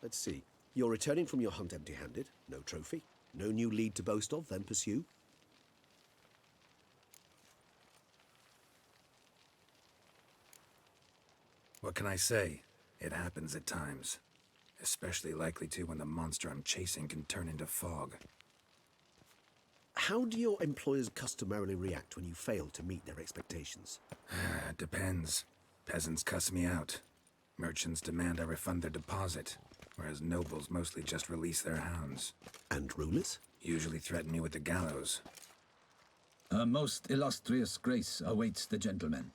Speaker 8: Let's see. You're returning from your hunt empty-handed. No trophy. No new lead to boast of, then pursue.
Speaker 2: What can I say? It happens at times. Especially likely to when the monster I'm chasing can turn into fog.
Speaker 8: How do your employers customarily react when you fail to meet their expectations?
Speaker 2: It depends. Peasants cuss me out. Merchants demand I refund their deposit, whereas nobles mostly just release their hounds.
Speaker 8: And rulers?
Speaker 2: Usually threaten me with the gallows.
Speaker 16: A most illustrious grace awaits the gentleman.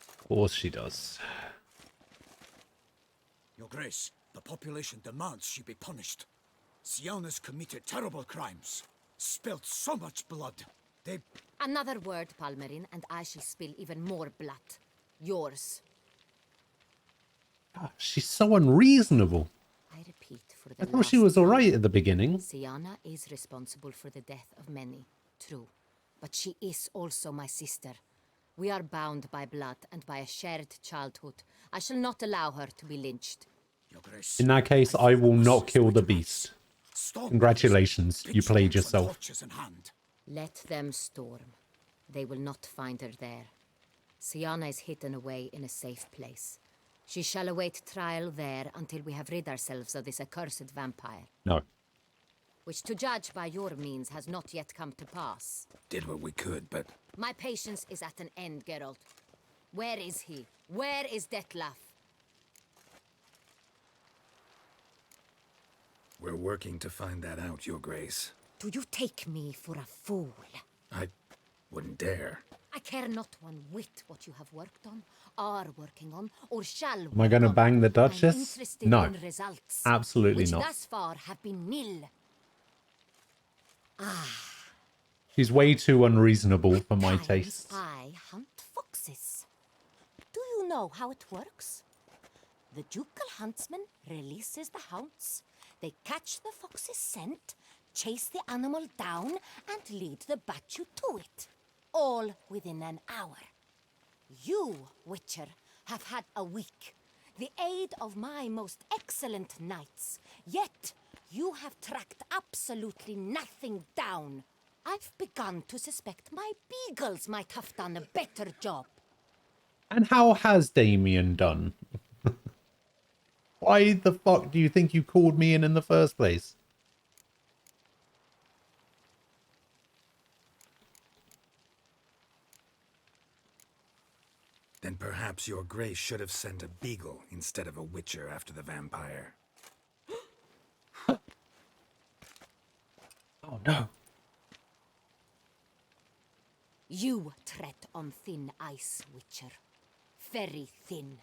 Speaker 1: Of course she does.
Speaker 4: Your Grace, the population demands she be punished. Sienna's committed terrible crimes. Spilt so much blood. They...
Speaker 20: Another word, Palmerin, and I shall spill even more blood. Yours.
Speaker 1: God, she's so unreasonable.
Speaker 20: I repeat for the
Speaker 1: I thought she was alright at the beginning.
Speaker 20: Sienna is responsible for the death of many, true. But she is also my sister. We are bound by blood and by a shared childhood. I shall not allow her to be lynched.
Speaker 4: Your Grace,
Speaker 1: In that case, I will not kill the beast. Congratulations, you played yourself.
Speaker 20: Let them storm. They will not find her there. Sienna is hidden away in a safe place. She shall await trial there until we have rid ourselves of this accursed vampire.
Speaker 1: No.
Speaker 20: Which, to judge by your means, has not yet come to pass.
Speaker 2: Did what we could, but...
Speaker 20: My patience is at an end, Geralt. Where is he? Where is Dettlaff?
Speaker 2: We're working to find that out, Your Grace.
Speaker 20: Do you take me for a fool?
Speaker 2: I wouldn't dare.
Speaker 20: I care not one whit what you have worked on, are working on, or shall
Speaker 1: Am I going to bang the Duchess?
Speaker 20: I'm interested
Speaker 1: No.
Speaker 20: in results,
Speaker 1: Absolutely
Speaker 20: which
Speaker 1: not.
Speaker 20: thus far have been nil.
Speaker 1: She's way too unreasonable for my taste.
Speaker 20: I hunt foxes. Do you know how it works? The ducal huntsman releases the hounds. They catch the fox's scent, chase the animal down, and lead the battue to it. All within an hour. You, Witcher, have had a week. The aid of my most excellent knights. Yet, you have tracked absolutely nothing down. I've begun to suspect my beagles might have done a better job.
Speaker 1: And how has Damien done? Why the fuck do you think you called me in the first place?
Speaker 2: Then perhaps your grace should have sent a beagle instead of a witcher after the vampire.
Speaker 1: Oh no.
Speaker 20: You tread on thin ice, Witcher. Very thin.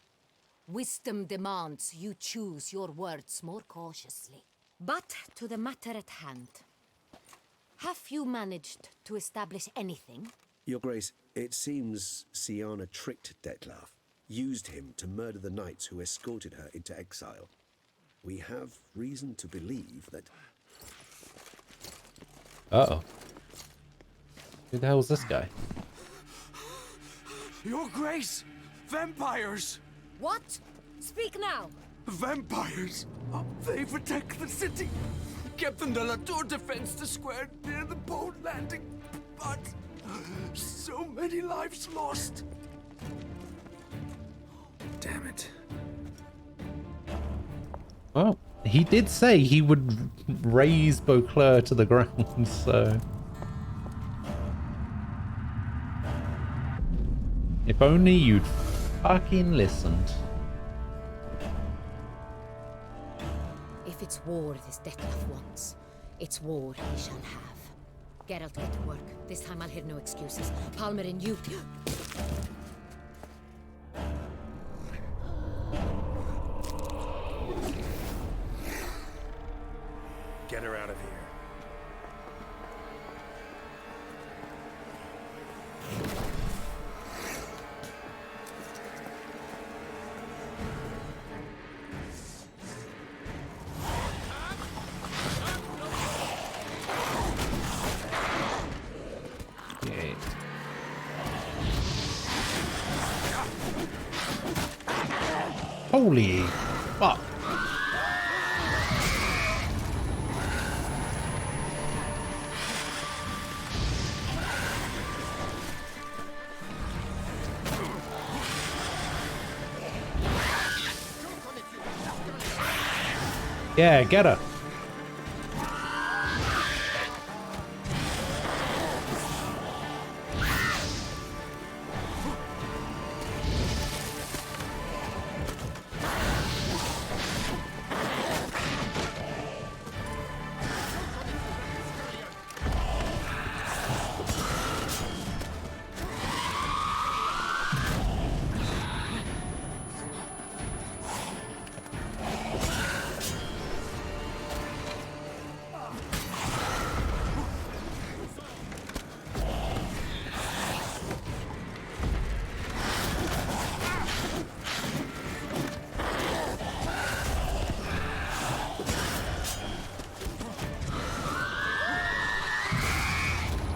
Speaker 20: Wisdom demands you choose your words more cautiously. But to the matter at hand. Have you managed to establish anything?
Speaker 8: Your Grace, it seems Siana tricked Dettlaff, used him to murder the knights who escorted her into exile. We have reason to believe that...
Speaker 1: Uh-oh. Who the hell is this guy?
Speaker 12: Your Grace! Vampires!
Speaker 20: What? Speak now!
Speaker 12: Vampires! They've attacked the city! Captain de la Tour defends the square near the boat landing, but so many lives lost.
Speaker 2: Damn it.
Speaker 1: Well, he did say he would raise Beauclair to the ground, so... If only you'd fucking listened.
Speaker 20: If it's war this Dettlaff wants, it's war he shall have. Geralt, get to work. This time I'll hear no excuses. Palmer and you...
Speaker 2: Get her out of here.
Speaker 1: Okay. Holy fuck. Yeah, get her.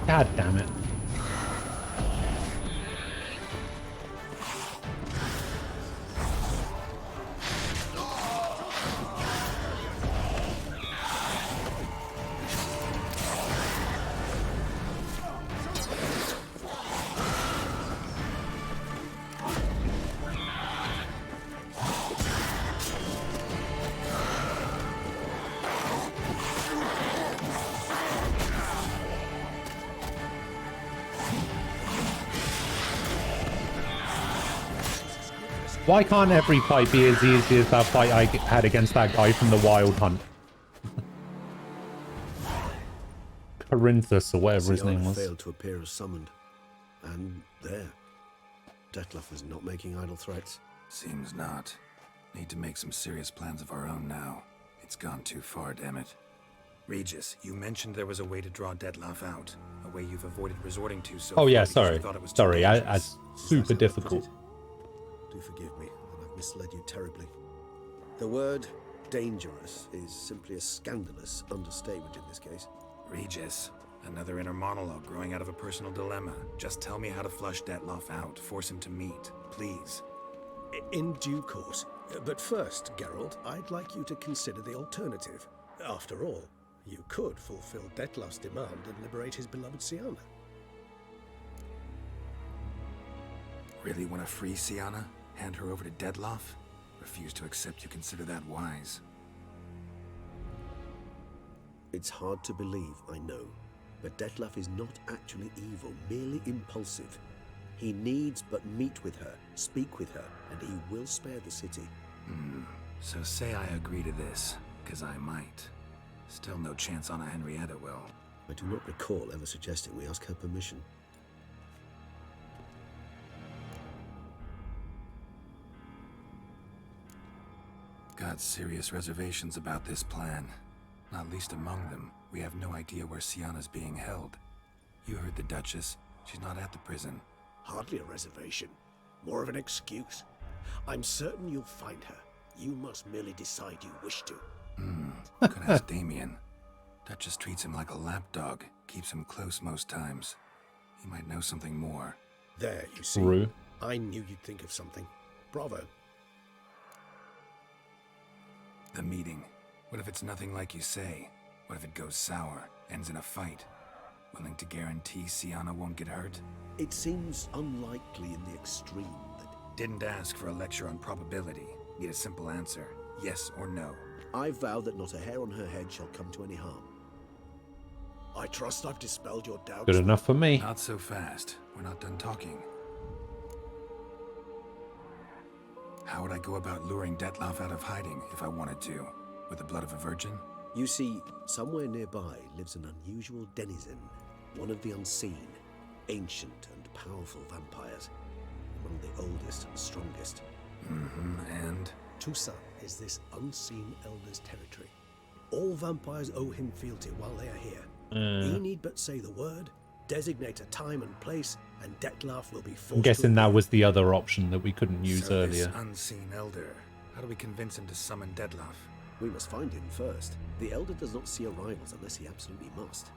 Speaker 1: God damn it. Why can't every fight be as easy as that fight I had against that guy from the Wild Hunt? Corinthus, or whatever his name was.
Speaker 8: failed to appear as summoned. And there. Dettlaff is not making idle threats.
Speaker 2: Seems not. Need to make some serious plans of our own now. It's gone too far, damn it. Regis, you mentioned there was a way to draw Dettlaff out. A way you've avoided resorting to so
Speaker 1: Oh yeah,
Speaker 2: far because
Speaker 1: sorry.
Speaker 2: you thought it was too
Speaker 1: Sorry, I
Speaker 2: dangerous.
Speaker 1: super difficult.
Speaker 8: Do forgive me, and I've misled you terribly. The word dangerous is simply a scandalous understatement in this case.
Speaker 2: Regis, another inner monologue growing out of a personal dilemma. Just tell me how to flush Dettlaff out. Force him to meet, please.
Speaker 8: In due course. But first, Geralt, I'd like you to consider the alternative. After all, you could fulfill Dettlaff's demand and liberate his beloved Siana.
Speaker 2: Really want to free Siana? Hand her over to Dettlaff? Refuse to accept you consider that wise.
Speaker 8: It's hard to believe, I know, but Dettlaff is not actually evil, merely impulsive. He needs but meet with her, speak with her, and he will spare the city.
Speaker 2: So say I agree to this, because I might. Still no chance Anna Henrietta will.
Speaker 8: I do not recall ever suggesting we ask her permission.
Speaker 2: Got serious reservations about this plan. Not least among them, we have no idea where Sienna's being held. You heard the Duchess. She's not at the prison.
Speaker 8: Hardly a reservation. More of an excuse. I'm certain you'll find her. You must merely decide you wish to.
Speaker 2: Could ask Damien. Duchess treats him like a lapdog. Keeps him close most times. He might know something more.
Speaker 8: There, you see.
Speaker 1: Rue.
Speaker 8: I knew you'd think of something. Bravo.
Speaker 2: The meeting. What if it's nothing like you say? What if it goes sour, ends in a fight? Willing to guarantee Sienna won't get hurt?
Speaker 8: It seems unlikely in the extreme that...
Speaker 2: Didn't ask for a lecture on probability. Need a simple answer. Yes or no.
Speaker 8: I vow that not a hair on her head shall come to any harm. I trust I've dispelled your doubts.
Speaker 1: Good enough for me.
Speaker 2: Not so fast. We're not done talking. How would I go about luring Detlaff out of hiding if I wanted to? With the blood of a virgin?
Speaker 8: You see, somewhere nearby lives an unusual denizen. One of the unseen, ancient and powerful vampires. Among the oldest and strongest.
Speaker 2: And?
Speaker 8: Toussaint is this unseen elder's territory. All vampires owe him fealty while they are here. He need but say the word, designate a time and place, and Detlaff will be forced
Speaker 1: I'm guessing
Speaker 8: to
Speaker 1: that was the other option that we couldn't use
Speaker 2: So
Speaker 1: earlier.
Speaker 2: This unseen elder. How do we convince him to summon Detlaff?
Speaker 8: We must find him first. The elder does not see arrivals unless he absolutely must.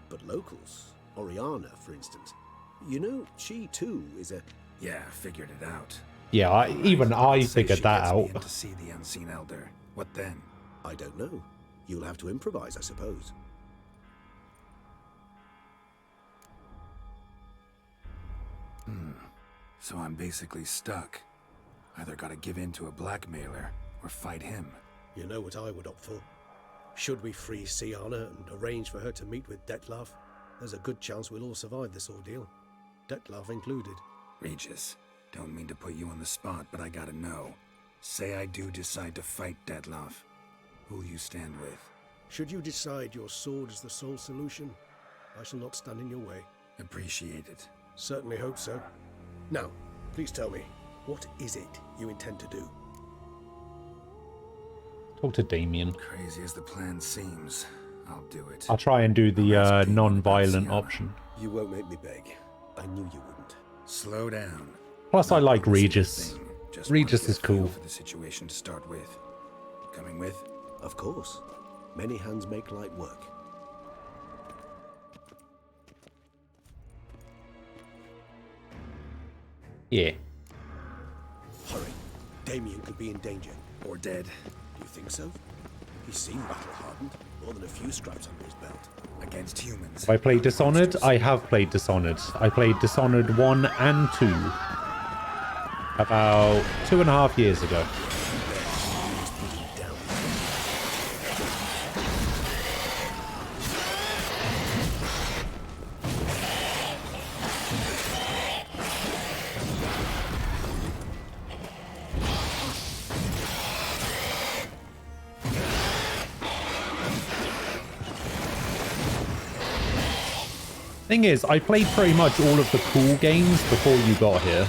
Speaker 8: But locals, Oriana, for instance. You know, she too is a...
Speaker 2: Yeah, figured it out.
Speaker 1: Yeah, I
Speaker 2: Say
Speaker 1: figured
Speaker 2: she
Speaker 1: that
Speaker 2: gets me
Speaker 1: out.
Speaker 2: in to see the unseen elder. What then?
Speaker 8: I don't know. You'll have to improvise, I suppose.
Speaker 2: So I'm basically stuck. Either gotta give in to a blackmailer, or fight him.
Speaker 8: You know what I would opt for? Should we free Sienna and arrange for her to meet with Detlaff, there's a good chance we'll all survive this ordeal. Detlaff included.
Speaker 2: Regis, don't mean to put you on the spot, but I gotta know. Say I do decide to fight Detlaff. Who'll you stand with?
Speaker 8: Should you decide your sword is the sole solution, I shall not stand in your way.
Speaker 2: Appreciate it.
Speaker 8: Certainly hope so. Now, please tell me, what is it you intend to do?
Speaker 1: Talk to Damien.
Speaker 2: Crazy as the plan seems, I'll do it.
Speaker 1: I'll try and do the non-violent option.
Speaker 8: You won't make me beg. I knew you wouldn't.
Speaker 2: Slow down.
Speaker 1: Plus, I like Regis.
Speaker 2: Just
Speaker 1: Regis
Speaker 2: wanna
Speaker 1: is
Speaker 2: get a feel
Speaker 1: cool.
Speaker 2: for the situation to start with. Coming with?
Speaker 8: Of course. Many hands make light work.
Speaker 1: Yeah.
Speaker 8: Hurry. Damien could be in danger.
Speaker 2: Or dead.
Speaker 8: Do you think so? He seemed battle-hardened. More than a few stripes under his belt.
Speaker 2: Against humans.
Speaker 1: Have I played Dishonored? I have played Dishonored. I played Dishonored 1 and 2 about 2.5 years ago. Thing is, I played pretty much all of the cool games before you got here.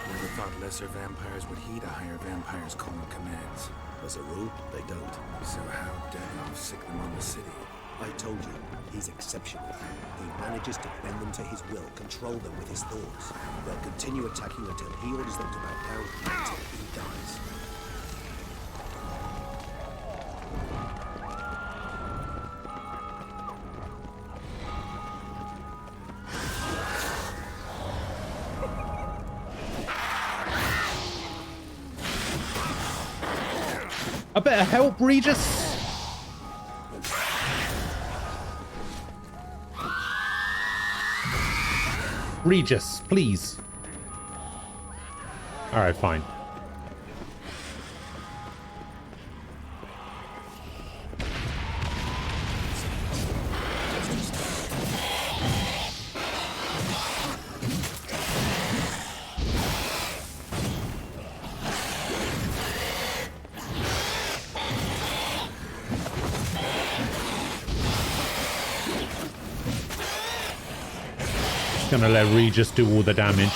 Speaker 2: Never thought lesser vampires would heed a higher vampire's call and commands.
Speaker 8: As a rule, they don't.
Speaker 2: So how Detlaff sick them on the city?
Speaker 8: I told you, he's exceptional. He manages to bend them to his will, control them with his thoughts. They'll continue attacking until he orders them to back down, until he dies.
Speaker 1: I better help, Regis. Regis, please. Alright, fine. gonna let Regis do all the damage.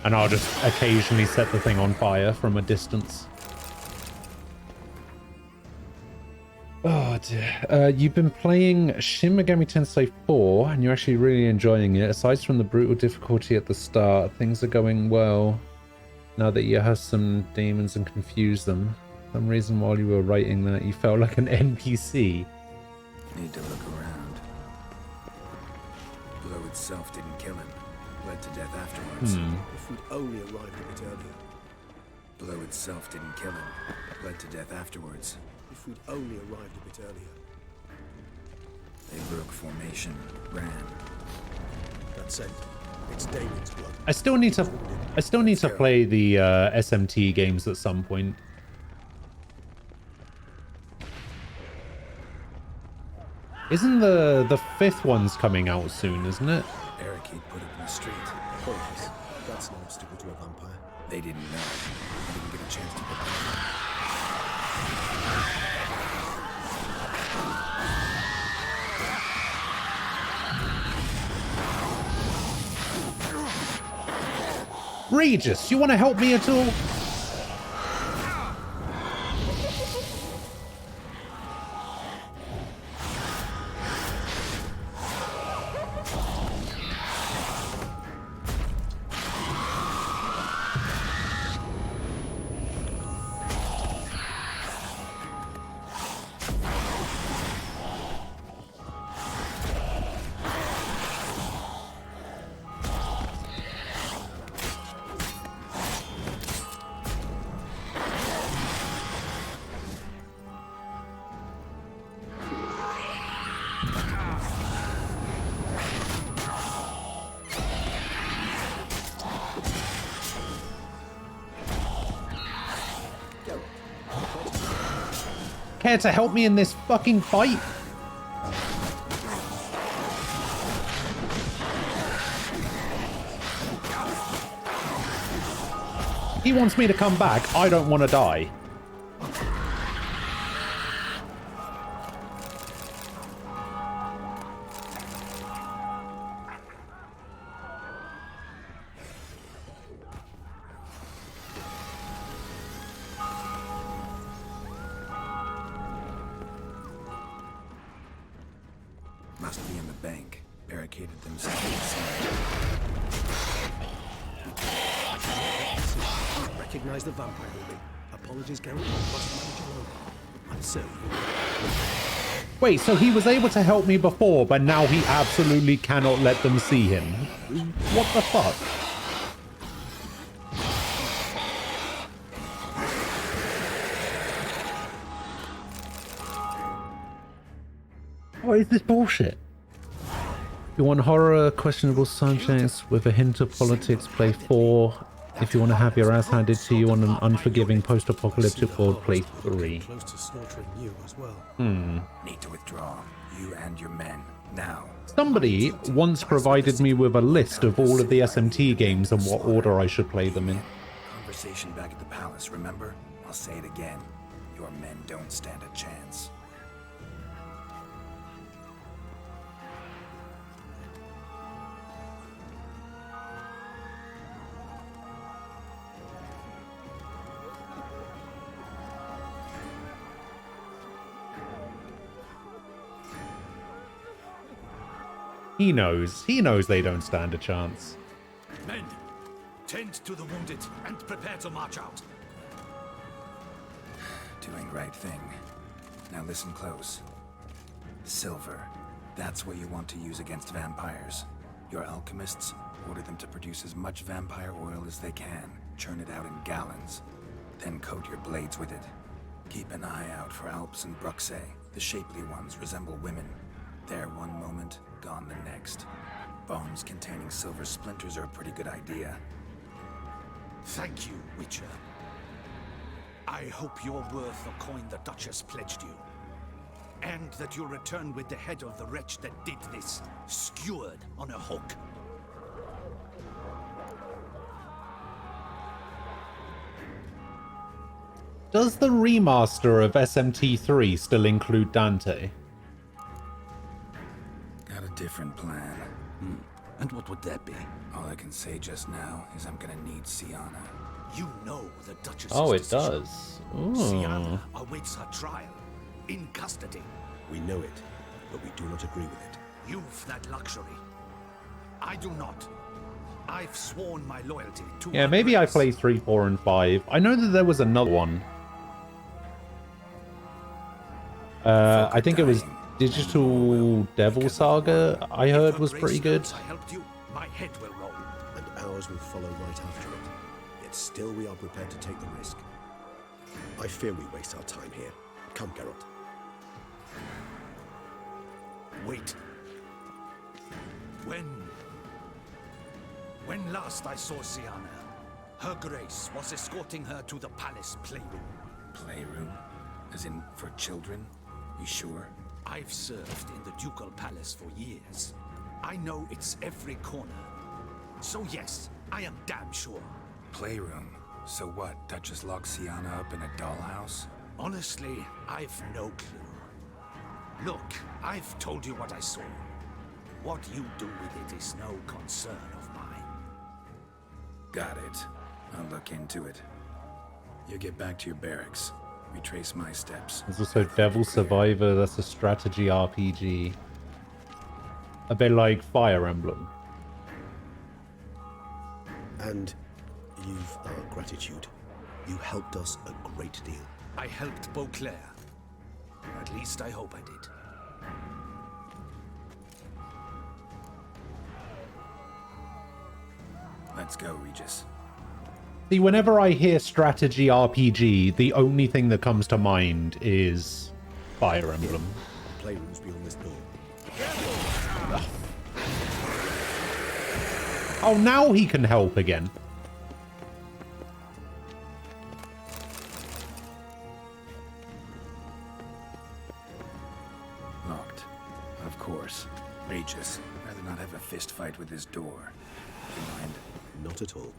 Speaker 1: And I'll just occasionally set the thing on fire from a distance. Oh dear. You've been playing Shin Megami Tensei 4 and you're actually really enjoying it. Aside from the brutal difficulty at the start, things are going well. Now that you have some demons and confuse them. For some reason while you were writing that, you felt like an NPC.
Speaker 2: Need to look around. The blow itself didn't kill him. Bled to death afterwards.
Speaker 8: If we'd only arrived a bit earlier.
Speaker 2: Blow itself didn't kill him. Bled to death afterwards.
Speaker 8: If we'd only arrived a bit earlier.
Speaker 2: They broke formation, ran.
Speaker 8: That's it. It's Damon's blood.
Speaker 1: I still need to play the SMT games at some point. Isn't the fifth one's coming out soon, isn't it?
Speaker 2: Barricade put up in the street.
Speaker 8: Pointless. That's no obstacle to a vampire.
Speaker 2: They didn't know. They didn't get a chance to put that.
Speaker 1: Regis, you want to help me at all? Care to help me in this fucking fight? He wants me to come back. I don't want to die.
Speaker 2: Must be in the bank. Barricaded themselves.
Speaker 8: Recognize the vampire movie. Apologies, Gary. Must manage alone. I'm certain.
Speaker 1: Wait, so he was able to help me before, but now he absolutely cannot let them see him. What the fuck? What is this bullshit? If you want horror, questionable subjects with a hint of politics, play 4. If you want to have your ass handed to you on an unforgiving post-apocalyptic world, play 3.
Speaker 8: Close to slaughtering you as well.
Speaker 2: Need to withdraw. You and your men. Now.
Speaker 1: Somebody once provided me with a list of all of the SMT games and what order I should play them in.
Speaker 2: Conversation back at the palace, remember? I'll say it again. Your men don't stand a chance.
Speaker 1: He knows they don't stand a chance.
Speaker 17: Men, tend to the wounded and prepare to march out.
Speaker 2: Doing right thing. Now listen close. Silver. That's what you want to use against vampires. Your alchemists, order them to produce as much vampire oil as they can. Churn it out in gallons. Then coat your blades with it. Keep an eye out for Alps and Bruxae. The shapely ones resemble women. There one moment, gone the next. Bombs containing silver splinters are a pretty good idea.
Speaker 17: Thank you, Witcher. I hope you're worth the coin the Duchess pledged you. And that you'll return with the head of the wretch that did this, skewered on a hook.
Speaker 1: Does the remaster of SMT3 still include Dante?
Speaker 2: different plan.
Speaker 17: And what would that be?
Speaker 2: All I can say just now is I'm gonna need Siana.
Speaker 17: You know the Duchess.
Speaker 1: Oh, it does. Ooh.
Speaker 17: Siana awaits her trial. In custody.
Speaker 8: We know it, but we do not agree with it.
Speaker 17: You've that luxury. I do not. I've sworn my loyalty to
Speaker 1: Yeah,
Speaker 17: her
Speaker 1: maybe I
Speaker 17: grace.
Speaker 1: play 3, 4, and 5. I know that there was another one. I think it was Digital Devil Saga, I heard was pretty good.
Speaker 17: I helped you, my head will roll.
Speaker 8: And ours will follow right after it. Yet still we are prepared to take the risk. I fear we waste our time here. Come, Geralt.
Speaker 17: Wait. When last I saw Siana, her grace was escorting her to the palace playroom.
Speaker 2: Playroom? As in, for children? You sure?
Speaker 17: I've served in the ducal palace for years. I know its every corner. So yes, I am damn sure.
Speaker 2: Playroom? So what, Duchess locks Siana up in a dollhouse?
Speaker 17: Honestly, I've no clue. Look, I've told you what I saw. What you do with it is no concern of mine.
Speaker 2: Got it. I'll look into it. You get back to your barracks. Retrace my steps.
Speaker 1: There's also Devil Survivor, that's a strategy RPG. A bit like Fire Emblem.
Speaker 8: And you've our gratitude. You helped us a great deal.
Speaker 17: I helped Beauclair. At least I hope I did.
Speaker 2: Let's go, Regis.
Speaker 1: See, whenever I hear strategy RPG, the only thing that comes to mind is Fire Emblem.
Speaker 8: Playrooms beyond this door.
Speaker 1: Oh, now he can help again.
Speaker 2: Locked. Of course. Regis, rather not have a fist fight with this door. Do you mind?
Speaker 8: Not at all.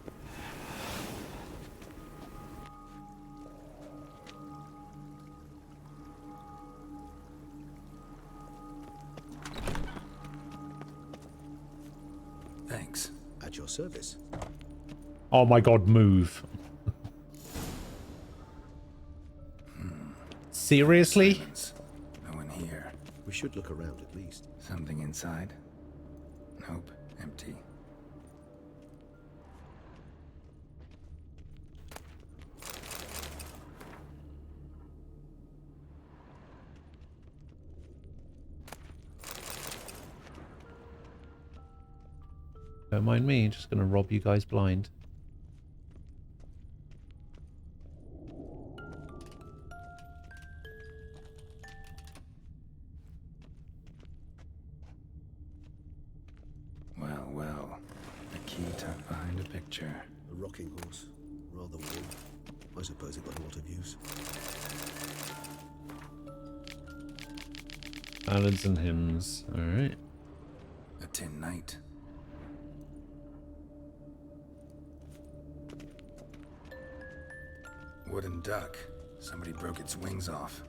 Speaker 2: Thanks.
Speaker 8: At your service.
Speaker 1: Oh my god, move. Seriously?
Speaker 2: No one here.
Speaker 8: We should look around at least.
Speaker 2: Something inside? Nope. Empty.
Speaker 1: Don't mind me, just gonna rob you guys blind.
Speaker 2: Well, well. A key tucked behind a picture.
Speaker 8: A rocking horse. Rather warm. I suppose it got a lot of use.
Speaker 1: Ballads and hymns. Alright.
Speaker 2: A tin knight. Wooden duck. Somebody broke its wings off.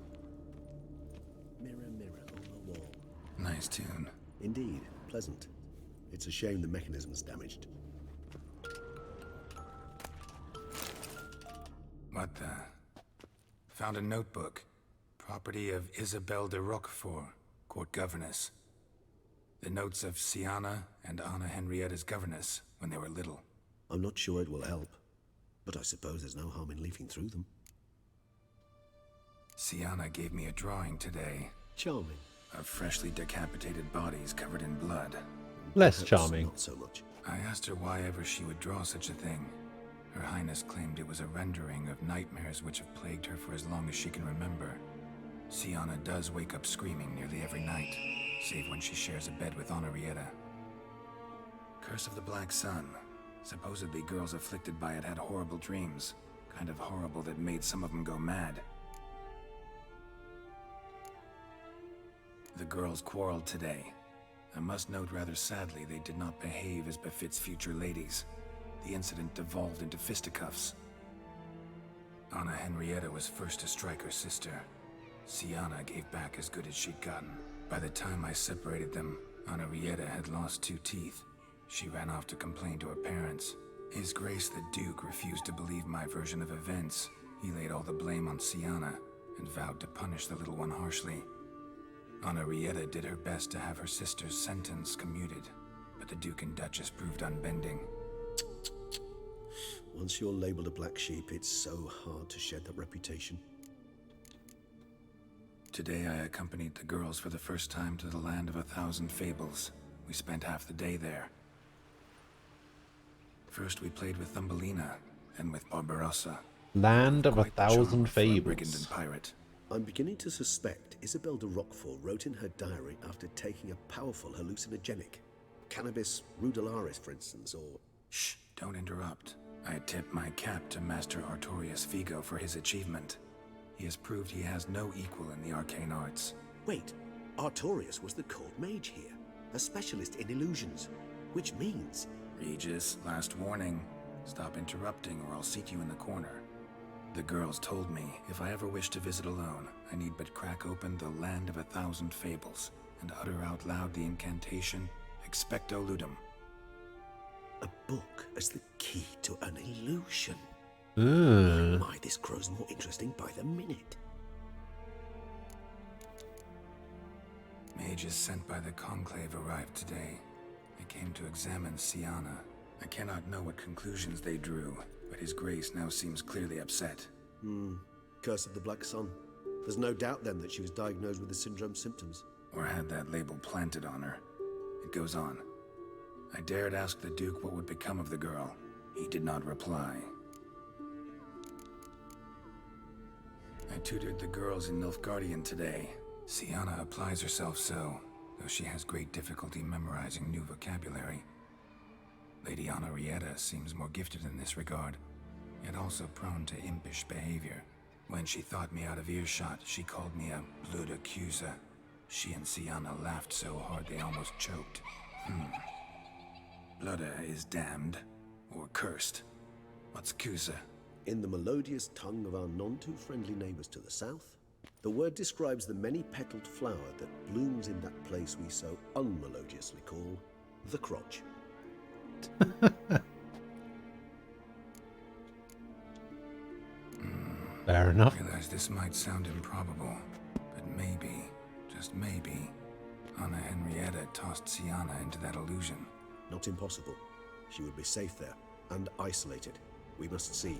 Speaker 8: Mirror, mirror on the wall.
Speaker 2: Nice tune.
Speaker 8: Indeed, pleasant. It's a shame the mechanism's damaged.
Speaker 2: What the? Found a notebook. Property of Isabelle de Roquefort, court governess. The notes of Siana and Anna Henrietta's governess when they were little.
Speaker 8: I'm not sure it will help, but I suppose there's no harm in leafing through them.
Speaker 2: Siana gave me a drawing today.
Speaker 8: Charming.
Speaker 2: Of freshly decapitated bodies covered in blood.
Speaker 1: Less
Speaker 8: Perhaps
Speaker 1: charming.
Speaker 8: Not so much.
Speaker 2: I asked her why ever she would draw such a thing. Her Highness claimed it was a rendering of nightmares which have plagued her for as long as she can remember. Siana does wake up screaming nearly every night, save when she shares a bed with Henrietta. Curse of the Black Sun. Supposedly girls afflicted by it had horrible dreams. Kind of horrible that made some of them go mad. The girls quarreled today. I must note rather sadly they did not behave as befits future ladies. The incident devolved into fisticuffs. Anna Henrietta was first to strike her sister. Siana gave back as good as she'd gotten. By the time I separated them, Anarietta had lost 2 teeth. She ran off to complain to her parents. His Grace the Duke refused to believe my version of events. He laid all the blame on Siana and vowed to punish the little one harshly. Anarietta did her best to have her sister's sentence commuted, but the Duke and Duchess proved unbending.
Speaker 8: Once you're labeled a black sheep, it's so hard to shed that reputation.
Speaker 2: Today I accompanied the girls for the first time to the Land of 1,000 Fables. We spent half the day there. First we played with Thumbelina, and with Barbarossa.
Speaker 1: Land of
Speaker 2: Quite the charm
Speaker 1: 1,000
Speaker 2: for a brigand
Speaker 1: Fables.
Speaker 2: and pirate.
Speaker 8: I'm beginning to suspect Isabel de Roquefort wrote in her diary after taking a powerful hallucinogenic. Cannabis rudelaris, for instance, or...
Speaker 2: Shh, don't interrupt. I tip my cap to Master Artorius Vigo for his achievement. He has proved he has no equal in the arcane arts.
Speaker 8: Wait, Artorius was the court mage here, a specialist in illusions, which means...
Speaker 2: Regis, last warning. Stop interrupting or I'll seat you in the corner. The girls told me if I ever wish to visit alone, I need but crack open the Land of 1,000 Fables and utter out loud the incantation Expecto Ludum.
Speaker 8: A book as the key to an illusion. My, this grows more interesting by the minute.
Speaker 2: Mages sent by the Conclave arrived today. They came to examine Siana. I cannot know what conclusions they drew, but His Grace now seems clearly upset.
Speaker 8: Curse of the Black Sun. There's no doubt then that she was diagnosed with the syndrome symptoms.
Speaker 2: Or had that label planted on her. It goes on. I dared ask the Duke what would become of the girl. He did not reply. I tutored the girls in Nilfgaardian today. Siana applies herself so, though she has great difficulty memorizing new vocabulary. Lady Anarietta seems more gifted in this regard, yet also prone to impish behavior. When she thought me out of earshot, she called me a blood accuser. She and Siana laughed so hard they almost choked. Blooda is damned, or cursed. What's Cusa?
Speaker 8: In the melodious tongue of our none-too-friendly neighbors to the south, the word describes the many-petaled flower that blooms in that place we so unmelodiously call the crotch.
Speaker 1: Fair enough.
Speaker 2: I realize this might sound improbable, but maybe, just maybe, Anna Henrietta tossed Siana into that illusion.
Speaker 8: Not impossible. She would be safe there, and isolated. We must see.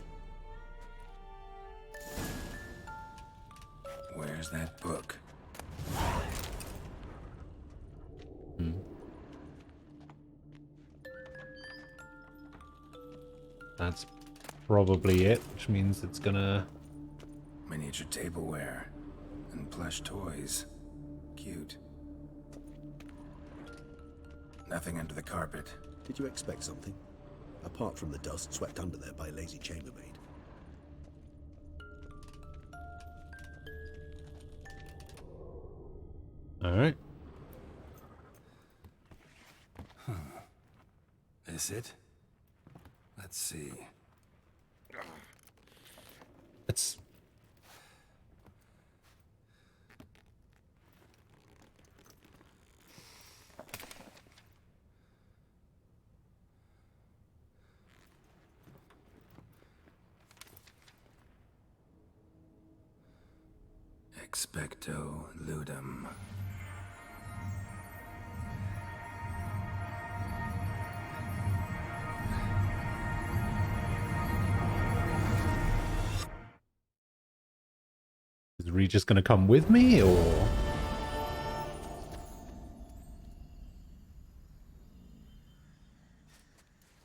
Speaker 2: Where's that book?
Speaker 1: That's probably it, which means it's gonna...
Speaker 2: Miniature tableware and plush toys. Cute. Nothing under the carpet.
Speaker 8: Did you expect something? Apart from the dust swept under there by a lazy chambermaid.
Speaker 1: Alright.
Speaker 2: Is it? Let's see.
Speaker 1: It's...
Speaker 2: Expecto Ludum.
Speaker 1: Is Regis gonna come with me, or...?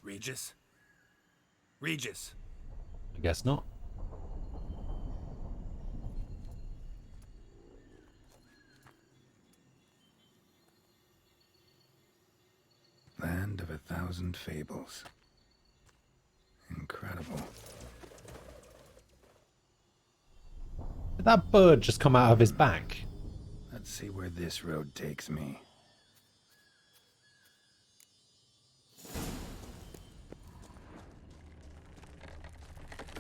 Speaker 2: Regis? Regis!
Speaker 1: I guess not.
Speaker 2: Land of 1,000 Fables. Incredible.
Speaker 1: Did that bird just come out of his back?
Speaker 2: Let's see where this road takes me.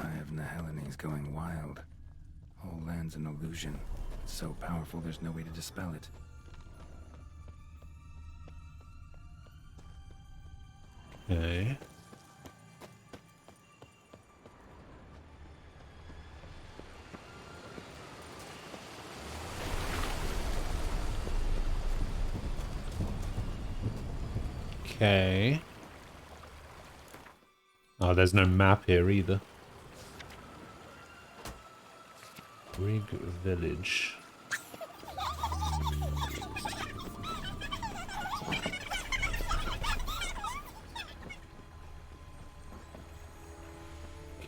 Speaker 2: Eye of Nehelene going wild. Whole land's an illusion. It's so powerful there's no way to dispel it.
Speaker 1: Okay. Okay. Oh, there's no map here either. Rig Village.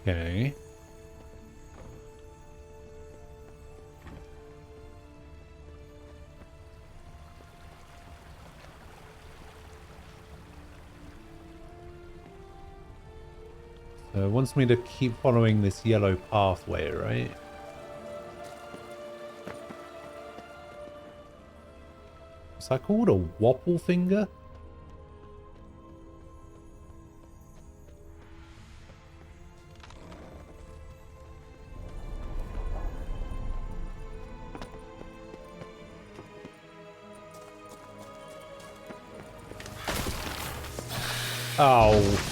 Speaker 1: Okay. So it wants me to keep following this yellow pathway, right? Is that called a wobble finger? Oh.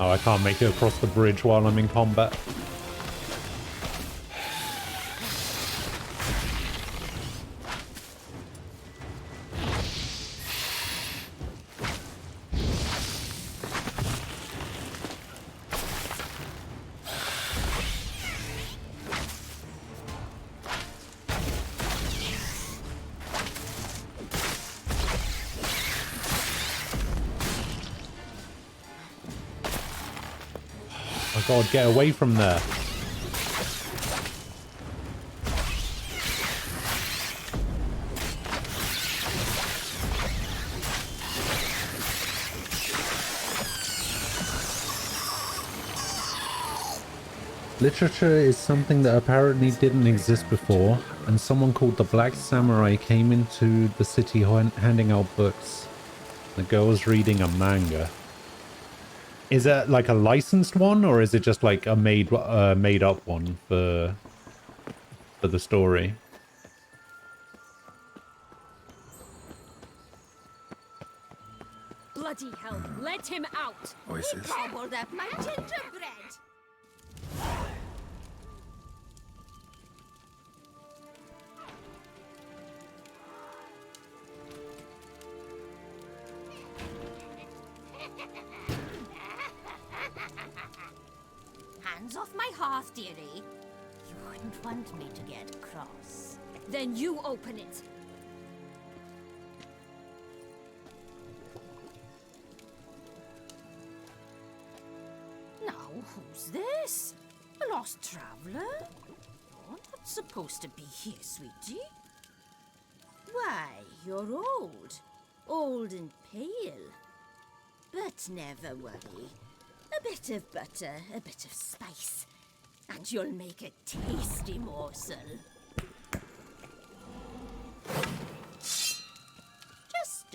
Speaker 1: Oh, I can't make it across the bridge while I'm in combat. God, get away from there. Literature is something that apparently didn't exist before, and someone called the Black Samurai came into the city handing out books. The girl was reading a manga. Is that like a licensed one, or is it just like a made up one for the story?
Speaker 5: Bloody hell! Let him out!
Speaker 2: Voices.
Speaker 5: He gobbled up my gingerbread.
Speaker 18: Hands off my hearth, dearie. You wouldn't want me to get cross.
Speaker 5: Then you open it.
Speaker 18: Now, who's this? A lost traveler? You're not supposed to be here, sweetie. Why, you're old. Old and pale. But never worry. A bit of butter, a bit of spice, and you'll make a tasty morsel. Just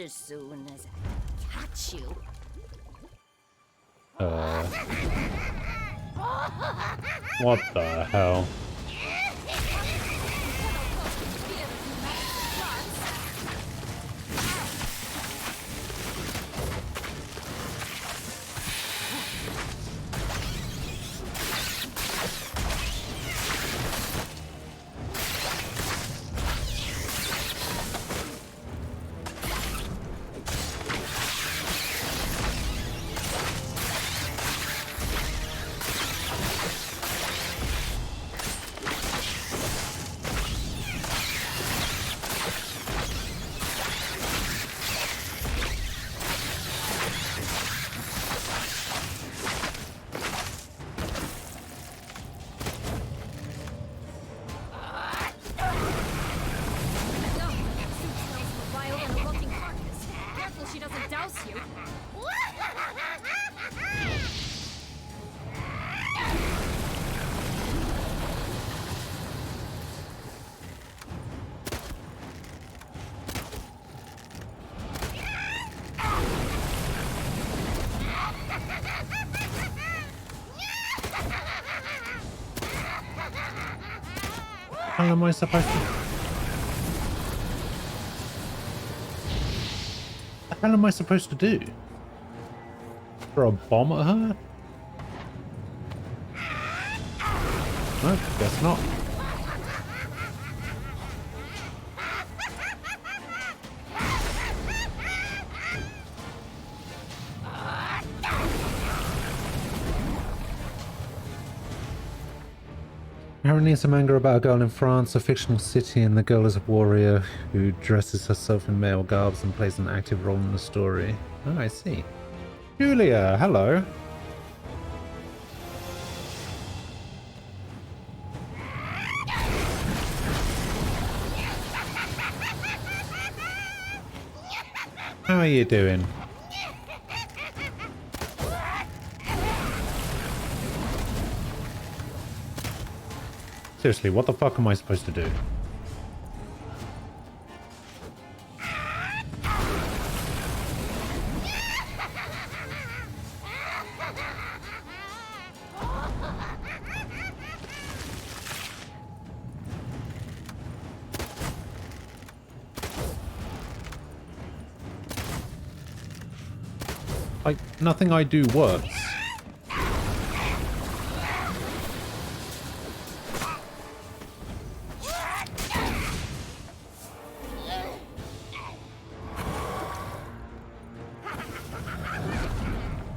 Speaker 18: as soon as I catch you.
Speaker 1: What the hell? hell am I supposed to... What the hell am I supposed to do? Throw a bomb at her? No, guess not. Apparently some anger about a girl in France, a fictional city, and the girl is a warrior who dresses herself in male garbs and plays an active role in the story. Oh, I see. Julia, hello. How are you doing? Seriously, what the fuck am I supposed to do? Like, nothing I do works.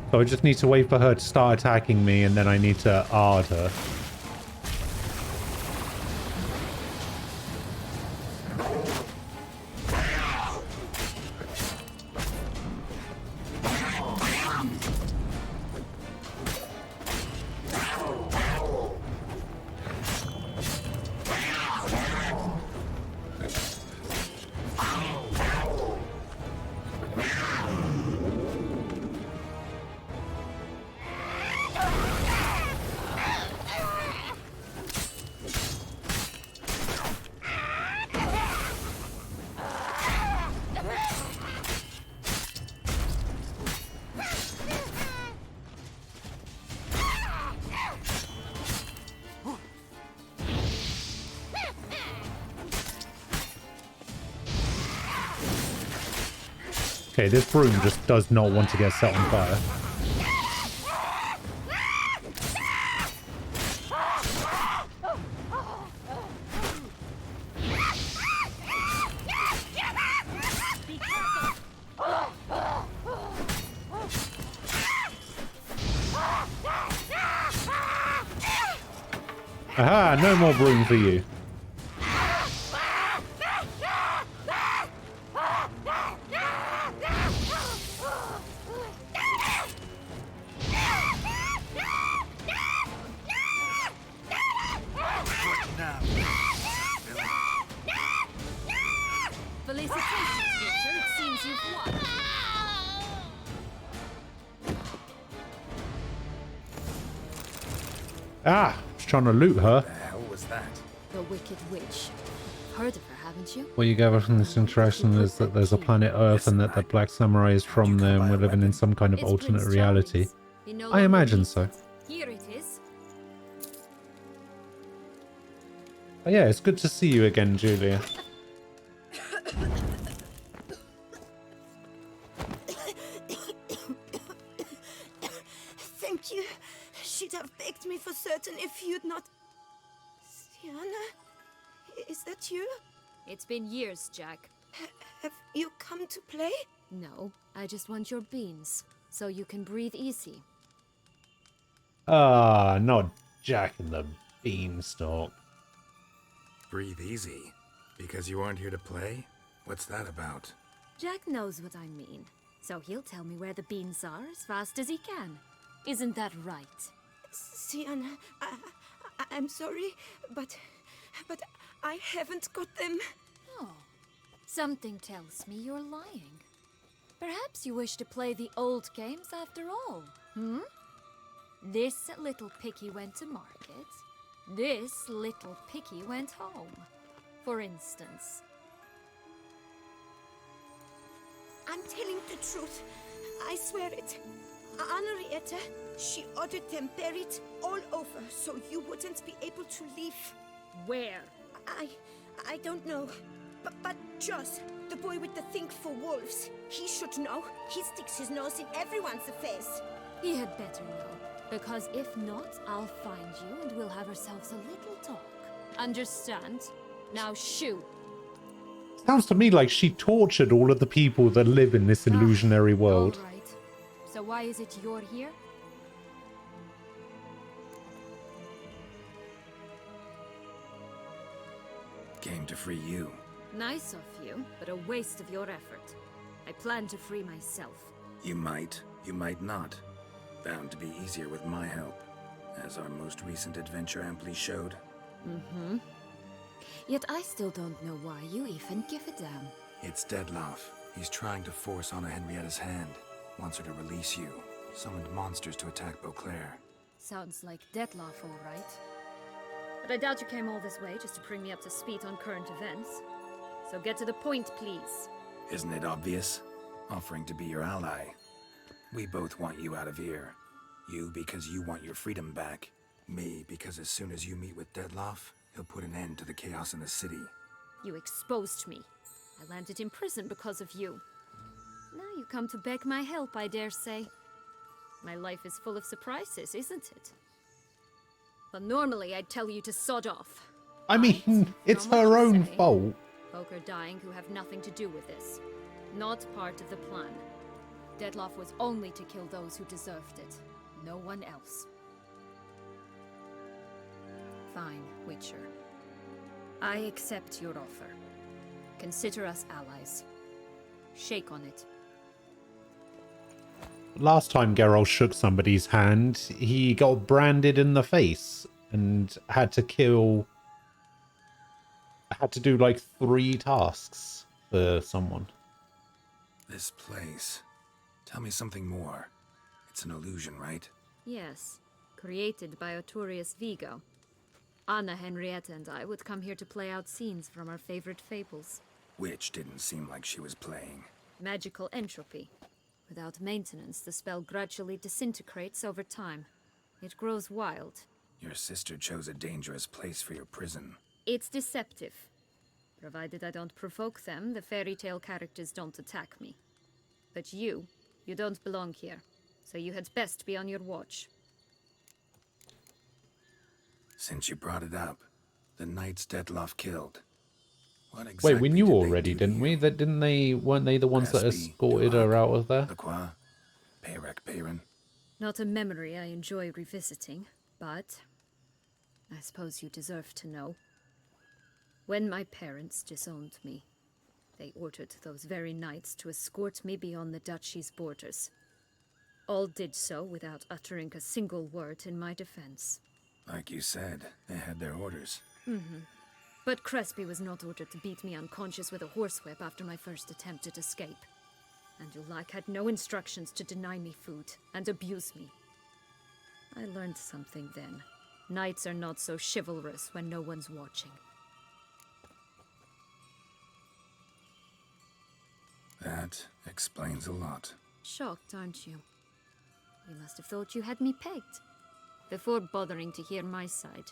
Speaker 1: So I just need to wait for her to start attacking me, and then I need to ard her. Okay, this broom just does not want to get set on fire. Aha, no more broom for you. Ah, I was trying to loot her.
Speaker 17: What the hell was that?
Speaker 18: The Wicked Witch. Heard of her, haven't you?
Speaker 1: What you gather from this interaction is that there's a planet Earth and that the Black Samurai is from there and we're living in some kind of alternate reality. I imagine so.
Speaker 18: Here it is.
Speaker 1: But yeah, it's good to see you again, Julia.
Speaker 6: Thank you. She'd have begged me for certain if you'd not... Sienna? Is that you?
Speaker 18: It's been years, Jack.
Speaker 6: Have you come to play?
Speaker 18: No, I just want your beans, so you can breathe easy.
Speaker 1: Ah, not Jack and the Beanstalk.
Speaker 2: Breathe easy? Because you aren't here to play? What's that about?
Speaker 18: Jack knows what I mean, so he'll tell me where the beans are as fast as he can. Isn't that right?
Speaker 6: Sienna, I'm sorry, but I haven't got them.
Speaker 18: Oh, something tells me you're lying. Perhaps you wish to play the old games after all, hmm? This little picky went to market. This little picky went home, for instance.
Speaker 6: I'm telling the truth. I swear it. Henrietta, she ordered them buried all over so you wouldn't be able to leave.
Speaker 18: Where?
Speaker 6: I don't know. But Joss, the boy with the think for wolves, he should know. He sticks his nose in everyone's affairs.
Speaker 20: He had better know, because if not, I'll find you and we'll have ourselves a little talk. Understand? Now shoo!
Speaker 1: Sounds to me like she tortured all of the people that live in this illusionary world.
Speaker 20: All right. So why is it you're here?
Speaker 2: Came to free you.
Speaker 20: Nice of you, but a waste of your effort. I plan to free myself.
Speaker 2: You might not. Bound to be easier with my help, as our most recent adventure amply showed.
Speaker 20: Mm-hmm. Yet I still don't know why you even give a damn.
Speaker 2: It's Dettlaff. He's trying to force Anna Henrietta's hand. Wants her to release you. Summoned monsters to attack Beauclair.
Speaker 20: Sounds like Dettlaff, all right. But I doubt you came all this way just to bring me up to speed on current events. So get to the point, please.
Speaker 2: Isn't it obvious? Offering to be your ally. We both want you out of here. You because you want your freedom back. Me because as soon as you meet with Dettlaff, he'll put an end to the chaos in the city.
Speaker 20: You exposed me. I landed in prison because of you. Now you come to beg my help, I dare say. My life is full of surprises, isn't it? But normally I'd tell you to sod off.
Speaker 1: I mean, it's her own fault.
Speaker 20: Folk are dying who have nothing to do with this. Not part of the plan. Dettlaff was only to kill those who deserved it. No one else. Fine, Witcher. I accept your offer. Consider us allies. Shake on it.
Speaker 1: Last time Geralt shook somebody's hand, he got branded in the face and had to kill... had to do like 3 tasks for someone.
Speaker 2: This place. Tell me something more. It's an illusion, right?
Speaker 20: Yes. Created by Arturius Vigo. Anna Henrietta and I would come here to play out scenes from our favorite fables.
Speaker 2: Which didn't seem like she was playing.
Speaker 20: Magical entropy. Without maintenance, the spell gradually disintegrates over time. It grows wild.
Speaker 2: Your sister chose a dangerous place for your prison.
Speaker 20: It's deceptive. Provided I don't provoke them, the fairy tale characters don't attack me. But you don't belong here. So you had best be on your watch.
Speaker 2: Since you brought it up, the knights Dettlaff killed. What exactly
Speaker 1: Wait, we knew already, didn't we? That weren't they the ones that escorted her out of there?
Speaker 2: Lacroix, Peyrac Peyran.
Speaker 20: Not a memory I enjoy revisiting, but I suppose you deserve to know. When my parents disowned me, they ordered those very knights to escort me beyond the duchy's borders. All did so without uttering a single word in my defense.
Speaker 2: Like you said, they had their orders.
Speaker 20: Mm-hmm. But Crespi was not ordered to beat me unconscious with a horsewhip after my first attempt at escape. And Dulac had no instructions to deny me food and abuse me. I learned something then. Knights are not so chivalrous when no one's watching.
Speaker 2: That explains a lot.
Speaker 20: Shocked, aren't you? You must have thought you had me pegged. Before bothering to hear my side.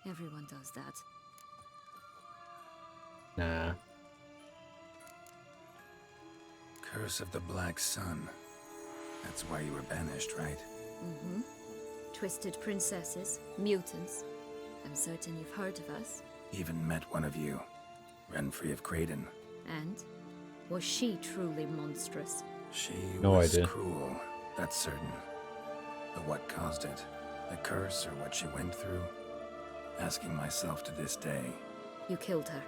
Speaker 20: Everyone does that.
Speaker 1: Nah.
Speaker 2: Curse of the Black Sun. That's why you were banished, right?
Speaker 20: Mm-hmm. Twisted princesses, mutants. I'm certain you've heard of us.
Speaker 2: Even met one of you. Renfri of Craden.
Speaker 20: And? Was she truly monstrous?
Speaker 2: She
Speaker 1: No
Speaker 2: was
Speaker 1: idea.
Speaker 2: cruel, that's certain. But what caused it? The curse or what she went through? Asking myself to this day.
Speaker 20: You killed her,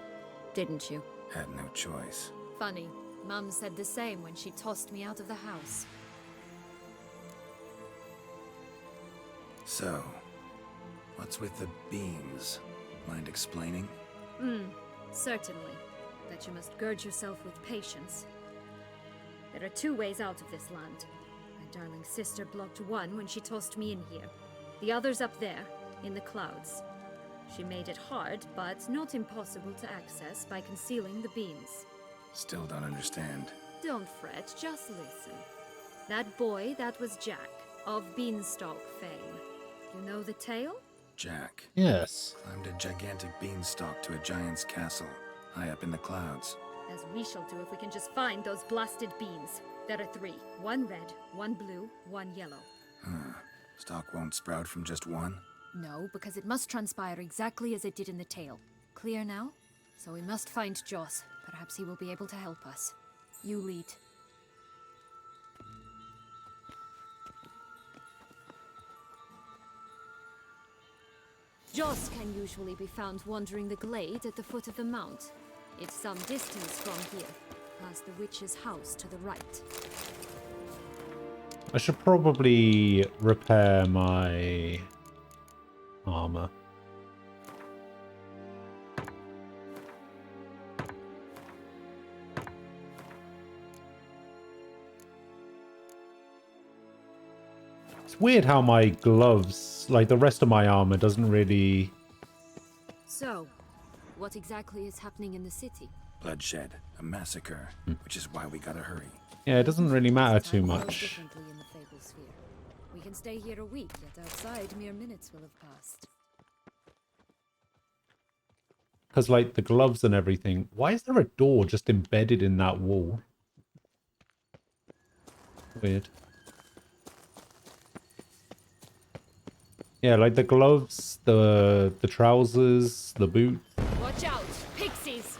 Speaker 20: didn't you?
Speaker 2: Had no choice.
Speaker 20: Funny. Mum said the same when she tossed me out of the house.
Speaker 2: So, what's with the beams? Mind explaining?
Speaker 20: Certainly. But you must gird yourself with patience. There are 2 ways out of this land. My darling sister blocked one when she tossed me in here. The other's up there, in the clouds. She made it hard, but not impossible to access by concealing the beams.
Speaker 2: Still don't understand.
Speaker 20: Don't fret, just listen. That boy, that was Jack, of Beanstalk fame. You know the tale?
Speaker 2: Jack.
Speaker 1: Yes.
Speaker 2: Climbed a gigantic beanstalk to a giant's castle, high up in the clouds.
Speaker 5: As we shall do if we can just find those blasted beans. There are 3. 1 red, 1 blue, 1 yellow.
Speaker 2: Stalk won't sprout from just one?
Speaker 5: No, because it must transpire exactly as it did in the tale. Clear now? So we must find Joss. Perhaps he will be able to help us. You lead. Joss can usually be found wandering the glade at the foot of the mount. It's some distance from here, past the witch's house to the right.
Speaker 1: I should probably repair my armor. It's weird how my gloves, like the rest of my armor, doesn't really...
Speaker 5: So, what exactly is happening in the city?
Speaker 2: Bloodshed, a massacre, which is why we gotta hurry.
Speaker 1: Yeah, it doesn't really matter too
Speaker 5: Time
Speaker 1: much.
Speaker 5: flows differently in the Fable Sphere. We can stay here a week, yet outside mere minutes will have passed.
Speaker 1: Because, like, the gloves and everything. Why is there a door just embedded in that wall? Weird. Yeah, like the gloves, the trousers, the boots.
Speaker 5: Watch out! Pixies!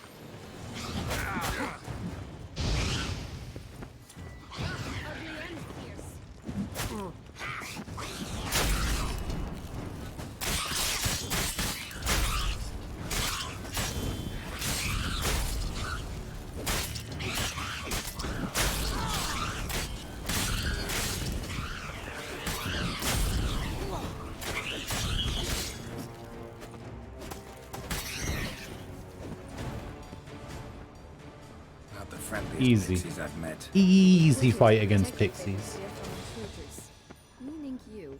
Speaker 2: Not the friendliest
Speaker 1: Easy.
Speaker 2: pixies I've met.
Speaker 1: Easy fight against pixies.
Speaker 5: Meaning you.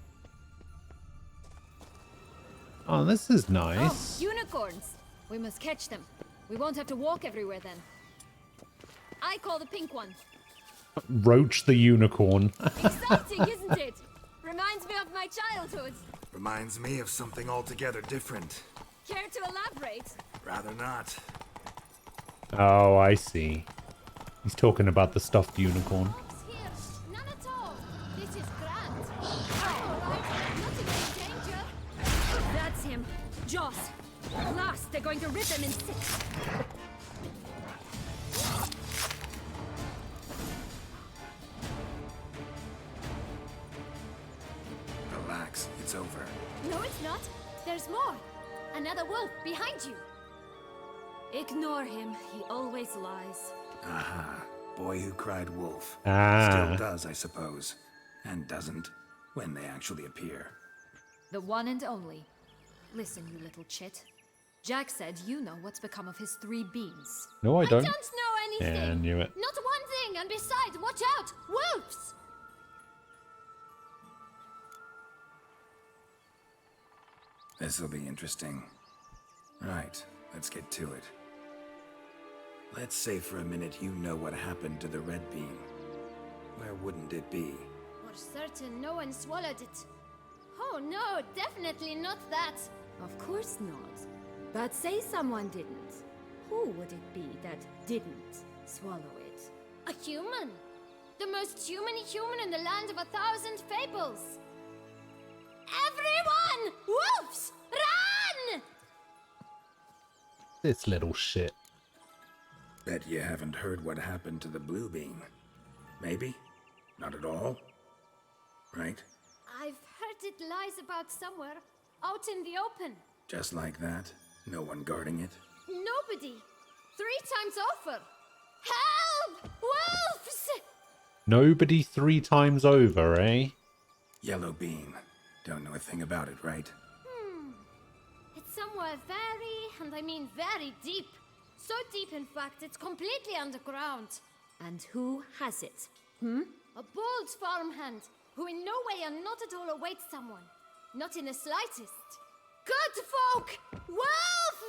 Speaker 1: Oh, this is nice.
Speaker 5: Oh, unicorns! We must catch them. We won't have to walk everywhere then. I call the pink one.
Speaker 1: Roach the unicorn.
Speaker 5: Exciting, isn't it? Reminds me of my childhood.
Speaker 2: Reminds me of something altogether different.
Speaker 5: Care to elaborate?
Speaker 2: Rather not.
Speaker 1: Oh, I see. He's talking about the stuffed unicorn.
Speaker 5: Here, none at all. This is grand. All right, not in any danger. That's him. Joss. At last, they're going to rip him in 6.
Speaker 2: Relax, it's over.
Speaker 5: No, it's not. There's more. Another wolf behind you. Ignore him. He always lies.
Speaker 2: Aha. Boy who cried wolf.
Speaker 1: Ah.
Speaker 2: Still does, I suppose. And doesn't, when they actually appear.
Speaker 5: The one and only. Listen, you little chit. Jack said you know what's become of his 3 beans.
Speaker 1: No, I don't.
Speaker 5: I don't know anything.
Speaker 1: Yeah, I knew it.
Speaker 5: Not one thing, and besides, watch out! Wolves!
Speaker 2: This'll be interesting. Right, let's get to it. Let's say for a minute you know what happened to the red bean. Where wouldn't it be?
Speaker 18: For certain, no one swallowed it. Oh no, definitely not that.
Speaker 5: Of course not. But say someone didn't. Who would it be that didn't swallow it?
Speaker 18: A human. The most human in the land of 1,000 fables. Everyone! Wolves! Run!
Speaker 1: This little shit.
Speaker 2: Bet you haven't heard what happened to the blue bean. Maybe? Not at all? Right?
Speaker 18: I've heard it lies about somewhere, out in the open.
Speaker 2: Just like that? No one guarding it?
Speaker 18: Nobody. 3 times over. Help! Wolves!
Speaker 1: Nobody 3 times over, eh?
Speaker 2: Yellow bean. Don't know a thing about it, right?
Speaker 18: It's somewhere very, and I mean very deep. So deep, in fact, it's completely underground.
Speaker 5: And who has it?
Speaker 18: A bold farmhand, who in no way and not at all awaits someone. Not in the slightest. Good folk! Wolf!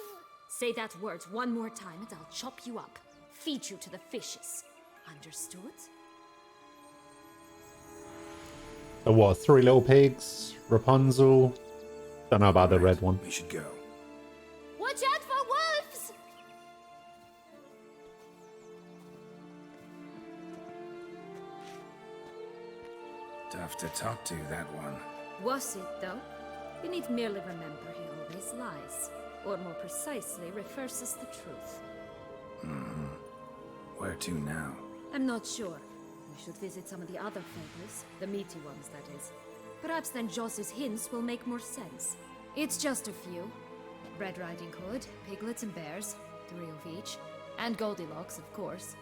Speaker 5: Say that word one more time and I'll chop you up. Feed you to the fishes. Understood?
Speaker 1: So what, 3 little pigs, Rapunzel, Don't know about the red one.
Speaker 2: We should go.
Speaker 18: Watch out for wolves!
Speaker 2: Tough to talk to, that one.
Speaker 5: Was it, though? You need merely remember he always lies. Or more precisely, reverses the truth.
Speaker 2: Mm-hmm. Where to now?
Speaker 5: I'm not sure. We should visit some of the other fables. The meaty ones, that is. Perhaps then Joss's hints will make more sense. It's just a few. Red Riding Hood, piglets and bears, 3 of each. And Goldilocks, of course.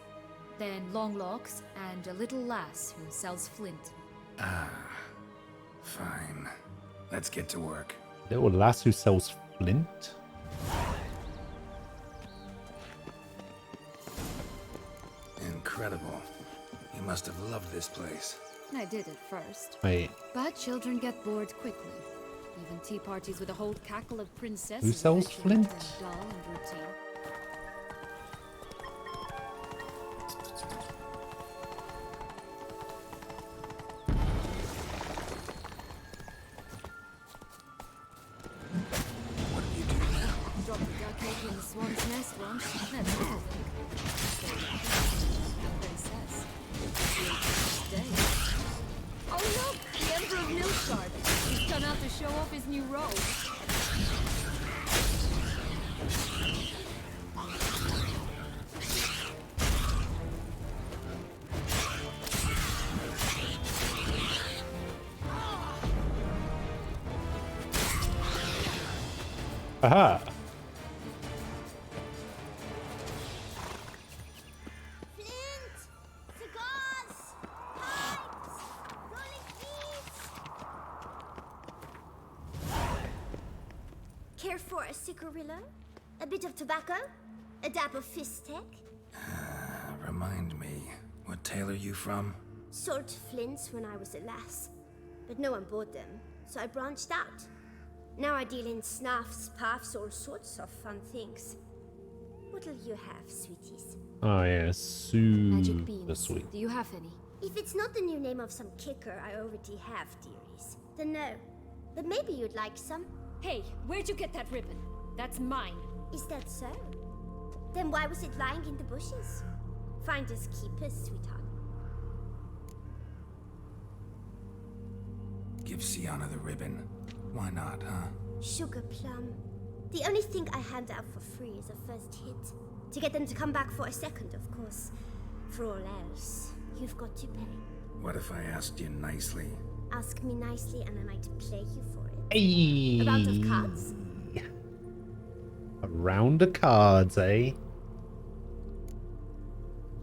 Speaker 5: Then Longlocks, and a little lass who sells flint.
Speaker 2: Ah, fine. Let's get to work.
Speaker 1: Little lass who sells flint?
Speaker 2: Incredible. You must have loved this place.
Speaker 5: I did at first.
Speaker 1: Wait.
Speaker 5: But children get bored quickly. Even tea parties with a whole cackle of princesses
Speaker 1: Who sells
Speaker 5: eventually
Speaker 1: flint?
Speaker 5: turn dull and routine.
Speaker 2: What do you do now?
Speaker 5: Dropped a duck egg in the swan's nest once. That's what I think. Princess. Stay. Oh look! The Emperor of Nilfgaard. He's come out to show off his new robe.
Speaker 1: Aha!
Speaker 18: Care for a cigarillo? A bit of tobacco? A dab of fistek?
Speaker 2: Remind me, what tale are you from?
Speaker 18: Sold flints when I was a lass, but no one bought them, so I branched out. Now I deal in snuffs, puffs, all sorts of fun things. What'll you have, sweeties?
Speaker 1: Oh yeah,
Speaker 18: Magic
Speaker 1: super
Speaker 18: beans.
Speaker 1: sweet.
Speaker 5: Do you have any?
Speaker 18: If it's not the new name of some kicker I already have, dearies, then no. But maybe you'd like some.
Speaker 5: Hey, where'd you get that ribbon? That's mine.
Speaker 18: Is that so? Then why was it lying in the bushes? Finders keepers, sweetheart.
Speaker 2: Give Sienna the ribbon. Why not, huh?
Speaker 18: Sugar plum. The only thing I hand out for free is a first hit. To get them to come back for a second, of course. For all else, you've got to pay.
Speaker 2: What if I asked you nicely?
Speaker 18: Ask me nicely and I might play you for it.
Speaker 1: Hey.
Speaker 18: A round of cards?
Speaker 1: A round of cards, eh?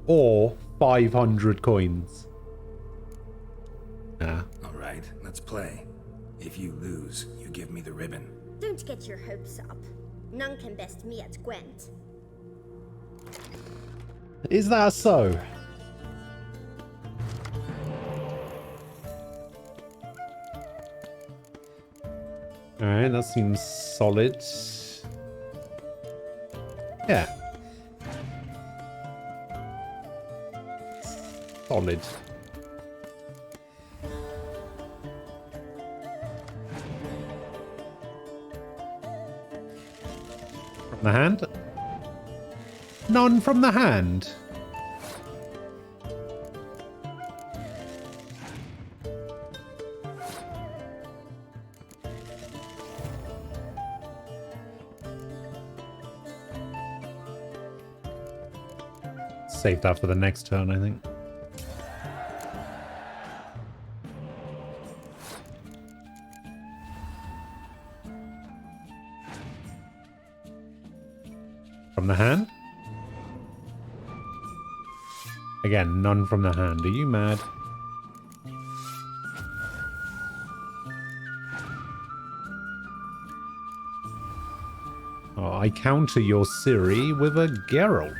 Speaker 1: Or 500 coins. Nah.
Speaker 2: Alright, let's play. If you lose, you give me the ribbon.
Speaker 18: Don't get your hopes up. None can best me at Gwent.
Speaker 1: Is that so? Alright, that seems solid. Yeah. Solid. From the hand? None from the hand. Saved after the next turn, I think. From the hand? Again, none from the hand. Are you mad? Oh, I counter your Ciri with a Geralt.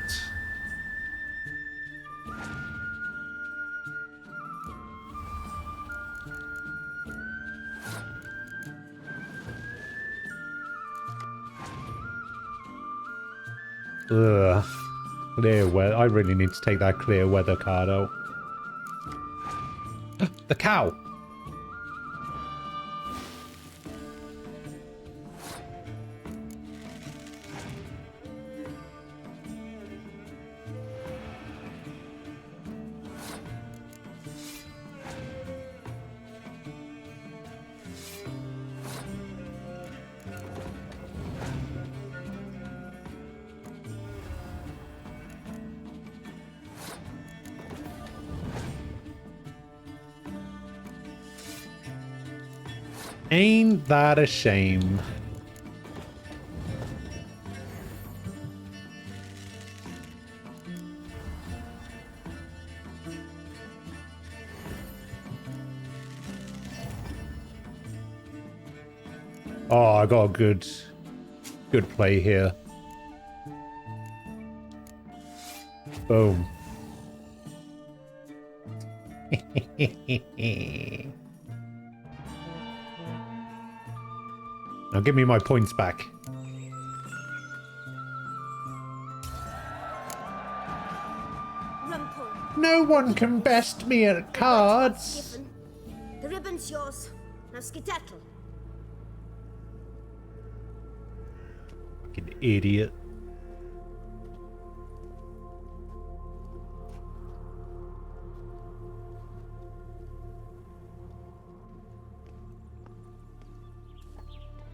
Speaker 1: Ugh. Clear weather. I really need to take that clear weather card out. The cow! Ain't that a shame? Oh, I got a good play here. Boom. Now give me my points back.
Speaker 10: Rumpole.
Speaker 1: No one can best me at cards.
Speaker 10: The ribbon's yours. Now skedaddle.
Speaker 1: Fucking idiot.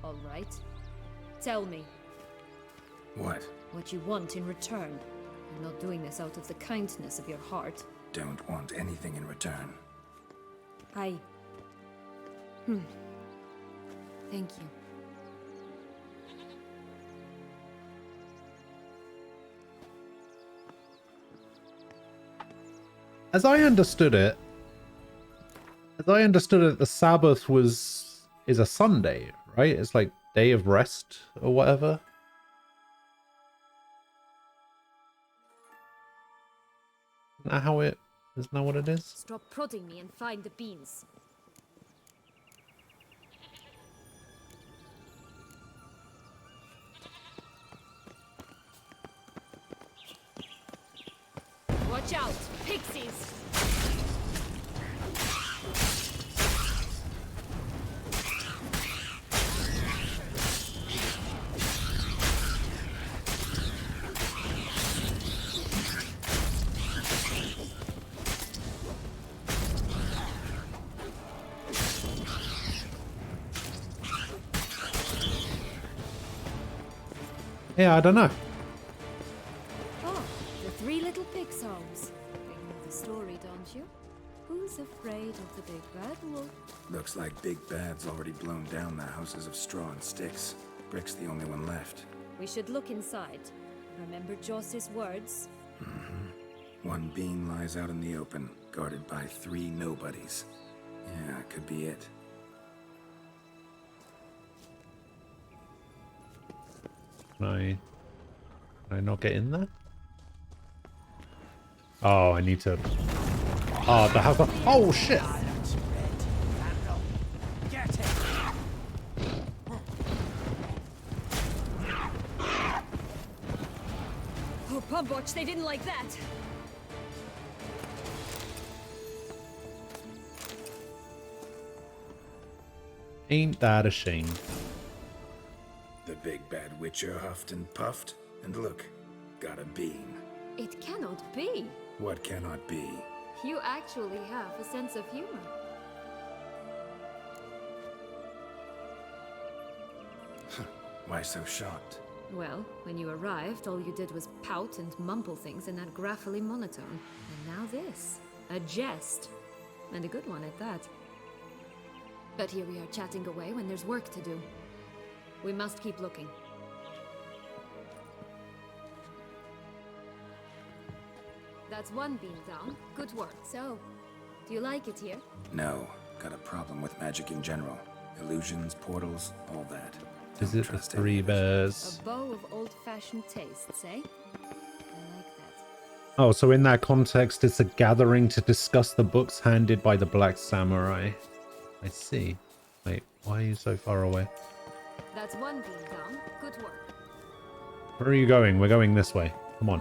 Speaker 5: All right. Tell me.
Speaker 2: What?
Speaker 5: What you want in return. I'm not doing this out of the kindness of your heart.
Speaker 2: Don't want anything in return.
Speaker 5: Thank you.
Speaker 1: As I understood it, the Sabbath is a Sunday, right? It's like day of rest or whatever. Isn't that how it? Isn't that what it is?
Speaker 5: Stop prodding me and find the beans. Watch out! Pixies!
Speaker 1: Yeah, I don't know.
Speaker 5: Oh, the three little pig songs. You know the story, don't you? Who's afraid of the big bad wolf?
Speaker 2: Looks like Big Bad's already blown down the houses of straw and sticks. Brick's the only one left.
Speaker 5: We should look inside. Remember Joss's words?
Speaker 2: One beam lies out in the open, guarded by 3 nobodies. Yeah, could be it.
Speaker 1: Can I not get in there? Oh, I need to... Oh, the house... Oh, shit!
Speaker 5: Oh, Pumbotch, they didn't like that.
Speaker 1: Ain't that a shame?
Speaker 2: The Big Bad Witcher huffed and puffed, and look, got a beam.
Speaker 5: It cannot be.
Speaker 2: What cannot be?
Speaker 5: You actually have a sense of humor.
Speaker 2: Why so shocked?
Speaker 5: Well, when you arrived, all you did was pout and mumble things in that graffly monotone. And now this. A jest. And a good one at that. But here we are chatting away when there's work to do. We must keep looking. That's one beam down. Good work. So, do you like it here?
Speaker 2: No, got a problem with magic in general. Illusions, portals, all that.
Speaker 1: Is it the 3 bears?
Speaker 5: A bow of old-fashioned tastes, eh? I like that.
Speaker 1: Oh, so in that context, it's a gathering to discuss the books handed by the Black Samurai. I see. Wait, why are you so far away?
Speaker 5: That's one beam down. Good work.
Speaker 1: Where are you going? We're going this way. Come on.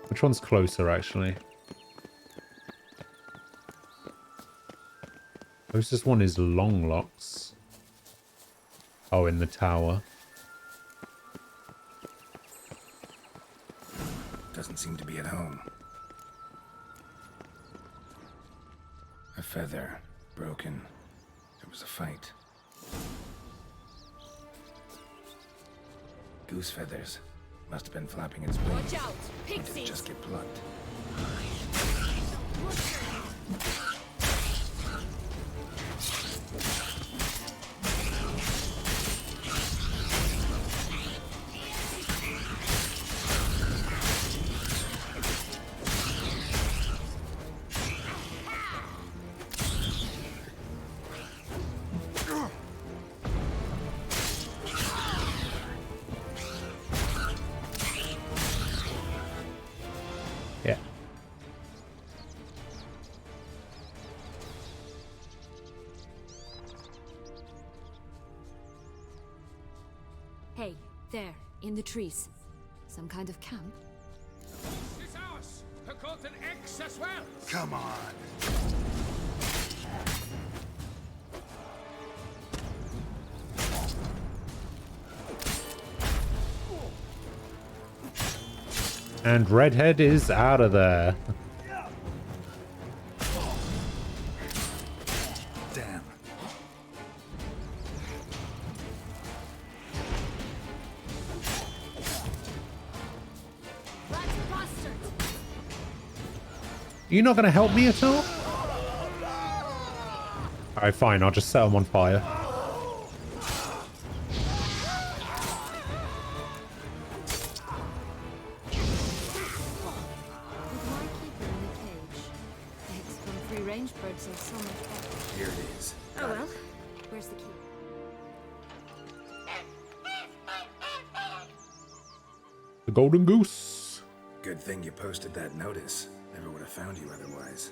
Speaker 1: Which one's closer, actually? Closest one is Longlocks. Oh, in the tower.
Speaker 2: Doesn't seem to be at home. A feather. Broken. There was a fight. Goose feathers. Must have been flapping its wings.
Speaker 5: Watch out!
Speaker 2: Or
Speaker 5: Pixies!
Speaker 2: did it just get plucked?
Speaker 5: There, in the trees. Some kind of camp?
Speaker 11: It's ours! A golden X as well!
Speaker 2: Come on.
Speaker 1: And Redhead is out of there.
Speaker 2: Damn.
Speaker 1: You're not going to help me at all? Alright, fine. I'll just set them on fire.
Speaker 5: Birds are so much better.
Speaker 2: Here it is.
Speaker 5: Oh well. Where's the key?
Speaker 1: The golden goose.
Speaker 2: Good thing you posted that notice. Never would have found you otherwise.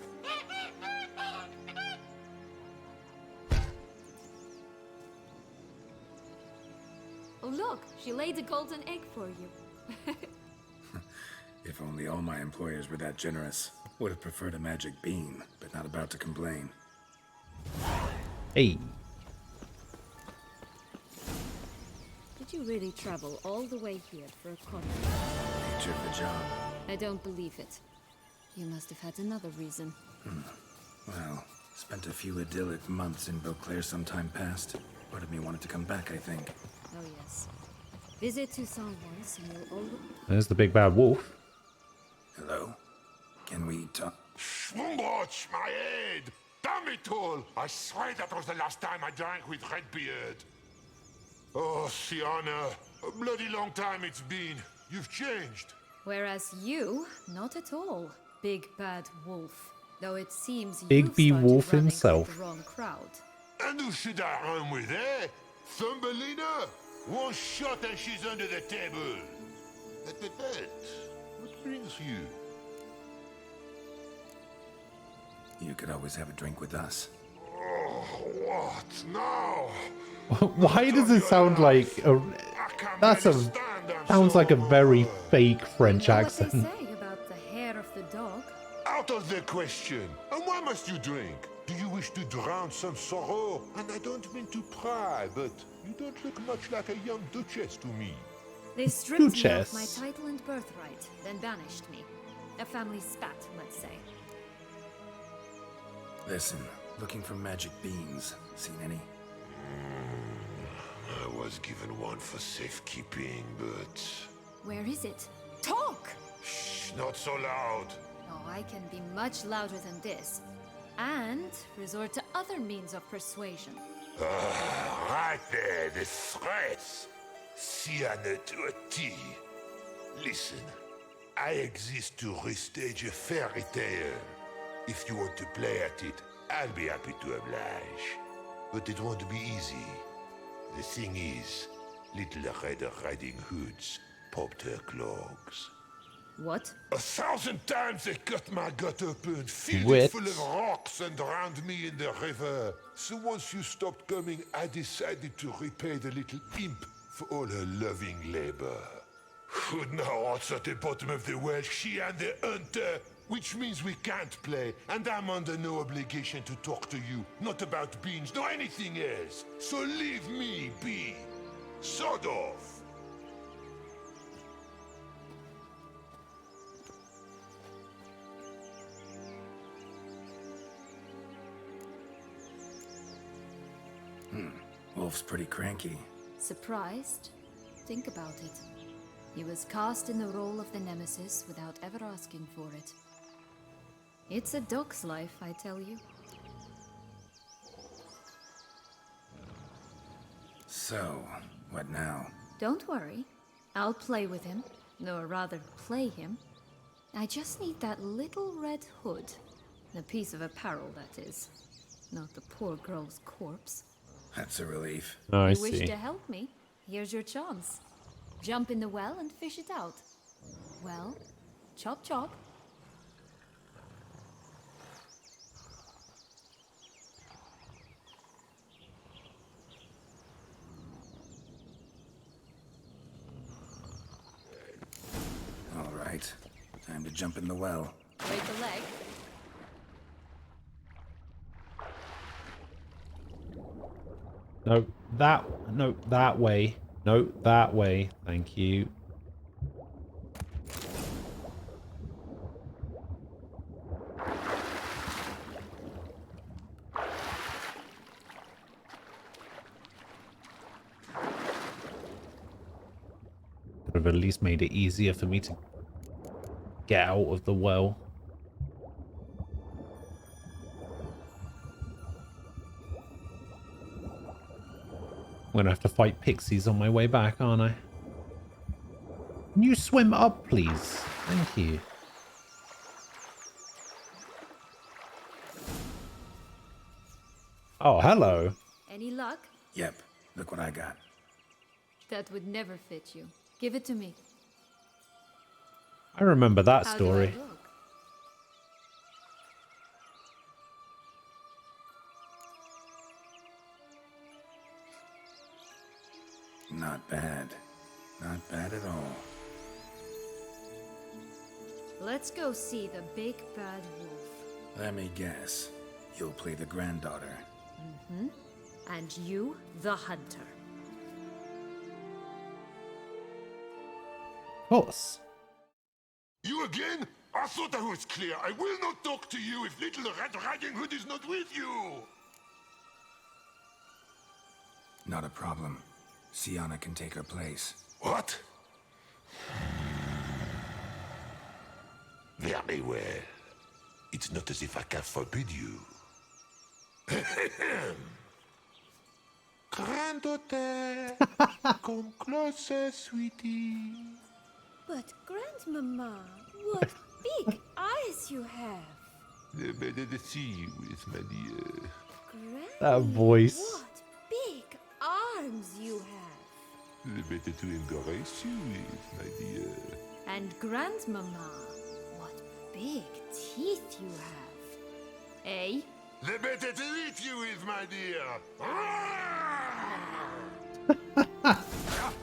Speaker 5: Oh look, she laid a golden egg for you.
Speaker 2: If only all my employers were that generous. Would have preferred a magic bean, but not about to complain.
Speaker 1: Hey.
Speaker 5: Did you really travel all the way here for a contract?
Speaker 2: Nature of the job.
Speaker 5: I don't believe it. You must have had another reason.
Speaker 2: Well, spent a few idyllic months in Beauclair some time past. Part of me wanted to come back, I think.
Speaker 5: Oh yes. Visit Toussaint once and you'll always...
Speaker 1: There's the big bad wolf.
Speaker 2: Hello? Can we talk?
Speaker 7: Schwungbroch, my head! Damn it all! I swear that was the last time I drank with Redbeard. Oh, Sienna, a bloody long time it's been. You've changed.
Speaker 5: Whereas you, not at all. Big bad wolf. Though it seems
Speaker 1: Big
Speaker 5: you've
Speaker 1: B
Speaker 5: started
Speaker 1: Wolf
Speaker 5: running
Speaker 1: himself.
Speaker 5: with the wrong crowd.
Speaker 7: And who should I run with, eh? Thumbelina? One shot and she's under the table. But what brings you?
Speaker 2: You could always have a drink with us.
Speaker 7: Oh, what now?
Speaker 1: Why does it sound like a... That's a... Sounds like a very fake French accent.
Speaker 5: What they say about the hair of the dog?
Speaker 7: Out of the question. And why must you drink? Do you wish to drown some sorrow? And I don't mean to pry, but you don't look much like a young duchess to me.
Speaker 5: They stripped me of
Speaker 1: Duchess.
Speaker 5: my title and birthright, then banished me. A family spat, let's say.
Speaker 2: Listen, looking for magic beans. Seen any?
Speaker 7: I was given one for safekeeping, but...
Speaker 5: Where is it? Talk!
Speaker 7: Shh, not so loud.
Speaker 5: Oh, I can be much louder than this. And resort to other means of persuasion.
Speaker 7: Right there, the threats. Sienna to a T. Listen, I exist to restage a fairy tale. If you want to play at it, I'll be happy to oblige. But it won't be easy. The thing is, Little Red Riding Hoods popped her clogs.
Speaker 5: What?
Speaker 7: 1,000 times they cut my gut open, filled
Speaker 1: Wit.
Speaker 7: it full of rocks and drowned me in the river. So once you stopped coming, I decided to repay the little imp for all her loving labor. Who now rots at the bottom of the well, she and the hunter, which means we can't play, and I'm under no obligation to talk to you, not about beans, nor anything else. So leave me be. Sod off.
Speaker 2: Wolf's pretty cranky.
Speaker 5: Surprised? Think about it. He was cast in the role of the Nemesis without ever asking for it. It's a dog's life, I tell you.
Speaker 2: So, what now?
Speaker 5: Don't worry. I'll play with him. Or rather, play him. I just need that little red hood. The piece of apparel, that is. Not the poor girl's corpse.
Speaker 2: That's a relief.
Speaker 1: Oh, I
Speaker 5: you
Speaker 1: see.
Speaker 5: wish to help me? Here's your chance. Jump in the well and fish it out. Well, chop chop.
Speaker 2: Time to jump in the well.
Speaker 5: Break the leg.
Speaker 1: No, that way. No, that way. Thank you. Could have at least made it easier for me to get out of the well. I'm gonna have to fight pixies on my way back, aren't I? Can you swim up, please? Thank you. Oh, hello.
Speaker 5: Any luck?
Speaker 2: Yep, look what I got.
Speaker 5: That would never fit you. Give it to me.
Speaker 1: I remember that
Speaker 5: How
Speaker 1: story.
Speaker 5: do I look?
Speaker 2: Not bad. Not bad at all.
Speaker 5: Let's go see the big bad wolf.
Speaker 2: Let me guess. You'll play the granddaughter.
Speaker 5: Mm-hmm. And you, the hunter.
Speaker 1: Of course.
Speaker 7: You again? I thought I was clear. I will not talk to you if little Red Riding Hood is not with you.
Speaker 2: Not a problem. Sienna can take her place.
Speaker 7: What? Very well. It's not as if I can forbid you. Granddaughter, come closer, sweetie.
Speaker 10: But Grandmama, what big eyes you have.
Speaker 7: The better to see you with, my dear.
Speaker 1: That voice.
Speaker 10: What big arms you have.
Speaker 7: The better to embrace you with, my dear.
Speaker 5: And Grandmama, what big teeth you have. Eh?
Speaker 7: The better to eat you with, my dear.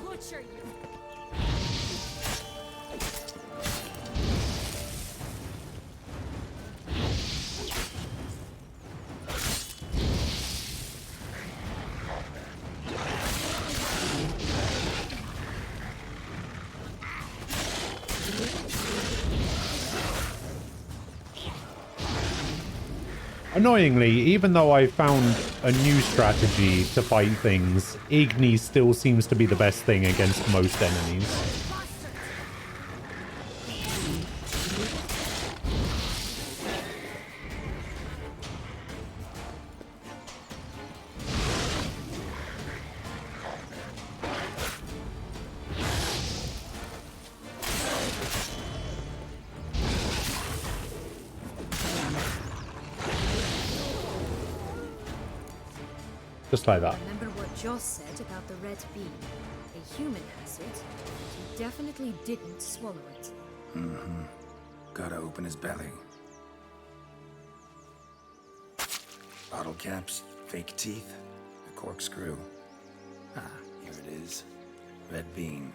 Speaker 5: Butcher you.
Speaker 1: Annoyingly, even though I found a new strategy to fight things, Igni still seems to be the best thing against most enemies. Just like that.
Speaker 5: Remember what Joss said about the red bean? A human has it, but he definitely didn't swallow it.
Speaker 2: Mm-hmm. Gotta open his belly. Bottle caps, fake teeth, a corkscrew. Ah, here it is. Red bean.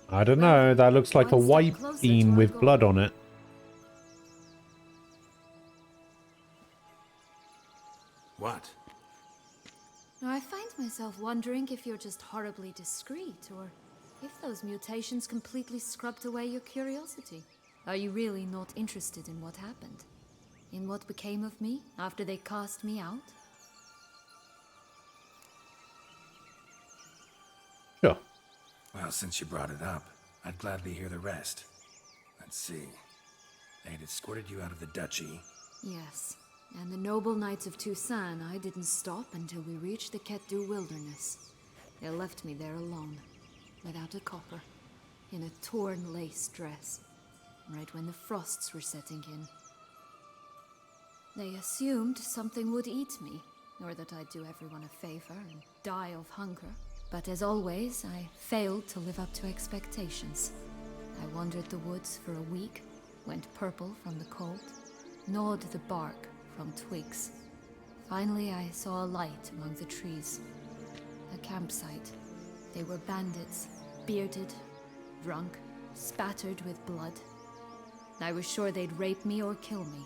Speaker 1: I don't know, that looks like a white bean with blood on it.
Speaker 2: What?
Speaker 5: Now, I find myself wondering if you're just horribly discreet, or if those mutations completely scrubbed away your curiosity. Are you really not interested in what happened? In what became of me after they cast me out?
Speaker 1: Sure.
Speaker 2: Well, since you brought it up, I'd gladly hear the rest. Let's see. They had escorted you out of the duchy.
Speaker 5: Yes. And the noble knights of Toussaint, I didn't stop until we reached the Ketdu wilderness. They left me there alone, without a copper, in a torn lace dress, right when the frosts were setting in. They assumed something would eat me, or that I'd do everyone a favor and die of hunger. But as always, I failed to live up to expectations. I wandered the woods for a week, went purple from the cold, gnawed the bark from twigs. Finally, I saw a light among the trees. A campsite. They were bandits, bearded, drunk, spattered with blood. I was sure they'd rape me or kill me.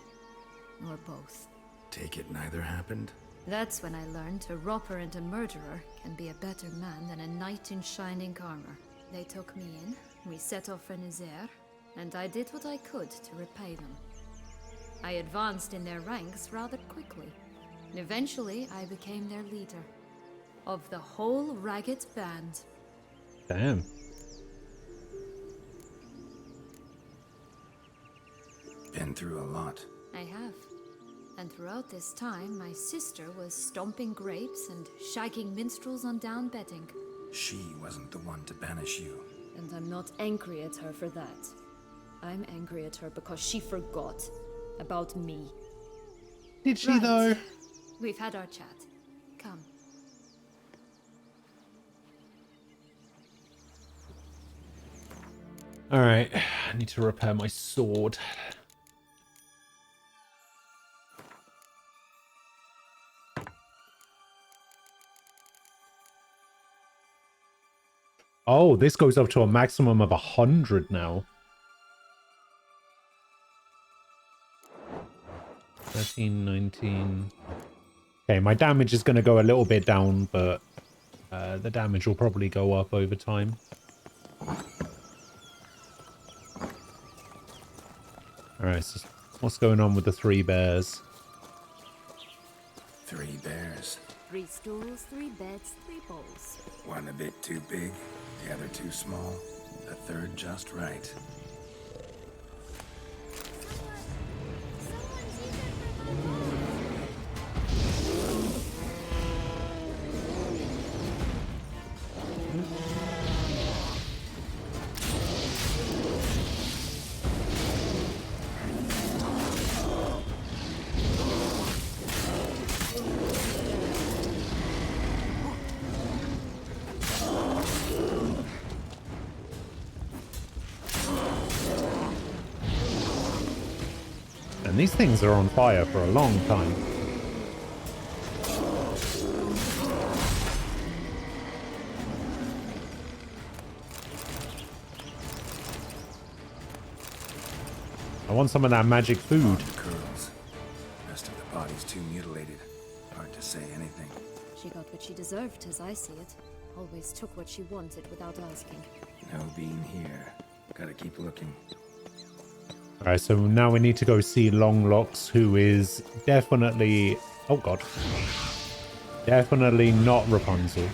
Speaker 5: Or both.
Speaker 2: Take it neither happened?
Speaker 5: That's when I learned a robber and a murderer can be a better man than a knight in shining armor. They took me in, we set off for Nazaire, and I did what I could to repay them. I advanced in their ranks rather quickly. And eventually, I became their leader. Of the whole ragged band.
Speaker 1: Damn.
Speaker 2: Been through a lot.
Speaker 5: I have. And throughout this time, my sister was stomping grapes and shagging minstrels on down bedding.
Speaker 2: She wasn't the one to banish you.
Speaker 5: And I'm not angry at her for that. I'm angry at her because she forgot about me.
Speaker 1: Did she though?
Speaker 5: We've had our chat. Come.
Speaker 1: Alright, I need to repair my sword. Oh, this goes up to a maximum of 100 now. 13, 19. Okay, my damage is going to go a little bit down, but the damage will probably go up over time. Alright, so what's going on with the 3 bears?
Speaker 2: 3 bears.
Speaker 18: 3 stools, 3 beds, 3 bowls.
Speaker 2: One a bit too big, the other too small, the third just right.
Speaker 1: And these things are on fire for a long time. I want some of that magic food.
Speaker 2: Curls. Rest of the body's too mutilated. Hard to say anything.
Speaker 5: She got what she deserved, as I see it. Always took what she wanted without asking.
Speaker 2: No being here. Gotta keep looking.
Speaker 1: Alright, so now we need to go see Longlocks, who is definitely... Oh god. Definitely not Rapunzel.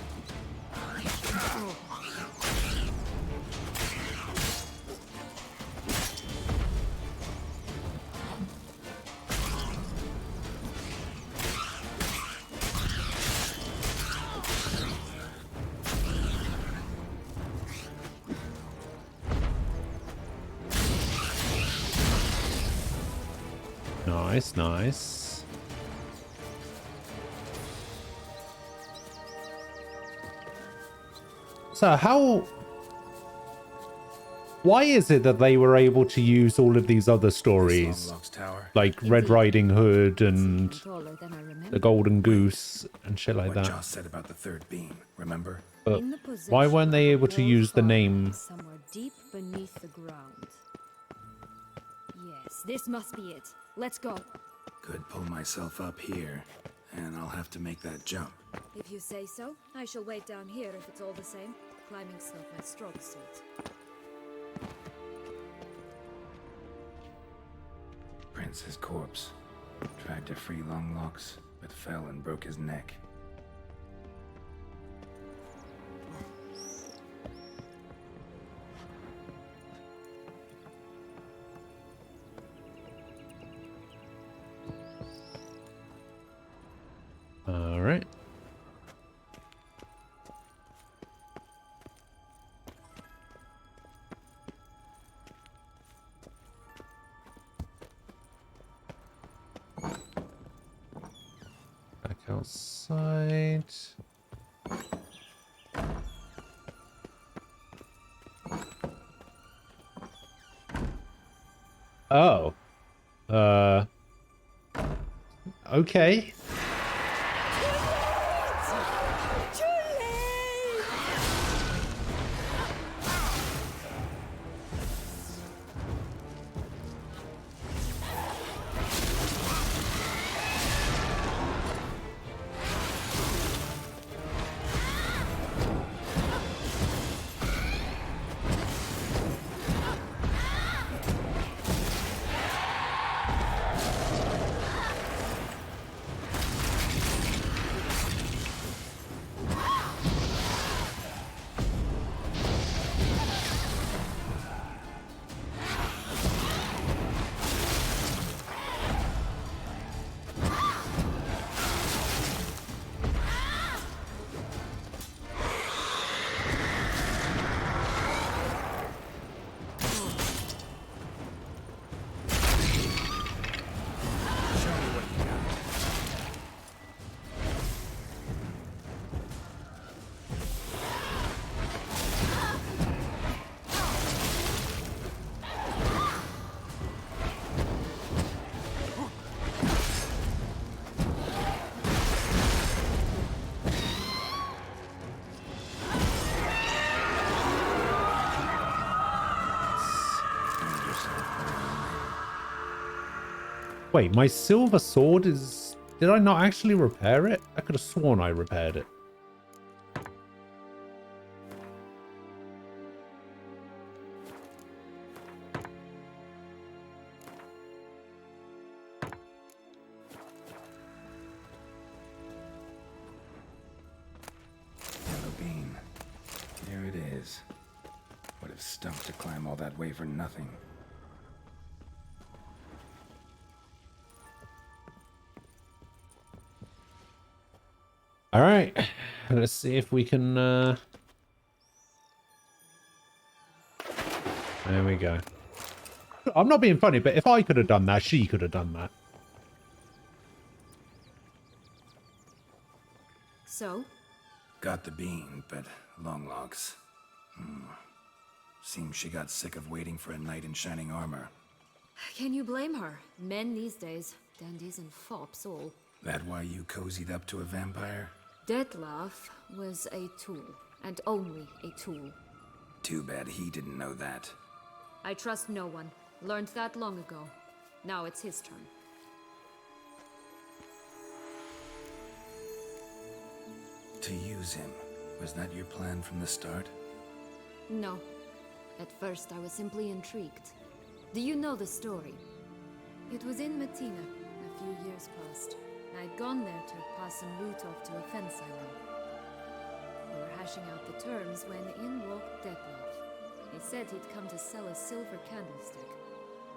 Speaker 1: Nice, nice. So how... Why is it that they were able to use all of these other stories? Like Red Riding Hood and the Golden Goose and shit like
Speaker 2: what
Speaker 1: that.
Speaker 2: Joss said about the third beam, remember?
Speaker 1: But why weren't they able to use the name?
Speaker 5: Somewhere deep beneath the ground. Yes, this must be it. Let's go.
Speaker 2: Could pull myself up here, and I'll have to make that jump.
Speaker 5: If you say so, I shall wait down here if it's all the same. Climbing's not my strong suit.
Speaker 2: Prince's corpse. Tried to free Longlocks, but fell and broke his neck.
Speaker 1: All right. Back outside. Oh. Okay. Wait, my silver sword is... Did I not actually repair it? I could have sworn I repaired it.
Speaker 2: Yellow bean. There it is. Would have stumped to climb all that way for nothing.
Speaker 1: All right, let's see if we can. There we go. I'm not being funny, but if I could have done that, she could have done that.
Speaker 5: So?
Speaker 2: Got the bean, but long logs. Seems she got sick of waiting for a knight in shining armor.
Speaker 5: Can you blame her? Men these days, dandies and fops all.
Speaker 2: That why you cozied up to a vampire?
Speaker 5: Dettlaff was a tool, and only a tool.
Speaker 2: Too bad he didn't know that.
Speaker 5: I trust no one. Learned that long ago. Now it's his turn.
Speaker 2: To use him. Was that your plan from the start?
Speaker 5: No. At first I was simply intrigued. Do you know the story? It was in Matina, a few years past. I'd gone there to pass some loot off to a fence I know. We were hashing out the terms when in walked Dettlaff. He said he'd come to sell a silver candlestick,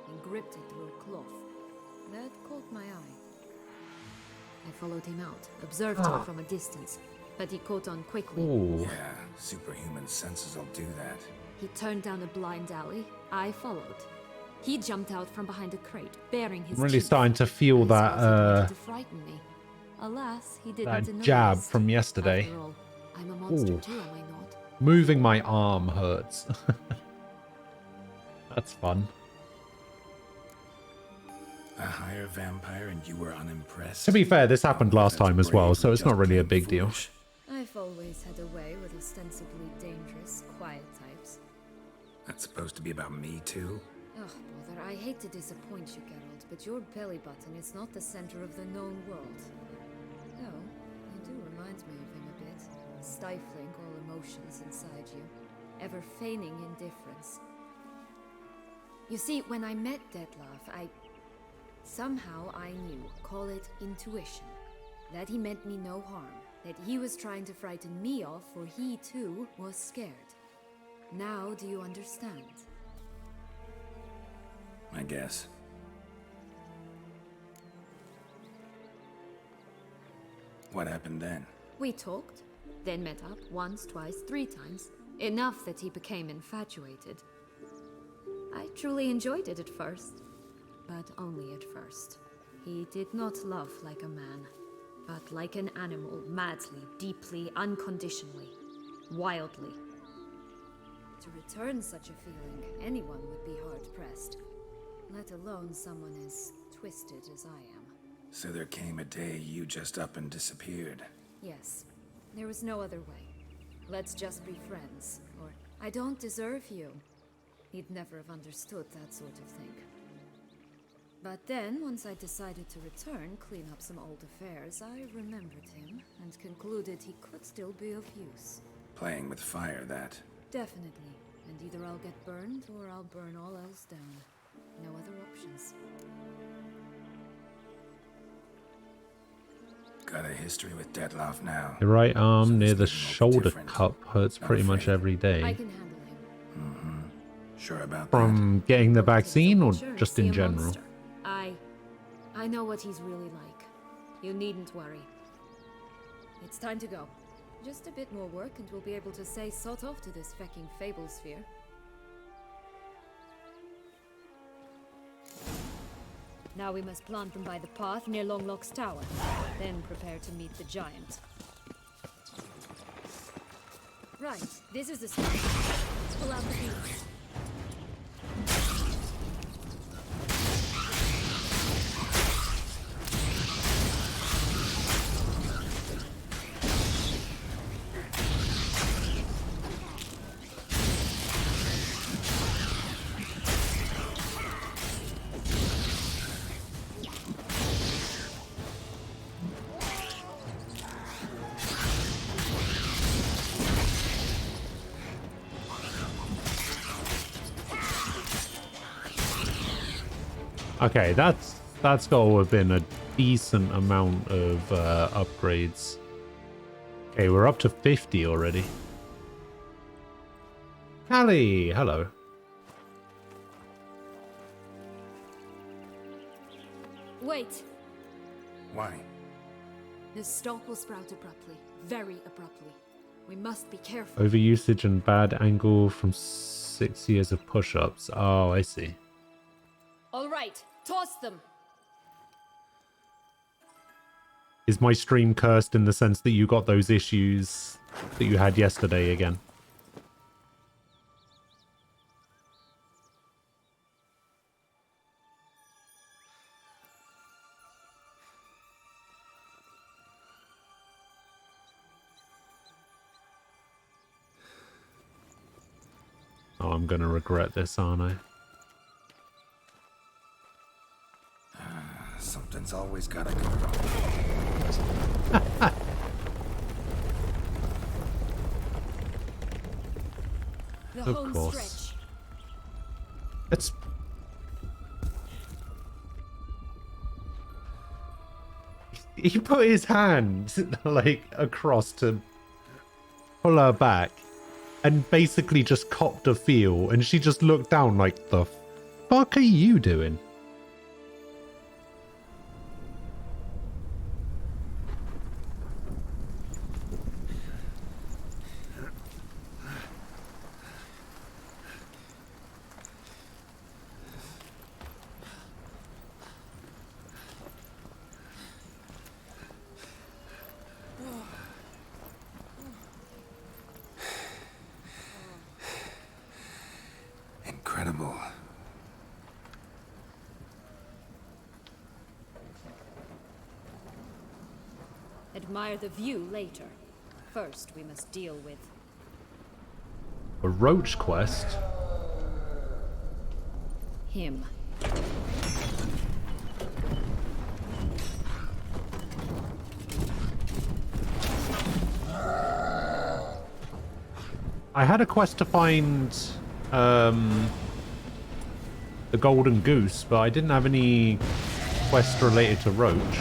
Speaker 5: and gripped it through a cloth. That caught my eye. I followed him out, observed him from a distance, but he caught on quickly.
Speaker 1: Ooh.
Speaker 2: Yeah, superhuman senses will do that.
Speaker 5: He turned down a blind alley. I followed. He jumped out from behind a crate, bearing his
Speaker 1: I'm really
Speaker 5: teeth.
Speaker 1: starting to feel that
Speaker 5: To frighten me. Alas, he didn't
Speaker 1: that
Speaker 5: notice.
Speaker 1: jab from yesterday.
Speaker 5: After all, I'm a monster
Speaker 1: Ooh.
Speaker 5: too, am I not?
Speaker 1: Moving my arm hurts. That's fun.
Speaker 2: A higher vampire and you were unimpressed?
Speaker 1: To be fair, this happened last time as well, so it's not really a big deal.
Speaker 5: I've always had a way with ostensibly dangerous, quiet types.
Speaker 2: That's supposed to be about me too?
Speaker 5: Ugh, bother, I hate to disappoint you, Geralt, but your belly button is not the center of the known world. Oh, you do remind me of him a bit. Stifling all emotions inside you, ever feigning indifference. You see, when I met Dettlaff, somehow I knew, call it intuition, that he meant me no harm, that he was trying to frighten me off, for he too was scared. Now do you understand?
Speaker 2: I guess. What happened then?
Speaker 5: We talked, then met up once, twice, 3 times. Enough that he became infatuated. I truly enjoyed it at first, but only at first. He did not love like a man, but like an animal, madly, deeply, unconditionally, wildly. To return such a feeling, anyone would be hard-pressed, let alone someone as twisted as I am.
Speaker 2: So there came a day you just up and disappeared.
Speaker 5: Yes, there was no other way. Let's just be friends, or I don't deserve you. He'd never have understood that sort of thing. But then, once I decided to return, clean up some old affairs, I remembered him and concluded he could still be of use.
Speaker 2: Playing with fire, that.
Speaker 5: Definitely. And either I'll get burned or I'll burn all else down. No other options.
Speaker 2: Got a history with Dettlaff now.
Speaker 1: The right arm near the shoulder cup hurts pretty much every
Speaker 5: I
Speaker 1: day.
Speaker 5: can handle him.
Speaker 2: Mm-hmm. Sure about
Speaker 1: From getting the vaccine or
Speaker 5: Sure,
Speaker 1: just
Speaker 5: see
Speaker 1: in
Speaker 5: a
Speaker 1: general?
Speaker 5: monster. I know what he's really like. You needn't worry. It's time to go. Just a bit more work and we'll be able to say sod off to this fecking fable sphere. Now we must plant them by the path near Longlock's tower, then prepare to meet the giant. Right, this is the spot. Let's pull out the beams.
Speaker 1: Okay, that's got to have been a decent amount of upgrades. Okay, we're up to 50 already. Callie, hello.
Speaker 5: Wait.
Speaker 2: Why?
Speaker 5: The stalk will sprout abruptly. Very abruptly. We must be careful.
Speaker 1: Overusage and bad angle from 6 years of push-ups. Oh, I see.
Speaker 5: All right, toss them.
Speaker 1: Is my stream cursed in the sense that you got those issues that you had yesterday again? Oh, I'm gonna regret this, aren't I?
Speaker 2: Something's always gotta go wrong.
Speaker 5: The
Speaker 1: Of
Speaker 5: home
Speaker 1: course.
Speaker 5: stretch.
Speaker 1: It's... He put his hand, like, across to pull her back and basically just copped a feel, and she just looked down like, the fuck are you doing?
Speaker 2: Incredible.
Speaker 5: Admire the view later. First, we must deal with
Speaker 1: A roach quest?
Speaker 5: him.
Speaker 1: I had a quest to find the golden goose, but I didn't have any quest related to roach.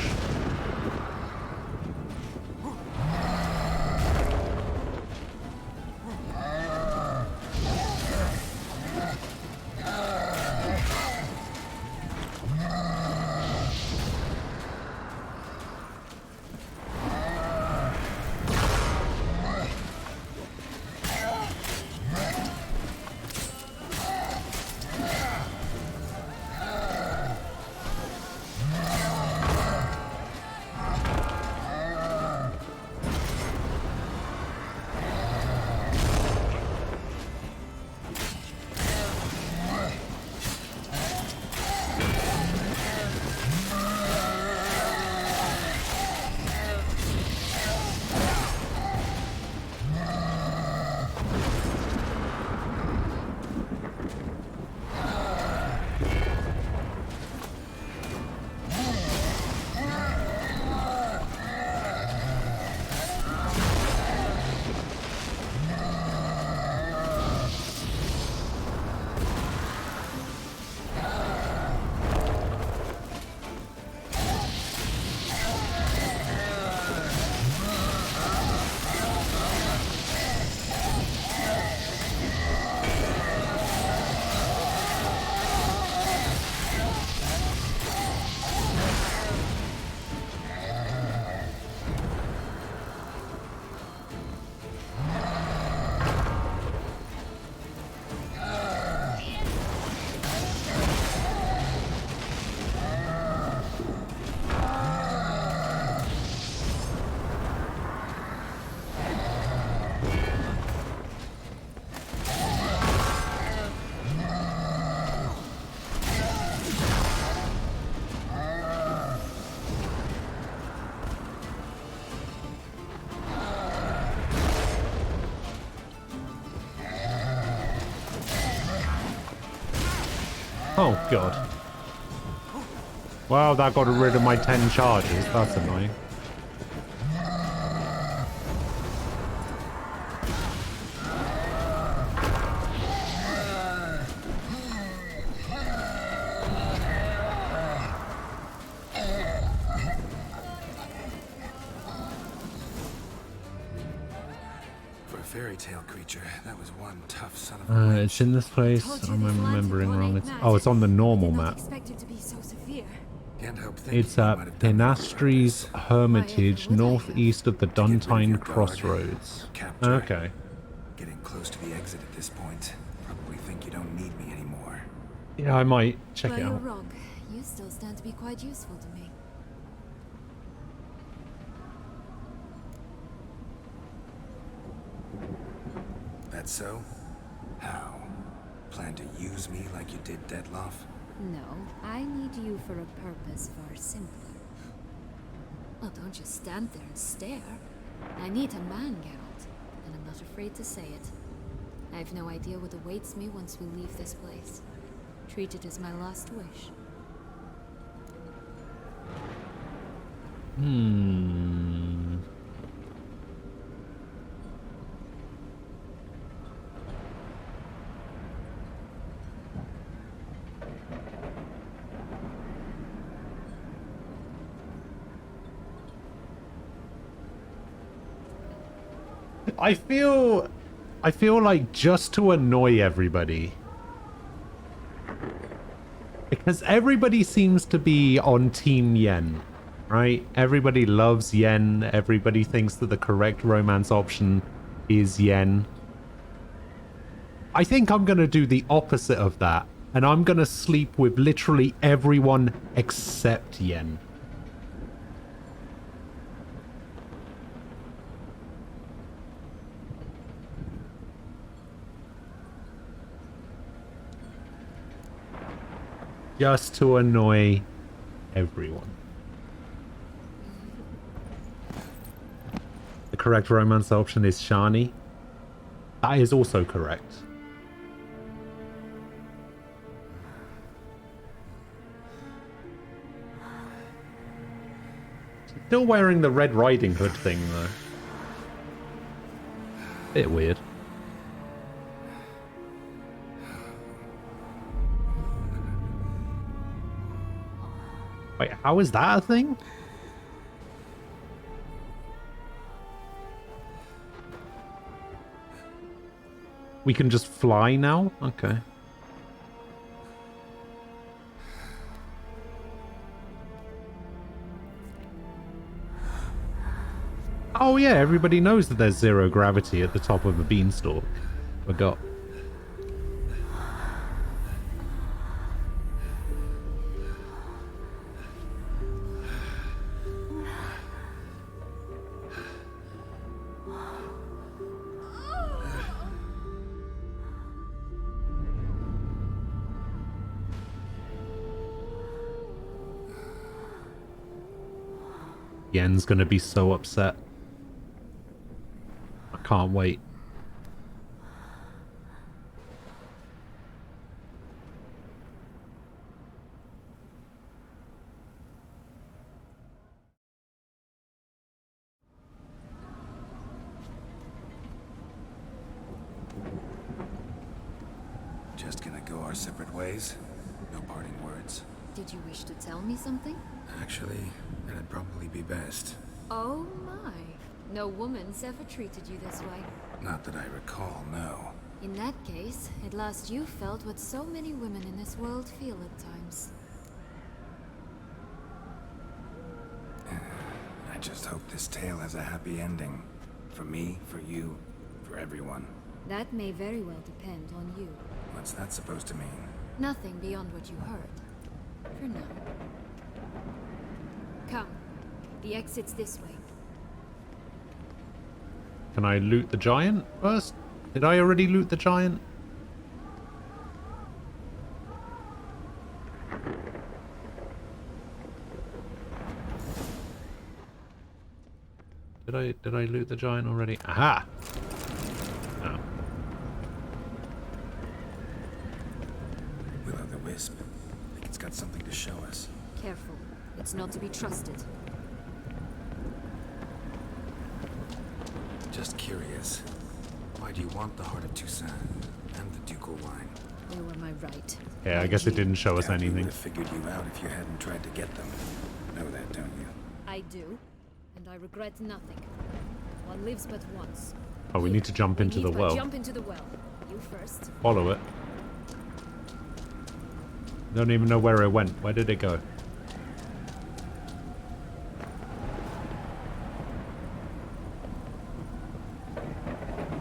Speaker 1: Oh, God. Wow, that got rid of my 10 charges. That's annoying.
Speaker 2: fairy tale creature. That was one tough son of a
Speaker 1: It's in this place. I'm remembering wrong. It's on the normal map.
Speaker 10: Expect it to be so severe.
Speaker 2: Can't help thinking
Speaker 1: It's at Penastries Hermitage, northeast of the Duntine Crossroads. Okay.
Speaker 2: Getting close to the exit at this point. Probably think you don't need me anymore.
Speaker 1: Yeah, I might check
Speaker 5: But
Speaker 1: it
Speaker 5: you're
Speaker 1: out.
Speaker 5: wrong. You still stand to be quite useful to me.
Speaker 2: That's so? How? Plan to use me like you did Detloff?
Speaker 5: No, I need you for a purpose far simpler. Well, don't just stand there and stare. I need a man, Geralt, and I'm not afraid to say it. I have no idea what awaits me once we leave this place. Treat it as my last wish.
Speaker 1: I feel like just to annoy everybody, because everybody seems to be on Team Yen, right? Everybody loves Yen. Everybody thinks that the correct romance option is Yen. I think I'm gonna do the opposite of that, and I'm gonna sleep with literally everyone except Yen. Just to annoy everyone. The correct romance option is Shani. That is also correct. Still wearing the Red Riding Hood thing though. Bit weird. Wait, how is that a thing? We can just fly now? Okay. Oh yeah, everybody knows that there's zero gravity at the top of a beanstalk. Forgot. Yen's gonna be so upset. I can't wait.
Speaker 2: Just gonna go our separate ways? No parting words?
Speaker 5: Did you wish to tell me something?
Speaker 2: Actually, that'd probably be best.
Speaker 5: Oh my. No woman's ever treated you this way.
Speaker 2: Not that I recall, no.
Speaker 5: In that case, at last you felt what so many women in this world feel at times.
Speaker 2: I just hope this tale has a happy ending. For me, for you, for everyone.
Speaker 5: That may very well depend on you.
Speaker 2: What's that supposed to mean?
Speaker 5: Nothing beyond what you heard. For now. Come. The exit's this way.
Speaker 1: Can I loot the giant first? Did I already loot the giant? Did I loot the giant already? Aha! No.
Speaker 2: Will-o'-the-wisp. I think it's got something to show us.
Speaker 5: Careful. It's not to be trusted.
Speaker 2: Just curious. Why do you want the Heart of Toussaint and the ducal wine?
Speaker 5: You were my right.
Speaker 1: Yeah, I guess it didn't show us
Speaker 2: Doubt we
Speaker 1: anything.
Speaker 2: would have figured you out if you hadn't tried to get them. Know that, don't you?
Speaker 5: I do. And I regret nothing. One lives but once.
Speaker 1: Oh, we need to jump into the well.
Speaker 5: Jump into the well. You first.
Speaker 1: Follow it. Don't even know where it went. Where did it go?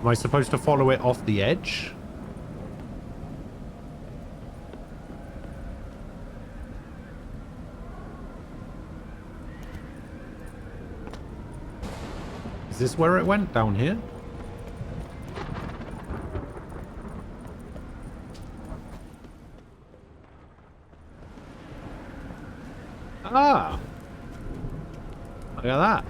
Speaker 1: Am I supposed to follow it off the edge? Is this where it went? Down here? Ah! Look at that.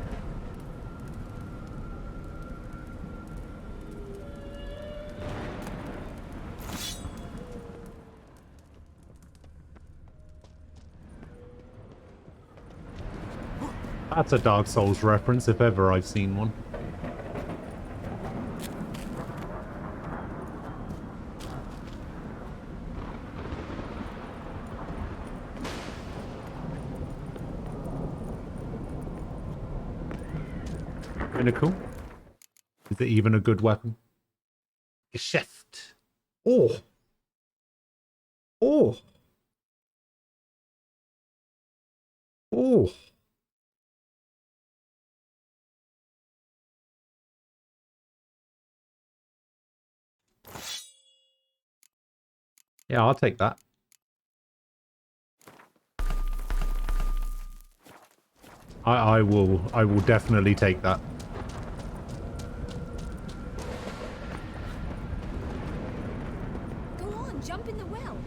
Speaker 1: That's a Dark Souls reference if ever I've seen one. Pinnacle. Is it even a good weapon? Geschäft. Oh. Oh. Oh. Yeah, I'll take that. I will definitely take that.
Speaker 5: Go on, jump in the well.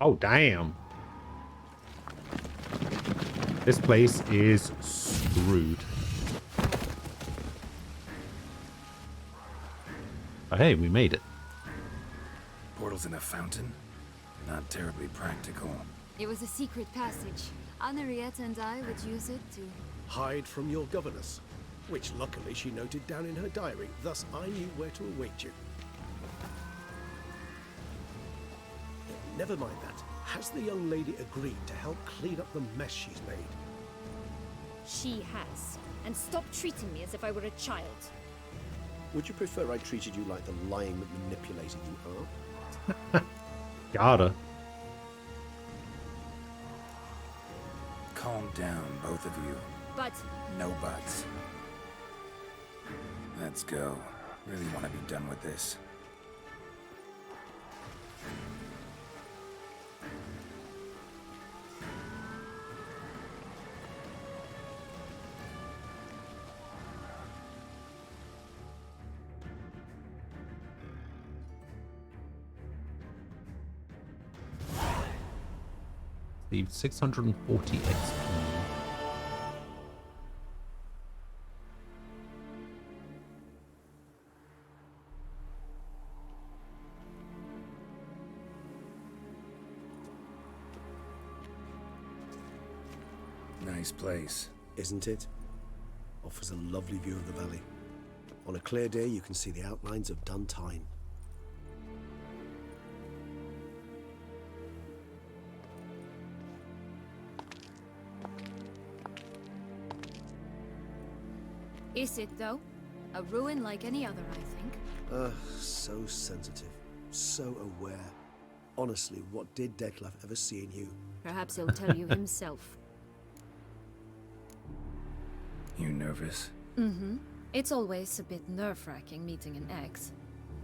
Speaker 1: Oh, damn. This place is screwed. Oh, hey, we made it.
Speaker 2: Portals in a fountain? Not terribly practical.
Speaker 18: It was a secret passage. Anariette and I would use it to...
Speaker 8: Hide from your governess, which luckily she noted down in her diary, thus I knew where to await you. Never mind that. Has the young lady agreed to help clean up the mess she's made?
Speaker 5: She has. And stop treating me as if I were a child.
Speaker 8: Would you prefer I treated you like the lying manipulator you are?
Speaker 1: Gotta.
Speaker 2: Calm down, both of you.
Speaker 5: But...
Speaker 2: No buts. Let's go. Really want to be done with this.
Speaker 1: Received 640 XP.
Speaker 2: Nice place.
Speaker 8: Isn't it? Offers a lovely view of the valley. On a clear day, you can see the outlines of Duntine.
Speaker 5: Is it, though? A ruin like any other, I think.
Speaker 8: So sensitive. So aware. Honestly, what did Dettlaff ever see in you?
Speaker 5: Perhaps he'll tell you himself.
Speaker 2: You nervous?
Speaker 5: Mm-hmm. It's always a bit nerve-wracking meeting an ex.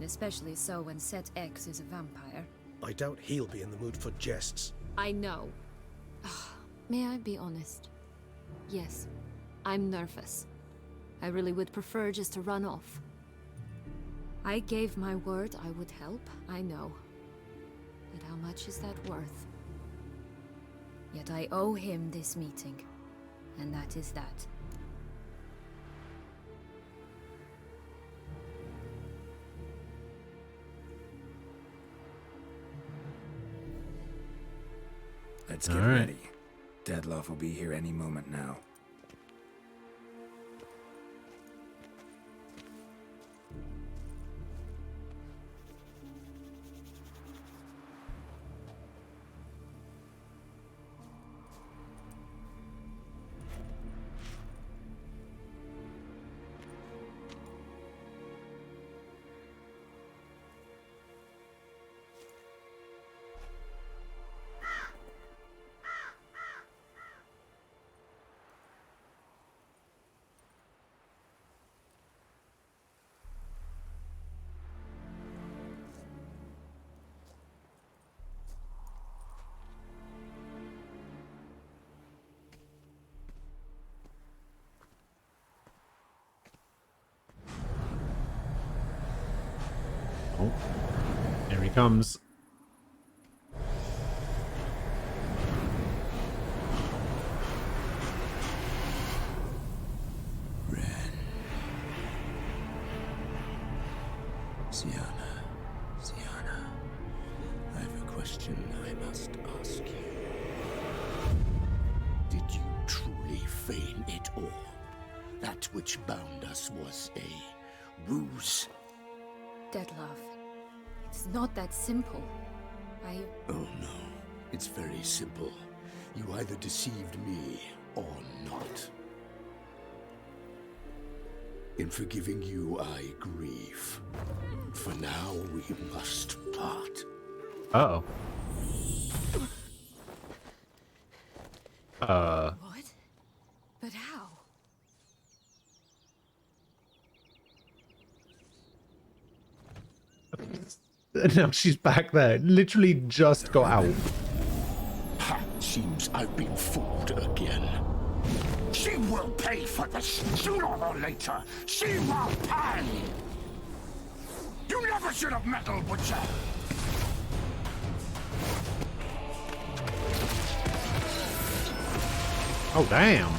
Speaker 5: Especially so when said ex is a vampire.
Speaker 8: I doubt he'll be in the mood for jests.
Speaker 5: I know. May I be honest? Yes, I'm nervous. I really would prefer just to run off. I gave my word I would help, I know. But how much is that worth? Yet I owe him this meeting. And that is that.
Speaker 2: Let's get ready. Dettlaff will be here any moment now.
Speaker 1: Here comes.
Speaker 14: Ziana, I have a question I must ask you. Did you truly feign it all? That which bound us was a ruse?
Speaker 5: Dettlaff, it's not that simple.
Speaker 14: Oh no, it's very simple. You either deceived me or not. In forgiving you, I grieve. For now, we must part.
Speaker 1: Uh-oh.
Speaker 5: What? But how?
Speaker 1: Now she's back there. Literally just got out.
Speaker 14: Seems I've been fooled again. She will pay for this, sooner or later. She will pay! You never should have meddled, Butcher!
Speaker 1: Oh, damn.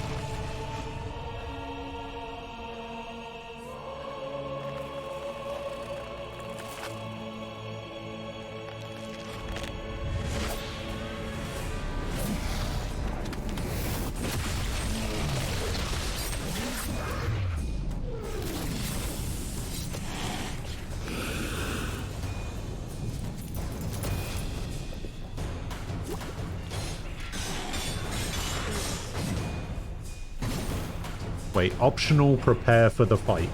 Speaker 1: Wait, optional prepare for the fight.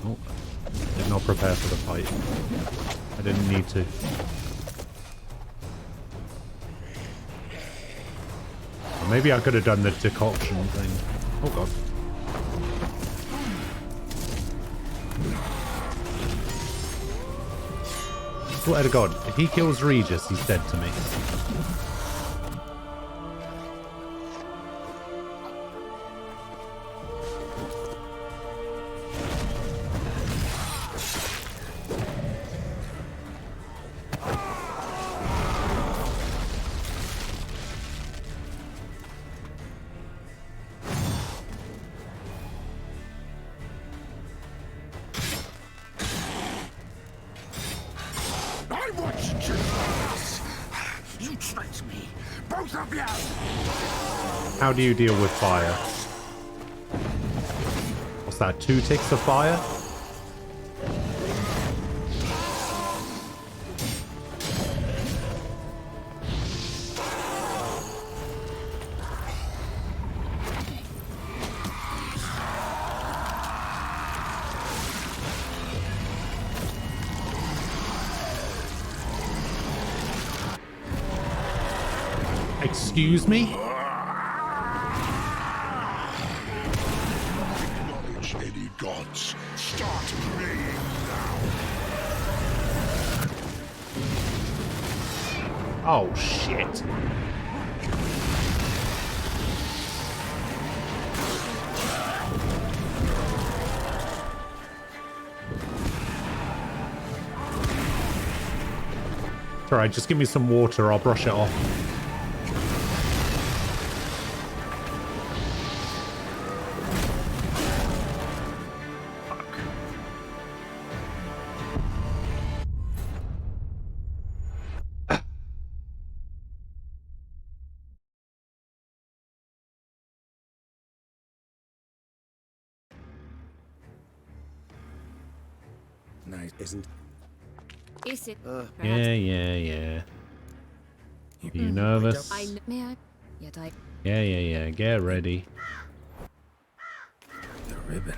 Speaker 1: Oh, did not prepare for the fight. I didn't need to. Or maybe I could have done the decoction thing. Oh god. Swear to god, if he kills Regis, he's dead to me.
Speaker 14: I want you to lose! You tricked me! Both of you!
Speaker 1: How do you deal with fire? What's that, 2 ticks of fire? Excuse me?
Speaker 7: Acknowledge any gods. Start praying now.
Speaker 1: Oh, shit. It's alright, just give me some water, I'll brush it off.
Speaker 2: Nice, isn't?
Speaker 5: Is it?
Speaker 1: Yeah. Are you nervous?
Speaker 5: May I? Yet I.
Speaker 1: Yeah. Get ready.
Speaker 2: The ribbon.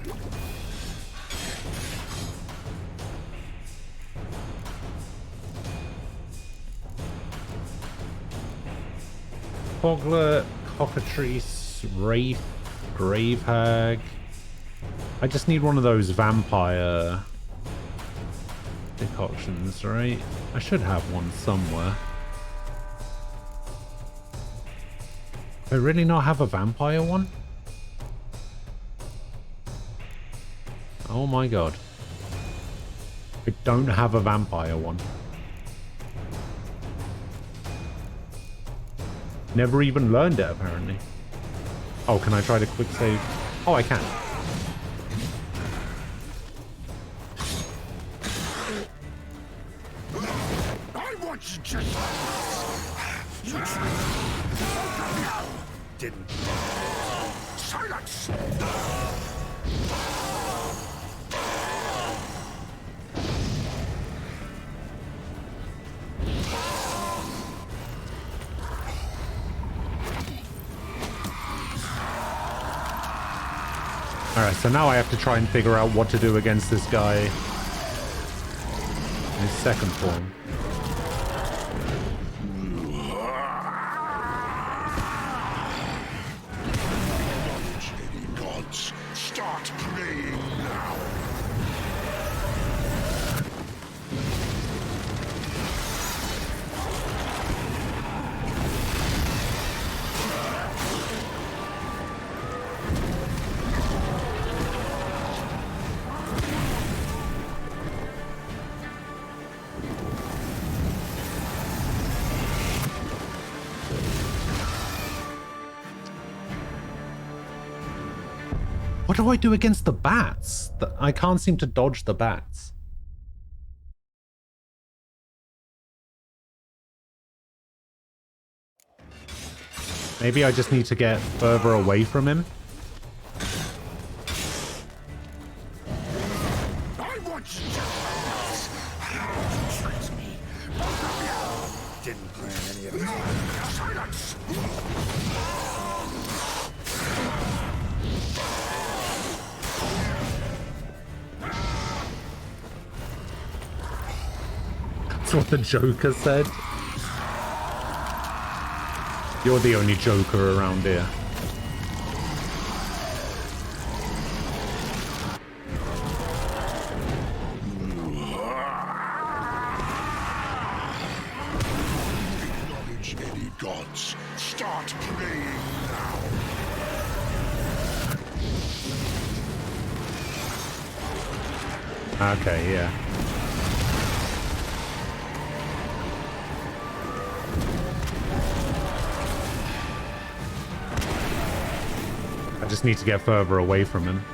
Speaker 1: Fogler, Cockatrice, Wraith, Gravehag. I just need one of those vampire decoctions, right? I should have one somewhere. Do I really not have a vampire one? Oh my god. I don't have a vampire one. Never even learned it, apparently. Oh, can I try to quick save? Oh, I can.
Speaker 12: I want you just... Didn't... Silence!
Speaker 1: Alright, so now I have to try and figure out what to do against this guy in his second form.
Speaker 7: Gods, start praying now.
Speaker 1: What do I do against the bats? I can't seem to dodge the bats. Maybe I just need to get further away from him.
Speaker 12: I want you to... Tricked me. Didn't plan any of it. Silence!
Speaker 1: That's what the Joker said. You're the only Joker around here.
Speaker 7: Acknowledge any gods. Start praying now.
Speaker 1: Okay, yeah. I just need to get further away from him.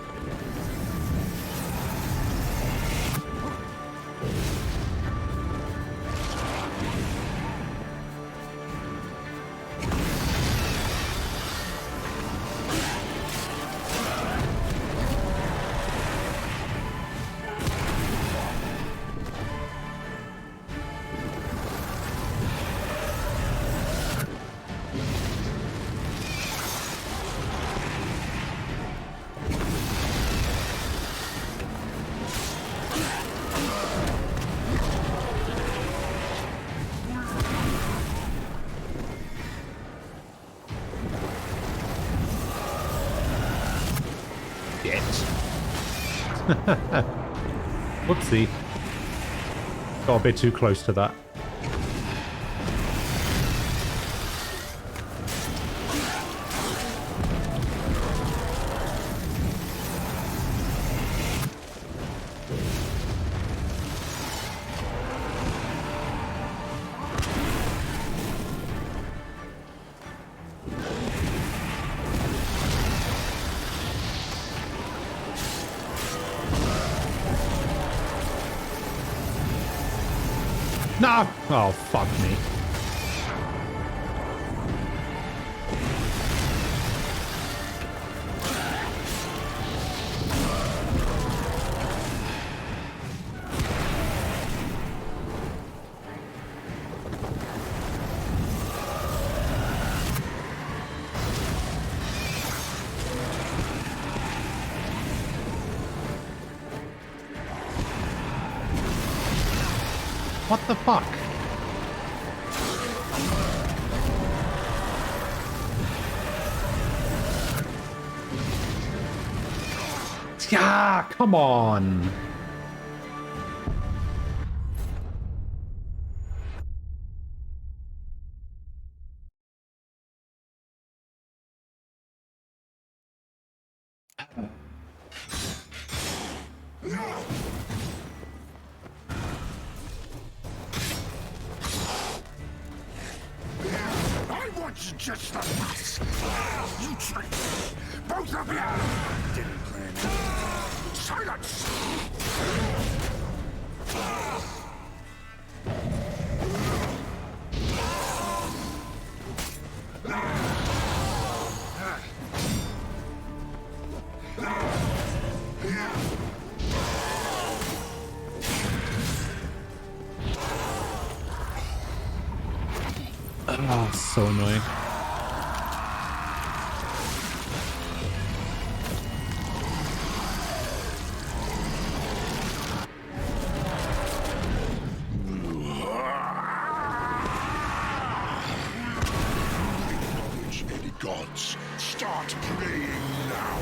Speaker 1: Whoopsie. Got a bit too close to that. No! Oh, fuck me. What the fuck? Yeah, come on.
Speaker 7: wasn't just the fuss. You traitors! Both of you! Didn't plan it. Silence!
Speaker 1: Oh, so annoying.
Speaker 7: Acknowledge any gods. Start praying now.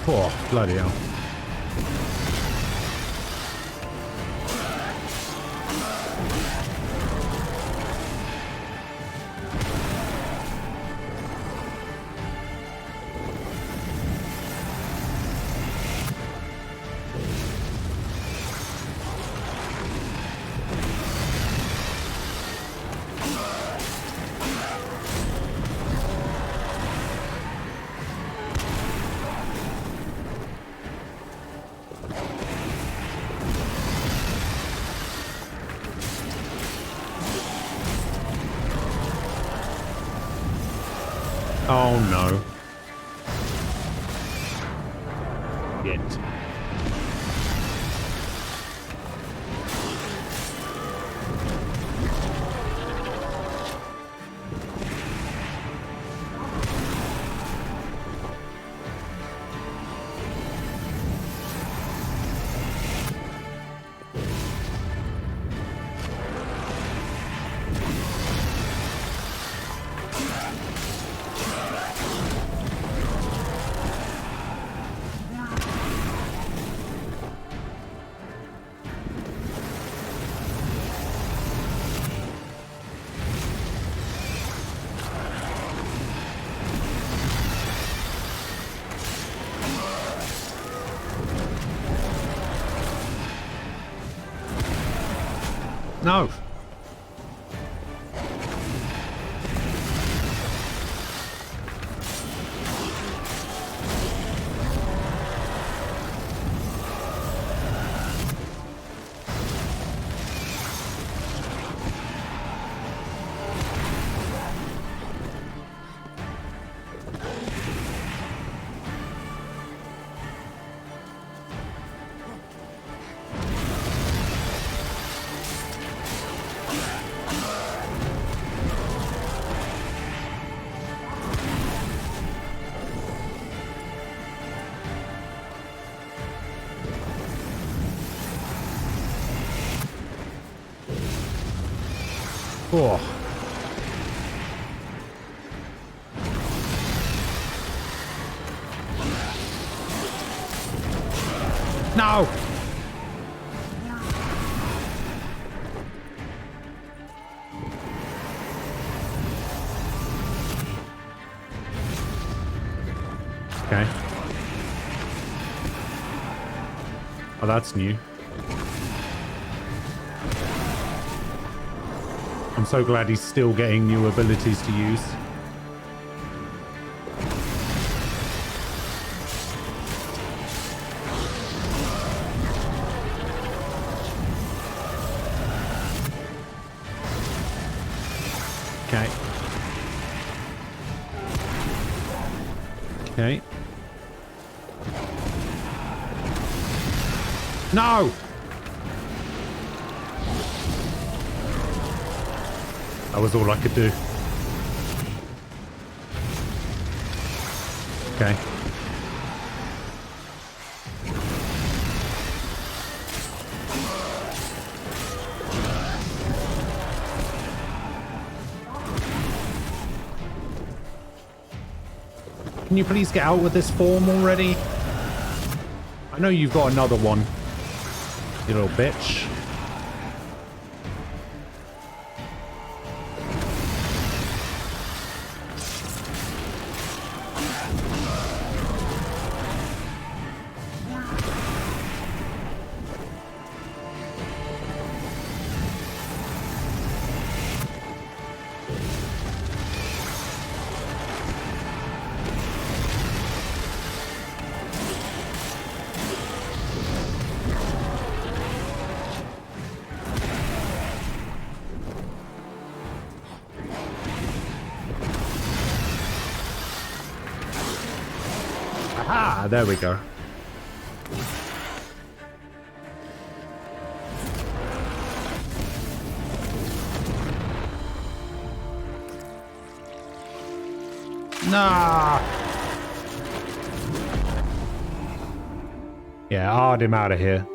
Speaker 1: Oh, bloody hell. Oh no. Shit. No. Oh. No. Okay. Oh, that's new. I'm so glad he's still getting new abilities to use. Okay. Okay. No! That was all I could do. Okay. Can you please get out with this form already? I know you've got another one, you little bitch. Aha, there we go. Nah. Yeah, hard him out of here.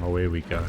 Speaker 1: Oh, here we go.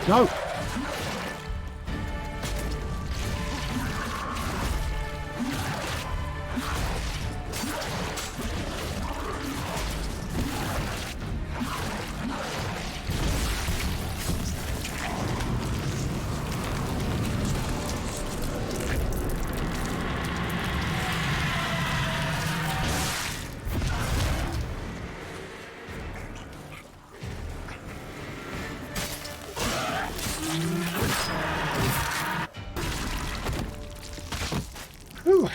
Speaker 1: No. Whew.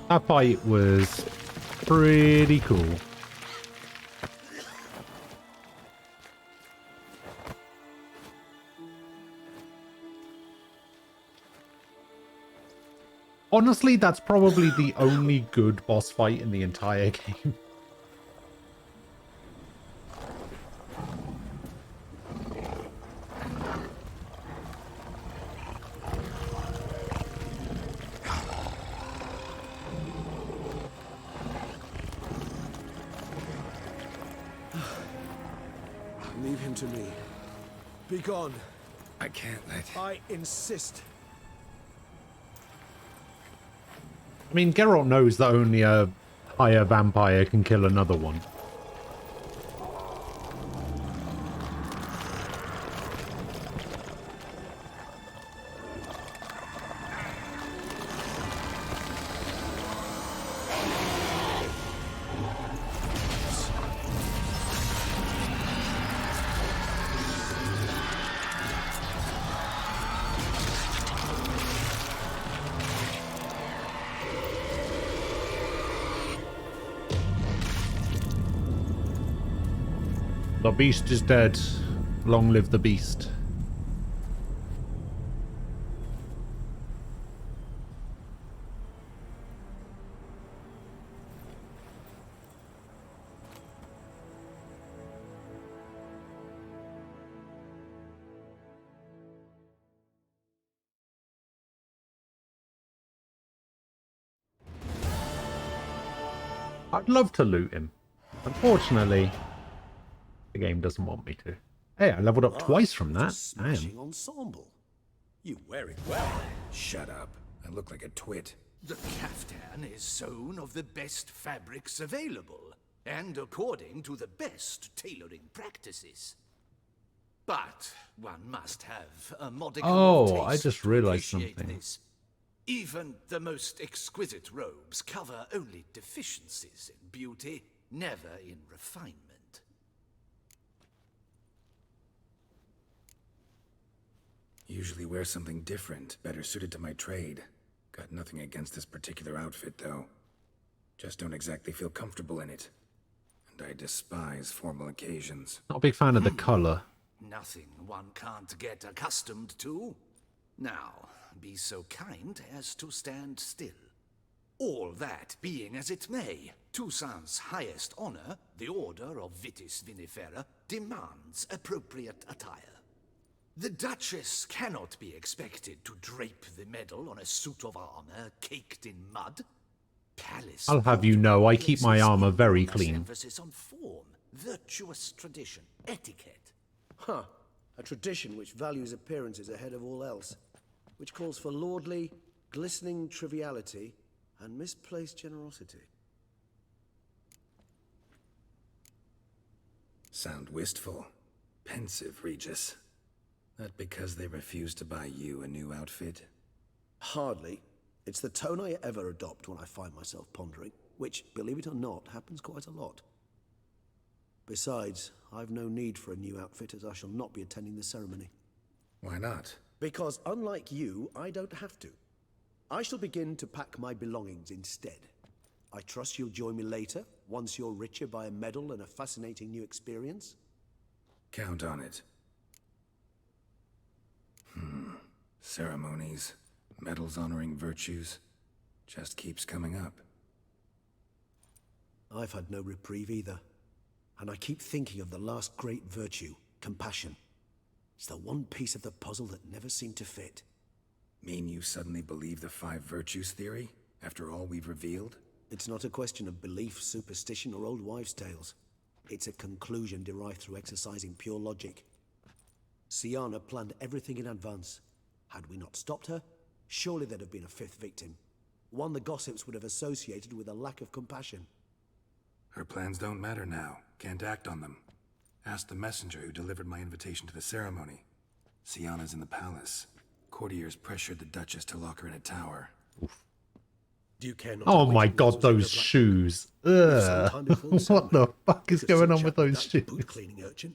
Speaker 1: That fight was pretty cool. Honestly, that's probably the only good boss fight in the entire game.
Speaker 12: Leave him to me. Be gone.
Speaker 2: I can't let...
Speaker 12: I insist.
Speaker 1: I mean, Geralt knows that only a higher vampire can kill another one. The beast is dead. Long live the beast. I'd love to loot him. Unfortunately, the game doesn't want me to. Hey, I leveled up twice from that.
Speaker 19: Smashing
Speaker 1: Damn.
Speaker 19: ensemble. You wear it well.
Speaker 2: Shut up. I look like a twit.
Speaker 17: The caftan is sewn of the best fabrics available, and according to the best tailoring practices. But one must have a modicum of
Speaker 1: Oh, I
Speaker 17: taste
Speaker 1: just
Speaker 17: to
Speaker 1: realized
Speaker 17: appreciate
Speaker 1: something.
Speaker 17: this. Even the most exquisite robes cover only deficiencies in beauty, never in refinement.
Speaker 2: Usually wear something different, better suited to my trade. Got nothing against this particular outfit, though. Just don't exactly feel comfortable in it. And I despise formal occasions.
Speaker 1: Not a big fan of the color.
Speaker 17: Nothing one can't get accustomed to. Now, be so kind as to stand still. All that being as it may, Toussaint's highest honor, the Order of Vitis Vinifera, demands appropriate attire. The Duchess cannot be expected to drape the medal on a suit of armor caked in mud. Palace
Speaker 1: I'll have you know, I keep my armor very clean.
Speaker 17: emphasis on form, virtuous tradition, etiquette.
Speaker 8: Huh. A tradition which values appearances ahead of all else. Which calls for lordly, glistening triviality and misplaced generosity.
Speaker 2: Sound wistful. Pensive, Regis. That because they refuse to buy you a new outfit?
Speaker 8: Hardly. It's the tone I ever adopt when I find myself pondering, which, believe it or not, happens quite a lot. Besides, I've no need for a new outfit as I shall not be attending the ceremony.
Speaker 2: Why not?
Speaker 8: Because unlike you, I don't have to. I shall begin to pack my belongings instead. I trust you'll join me later, once you're richer by a medal and a fascinating new experience?
Speaker 2: Count on it. Ceremonies, medals honoring virtues, just keeps coming up.
Speaker 8: I've had no reprieve either. And I keep thinking of the last great virtue, compassion. It's the one piece of the puzzle that never seemed to fit.
Speaker 2: Mean you suddenly believe the 5 virtues theory, after all we've revealed?
Speaker 8: It's not a question of belief, superstition, or old wives' tales. It's a conclusion derived through exercising pure logic. Syanna planned everything in advance. Had we not stopped her, surely there'd have been a 5th victim. One the gossips would have associated with a lack of compassion.
Speaker 2: Her plans don't matter now. Can't act on them. Ask the messenger who delivered my invitation to the ceremony. Syanna's in the palace. Courtiers pressured the Duchess to lock her in a tower.
Speaker 8: Do you care not
Speaker 1: Oh
Speaker 8: to
Speaker 1: my
Speaker 8: wait
Speaker 1: god,
Speaker 8: until
Speaker 1: those
Speaker 8: the black-
Speaker 1: shoes.
Speaker 8: Sometime before the
Speaker 1: Ugh. What the
Speaker 8: ceremony.
Speaker 1: fuck is
Speaker 8: Could
Speaker 1: going
Speaker 8: some
Speaker 1: on
Speaker 8: chap
Speaker 1: with
Speaker 8: with
Speaker 1: those
Speaker 8: that
Speaker 1: shoes?
Speaker 8: boot-cleaning urchin.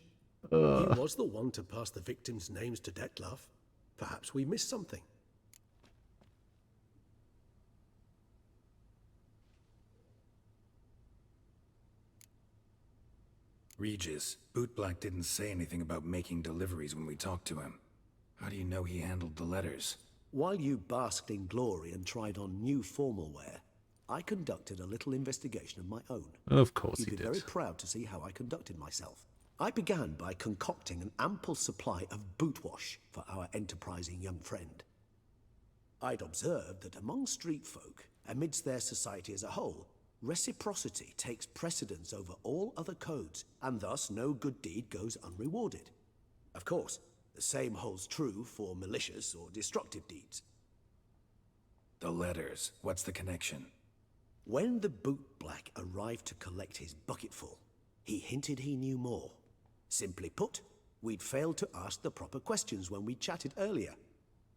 Speaker 1: Ugh.
Speaker 8: He was the one to pass the victims' names to Dettlaff. Perhaps we missed something.
Speaker 2: Regis, Bootblack didn't say anything about making deliveries when we talked to him. How do you know he handled the letters?
Speaker 8: While you basked in glory and tried on new formal wear, I conducted a little investigation of my own.
Speaker 1: Of course
Speaker 8: You'd
Speaker 1: he
Speaker 8: be
Speaker 1: did.
Speaker 8: very proud to see how I conducted myself. I began by concocting an ample supply of boot wash for our enterprising young friend. I'd observed that among street folk, amidst their society as a whole, reciprocity takes precedence over all other codes, and thus no good deed goes unrewarded. Of course, the same holds true for malicious or destructive deeds.
Speaker 2: The letters. What's the connection?
Speaker 8: When the bootblack arrived to collect his bucketful, he hinted he knew more. Simply put, we'd failed to ask the proper questions when we chatted earlier.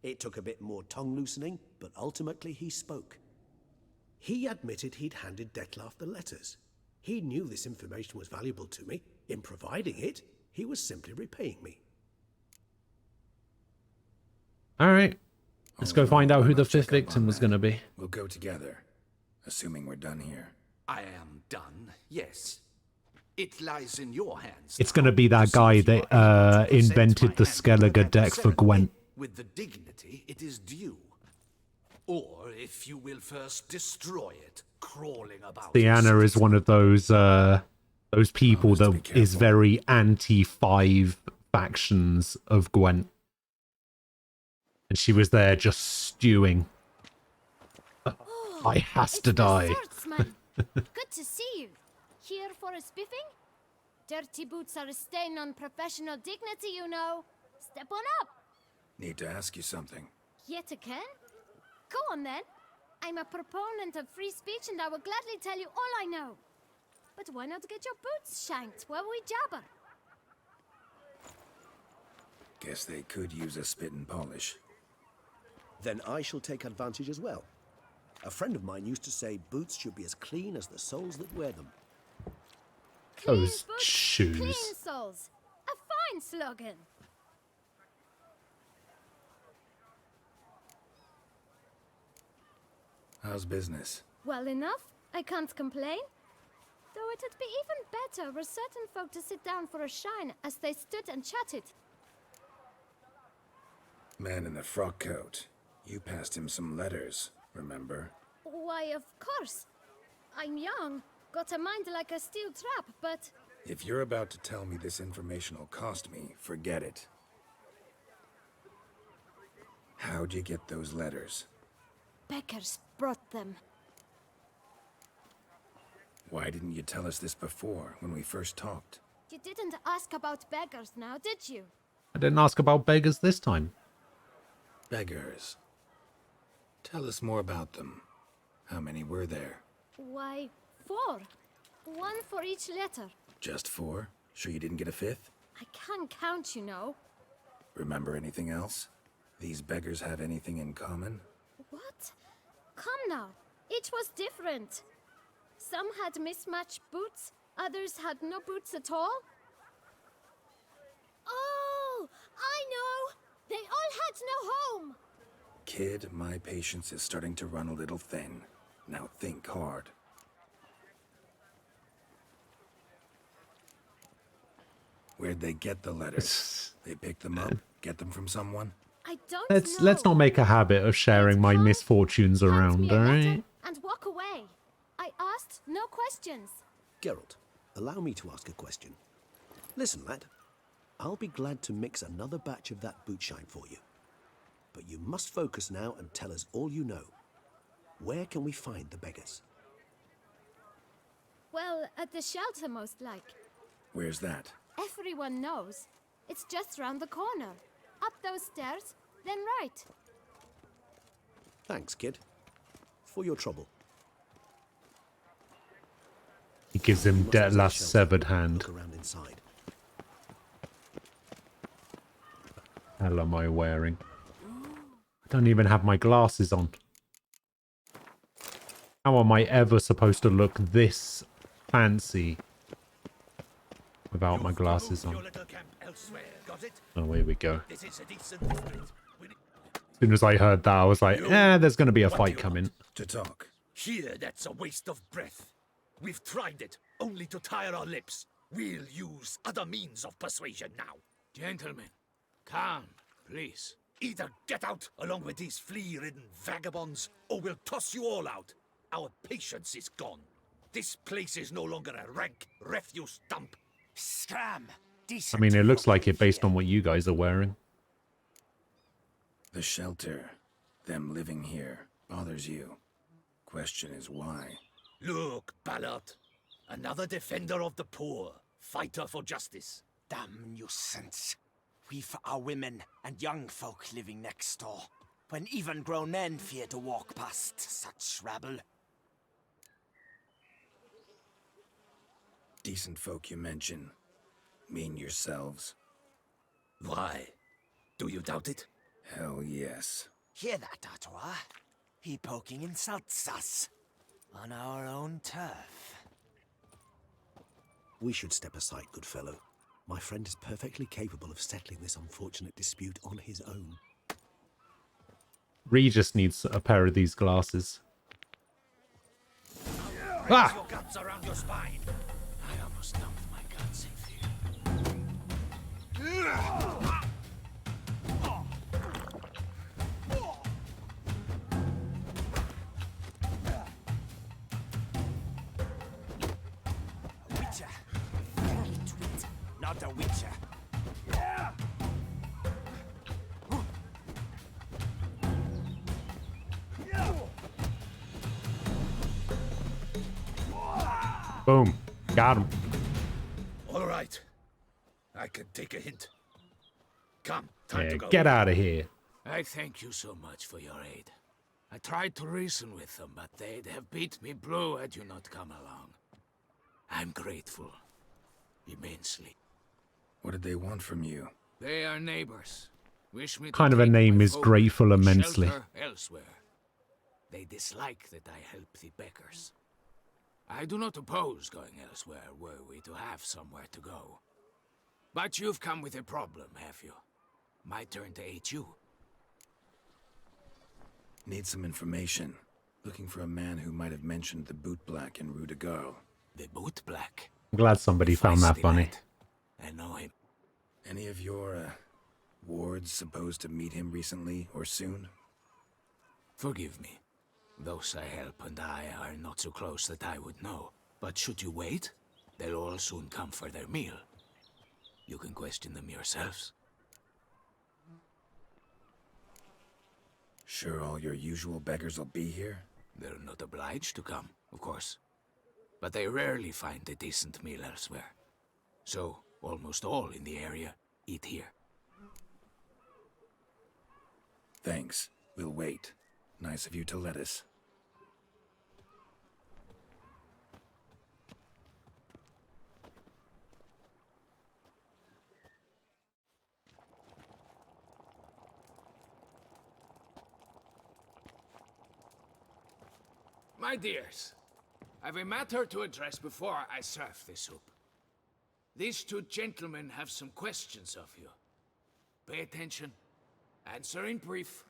Speaker 8: It took a bit more tongue loosening, but ultimately he spoke. He admitted he'd handed Dettlaff the letters. He knew this information was valuable to me. In providing it, he was simply repaying me.
Speaker 1: Alright. Let's go find out who the 5th victim was going to be.
Speaker 2: We'll go together, assuming we're done here.
Speaker 17: I am done, yes. It lies in your hands.
Speaker 1: It's going to be that guy that invented the Skellige deck for Gwent.
Speaker 17: With the dignity it is due. Or if you will first destroy it, crawling about.
Speaker 1: Theana is one of those people that is very anti-5 factions of Gwent. And she was there just stewing. I has to die.
Speaker 18: Good to see you. Here for a spiffing? Dirty boots are a stain on professional dignity, you know. Step on up.
Speaker 2: Need to ask you something.
Speaker 18: Yet again? Go on then. I'm a proponent of free speech and I will gladly tell you all I know. But why not get your boots shanked while we jabber?
Speaker 2: Guess they could use a spit and polish.
Speaker 8: Then I shall take advantage as well. A friend of mine used to say boots should be as clean as the soles that wear them.
Speaker 1: Those
Speaker 18: Boots,
Speaker 1: shoes.
Speaker 18: Clean soles. A fine slogan.
Speaker 2: How's business?
Speaker 18: Well enough. I can't complain. Though it'd be even better were certain folk to sit down for a shine as they stood and chatted.
Speaker 2: Man in the frock coat. You passed him some letters, remember?
Speaker 18: Why, of course. I'm young, got a mind like a steel trap, but...
Speaker 2: If you're about to tell me this information will cost me, forget it. How'd you get those letters?
Speaker 18: Beggars brought them.
Speaker 2: Why didn't you tell us this before, when we first talked?
Speaker 18: You didn't ask about beggars now, did you?
Speaker 1: I didn't ask about beggars this time.
Speaker 2: Beggars. Tell us more about them. How many were there?
Speaker 18: Why, 4. 1 for each letter.
Speaker 2: Just 4? Sure you didn't get a 5th?
Speaker 18: I can't count, you know.
Speaker 2: Remember anything else? These beggars have anything in common?
Speaker 18: What? Come now. Each was different. Some had mismatched boots, others had no boots at all. Oh, I know! They all had no home!
Speaker 2: Kid, my patience is starting to run a little thin. Now think hard. Where'd they get the letters? They picked them up? Get them from someone?
Speaker 18: I don't
Speaker 1: Let's not make a habit of sharing my misfortunes around, alright?
Speaker 18: and walk away. I asked no questions.
Speaker 8: Geralt, allow me to ask a question. Listen, lad. I'll be glad to mix another batch of that boot shine for you. But you must focus now and tell us all you know. Where can we find the beggars?
Speaker 18: Well, at the shelter most like.
Speaker 2: Where's that?
Speaker 18: Everyone knows. It's just round the corner. Up those stairs, then right.
Speaker 8: Thanks, kid. For your trouble.
Speaker 1: He gives him Dettla's severed hand.
Speaker 8: Look around inside.
Speaker 1: Hell am I wearing? I don't even have my glasses on. How am I ever supposed to look this fancy without my glasses on? Oh, here we go. As soon as I heard that, I was like, there's going to be a fight coming.
Speaker 2: To talk.
Speaker 17: Here, that's a waste of breath. We've tried it, only to tire our lips. We'll use other means of persuasion now.
Speaker 11: Gentlemen, calm, please.
Speaker 17: Either get out along with these flea-ridden vagabonds, or we'll toss you all out. Our patience is gone. This place is no longer a rank refuse dump.
Speaker 9: Scram!
Speaker 1: I mean, it looks like it based on what you guys are wearing.
Speaker 2: The shelter, them living here, bothers you. Question is why?
Speaker 17: Look, Ballard. Another defender of the poor. Fighter for justice.
Speaker 9: Damn nuisance. We've our women and young folk living next door, when even grown men fear to walk past such rabble.
Speaker 2: Decent folk you mention. Mean yourselves.
Speaker 17: Why? Do you doubt it?
Speaker 2: Hell yes.
Speaker 9: Hear that, Artois? He poking insults us. On our own turf.
Speaker 8: We should step aside, good fellow. My friend is perfectly capable of settling this unfortunate dispute on his own.
Speaker 1: Regis needs a pair of these glasses.
Speaker 17: Your guts around your spine. I almost dumped
Speaker 9: Witcher. Fairy twit, not a witcher.
Speaker 1: Boom. Got him.
Speaker 17: All right. I can take a hint. Come, time
Speaker 1: Yeah,
Speaker 17: to go.
Speaker 1: get out of here.
Speaker 11: I thank you so much for your aid. I tried to reason with them, but they'd have beat me blue had you not come along. I'm grateful. Immensely.
Speaker 2: What did they want from you?
Speaker 11: They are neighbors. Wish me to
Speaker 1: Kind of a
Speaker 11: take
Speaker 1: name
Speaker 11: my
Speaker 1: is
Speaker 11: folk
Speaker 1: grateful
Speaker 11: to
Speaker 1: immensely.
Speaker 11: shelter elsewhere. They dislike that I help the beggars. I do not oppose going elsewhere were we to have somewhere to go. But you've come with a problem, have you? My turn to aid you.
Speaker 2: Need some information. Looking for a man who might have mentioned the Boot Black in Rue de Garl.
Speaker 11: The Boot Black?
Speaker 1: I'm glad somebody found that funny.
Speaker 11: I know him.
Speaker 2: Any of your, wards supposed to meet him recently or soon?
Speaker 11: Forgive me. Those I help and I are not so close that I would know. But should you wait, they'll all soon come for their meal. You can question them yourselves.
Speaker 2: Sure all your usual beggars will be here?
Speaker 11: They're not obliged to come, of course. But they rarely find a decent meal elsewhere. So, almost all in the area eat here.
Speaker 2: Thanks. We'll wait. Nice of you to let us.
Speaker 11: My dears, I've a matter to address before I serve the soup. These two gentlemen have some questions of you. Pay attention. Answer in brief.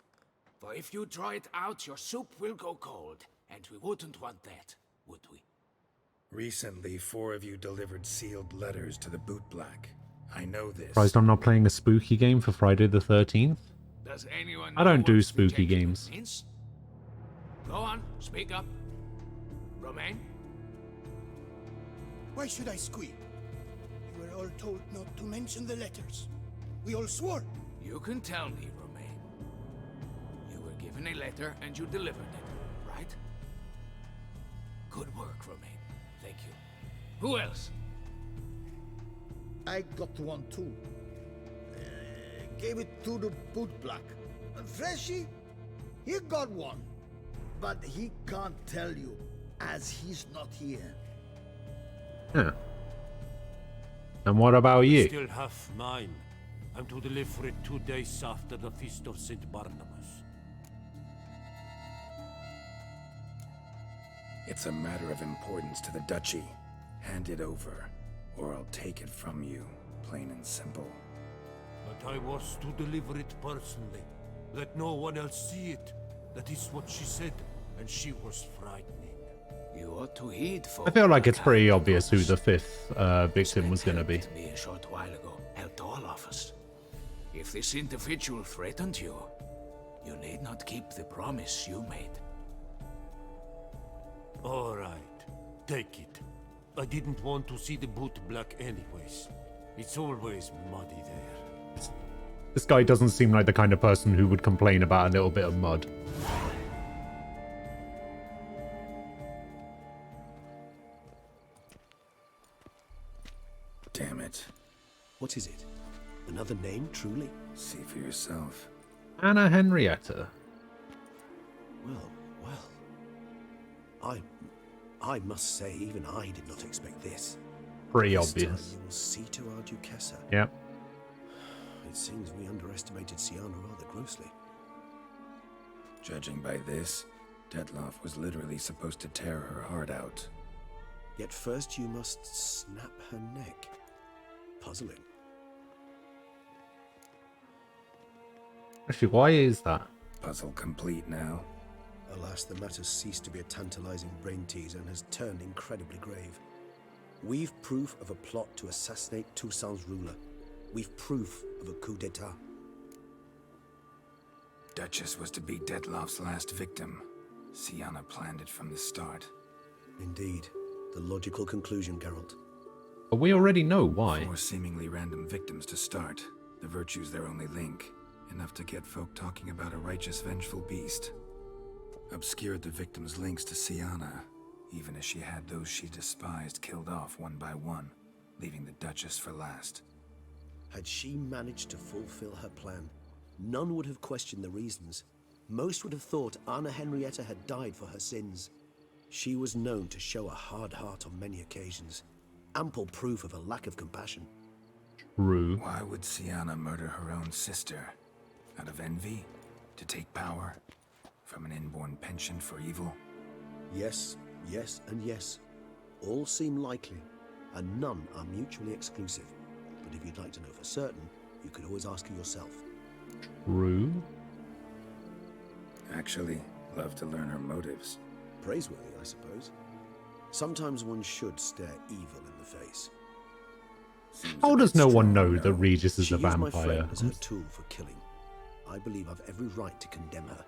Speaker 11: For if you draw it out, your soup will go cold. And we wouldn't want that, would we?
Speaker 2: Recently, 4 of you delivered sealed letters to the Boot Black. I know this.
Speaker 1: Surprised I'm not playing a spooky game for Friday the 13th.
Speaker 11: Does anyone
Speaker 1: I don't
Speaker 11: know
Speaker 1: do
Speaker 11: what the
Speaker 1: spooky
Speaker 11: gentleman
Speaker 1: games.
Speaker 11: means? Go on, speak up. Romain?
Speaker 3: Why should I squeal? We were all told not to mention the letters. We all swore.
Speaker 11: You can tell me, Romain. You were given a letter and you delivered it, right? Good work, Romain. Thank you. Who else?
Speaker 3: I got one too. Gave it to the Boot Black. And Freshy, he got one. But he can't tell you, as he's not here.
Speaker 1: Huh. And what about you?
Speaker 22: Still have mine. I'm to deliver it 2 days after the Feast of St. Barnabas.
Speaker 2: It's a matter of importance to the Duchy. Hand it over, or I'll take it from you, plain and simple.
Speaker 22: But I was to deliver it personally. Let no one else see it. That is what she said, and she was frightening.
Speaker 11: You ought to heed, folk.
Speaker 1: I feel like it's pretty obvious who the 5th victim was going to be.
Speaker 11: Me a short while ago helped all of us. If this individual threatened you, you need not keep the promise you made.
Speaker 22: All right, take it. I didn't want to see the Boot Black anyways. It's always muddy there.
Speaker 1: This guy doesn't seem like the kind of person who would complain about a little bit of mud.
Speaker 2: Damn it.
Speaker 8: What is it? Another name, truly?
Speaker 2: See for yourself.
Speaker 1: Anna Henrietta.
Speaker 8: Well. I must say, even I did not expect this.
Speaker 1: Pretty
Speaker 8: This time
Speaker 1: obvious.
Speaker 8: you will see to our Duchessa.
Speaker 1: Yep.
Speaker 8: It seems we underestimated Sienna rather grossly.
Speaker 2: Judging by this, Detloff was literally supposed to tear her heart out.
Speaker 8: Yet first you must snap her neck. Puzzling.
Speaker 1: Actually, why is that?
Speaker 2: Puzzle complete now.
Speaker 8: Alas, the matter ceased to be a tantalizing brain teaser and has turned incredibly grave. We've proof of a plot to assassinate Toussaint's ruler. We've proof of a coup d'etat.
Speaker 2: Duchess was to be Dettlaff's last victim. Syanna planned it from the start.
Speaker 8: Indeed. The logical conclusion, Geralt.
Speaker 1: But we already know why.
Speaker 2: 4 seemingly random victims to start. The virtue's their only link. Enough to get folk talking about a righteous, vengeful beast. Obscured the victims' links to Syanna, even as she had those she despised killed off one by one, leaving the Duchess for last.
Speaker 8: Had she managed to fulfill her plan, none would have questioned the reasons. Most would have thought Anna Henrietta had died for her sins. She was known to show a hard heart on many occasions. Ample proof of a lack of compassion.
Speaker 1: True.
Speaker 2: Why would Syanna murder her own sister? Out of envy? To take power? From an inborn penchant for evil?
Speaker 8: Yes, yes, and yes. All seem likely, and none are mutually exclusive. But if you'd like to know for certain, you could always ask her yourself.
Speaker 1: True.
Speaker 2: Actually, love to learn her motives.
Speaker 8: Praiseworthy, I suppose. Sometimes one should stare evil in the face.
Speaker 1: How does no one know that Regis is
Speaker 8: She
Speaker 1: a
Speaker 8: used my
Speaker 1: vampire?
Speaker 8: friend as her tool for killing. I believe I've every right to condemn her,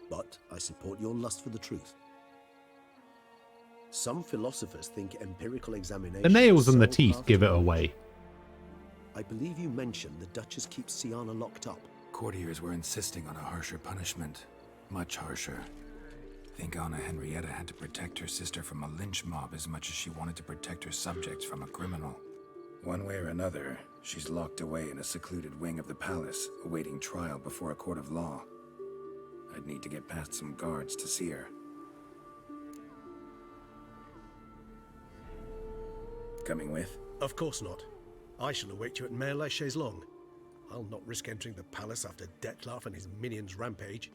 Speaker 8: but I support your lust for the truth. Some philosophers think empirical examination...
Speaker 1: The nails and the
Speaker 8: solve
Speaker 1: teeth
Speaker 8: half
Speaker 1: give it
Speaker 8: the
Speaker 1: away.
Speaker 8: I believe you mentioned the Duchess keeps Syanna locked up.
Speaker 2: Courtiers were insisting on a harsher punishment. Much harsher. Think Anna Henrietta had to protect her sister from a lynch mob as much as she wanted to protect her subjects from a criminal. One way or another, she's locked away in a secluded wing of the palace, awaiting trial before a court of law. I'd need to get past some guards to see her. Coming with?
Speaker 8: Of course not. I shall await you at Mare la Chaise-Longue. I'll not risk entering the palace after Dettlaff and his minions rampage.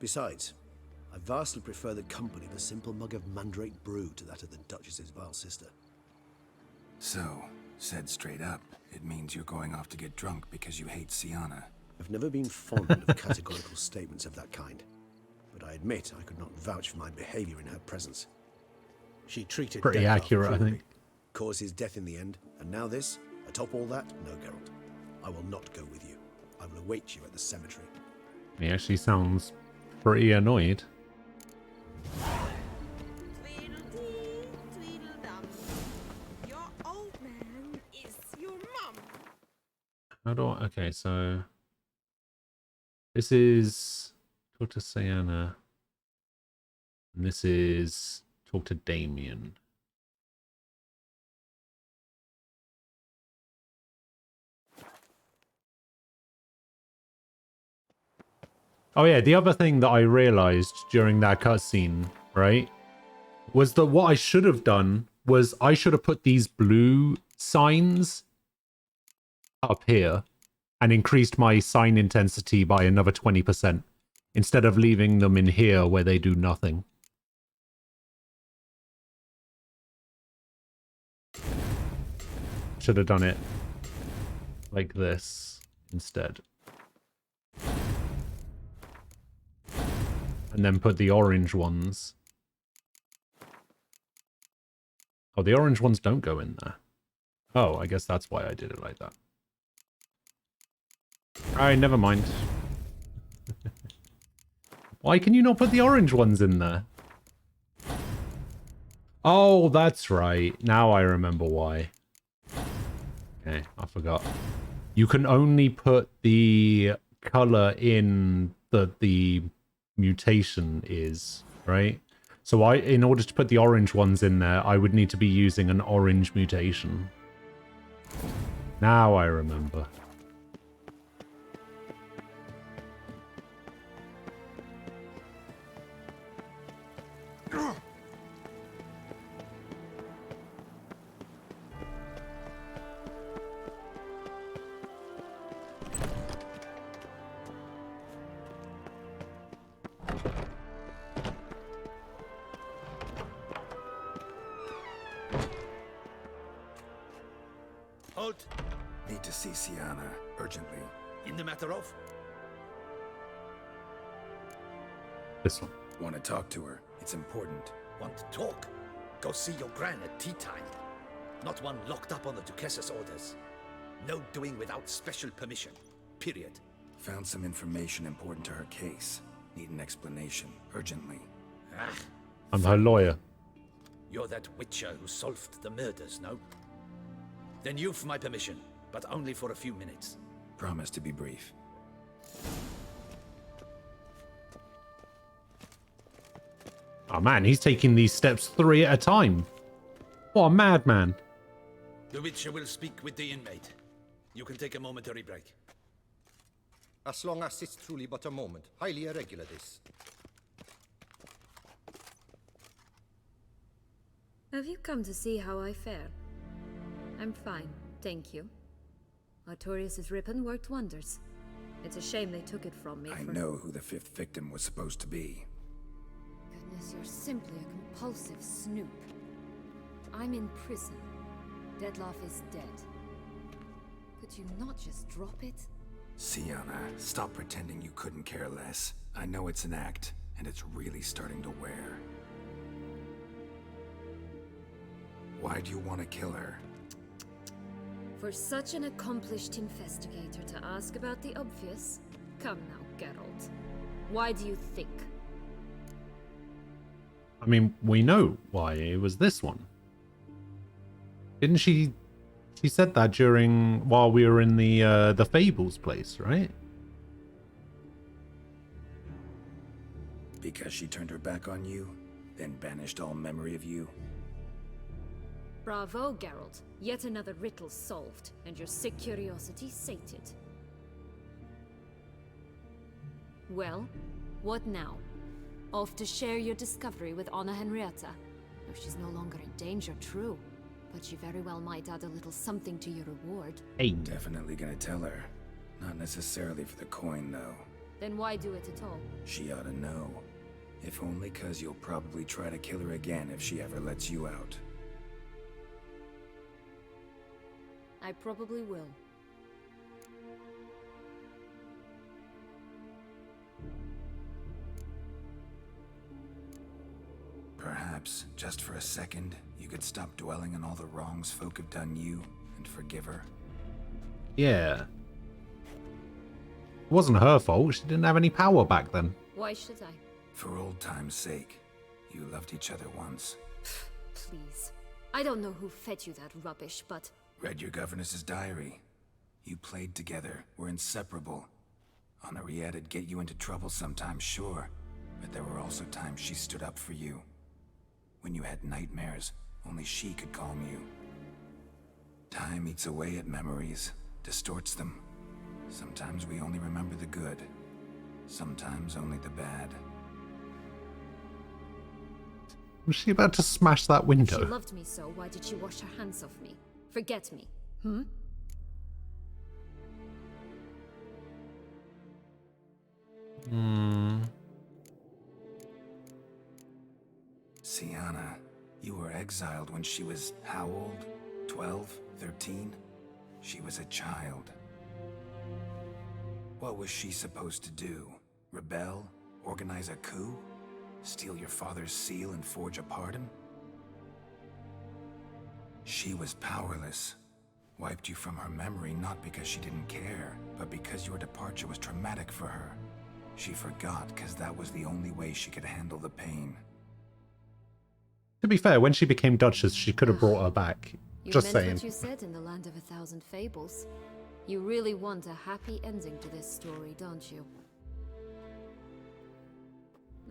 Speaker 8: Besides, I vastly prefer the company of a simple mug of mandrake brew to that of the Duchess's vile sister.
Speaker 2: So, said straight up, it means you're going off to get drunk because you hate Syanna.
Speaker 8: I've never been fond of categorical statements of that kind, but I admit I could not vouch for my behavior in her presence. She treated
Speaker 1: Pretty
Speaker 8: Dettlaff
Speaker 1: accurate, I
Speaker 8: cruelly,
Speaker 1: think.
Speaker 8: caused his death in the end, and now this? Atop all that? No, Geralt. I will not go with you. I will await you at the cemetery.
Speaker 1: He actually sounds pretty annoyed.
Speaker 10: Your old man is your mum.
Speaker 1: How do I... Okay, so... This is... Talk to Syanna. And this is... Talk to Damien. Oh yeah, the other thing that I realized during that cutscene, right, was that what I should have done was I should have put these blue signs up here and increased my sign intensity by another 20% instead of leaving them in here where they do nothing. Should have done it like this instead. And then put the orange ones. Oh, the orange ones don't go in there. Oh, I guess that's why I did it like that. Alright, never mind. Why can you not put the orange ones in there? Oh, that's right. Now I remember why. Okay, I forgot. You can only put the color in the mutation is, right? So in order to put the orange ones in there, I would need to be using an orange mutation. Now I remember.
Speaker 17: Halt!
Speaker 2: Need to see Syanna, urgently.
Speaker 17: In the matter of?
Speaker 1: This one.
Speaker 2: Want to talk to her. It's important.
Speaker 17: Want to talk? Go see your gran at tea time. Not one locked up on the Duchess's orders. No doing without special permission. Period.
Speaker 2: Found some information important to her case. Need an explanation, urgently.
Speaker 17: Ah,
Speaker 1: I'm her lawyer.
Speaker 17: you're that witcher who solved the murders, no? Then you've my permission, but only for a few minutes.
Speaker 2: Promise to be brief.
Speaker 1: Oh man, he's taking these steps 3 at a time. What a madman.
Speaker 17: The witcher will speak with the inmate. You can take a momentary break.
Speaker 13: As long as it's truly but a moment. Highly irregular, this.
Speaker 5: Have you come to see how I fare? I'm fine, thank you. Artorius' ribbon worked wonders. It's a shame they took it from me.
Speaker 2: I know who the 5th victim was supposed to be.
Speaker 5: Goodness, you're simply a compulsive snoop. I'm in prison. Dettlaff is dead. Could you not just drop it?
Speaker 2: Sienna, stop pretending you couldn't care less. I know it's an act, and it's really starting to wear. Why do you want to kill her?
Speaker 5: For such an accomplished investigator to ask about the obvious? Come now, Geralt. Why do you think?
Speaker 1: I mean, we know why it was this one. Didn't she? She said that while we were in the Fables place, right?
Speaker 2: Because she turned her back on you, then banished all memory of you?
Speaker 5: Bravo, Geralt. Yet another riddle solved, and your sick curiosity sated. Well, what now? Off to share your discovery with Anna Henrietta? No, she's no longer in danger, true. But she very well might add a little something to your reward.
Speaker 1: Hey.
Speaker 2: Definitely gonna tell her. Not necessarily for the coin, though.
Speaker 5: Then why do it at all?
Speaker 2: She ought to know. If only 'cause you'll probably try to kill her again if she ever lets you out.
Speaker 5: I probably will.
Speaker 2: Perhaps, just for a second, you could stop dwelling on all the wrongs folk have done you and forgive her.
Speaker 1: Yeah. It wasn't her fault. She didn't have any power back then.
Speaker 5: Why should I?
Speaker 2: For old time's sake. You loved each other once.
Speaker 5: Please. I don't know who fed you that rubbish, but...
Speaker 2: Read your governess's diary. You played together, were inseparable. Henriette'd get you into trouble sometimes, sure. But there were also times she stood up for you. When you had nightmares, only she could calm you. Time eats away at memories, distorts them. Sometimes we only remember the good. Sometimes only the bad.
Speaker 1: Was she about to smash that window?
Speaker 5: If she loved me so, why did she wash her hands off me? Forget me, hmm?
Speaker 2: Sienna, you were exiled when she was how old? 12? 13? She was a child. What was she supposed to do? Rebel? Organize a coup? Steal your father's seal and forge a pardon? She was powerless. Wiped you from her memory not because she didn't care, but because your departure was traumatic for her. She forgot because that was the only way she could handle the pain.
Speaker 1: To be fair, when she became Duchess, she could have brought her back.
Speaker 5: You
Speaker 1: Just
Speaker 5: meant
Speaker 1: saying.
Speaker 5: what you said in the Land of a Thousand Fables. You really want a happy ending to this story, don't you?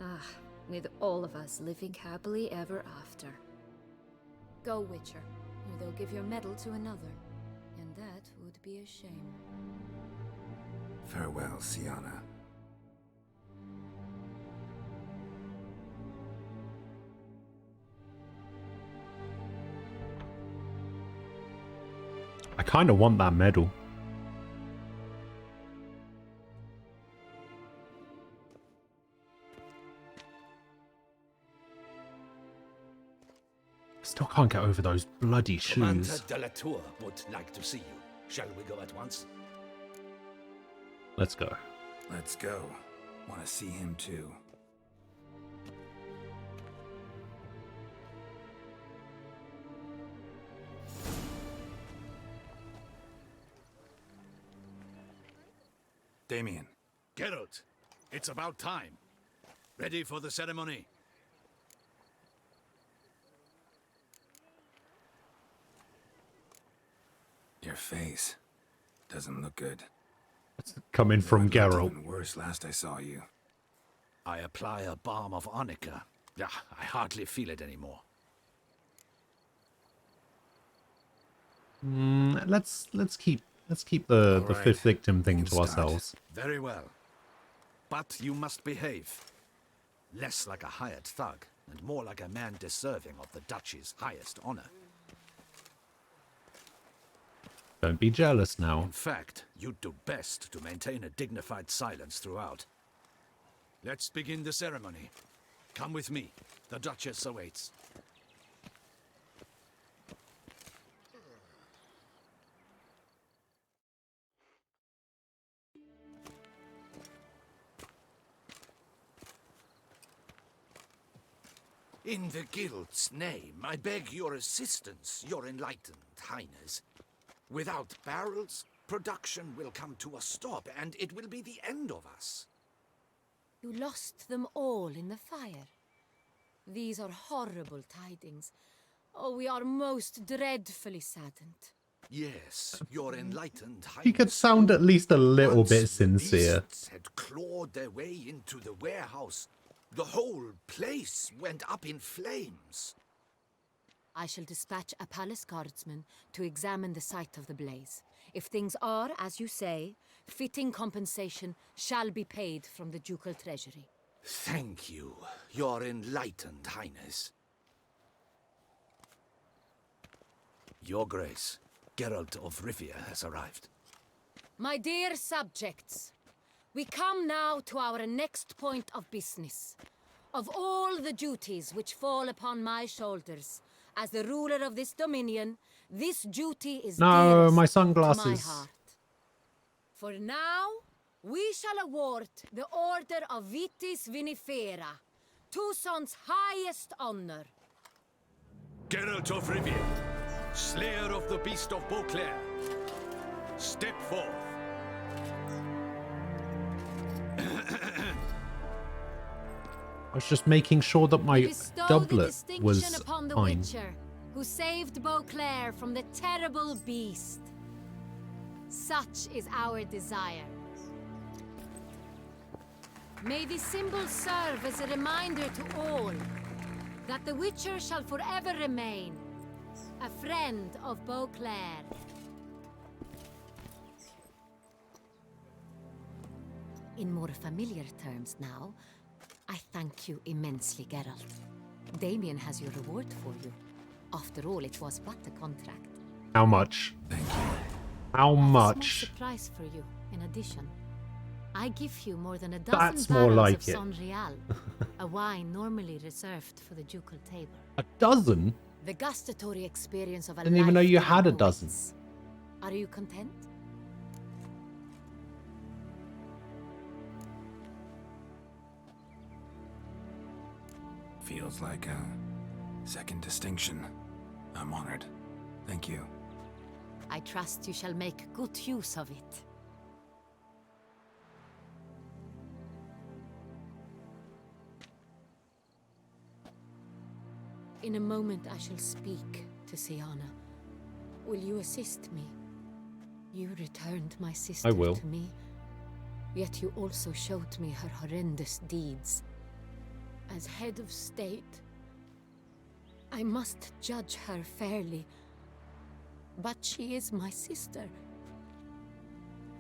Speaker 5: Ah, with all of us living happily ever after. Go, Witcher, or they'll give your medal to another. And that would be a shame.
Speaker 2: Farewell, Sienna.
Speaker 1: I kind of want that medal. Still can't get over those bloody
Speaker 17: Commander
Speaker 1: shoes.
Speaker 17: de la Tour would like to see you. Shall we go at once?
Speaker 1: Let's go.
Speaker 2: Let's go. Want to see him too. Damien.
Speaker 17: Geralt, it's about time. Ready for the ceremony?
Speaker 2: Your face doesn't look good.
Speaker 1: Coming from
Speaker 2: It looked
Speaker 1: Geralt.
Speaker 2: even worse last I saw you.
Speaker 17: I apply a balm of Arnica. Yeah, I hardly feel it anymore.
Speaker 1: Let's keep the
Speaker 17: All right,
Speaker 1: fifth victim thing
Speaker 17: we
Speaker 1: to
Speaker 17: can start.
Speaker 1: ourselves.
Speaker 17: Very well. But you must behave. Less like a hired thug, and more like a man deserving of the Duchy's highest honor.
Speaker 1: Don't be jealous now.
Speaker 17: In fact, you'd do best to maintain a dignified silence throughout. Let's begin the ceremony. Come with me. The Duchess awaits.
Speaker 12: In the Guild's name, I beg your assistance, your enlightened highness. Without barrels, production will come to a stop, and it will be the end of us.
Speaker 20: You lost them all in the fire. These are horrible tidings. Oh, we are most dreadfully saddened.
Speaker 17: Yes, your enlightened highness.
Speaker 1: He could sound at least a little bit sincere.
Speaker 12: Beasts had clawed their way into the warehouse. The whole place went up in flames.
Speaker 20: I shall dispatch a palace guardsman to examine the site of the blaze. If things are, as you say, fitting compensation shall be paid from the ducal treasury.
Speaker 12: Thank you, your enlightened highness.
Speaker 17: Your Grace, Geralt of Rivia has arrived.
Speaker 20: My dear subjects, we come now to our next point of business. Of all the duties which fall upon my shoulders, as the ruler of this dominion, this duty is
Speaker 1: No,
Speaker 20: dearest
Speaker 1: my
Speaker 20: to
Speaker 1: sunglasses.
Speaker 20: my heart. For now, we shall award the Order of Vitis Vinifera, Tucson's highest honor.
Speaker 17: Geralt of Rivia, Slayer of the Beast of Beauclair, step forth.
Speaker 1: I was just making sure that my
Speaker 20: Bestow the
Speaker 1: doublet
Speaker 20: distinction
Speaker 1: was
Speaker 20: upon the
Speaker 1: fine.
Speaker 20: Witcher, who saved Beauclair from the terrible beast. Such is our desire. May this symbol serve as a reminder to all that the Witcher shall forever remain a friend of Beauclair. In more familiar terms now, I thank you immensely, Geralt. Damien has your reward for you. After all, it was but a contract.
Speaker 1: How much?
Speaker 2: Thank you.
Speaker 1: How
Speaker 20: A small
Speaker 1: much?
Speaker 20: surprise for you, in addition. I give you more than a
Speaker 1: That's
Speaker 20: dozen
Speaker 1: more
Speaker 20: barrels
Speaker 1: like
Speaker 20: of
Speaker 1: it.
Speaker 20: San Real, a wine normally reserved for the ducal table.
Speaker 1: A dozen?
Speaker 20: The gustatory experience of a
Speaker 1: Didn't even know you
Speaker 20: lifetime
Speaker 1: had a
Speaker 20: awaits.
Speaker 1: dozen.
Speaker 20: Are you content?
Speaker 2: Feels like a second distinction. I'm honored. Thank you.
Speaker 20: I trust you shall make good use of it. In a moment I shall speak to Siana. Will you assist me? You returned my sister
Speaker 1: I will.
Speaker 20: to me, yet you also showed me her horrendous deeds. As head of state, I must judge her fairly. But she is my sister.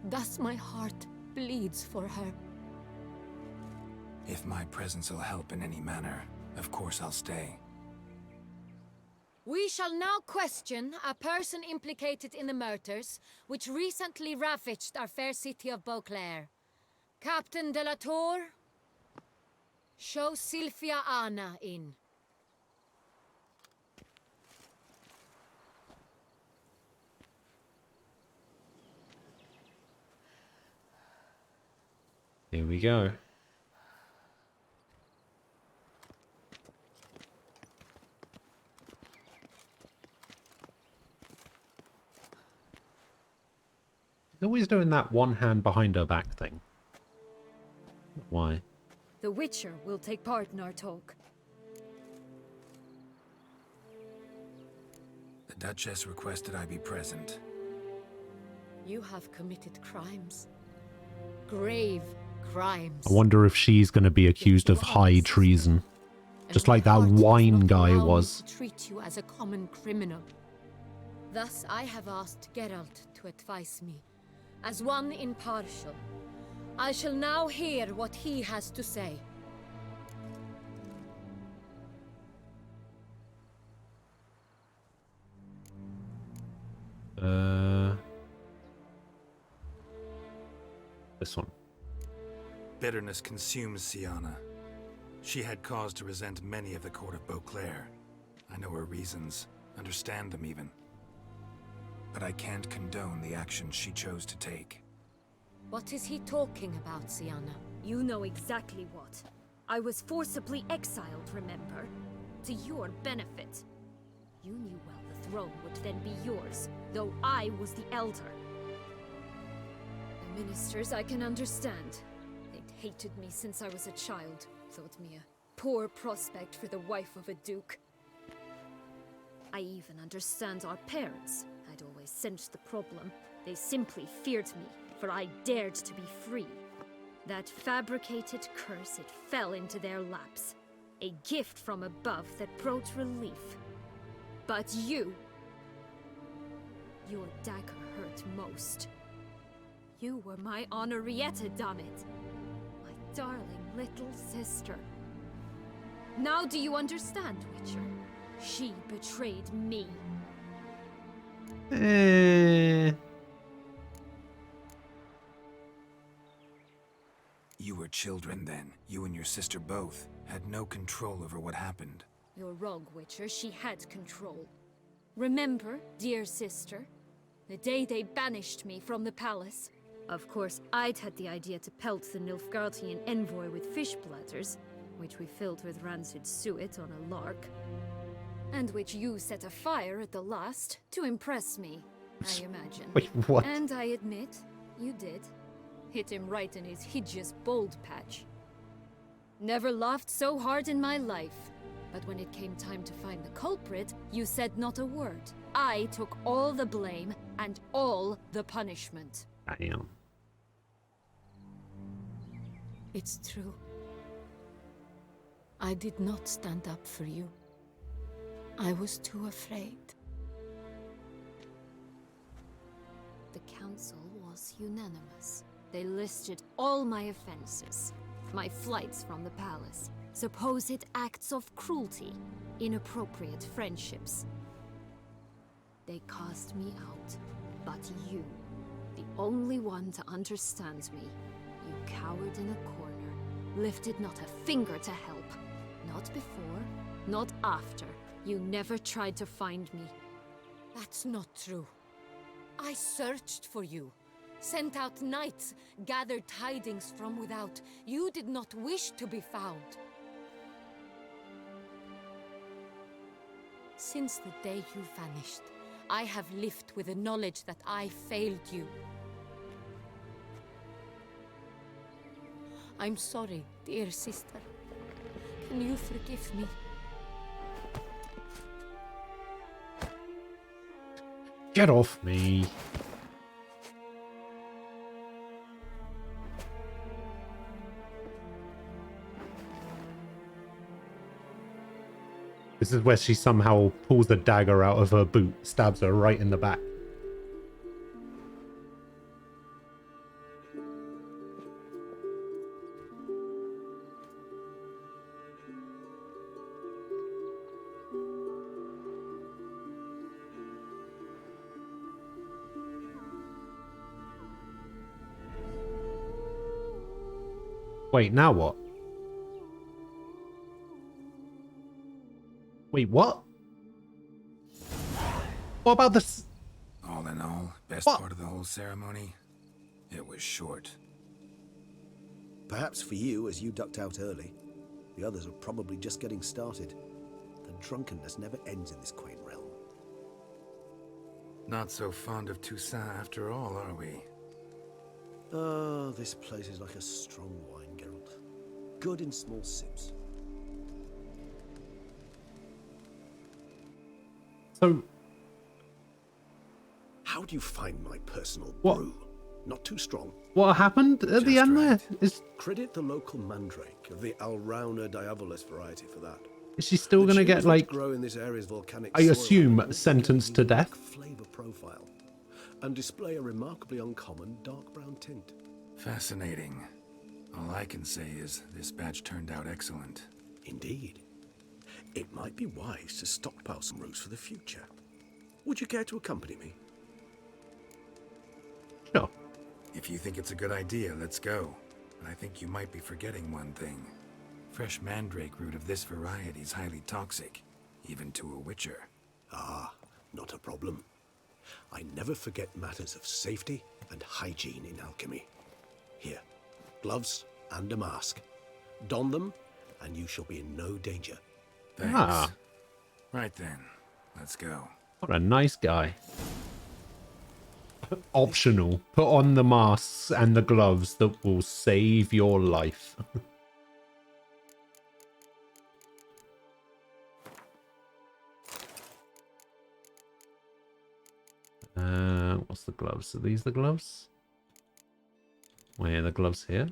Speaker 20: Thus my heart bleeds for her.
Speaker 2: If my presence will help in any manner, of course I'll stay.
Speaker 20: We shall now question a person implicated in the murders which recently ravaged our fair city of Beauclair. Captain de la Tour, show Sylvia Anna in.
Speaker 1: Here we go. always doing that one hand behind her back thing. Why?
Speaker 5: The Witcher will take part in our talk.
Speaker 2: The Duchess requested I be present.
Speaker 20: You have committed crimes. Grave crimes.
Speaker 1: I wonder if she's going to be accused of high treason. Just like that wine guy was.
Speaker 20: Treat you as a common criminal. Thus, I have asked Geralt to advise me, as one impartial. I shall now hear what he has to say.
Speaker 1: This one.
Speaker 2: Bitterness consumes Siana. She had cause to resent many of the court of Beauclair. I know her reasons, understand them even. But I can't condone the actions she chose to take.
Speaker 20: What is he talking about, Siana?
Speaker 5: You know exactly what. I was forcibly exiled, remember? To your benefit. You knew well the throne would then be yours, though I was the elder. The ministers I can understand. They'd hated me since I was a child, thought me a poor prospect for the wife of a duke. I even understand our parents. I'd always sensed the problem. They simply feared me, for I dared to be free. That fabricated curse, it fell into their laps. A gift from above that brought relief. But you... Your dagger hurt most. You were my Henrietta, damn it. My darling little sister. Now do you understand, Witcher? She betrayed me.
Speaker 2: You were children then. You and your sister both had no control over what happened.
Speaker 5: You're wrong, Witcher. She had control. Remember, dear sister, the day they banished me from the palace? Of course, I'd had the idea to pelt the Nilfgaardian envoy with fish platters, which we filled with rancid suet on a lark. And which you set afire at the last to impress me, I imagine.
Speaker 1: Wait, what?
Speaker 5: And I admit, you did. Hit him right in his hideous bald patch. Never laughed so hard in my life. But when it came time to find the culprit, you said not a word. I took all the blame and all the punishment.
Speaker 1: Damn.
Speaker 20: It's true. I did not stand up for you. I was too afraid.
Speaker 5: The council was unanimous. They listed all my offenses. My flights from the palace, supposed acts of cruelty, inappropriate friendships. They cast me out, but you, the only one to understand me, you cowered in a corner, lifted not a finger to help. Not before, not after. You never tried to find me.
Speaker 20: That's not true. I searched for you. Sent out knights, gathered tidings from without. You did not wish to be found. Since the day you vanished, I have lived with the knowledge that I failed you. I'm sorry, dear sister. Can you forgive me?
Speaker 1: Get off me. This is where she somehow pulls the dagger out of her boot, stabs her right in the back. Wait, now what? Wait, what? What about this?
Speaker 2: All in all, best part of the whole ceremony, it was short.
Speaker 8: Perhaps for you, as you ducked out early. The others are probably just getting started. The drunkenness never ends in this quaint realm.
Speaker 2: Not so fond of Toussaint after all, are we?
Speaker 8: Oh, this place is like a strong wine, Geralt. Good in small sips.
Speaker 1: So,
Speaker 8: how do you find my personal
Speaker 1: What?
Speaker 8: brew? Not too strong.
Speaker 1: what happened at the end there?
Speaker 8: Credit the local mandrake of the Alrauna diavolis variety for that.
Speaker 1: Is she still
Speaker 8: The
Speaker 1: going to
Speaker 8: tunes
Speaker 1: get,
Speaker 8: which
Speaker 1: like,
Speaker 8: grow in this area's volcanic
Speaker 1: I
Speaker 8: soil
Speaker 1: assume,
Speaker 8: have a
Speaker 1: sentenced to death?
Speaker 8: flavor profile and display a remarkably uncommon dark brown tint.
Speaker 2: Fascinating. All I can say is this batch turned out excellent.
Speaker 8: Indeed. It might be wise to stockpile some roots for the future. Would you care to accompany me?
Speaker 1: Sure.
Speaker 2: If you think it's a good idea, let's go. But I think you might be forgetting one thing. Fresh mandrake root of this variety is highly toxic, even to a witcher.
Speaker 8: Ah, not a problem. I never forget matters of safety and hygiene in alchemy. Here, gloves and a mask. Don them, and you shall be in no danger.
Speaker 2: Thanks.
Speaker 1: Ah.
Speaker 2: Right then, let's go.
Speaker 1: What a nice guy. Optional. Put on the masks and the gloves that will save your life. What's the gloves? Are these the gloves? Where are the gloves here?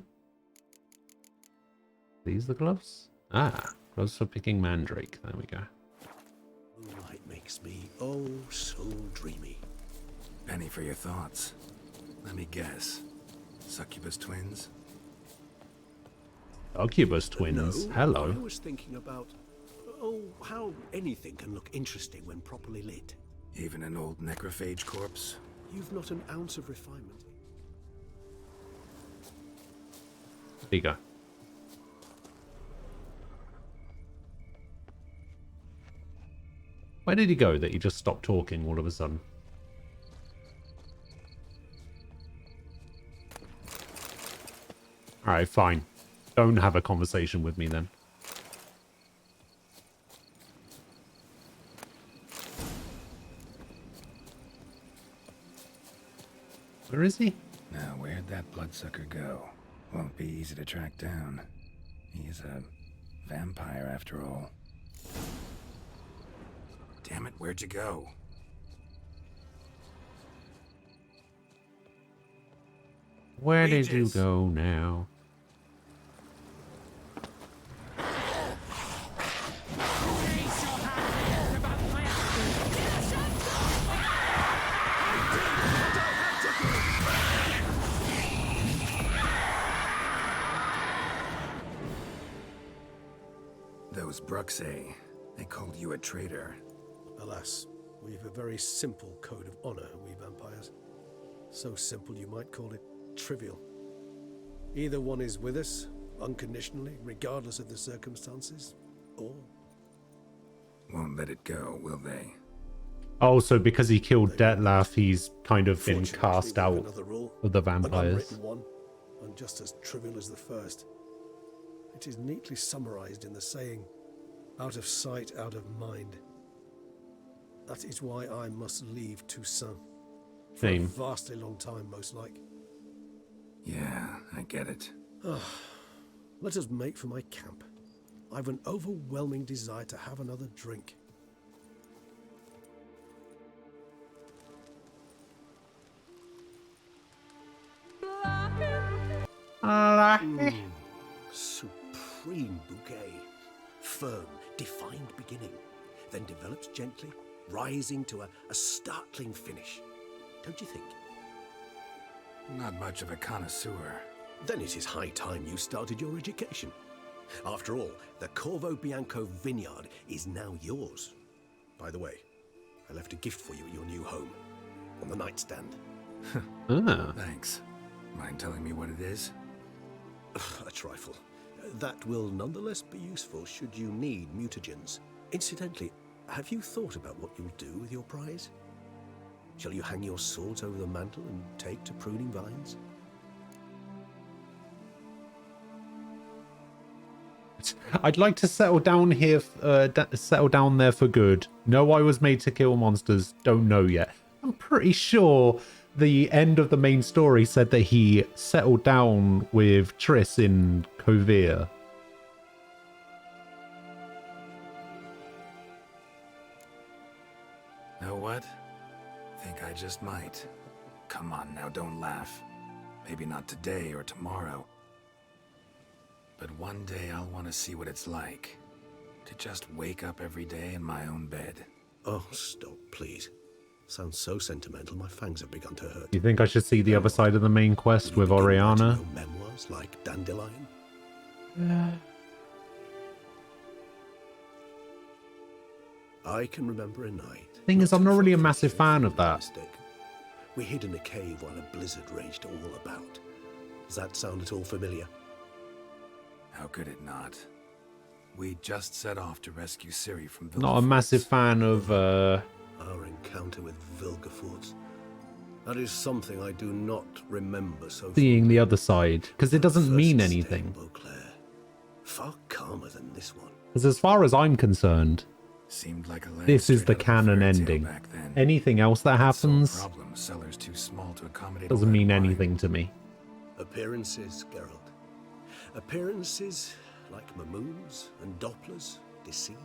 Speaker 1: These the gloves? Ah, gloves for picking mandrake. There we go.
Speaker 8: Moonlight makes me oh so dreamy.
Speaker 2: Penny for your thoughts. Let me guess. Succubus twins?
Speaker 1: Succubus twins.
Speaker 8: No,
Speaker 1: Hello.
Speaker 8: I was thinking about how anything can look interesting when properly lit.
Speaker 2: Even an old necrophage corpse?
Speaker 8: You've not an ounce of refinement.
Speaker 1: There you go. Where did he go that he just stopped talking all of a sudden? Alright, fine. Don't have a conversation with me then. Where is he?
Speaker 2: Now, where'd that bloodsucker go? Won't be easy to track down. He's a vampire after all. Damn it, where'd you go?
Speaker 1: Where did you go now?
Speaker 2: Those Bruxay, they called you a traitor.
Speaker 8: Alas, we've a very simple code of honor, we vampires. So simple you might call it trivial. Either one is with us, unconditionally, regardless of the circumstances, or...
Speaker 2: Won't let it go, will they?
Speaker 1: Oh, so because he killed Detlef, he's kind of been
Speaker 8: Fortunately,
Speaker 1: cast
Speaker 8: we have
Speaker 1: out
Speaker 8: another rule,
Speaker 1: of the
Speaker 8: an
Speaker 1: vampires.
Speaker 8: unwritten one, and just as trivial as the first. It is neatly summarized in the saying, out of sight, out of mind. That is why I must leave Toussaint. For
Speaker 1: Same.
Speaker 8: a vastly long time, most like.
Speaker 2: Yeah, I get it.
Speaker 8: Let us make for my camp. I've an overwhelming desire to have another drink. Supreme bouquet. Firm, defined beginning, then develops gently, rising to a startling finish. Don't you think?
Speaker 2: Not much of a connoisseur.
Speaker 8: Then it is high time you started your education. After all, the Corvo Bianco vineyard is now yours. By the way, I left a gift for you at your new home. On the nightstand.
Speaker 2: Thanks. Mind telling me what it is?
Speaker 8: A trifle. That will nonetheless be useful should you need mutagens. Incidentally, have you thought about what you'll do with your prize? Shall you hang your swords over the mantle and take to pruning vines?
Speaker 1: I'd like to settle down here, settle down there for good. Know I was made to kill monsters. Don't know yet. I'm pretty sure the end of the main story said that he settled down with Triss in Kovir.
Speaker 2: Know what? Think I just might. Come on now, don't laugh. Maybe not today or tomorrow. But one day I'll want to see what it's like to just wake up every day in my own bed.
Speaker 8: Oh, stop, please. Sounds so sentimental, my fangs have begun to hurt.
Speaker 1: You think I should see the other side of the main quest with Oriana?
Speaker 8: Memoirs like Dandelion? I can remember a night.
Speaker 1: Thing is, I'm not really a massive fan of that.
Speaker 8: We hid in a cave while a blizzard raged all about. Does that sound at all familiar?
Speaker 2: How could it not? We just set off to rescue Ciri from
Speaker 1: Not a massive fan of
Speaker 8: our encounter with Vilgefortz. That is something I do not remember so
Speaker 1: seeing the other side, because it doesn't mean anything.
Speaker 8: far calmer than this one.
Speaker 1: Because as far as I'm concerned,
Speaker 2: seemed like a
Speaker 1: this is the canon ending. Anything else that happens
Speaker 2: Cellar's too small to accommodate
Speaker 1: doesn't mean anything to me.
Speaker 8: Appearances, Geralt. Appearances, like Mamoons and Dopplers, deceive.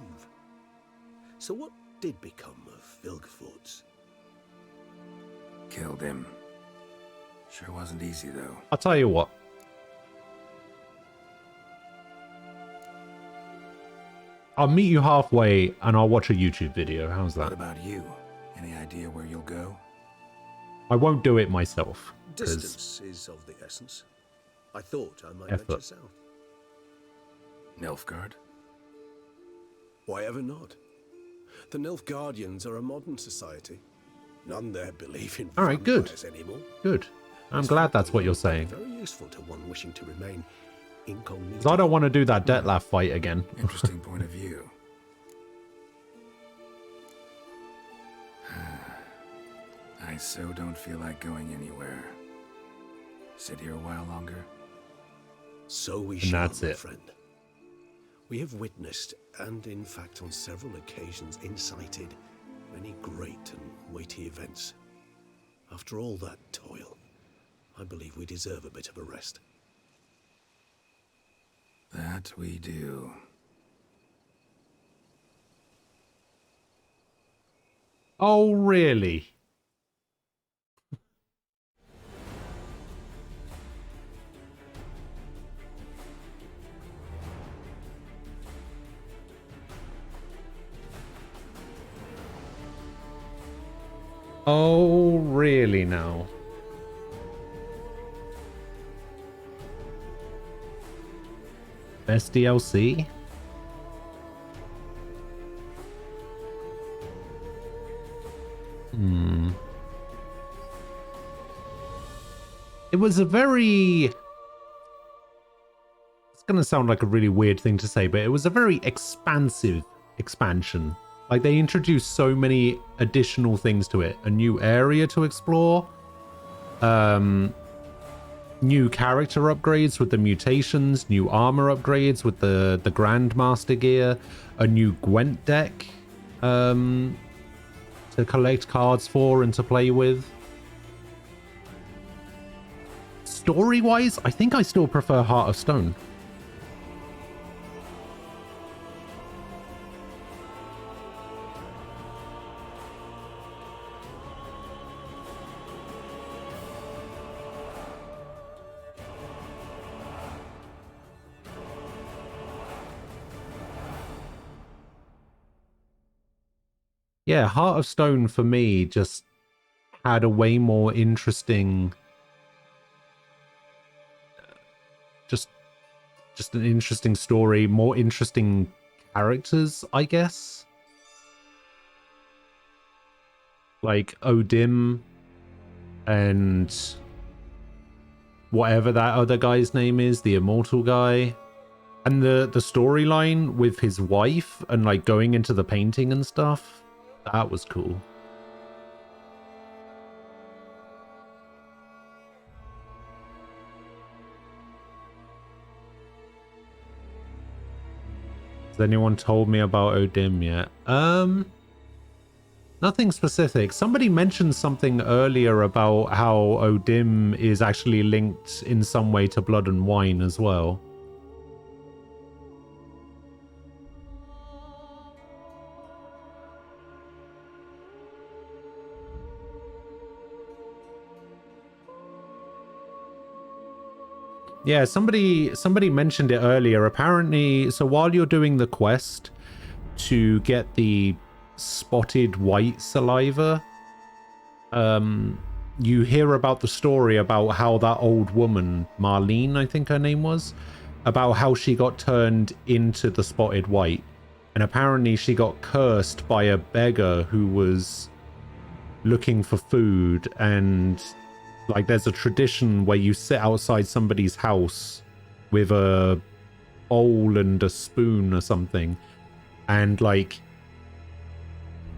Speaker 8: So what did become of Vilgefortz?
Speaker 2: Killed him. Sure wasn't easy, though.
Speaker 1: I'll tell you what. I'll meet you halfway and I'll watch a YouTube video. How's that?
Speaker 2: What about you? Any idea where you'll go?
Speaker 1: I won't do it myself.
Speaker 8: Distance is of the essence. I thought I might venture south.
Speaker 2: Nilfgaard?
Speaker 8: Why ever not? The Nilfgaardians are a modern society. None there believe in
Speaker 1: Alright, good.
Speaker 8: vampires anymore.
Speaker 1: Good. I'm glad that's what you're saying.
Speaker 8: Very useful to one wishing to remain incognito.
Speaker 1: Because I don't want to do that Dettlaff fight again.
Speaker 2: Interesting point of view. I so don't feel like going anywhere. Sit here a while longer?
Speaker 8: So we
Speaker 1: And
Speaker 8: shall,
Speaker 1: that's
Speaker 8: my
Speaker 1: it.
Speaker 8: friend. We have witnessed, and in fact on several occasions incited, many great and weighty events. After all that toil, I believe we deserve a bit of a rest.
Speaker 2: That we do.
Speaker 1: Oh, really? Oh, really now? Best DLC? It was a very... It's gonna sound like a really weird thing to say, but it was a very expansive expansion. Like, they introduced so many additional things to it. A new area to explore. New character upgrades with the mutations. New armor upgrades with the Grandmaster gear. A new Gwent deck to collect cards for and to play with. Story-wise, I think I still prefer Heart of Stone. Yeah, Heart of Stone for me just had a way more interesting... Just an interesting story, more interesting characters, I guess. Like Odim and whatever that other guy's name is, the immortal guy. And the storyline with his wife and like going into the painting and stuff. That was cool. Has anyone told me about Odim yet? Nothing specific. Somebody mentioned something earlier about how Odim is actually linked in some way to Blood and Wine as well. Yeah, somebody mentioned it earlier. Apparently, so while you're doing the quest to get the spotted white saliva, you hear about the story about how that old woman, Marlene, I think her name was, about how she got turned into the spotted white. And apparently she got cursed by a beggar who was looking for food, and like there's a tradition where you sit outside somebody's house with a bowl and a spoon or something, and like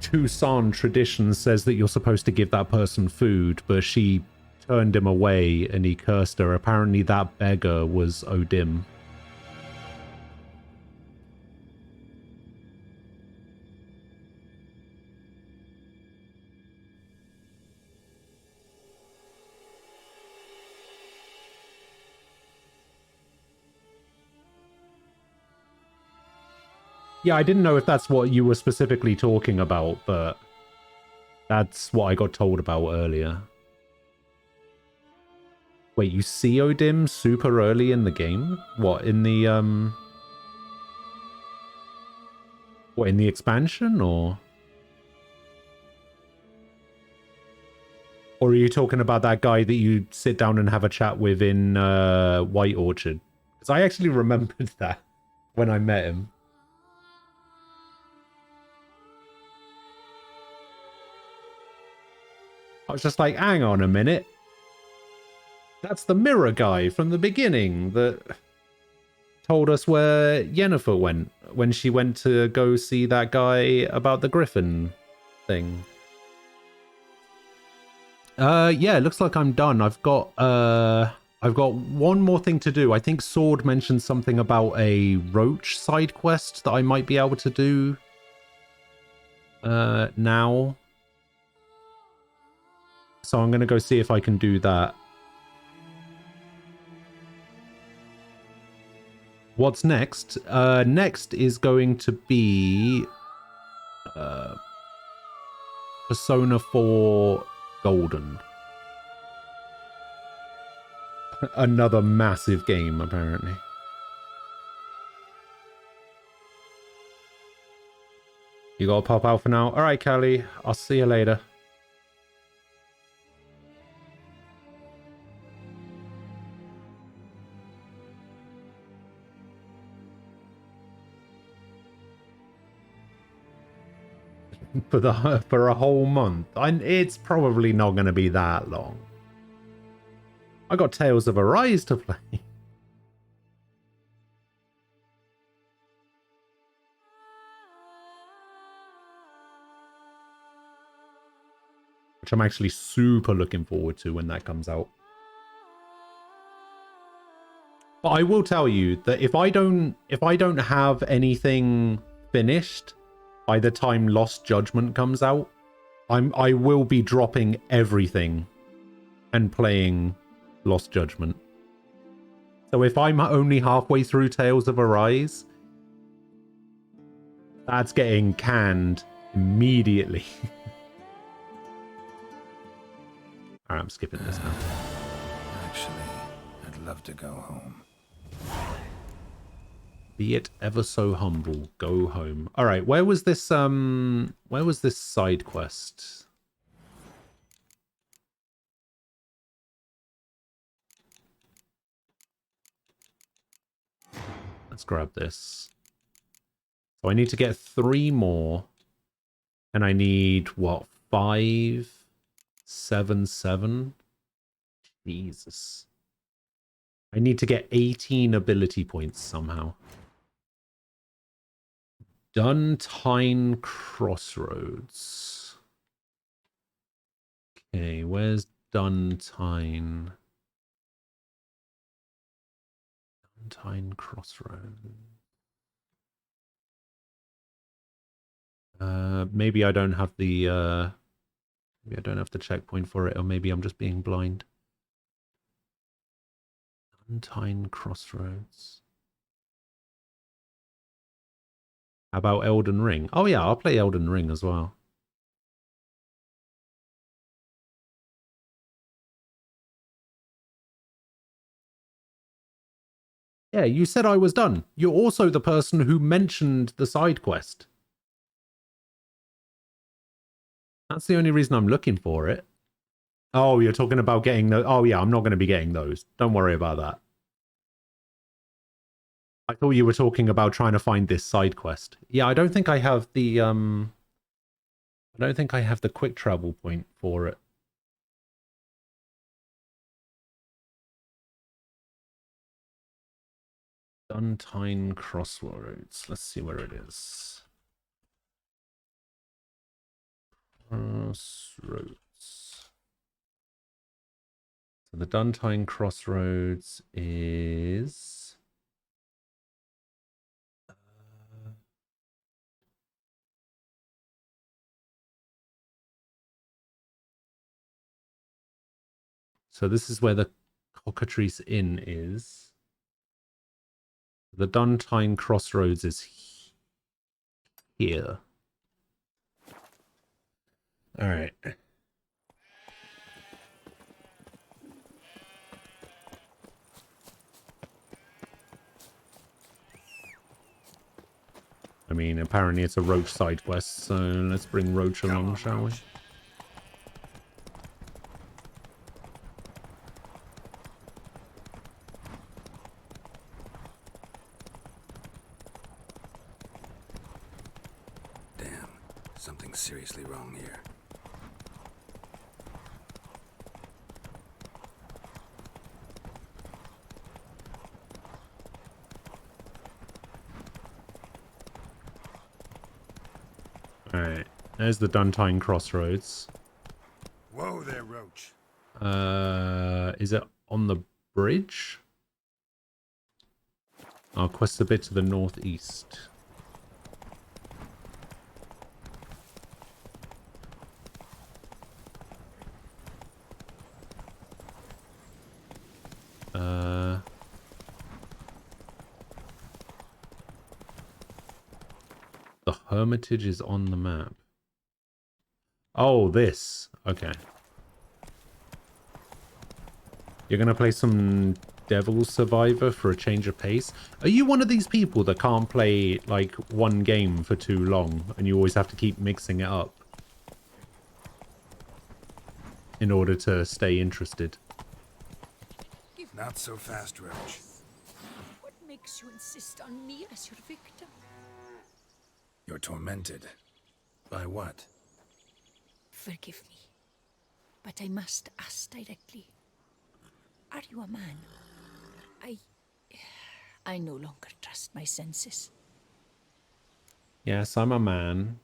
Speaker 1: Tucson tradition says that you're supposed to give that person food, but she turned him away and he cursed her. Apparently that beggar was Odim. Yeah, I didn't know if that's what you were specifically talking about, but that's what I got told about earlier. Wait, you see Odim super early in the game? What, in the, what, in the expansion, or? Or are you talking about that guy that you sit down and have a chat with in, White Orchard? Because I actually remembered that when I met him. I was just like, hang on a minute. That's the mirror guy from the beginning that told us where Yennefer went when she went to go see that guy about the Griffin thing. Yeah, it looks like I'm done. I've got one more thing to do. I think Sword mentioned something about a Roach side quest that I might be able to do now. So I'm going to go see if I can do that. What's next? Next is going to be Persona 4 Golden. Another massive game, apparently. You gotta pop out for now? Alright, Callie. I'll see you later. For a whole month. It's probably not going to be that long. I got Tales of Arise to play. Which I'm actually super looking forward to when that comes out. But I will tell you that if I don't have anything finished by the time Lost Judgment comes out, I will be dropping everything and playing Lost Judgment. So if I'm only halfway through Tales of Arise, that's getting canned immediately. Alright, I'm skipping this now.
Speaker 2: Actually, I'd love to go home.
Speaker 1: Be it ever so humble, go home. All right, where was this side quest? Let's grab this. So I need to get 3 more. And I need what? 5, 7, 7. Jesus. I need to get 18 ability points somehow. Duntine Crossroads. Okay, where's Duntine? Duntine Crossroads. Maybe I don't have the maybe I don't have the checkpoint for it, or maybe I'm just being blind. Duntine Crossroads. How about Elden Ring? Oh yeah, I'll play Elden Ring as well. Yeah, you said I was done. You're also the person who mentioned the side quest. That's the only reason I'm looking for it. Oh, you're talking about getting those. Oh yeah, I'm not going to be getting those. Don't worry about that. I thought you were talking about trying to find this side quest. Yeah, I don't think I have the I don't think I have the quick travel point for it. Duntine Crossroads. Let's see where it is. Crossroads. So the Duntine Crossroads is... So this is where the Cockatrice Inn is. The Duntine Crossroads is here. All right. I mean, apparently it's a Roach side quest, so let's bring Roach along, shall we?
Speaker 2: Damn, something's seriously wrong here.
Speaker 1: Alright, there's the Duntine Crossroads.
Speaker 2: Whoa there, Roach.
Speaker 1: Is it on the bridge? Our quest's a bit to the northeast. The Hermitage is on the map. Oh, this. Okay. You're gonna play some Devil Survivor for a change of pace? Are you one of these people that can't play, like, one game for too long, and you always have to keep mixing it up in order to stay interested?
Speaker 2: Not so fast, Roach.
Speaker 15: What makes you insist on me as your victim?
Speaker 2: You're tormented. By what?
Speaker 15: Forgive me, but I must ask directly. Are you a man? I no longer trust my senses.
Speaker 1: Yes, I'm a man.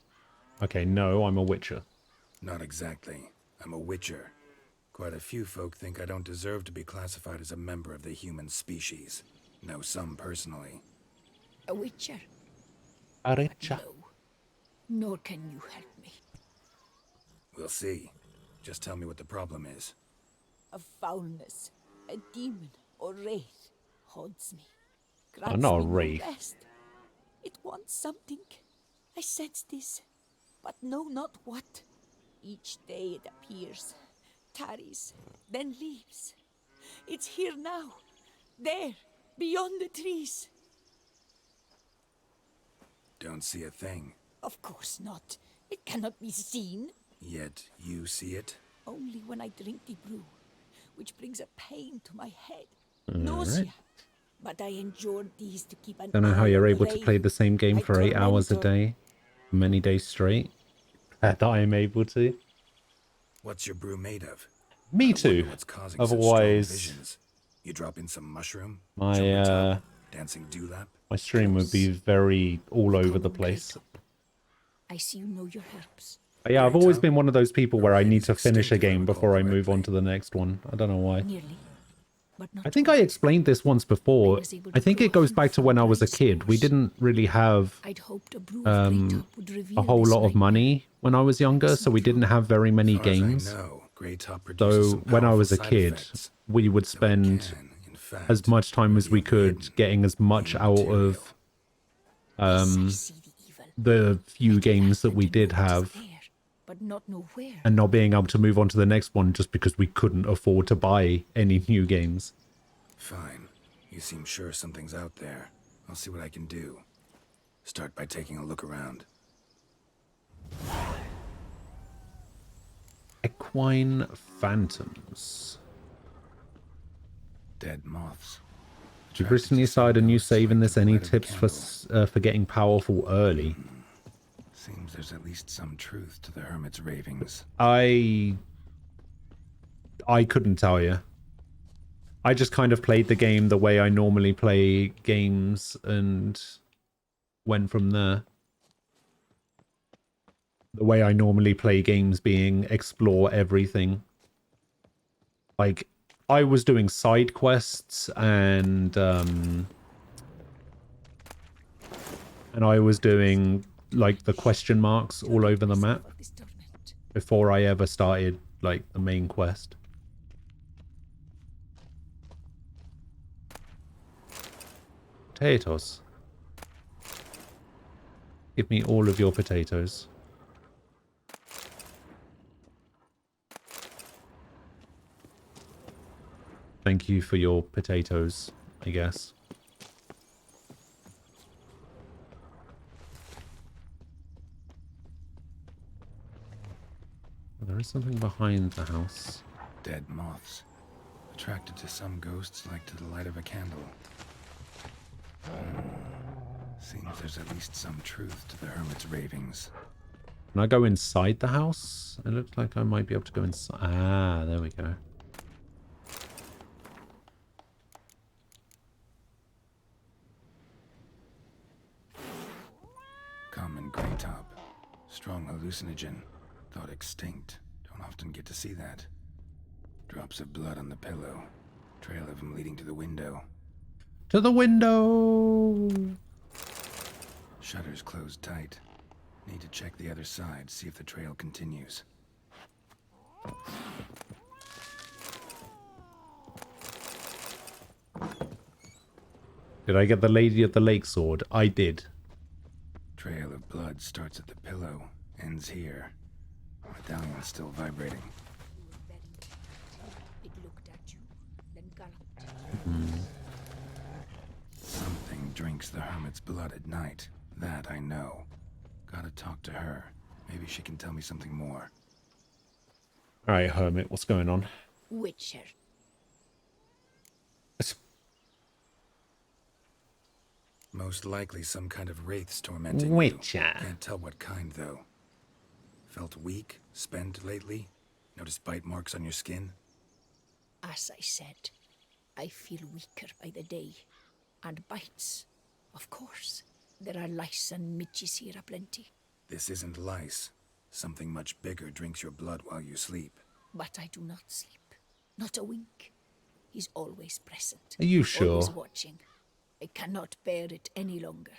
Speaker 1: Okay, no, I'm a witcher.
Speaker 2: Not exactly. I'm a witcher. Quite a few folk think I don't deserve to be classified as a member of the human species. Know some personally.
Speaker 15: A witcher?
Speaker 1: A witcher.
Speaker 15: No, nor can you help me.
Speaker 2: We'll see. Just tell me what the problem is.
Speaker 15: A foulness, a demon or wraith haunts me.
Speaker 1: I'm not a
Speaker 15: Grants me no
Speaker 1: wraith.
Speaker 15: rest. It wants something. I sense this, but know not what. Each day it appears, tarries, then leaves. It's here now, there, beyond the trees.
Speaker 2: Don't see a thing.
Speaker 15: Of course not. It cannot be seen.
Speaker 2: Yet you see it?
Speaker 15: Only when I drink the brew, which brings a pain to my head.
Speaker 1: All
Speaker 15: Nausea.
Speaker 1: right.
Speaker 15: But I endured these to keep an
Speaker 1: Don't know how
Speaker 15: eye
Speaker 1: you're
Speaker 15: on
Speaker 1: able
Speaker 15: the
Speaker 1: to
Speaker 15: way.
Speaker 1: play the same game
Speaker 15: My
Speaker 1: for 8 hours a
Speaker 15: tormentor.
Speaker 1: day, many days straight. That I am able to.
Speaker 2: What's your brew made of?
Speaker 1: Me
Speaker 2: I
Speaker 1: too.
Speaker 2: wonder what's causing such strong
Speaker 1: Otherwise,
Speaker 2: visions. You drop in some mushroom?
Speaker 1: my
Speaker 2: jump atop, dancing dewlap?
Speaker 1: my stream would be very all over the place.
Speaker 15: I see you know your herbs.
Speaker 1: But yeah, I've always been one of those people where I need to finish a game before I move on to the next one. I don't know why.
Speaker 15: Nearly. but not
Speaker 1: I think I explained this once before. I think it goes back to when I was a kid. We didn't really have
Speaker 15: I'd hoped a brew of Greytop would
Speaker 1: a
Speaker 15: reveal
Speaker 1: whole
Speaker 15: this
Speaker 1: lot of money when I was younger, so we didn't have very many
Speaker 2: As far as I
Speaker 1: games.
Speaker 2: know, Greytop produces
Speaker 1: So
Speaker 2: some
Speaker 1: when I
Speaker 2: powerful
Speaker 1: was a
Speaker 2: side
Speaker 1: kid,
Speaker 2: effects.
Speaker 1: we would spend as much time as we could getting as much out of the few games that we did have,
Speaker 15: but not know where.
Speaker 1: and not being able to move on to the next one just because we couldn't afford to buy any new games.
Speaker 2: Fine. You seem sure something's out there. I'll see what I can do. Start by taking a look around.
Speaker 1: Equine Phantoms.
Speaker 2: Dead moths.
Speaker 1: You've recently started a new save in this. Any tips for getting powerful early?
Speaker 2: Seems there's at least some truth to the hermit's ravings.
Speaker 1: I couldn't tell you. I just kind of played the game the way I normally play games and went from there. The way I normally play games being explore everything. Like, I was doing side quests and I was doing like the question marks all over the map before I ever started like the main quest. Potatoes. Give me all of your potatoes. Thank you for your potatoes, I guess. There is something behind the house.
Speaker 2: Dead moths. Attracted to some ghosts like to the light of a candle. Seems there's at least some truth to the hermit's ravings.
Speaker 1: Can I go inside the house? It looks like I might be able to go inside. Ah, there we go.
Speaker 2: Common Greytop. Strong hallucinogen. Thought extinct. Don't often get to see that. Drops of blood on the pillow. Trail of him leading to the window.
Speaker 1: To the window!
Speaker 2: Shutters closed tight. Need to check the other side, see if the trail continues.
Speaker 1: Did I get the Lady of the Lake sword? I did.
Speaker 2: Trail of blood starts at the pillow, ends here. Medallion still vibrating.
Speaker 15: It looked at you, then galloped.
Speaker 2: Something drinks the hermit's blood at night. That I know. Gotta talk to her. Maybe she can tell me something more.
Speaker 1: Alright, Hermit, what's going on?
Speaker 15: Witcher.
Speaker 2: Most likely some kind of wraiths tormenting
Speaker 1: Witcher.
Speaker 2: you. Can't tell what kind, though. Felt weak, spent lately? Notice bite marks on your skin?
Speaker 15: As I said, I feel weaker by the day. And bites, of course. There are lice and midges here aplenty.
Speaker 2: This isn't lice. Something much bigger drinks your blood while you sleep.
Speaker 15: But I do not sleep. Not a wink. He's always present.
Speaker 1: Are you sure?
Speaker 15: Always watching. I cannot bear it any longer.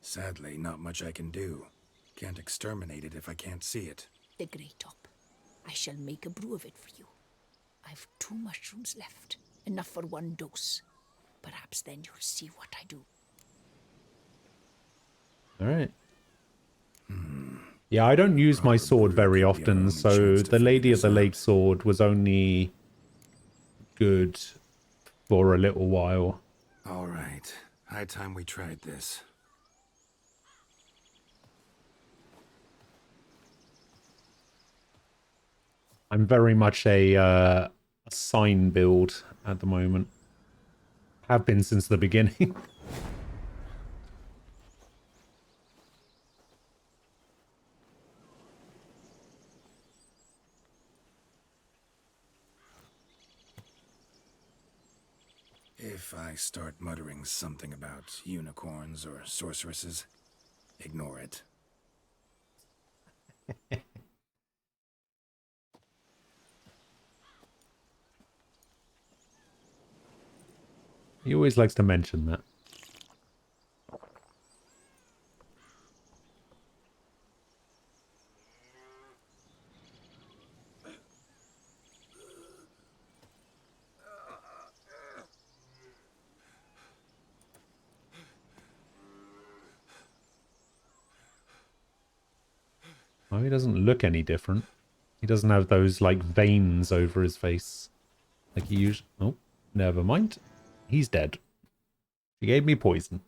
Speaker 2: Sadly, not much I can do. Can't exterminate it if I can't see it.
Speaker 15: The Greytop. I shall make a brew of it for you. I've 2 mushrooms left. Enough for 1 dose. Perhaps then you'll see what I do.
Speaker 1: Alright. Yeah, I don't use my sword very often, so the Lady of the Lake sword was only good for a little while.
Speaker 2: Alright. High time we tried this.
Speaker 1: I'm very much a sign build at the moment. Have been since the beginning.
Speaker 2: If I start muttering something about unicorns or sorceresses, ignore it.
Speaker 1: He always likes to mention that. Oh, he doesn't look any different. He doesn't have those, like, veins over his face. Like he usually... Oh, never mind. He's dead. He gave me poison.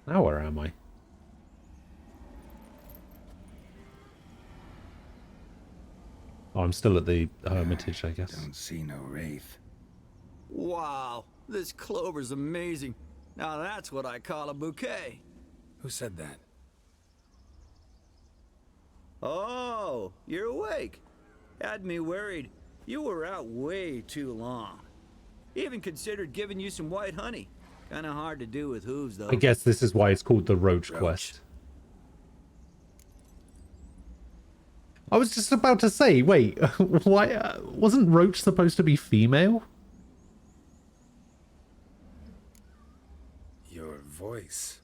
Speaker 1: Now where am I? Oh, I'm still at the Hermitage, I guess.
Speaker 2: Don't see no wraith.
Speaker 16: Wow, this clover's amazing. Now that's what I call a bouquet.
Speaker 2: Who said that?
Speaker 16: Oh, you're awake. Had me worried. You were out way too long. Even considered giving you some white honey. Kinda hard to do with hooves, though.
Speaker 1: I guess this is why it's called the Roach Quest. I was just about to say, wait, why wasn't Roach supposed to be female?
Speaker 2: Your voice.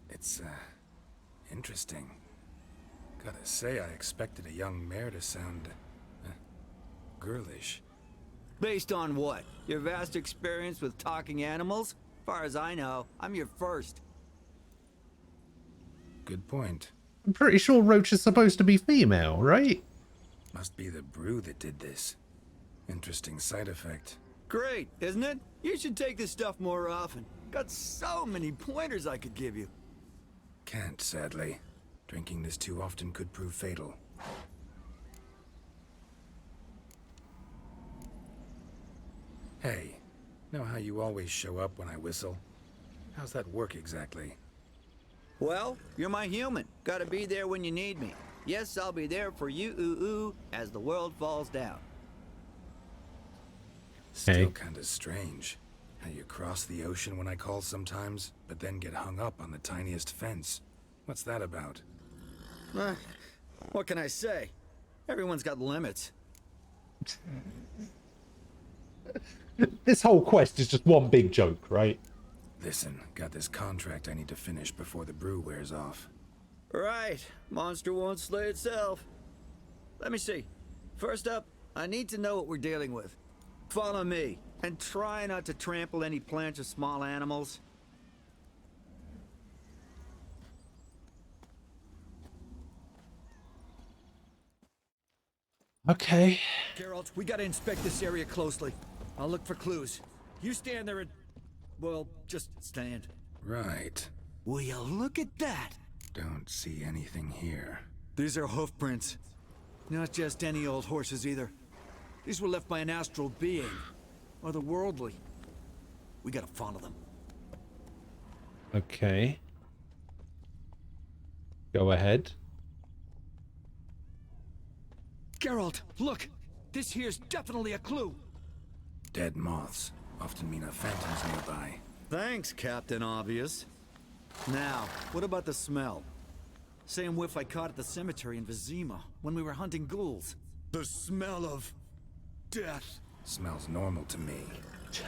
Speaker 2: It's, interesting. Gotta say, I expected a young mare to sound, girlish.
Speaker 16: Based on what? Your vast experience with talking animals? Far as I know, I'm your first.
Speaker 2: Good point.
Speaker 1: I'm pretty sure Roach is supposed to be female, right?
Speaker 2: Must be the brew that did this. Interesting side effect.
Speaker 16: Great, isn't it? You should take this stuff more often. Got so many pointers I could give you.
Speaker 2: Can't, sadly. Drinking this too often could prove fatal. Hey, know how you always show up when I whistle? How's that work exactly?
Speaker 16: Well, you're my human. Gotta be there when you need me. Yes, I'll be there for you, as the world falls down.
Speaker 2: Still kinda strange. How you cross the ocean when I call sometimes, but then get hung up on the tiniest fence. What's that about?
Speaker 16: What can I say? Everyone's got limits.
Speaker 1: This whole quest is just one big joke, right?
Speaker 2: Listen, got this contract I need to finish before the brew wears off.
Speaker 16: Right. Monster won't slay itself. Let me see. First up, I need to know what we're dealing with. Follow me, and try not to trample any plants or small animals.
Speaker 1: Okay.
Speaker 16: Geralt, we gotta inspect this area closely. I'll look for clues. You stand there and... well, just stand.
Speaker 2: Right.
Speaker 16: Will you look at that?
Speaker 2: Don't see anything here.
Speaker 16: These are hoof prints. Not just any old horses either. These were left by an astral being. Otherworldly. We gotta follow them.
Speaker 1: Okay. Go ahead.
Speaker 16: Geralt, look! This here's definitely a clue!
Speaker 2: Dead moths often mean a phantom's nearby.
Speaker 16: Thanks, Captain Obvious. Now, what about the smell? Same whiff I caught at the cemetery in Vizima when we were hunting ghouls. The smell of... death.
Speaker 2: Smells normal to me.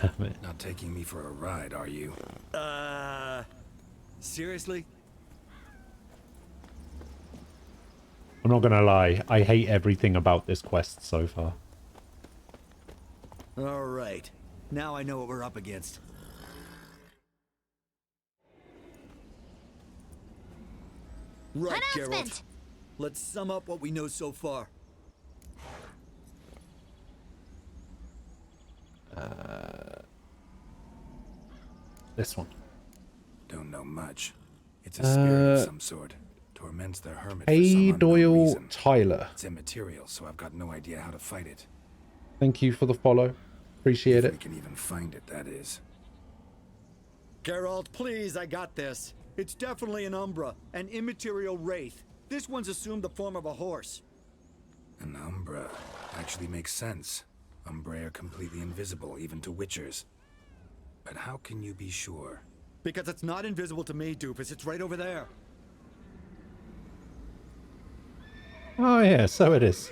Speaker 1: Damn it.
Speaker 2: Not taking me for a ride, are you?
Speaker 16: Seriously?
Speaker 1: I'm not gonna lie, I hate everything about this quest so far.
Speaker 16: Alright. Now I know what we're up against. Right, Geralt. Let's sum up what we know so far.
Speaker 1: This one.
Speaker 2: Don't know much. It's a spirit of some sort. Torments their hermit for some
Speaker 1: Hey
Speaker 2: unknown
Speaker 1: Doyle
Speaker 2: reason.
Speaker 1: Tyler.
Speaker 2: It's immaterial, so I've got no idea how to fight it.
Speaker 1: Thank you for the follow. Appreciate
Speaker 2: If
Speaker 1: it.
Speaker 2: we can even find it, that is.
Speaker 16: Geralt, please, I got this. It's definitely an Umbra, an immaterial wraith. This one's assumed the form of a horse.
Speaker 2: An Umbra. Actually makes sense. Umbrae are completely invisible, even to Witchers. But how can you be sure?
Speaker 16: Because it's not invisible to me, Doofus. It's right over there.
Speaker 1: Oh yeah, so it is.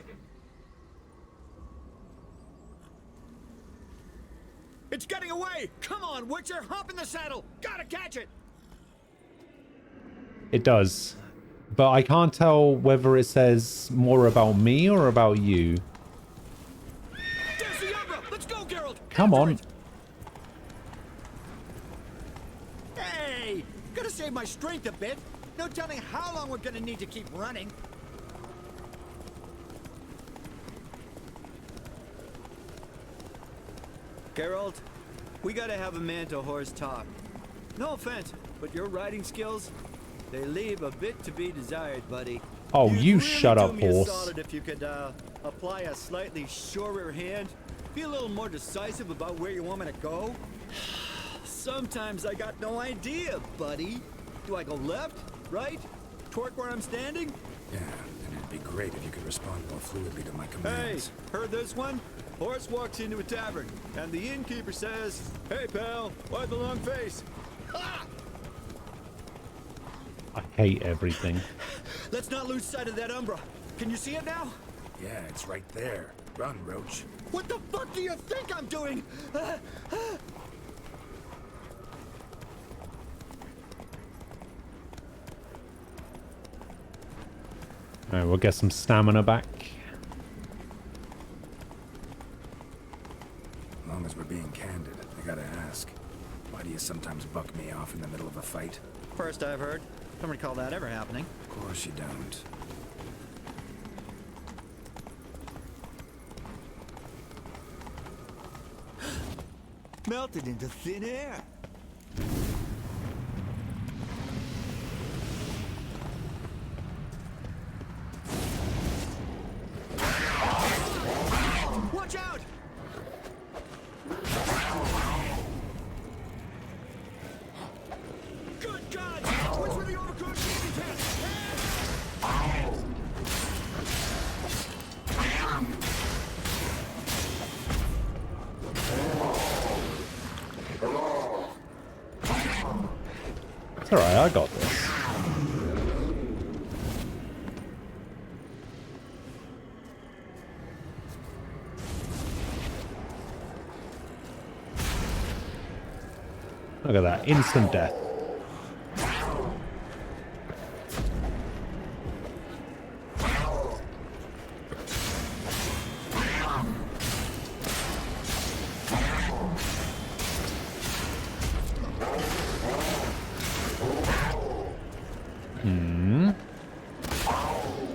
Speaker 16: It's getting away! Come on, Witcher! Hop in the saddle! Gotta catch it!
Speaker 1: It does. But I can't tell whether it says more about me or about you.
Speaker 16: There's the Umbra! Let's go, Geralt!
Speaker 1: Come on.
Speaker 16: Hey! Gotta save my strength a bit. No telling how long we're gonna need to keep running. Geralt, we gotta have a man-to-horse talk. No offense, but your riding skills, they leave a bit to be desired, buddy.
Speaker 1: Oh,
Speaker 16: You'd
Speaker 1: you
Speaker 16: really
Speaker 1: shut up,
Speaker 16: do me a
Speaker 1: horse.
Speaker 16: solid if you could apply a slightly surer hand, be a little more decisive about where you want me to go. Sometimes I got no idea, buddy. Do I go left, right, toward where I'm standing?
Speaker 2: Yeah, and it'd be great if you could respond more fluidly to my commands.
Speaker 16: Hey, heard this one? Horse walks into a tavern, and the innkeeper says, "Hey, pal, why the long face?" Ha!
Speaker 1: I hate everything.
Speaker 16: Let's not lose sight of that Umbra. Can you see it now?
Speaker 2: Yeah, it's right there. Run, Roach.
Speaker 16: What the fuck do you think I'm doing?
Speaker 1: Alright, we'll get some stamina back.
Speaker 2: As long as we're being candid, I gotta ask. Why do you sometimes buck me off in the middle of a fight?
Speaker 16: First I've heard. Don't recall that ever happening.
Speaker 2: Of course you don't.
Speaker 16: Melted into thin air. Watch out! Good God! Which were the overcooked chicken pants?
Speaker 1: It's alright, I got this. Look at that, instant death.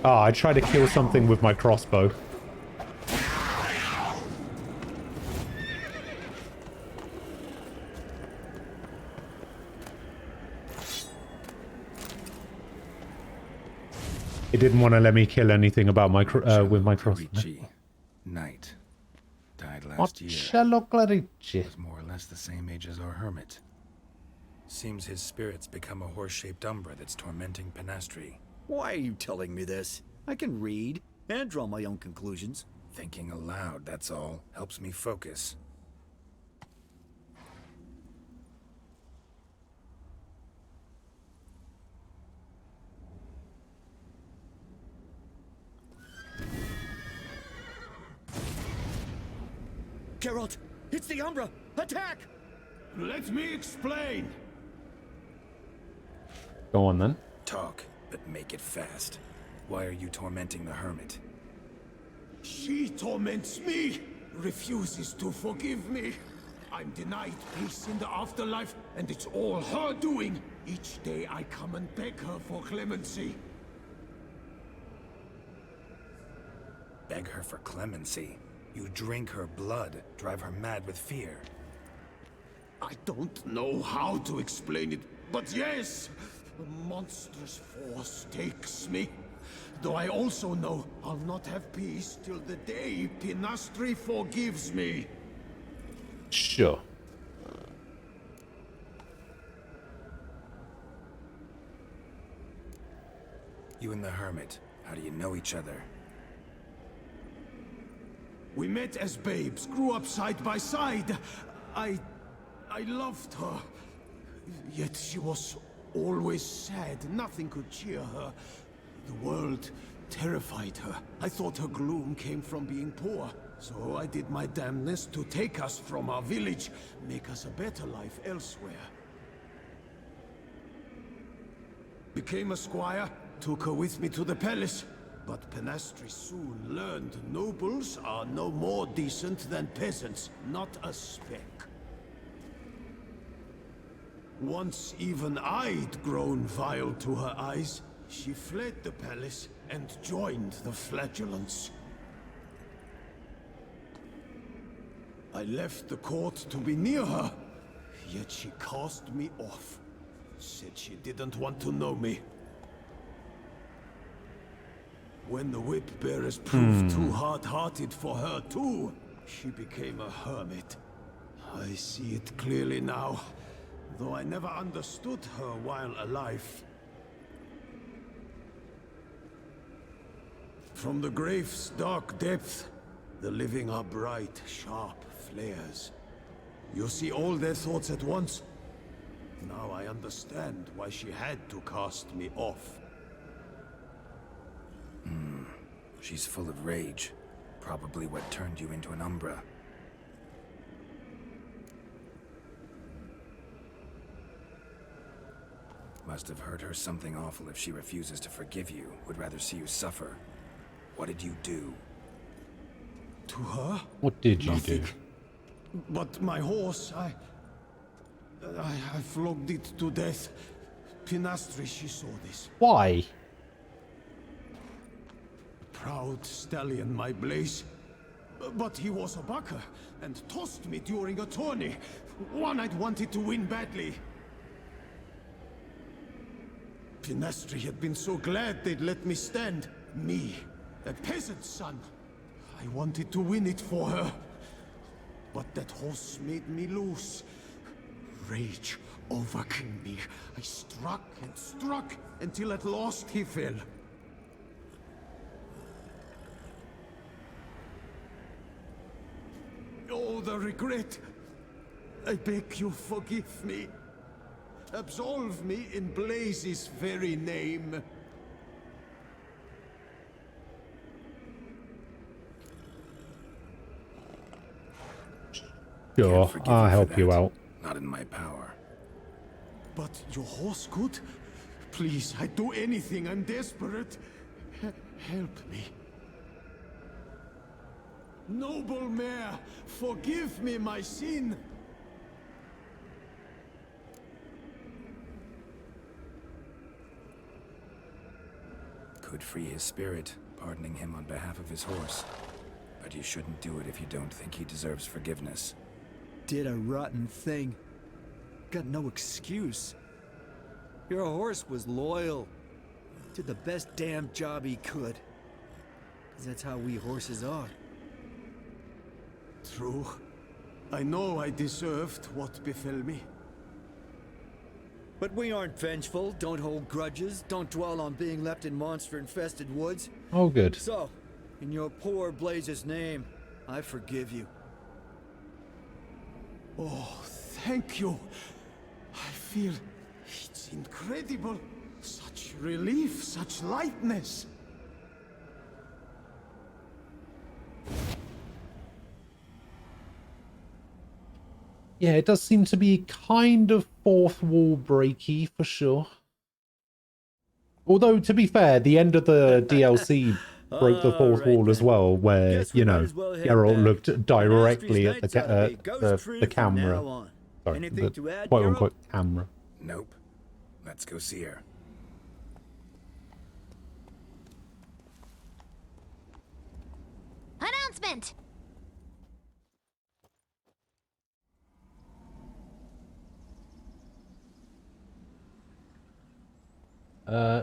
Speaker 1: Oh, I tried to kill something with my crossbow. It didn't want to let me kill anything about my with my crossbow.
Speaker 2: Knight. Died last year.
Speaker 1: Marcello Clerici.
Speaker 2: Was more or less the same age as our hermit. Seems his spirit's become a horse-shaped umbra that's tormenting Penastri.
Speaker 16: Why are you telling me this? I can read and draw my own conclusions.
Speaker 2: Thinking aloud, that's all. Helps me focus.
Speaker 16: Geralt, it's the Umbra! Attack!
Speaker 12: Let me explain.
Speaker 1: Go on then.
Speaker 2: Talk, but make it fast. Why are you tormenting the hermit?
Speaker 12: She torments me, refuses to forgive me. I'm denied peace in the afterlife, and it's all her doing. Each day I come and beg her for clemency.
Speaker 2: Beg her for clemency. You drink her blood, drive her mad with fear.
Speaker 12: I don't know how to explain it, but yes, a monstrous force takes me. Though I also know I'll not have peace till the day Penastri forgives me.
Speaker 1: Sure.
Speaker 2: You and the hermit, how do you know each other?
Speaker 12: We met as babes, grew up side by side. I I loved her. Yet she was always sad. Nothing could cheer her. The world terrified her. I thought her gloom came from being poor. So I did my damnedest to take us from our village, make us a better life elsewhere. Became a squire, took her with me to the palace. But Penastri soon learned nobles are no more decent than peasants, not a speck. Once even I'd grown vile to her eyes, she fled the palace and joined the Flagellants. I left the court to be near her, yet she cast me off. Said she didn't want to know me. When the whip bearers proved too hard-hearted for her too, she became a hermit. I see it clearly now, though I never understood her while alive. From the grave's dark depth, the living are bright, sharp flares. You see all their thoughts at once. Now I understand why she had to cast me off.
Speaker 2: She's full of rage. Probably what turned you into an Umbra. Must have hurt her something awful if she refuses to forgive you, would rather see you suffer. What did you do?
Speaker 12: To her?
Speaker 1: What did you do?
Speaker 12: But my horse, I flogged it to death. Penastri, she saw this.
Speaker 1: Why?
Speaker 12: Proud stallion, my Blaze. But he was a bucker, and tossed me during a tourney. One I'd wanted to win badly. Penastri had been so glad they'd let me stand. Me, a peasant's son. I wanted to win it for her. But that horse made me lose. Rage overcame me. I struck and struck, until at last he fell. Oh, the regret. I beg you, forgive me. Absolve me in Blaze's very name.
Speaker 1: Sure, I'll help you out.
Speaker 2: Not in my power.
Speaker 12: But your horse could? Please, I'd do anything. I'm desperate. Help me. Noble mare, forgive me my sin.
Speaker 2: Could free his spirit, pardoning him on behalf of his horse. But you shouldn't do it if you don't think he deserves forgiveness.
Speaker 16: Did a rotten thing. Got no excuse. Your horse was loyal. Did the best damn job he could. 'Cause that's how we horses are.
Speaker 12: True. I know I deserved what befell me.
Speaker 16: But we aren't vengeful, don't hold grudges, don't dwell on being left in monster-infested woods.
Speaker 1: Oh, good.
Speaker 16: So, in your poor Blaze's name, I forgive you.
Speaker 12: Oh, thank you. I feel it's incredible. Such relief, such lightness.
Speaker 1: Yeah, it does seem to be kind of fourth wall breaky for sure. Although, to be fair, the end of the DLC broke the fourth wall as well, where, you know, Geralt looked directly at the camera. Sorry, the quote-unquote camera.
Speaker 2: Nope. Let's go see her.
Speaker 18: Announcement!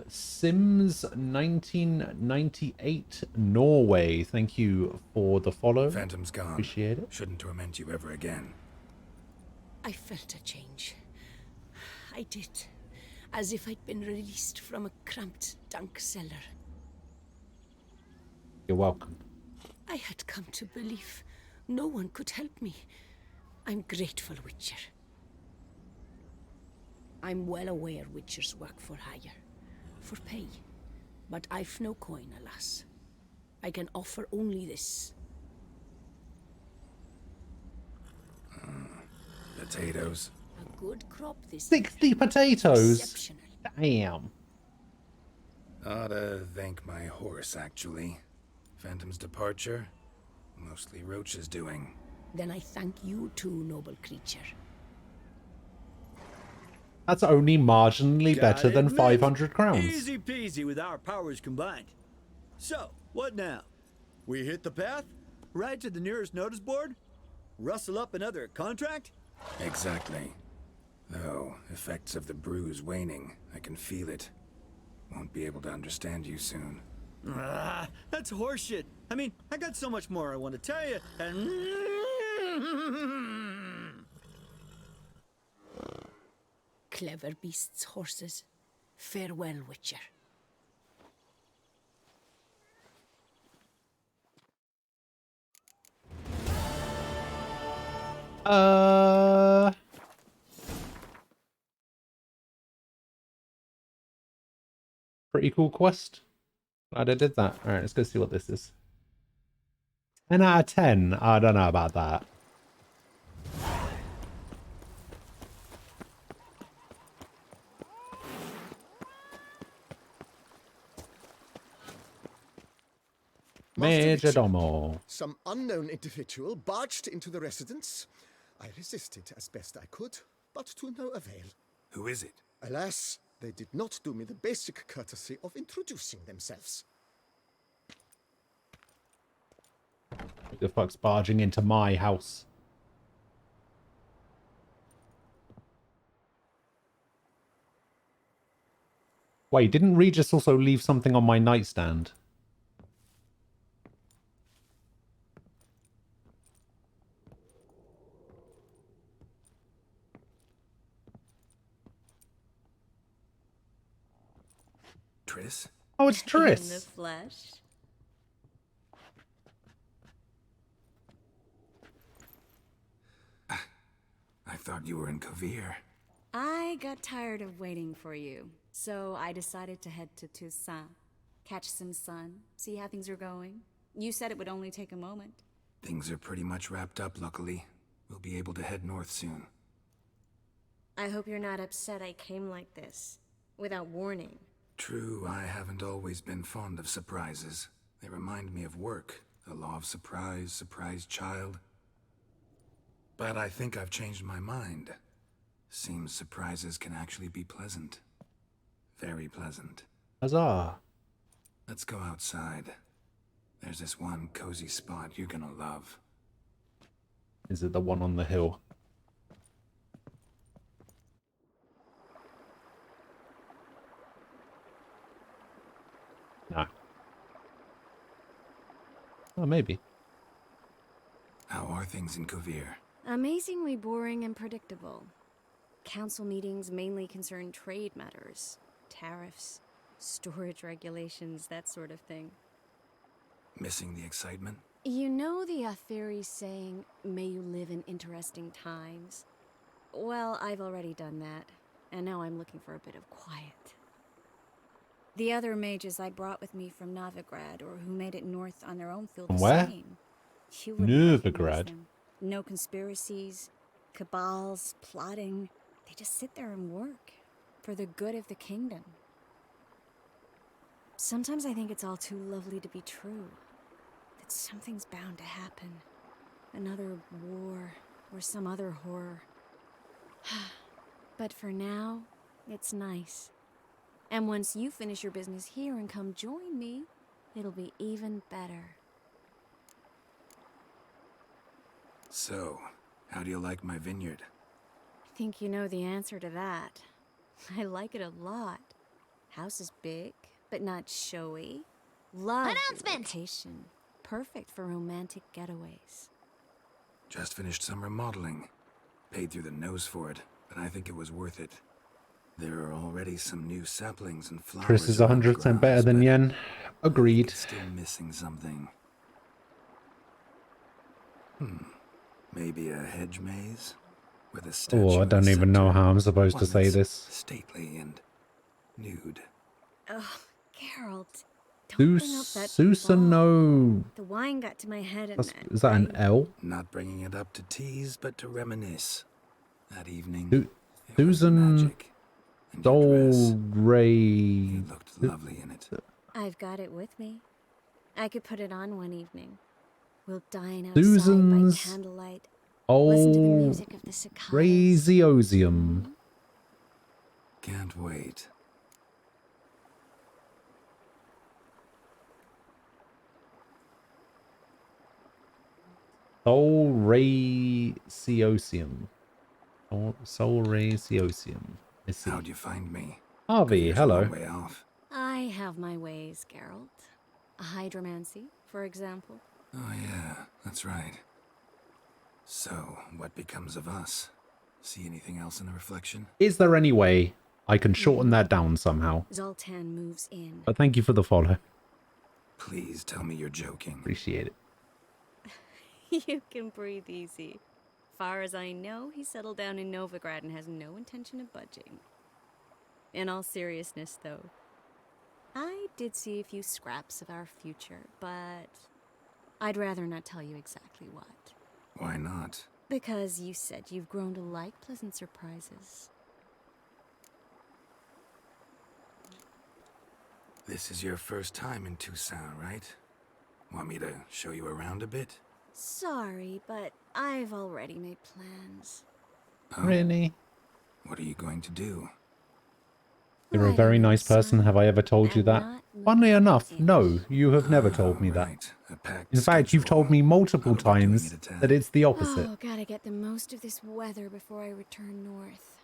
Speaker 1: Sims 1998 Norway. Thank you for the follow.
Speaker 2: Phantom's gone.
Speaker 1: Appreciate it.
Speaker 2: Shouldn't torment you ever again.
Speaker 15: I felt a change. I did. As if I'd been released from a cramped dunk cellar.
Speaker 1: You're welcome.
Speaker 15: I had come to believe no one could help me. I'm grateful, Witcher. I'm well aware witchers work for hire, for pay. But I've no coin, alas. I can offer only this.
Speaker 2: Potatoes.
Speaker 15: A good crop this
Speaker 1: 60 potatoes?
Speaker 15: Exceptional.
Speaker 1: Damn.
Speaker 2: Ought to thank my horse, actually. Phantom's departure, mostly Roach's doing.
Speaker 15: Then I thank you too, noble creature.
Speaker 1: That's only marginally better than 500 crowns.
Speaker 16: Easy peasy with our powers combined. So, what now? We hit the path? Ride to the nearest notice board? Rustle up another contract?
Speaker 2: Exactly. Though, effects of the bruise waning. I can feel it. Won't be able to understand you soon.
Speaker 16: Ah, that's horseshit. I mean, I got so much more I want to tell you, and...
Speaker 15: Clever beasts, horses. Farewell, Witcher.
Speaker 1: Pretty cool quest. Glad I did that. Alright, let's go see what this is. 10 out of 10. I don't know about that. Majordomo.
Speaker 4: Some unknown individual barged into the residence. I resisted as best I could, but to no avail.
Speaker 2: Who is it?
Speaker 4: Alas, they did not do me the basic courtesy of introducing themselves.
Speaker 1: Who the fuck's barging into my house? Wait, didn't Regis also leave something on my nightstand?
Speaker 2: Triss?
Speaker 1: Oh, it's Triss.
Speaker 21: In the flesh.
Speaker 2: I thought you were in Kovir.
Speaker 21: I got tired of waiting for you, so I decided to head to Toussaint, catch some sun, see how things are going. You said it would only take a moment.
Speaker 2: Things are pretty much wrapped up, luckily. We'll be able to head north soon.
Speaker 21: I hope you're not upset I came like this, without warning.
Speaker 2: True, I haven't always been fond of surprises. They remind me of work, the law of surprise, surprise child. But I think I've changed my mind. Seems surprises can actually be pleasant. Very pleasant.
Speaker 1: Huzzah.
Speaker 2: Let's go outside. There's this one cozy spot you're gonna love.
Speaker 1: Is it the one on the hill? Nah. Oh, maybe.
Speaker 2: How are things in Kovir?
Speaker 21: Amazingly boring and predictable. Council meetings mainly concern trade matters, tariffs, storage regulations, that sort of thing.
Speaker 2: Missing the excitement?
Speaker 21: You know the Aetheri saying, may you live in interesting times? Well, I've already done that, and now I'm looking for a bit of quiet. The other mages I brought with me from Novigrad, or who made it north on their own, feel the
Speaker 1: Where?
Speaker 21: same. You wouldn't recognize
Speaker 1: Novigrad.
Speaker 21: them. No conspiracies, cabals, plotting. They just sit there and work, for the good of the kingdom. Sometimes I think it's all too lovely to be true. That something's bound to happen. Another war, or some other horror. But for now, it's nice. And once you finish your business here and come join me, it'll be even better.
Speaker 2: So, how do you like my vineyard?
Speaker 21: I think you know the answer to that. I like it a lot. House is big, but not showy. Love the location. Perfect for romantic getaways.
Speaker 2: Just finished some remodeling. Paid through the nose for it, but I think it was worth it. There are already some new saplings and flowers.
Speaker 1: Chris is
Speaker 2: around the
Speaker 1: 100% better
Speaker 2: grounds,
Speaker 1: than
Speaker 2: but
Speaker 1: Yen. Agreed.
Speaker 2: Still missing something. Maybe a hedge maze? with a statue
Speaker 1: Oh, I
Speaker 2: in the
Speaker 1: don't even know
Speaker 2: center,
Speaker 1: how I'm supposed to
Speaker 2: one
Speaker 1: say
Speaker 2: that's
Speaker 1: this.
Speaker 2: stately and nude.
Speaker 21: Oh, Geralt. Don't bring up that
Speaker 1: Susano.
Speaker 21: The wine got to my head and
Speaker 1: Is that an L?
Speaker 2: Not bringing it up to tease, but to reminisce. That evening,
Speaker 1: Susan Sol Ray.
Speaker 2: lovely in it.
Speaker 21: I've got it with me. I could put it on one evening. We'll dine outside
Speaker 1: Susan's
Speaker 21: by candlelight. Listen to the
Speaker 1: old
Speaker 21: music of the cicadas.
Speaker 1: Raziosium.
Speaker 2: Can't wait.
Speaker 1: Sol Raziosium. Sol Raziosium. I see.
Speaker 2: How'd you find me?
Speaker 1: Harvey,
Speaker 2: You're a
Speaker 1: hello.
Speaker 2: long way off.
Speaker 21: I have my ways, Geralt. A hydromancy, for example.
Speaker 2: Oh yeah, that's right. So, what becomes of us? See anything else in the reflection?
Speaker 1: Is there any way I can shorten that down somehow?
Speaker 21: Zoltan moves in.
Speaker 1: But thank you for the follow.
Speaker 2: Please tell me you're joking.
Speaker 1: Appreciate it.
Speaker 21: You can breathe easy. Far as I know, he settled down in Novigrad and has no intention of budging. In all seriousness, though, I did see a few scraps of our future, but I'd rather not tell you exactly what.
Speaker 2: Why not?
Speaker 21: Because you said you've grown to like pleasant surprises.
Speaker 2: This is your first time in Toussaint, right? Want me to show you around a bit?
Speaker 21: Sorry, but I've already made plans.
Speaker 2: Oh,
Speaker 1: Really?
Speaker 2: what are you going to do?
Speaker 1: You're a very nice person. Have I ever told you that? Funnily enough, no, you have never told me that. In fact, you've told me multiple times that it's the opposite.
Speaker 21: Oh, gotta get the most of this weather before I return north.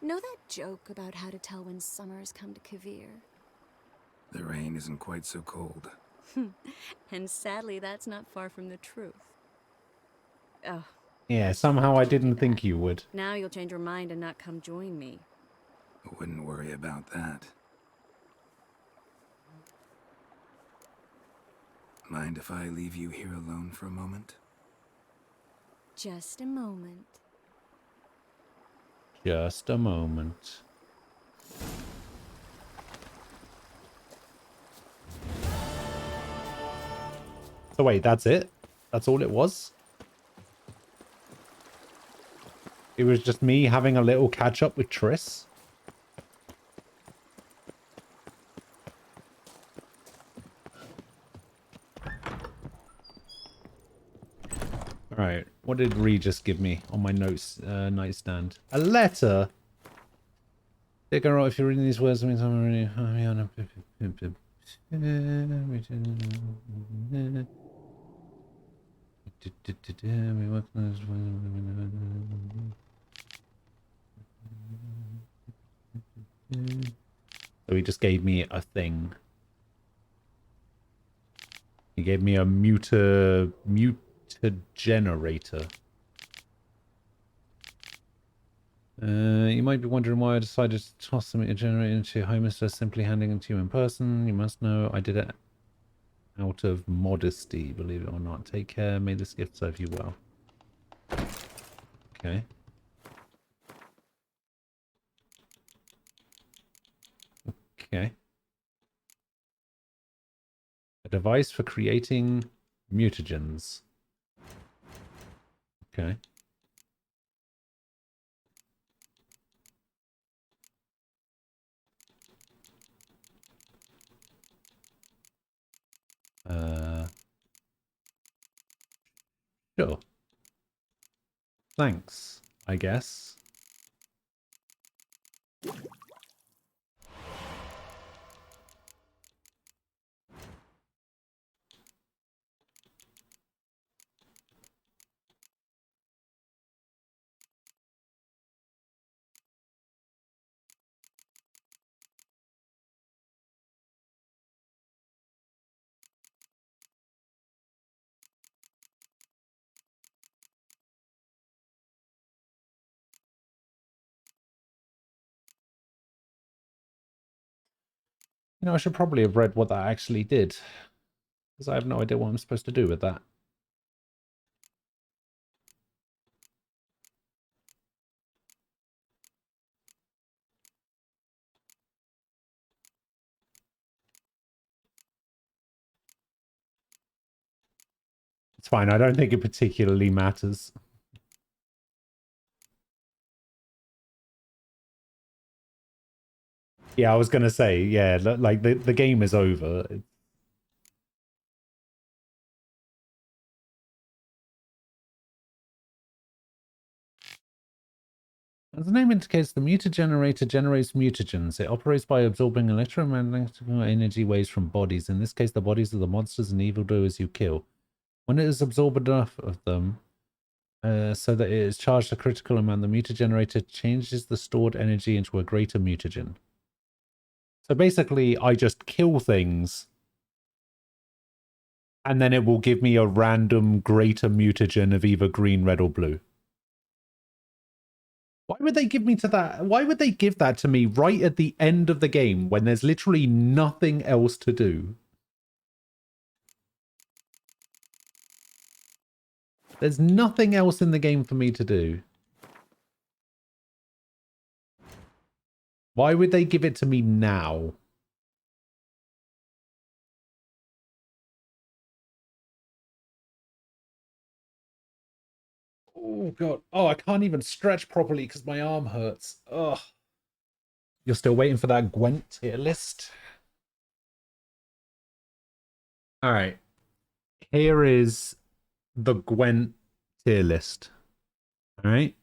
Speaker 21: Know that joke about how to tell when summer has come to Kavir?
Speaker 2: The rain isn't quite so cold.
Speaker 21: And sadly, that's not far from the truth. Oh,
Speaker 1: Yeah, somehow I didn't think you would.
Speaker 21: now you'll change your mind and not come join me.
Speaker 2: Wouldn't worry about that. Mind if I leave you here alone for a moment?
Speaker 21: Just a moment.
Speaker 1: Just a moment. So wait, that's it? That's all it was? It was just me having a little catch up with Triss? Alright, what did Regis give me on my notes nightstand? A letter? Dig her out if you're reading these words. Means I'm really So he just gave me a thing. He gave me a mutagenerator. You might be wondering why I decided to toss the mutagenerator into your home instead of simply handing it to you in person. You must know I did it out of modesty, believe it or not. Take care. May this gift serve you well. Okay. Okay. A device for creating mutagens. Okay. Sure. Thanks, I guess. You know, I should probably have read what that actually did, because I have no idea what I'm supposed to do with that. It's fine. I don't think it particularly matters. Yeah, I was gonna say, yeah, like the game is over. As the name indicates, the mutagenerator generates mutagens. It operates by absorbing electromagnetic energy waves from bodies. In this case, the bodies of the monsters and evildoers you kill. When it is absorbed enough of them, so that it is charged a critical amount, the mutagenerator changes the stored energy into a greater mutagen. So basically, I just kill things, and then it will give me a random greater mutagen of either green, red, or blue. Why would they give me to that? Why would they give that to me right at the end of the game when there's literally nothing else to do? There's nothing else in the game for me to do. Why would they give it to me now? Oh, God. Oh, I can't even stretch properly because my arm hurts. Ugh. You're still waiting for that Gwent tier list? All right. Here is the Gwent tier list. All right.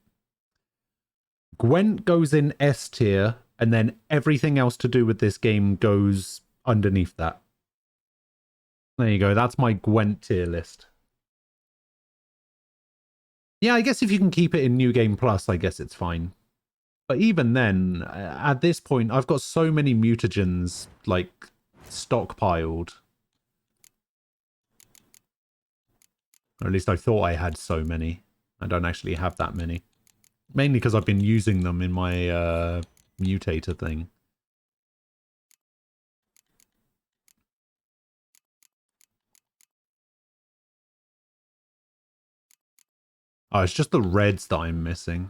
Speaker 1: Gwent goes in S tier, and then everything else to do with this game goes underneath that. There you go. That's my Gwent tier list. Yeah, I guess if you can keep it in New Game Plus, I guess it's fine. But even then, at this point, I've got so many mutagens, like, stockpiled. Or at least I thought I had so many. I don't actually have that many. Mainly because I've been using them in my mutator thing. Oh, it's just the reds that I'm missing.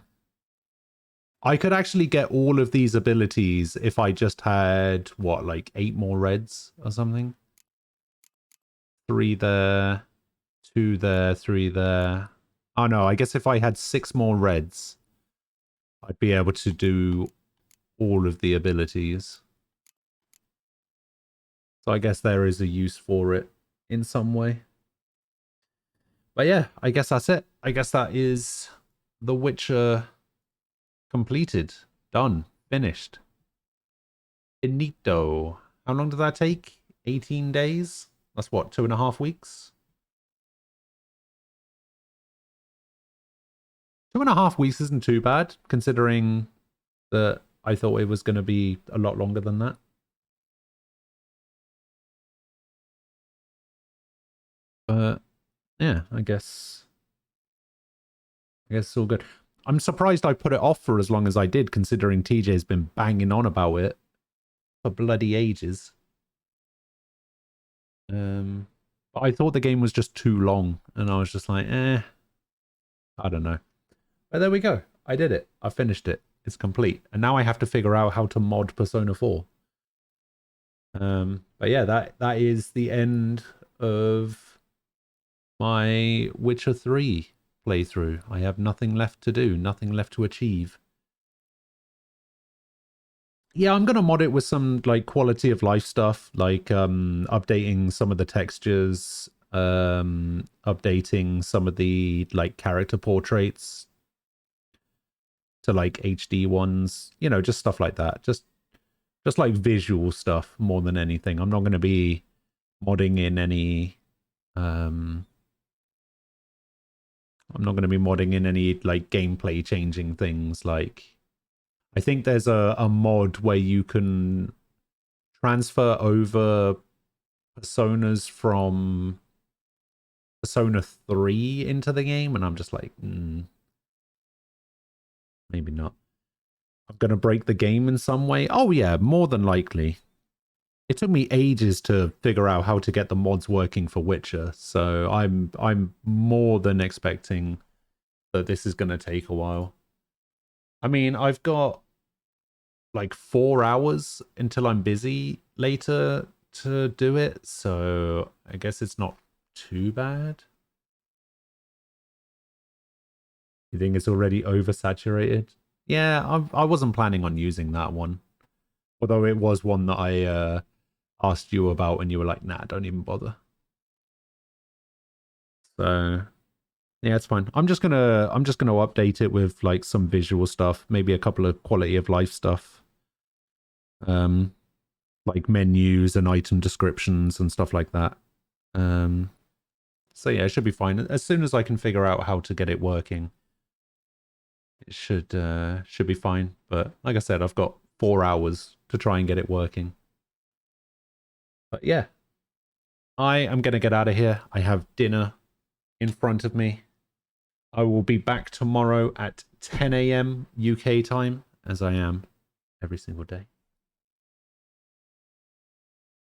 Speaker 1: I could actually get all of these abilities if I just had, what, like 8 more reds or something? 3 there, 2 there, 3 there. Oh no, I guess if I had 6 more reds, I'd be able to do all of the abilities. So I guess there is a use for it in some way. But yeah, I guess that's it. I guess that is The Witcher completed. Done. Finished. Finito. How long did that take? 18 days? That's what, 2.5 weeks? 2.5 weeks isn't too bad, considering that I thought it was going to be a lot longer than that. But yeah, I guess it's all good. I'm surprised I put it off for as long as I did, considering TJ's been banging on about it for bloody ages. But I thought the game was just too long, and I was just like, I don't know. But there we go. I did it. I finished it. It's complete. And now I have to figure out how to mod Persona 4. But yeah, that is the end of my Witcher 3 playthrough. I have nothing left to do, nothing left to achieve. Yeah, I'm going to mod it with some like quality of life stuff, like updating some of the textures, updating some of the like character portraits to like HD ones, you know, just stuff like that. Just like visual stuff more than anything. I'm not going to be modding in any I'm not going to be modding in any like gameplay changing things. Like I think there's a mod where you can transfer over personas from Persona 3 into the game, and I'm just like, maybe not. I'm going to break the game in some way. Oh yeah, more than likely. It took me ages to figure out how to get the mods working for Witcher, so I'm more than expecting that this is going to take a while. I mean, I've got like 4 hours until I'm busy later to do it, so I guess it's not too bad. You think it's already oversaturated? Yeah, I wasn't planning on using that one. Although it was one that I asked you about and you were like, nah, don't even bother. So yeah, it's fine. I'm just gonna update it with like some visual stuff, maybe a couple of quality of life stuff. Like menus and item descriptions and stuff like that. So yeah, it should be fine. As soon as I can figure out how to get it working, it should be fine. But like I said, I've got 4 hours to try and get it working. But yeah, I am going to get out of here. I have dinner in front of me. I will be back tomorrow at 10 a.m. UK time, as I am every single day.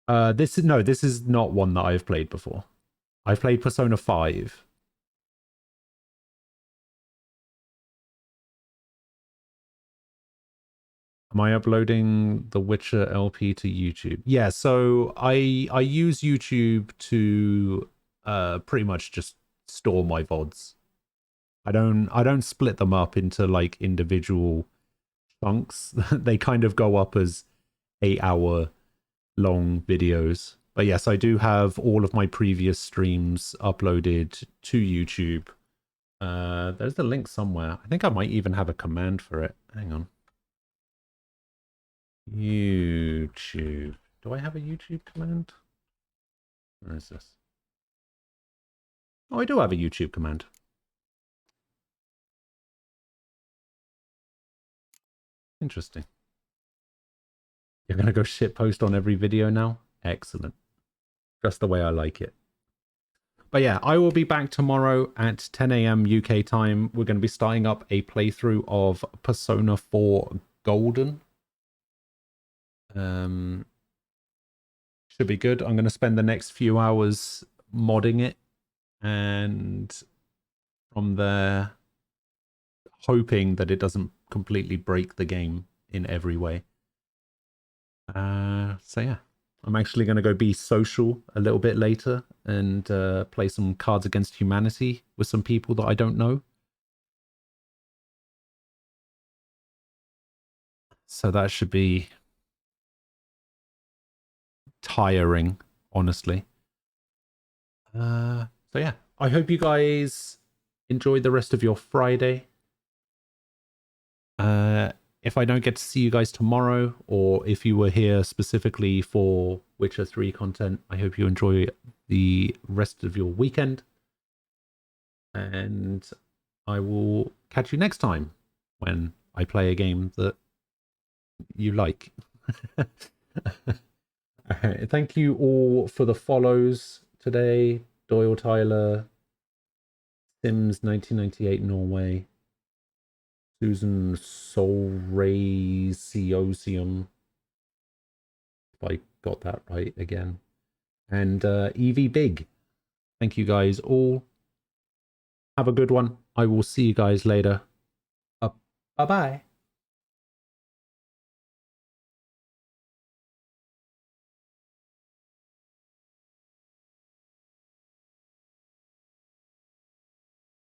Speaker 1: This is not one that I've played before. I've played Persona 5. Am I uploading the Witcher LP to YouTube? Yeah, so I use YouTube to pretty much just store my VODs. I don't split them up into like individual chunks. They kind of go up as 8-hour long videos. But yes, I do have all of my previous streams uploaded to YouTube. There's the link somewhere. I think I might even have a command for it. Hang on. YouTube. Do I have a YouTube command? Where is this? Oh, I do have a YouTube command. Interesting. You're going to go shitpost on every video now? Excellent. Just the way I like it. But yeah, I will be back tomorrow at 10 a.m. UK time. We're going to be starting up a playthrough of Persona 4 Golden. Should be good. I'm going to spend the next few hours modding it. And from there, hoping that it doesn't completely break the game in every way. So yeah, I'm actually going to go be social a little bit later and play some Cards Against Humanity with some people that I don't know. So that should be tiring, honestly. So yeah, I hope you guys enjoy the rest of your Friday. If I don't get to see you guys tomorrow, or if you were here specifically for Witcher 3 content, I hope you enjoy the rest of your weekend. And I will catch you next time when I play a game that you like. Alright, thank you all for the follows today. Doyle Tyler, Sims 1998 Norway, Susan Solraciosium, if I got that right again, and Evie Big. Thank you guys all. Have a good one. I will see you guys later. Bye-bye.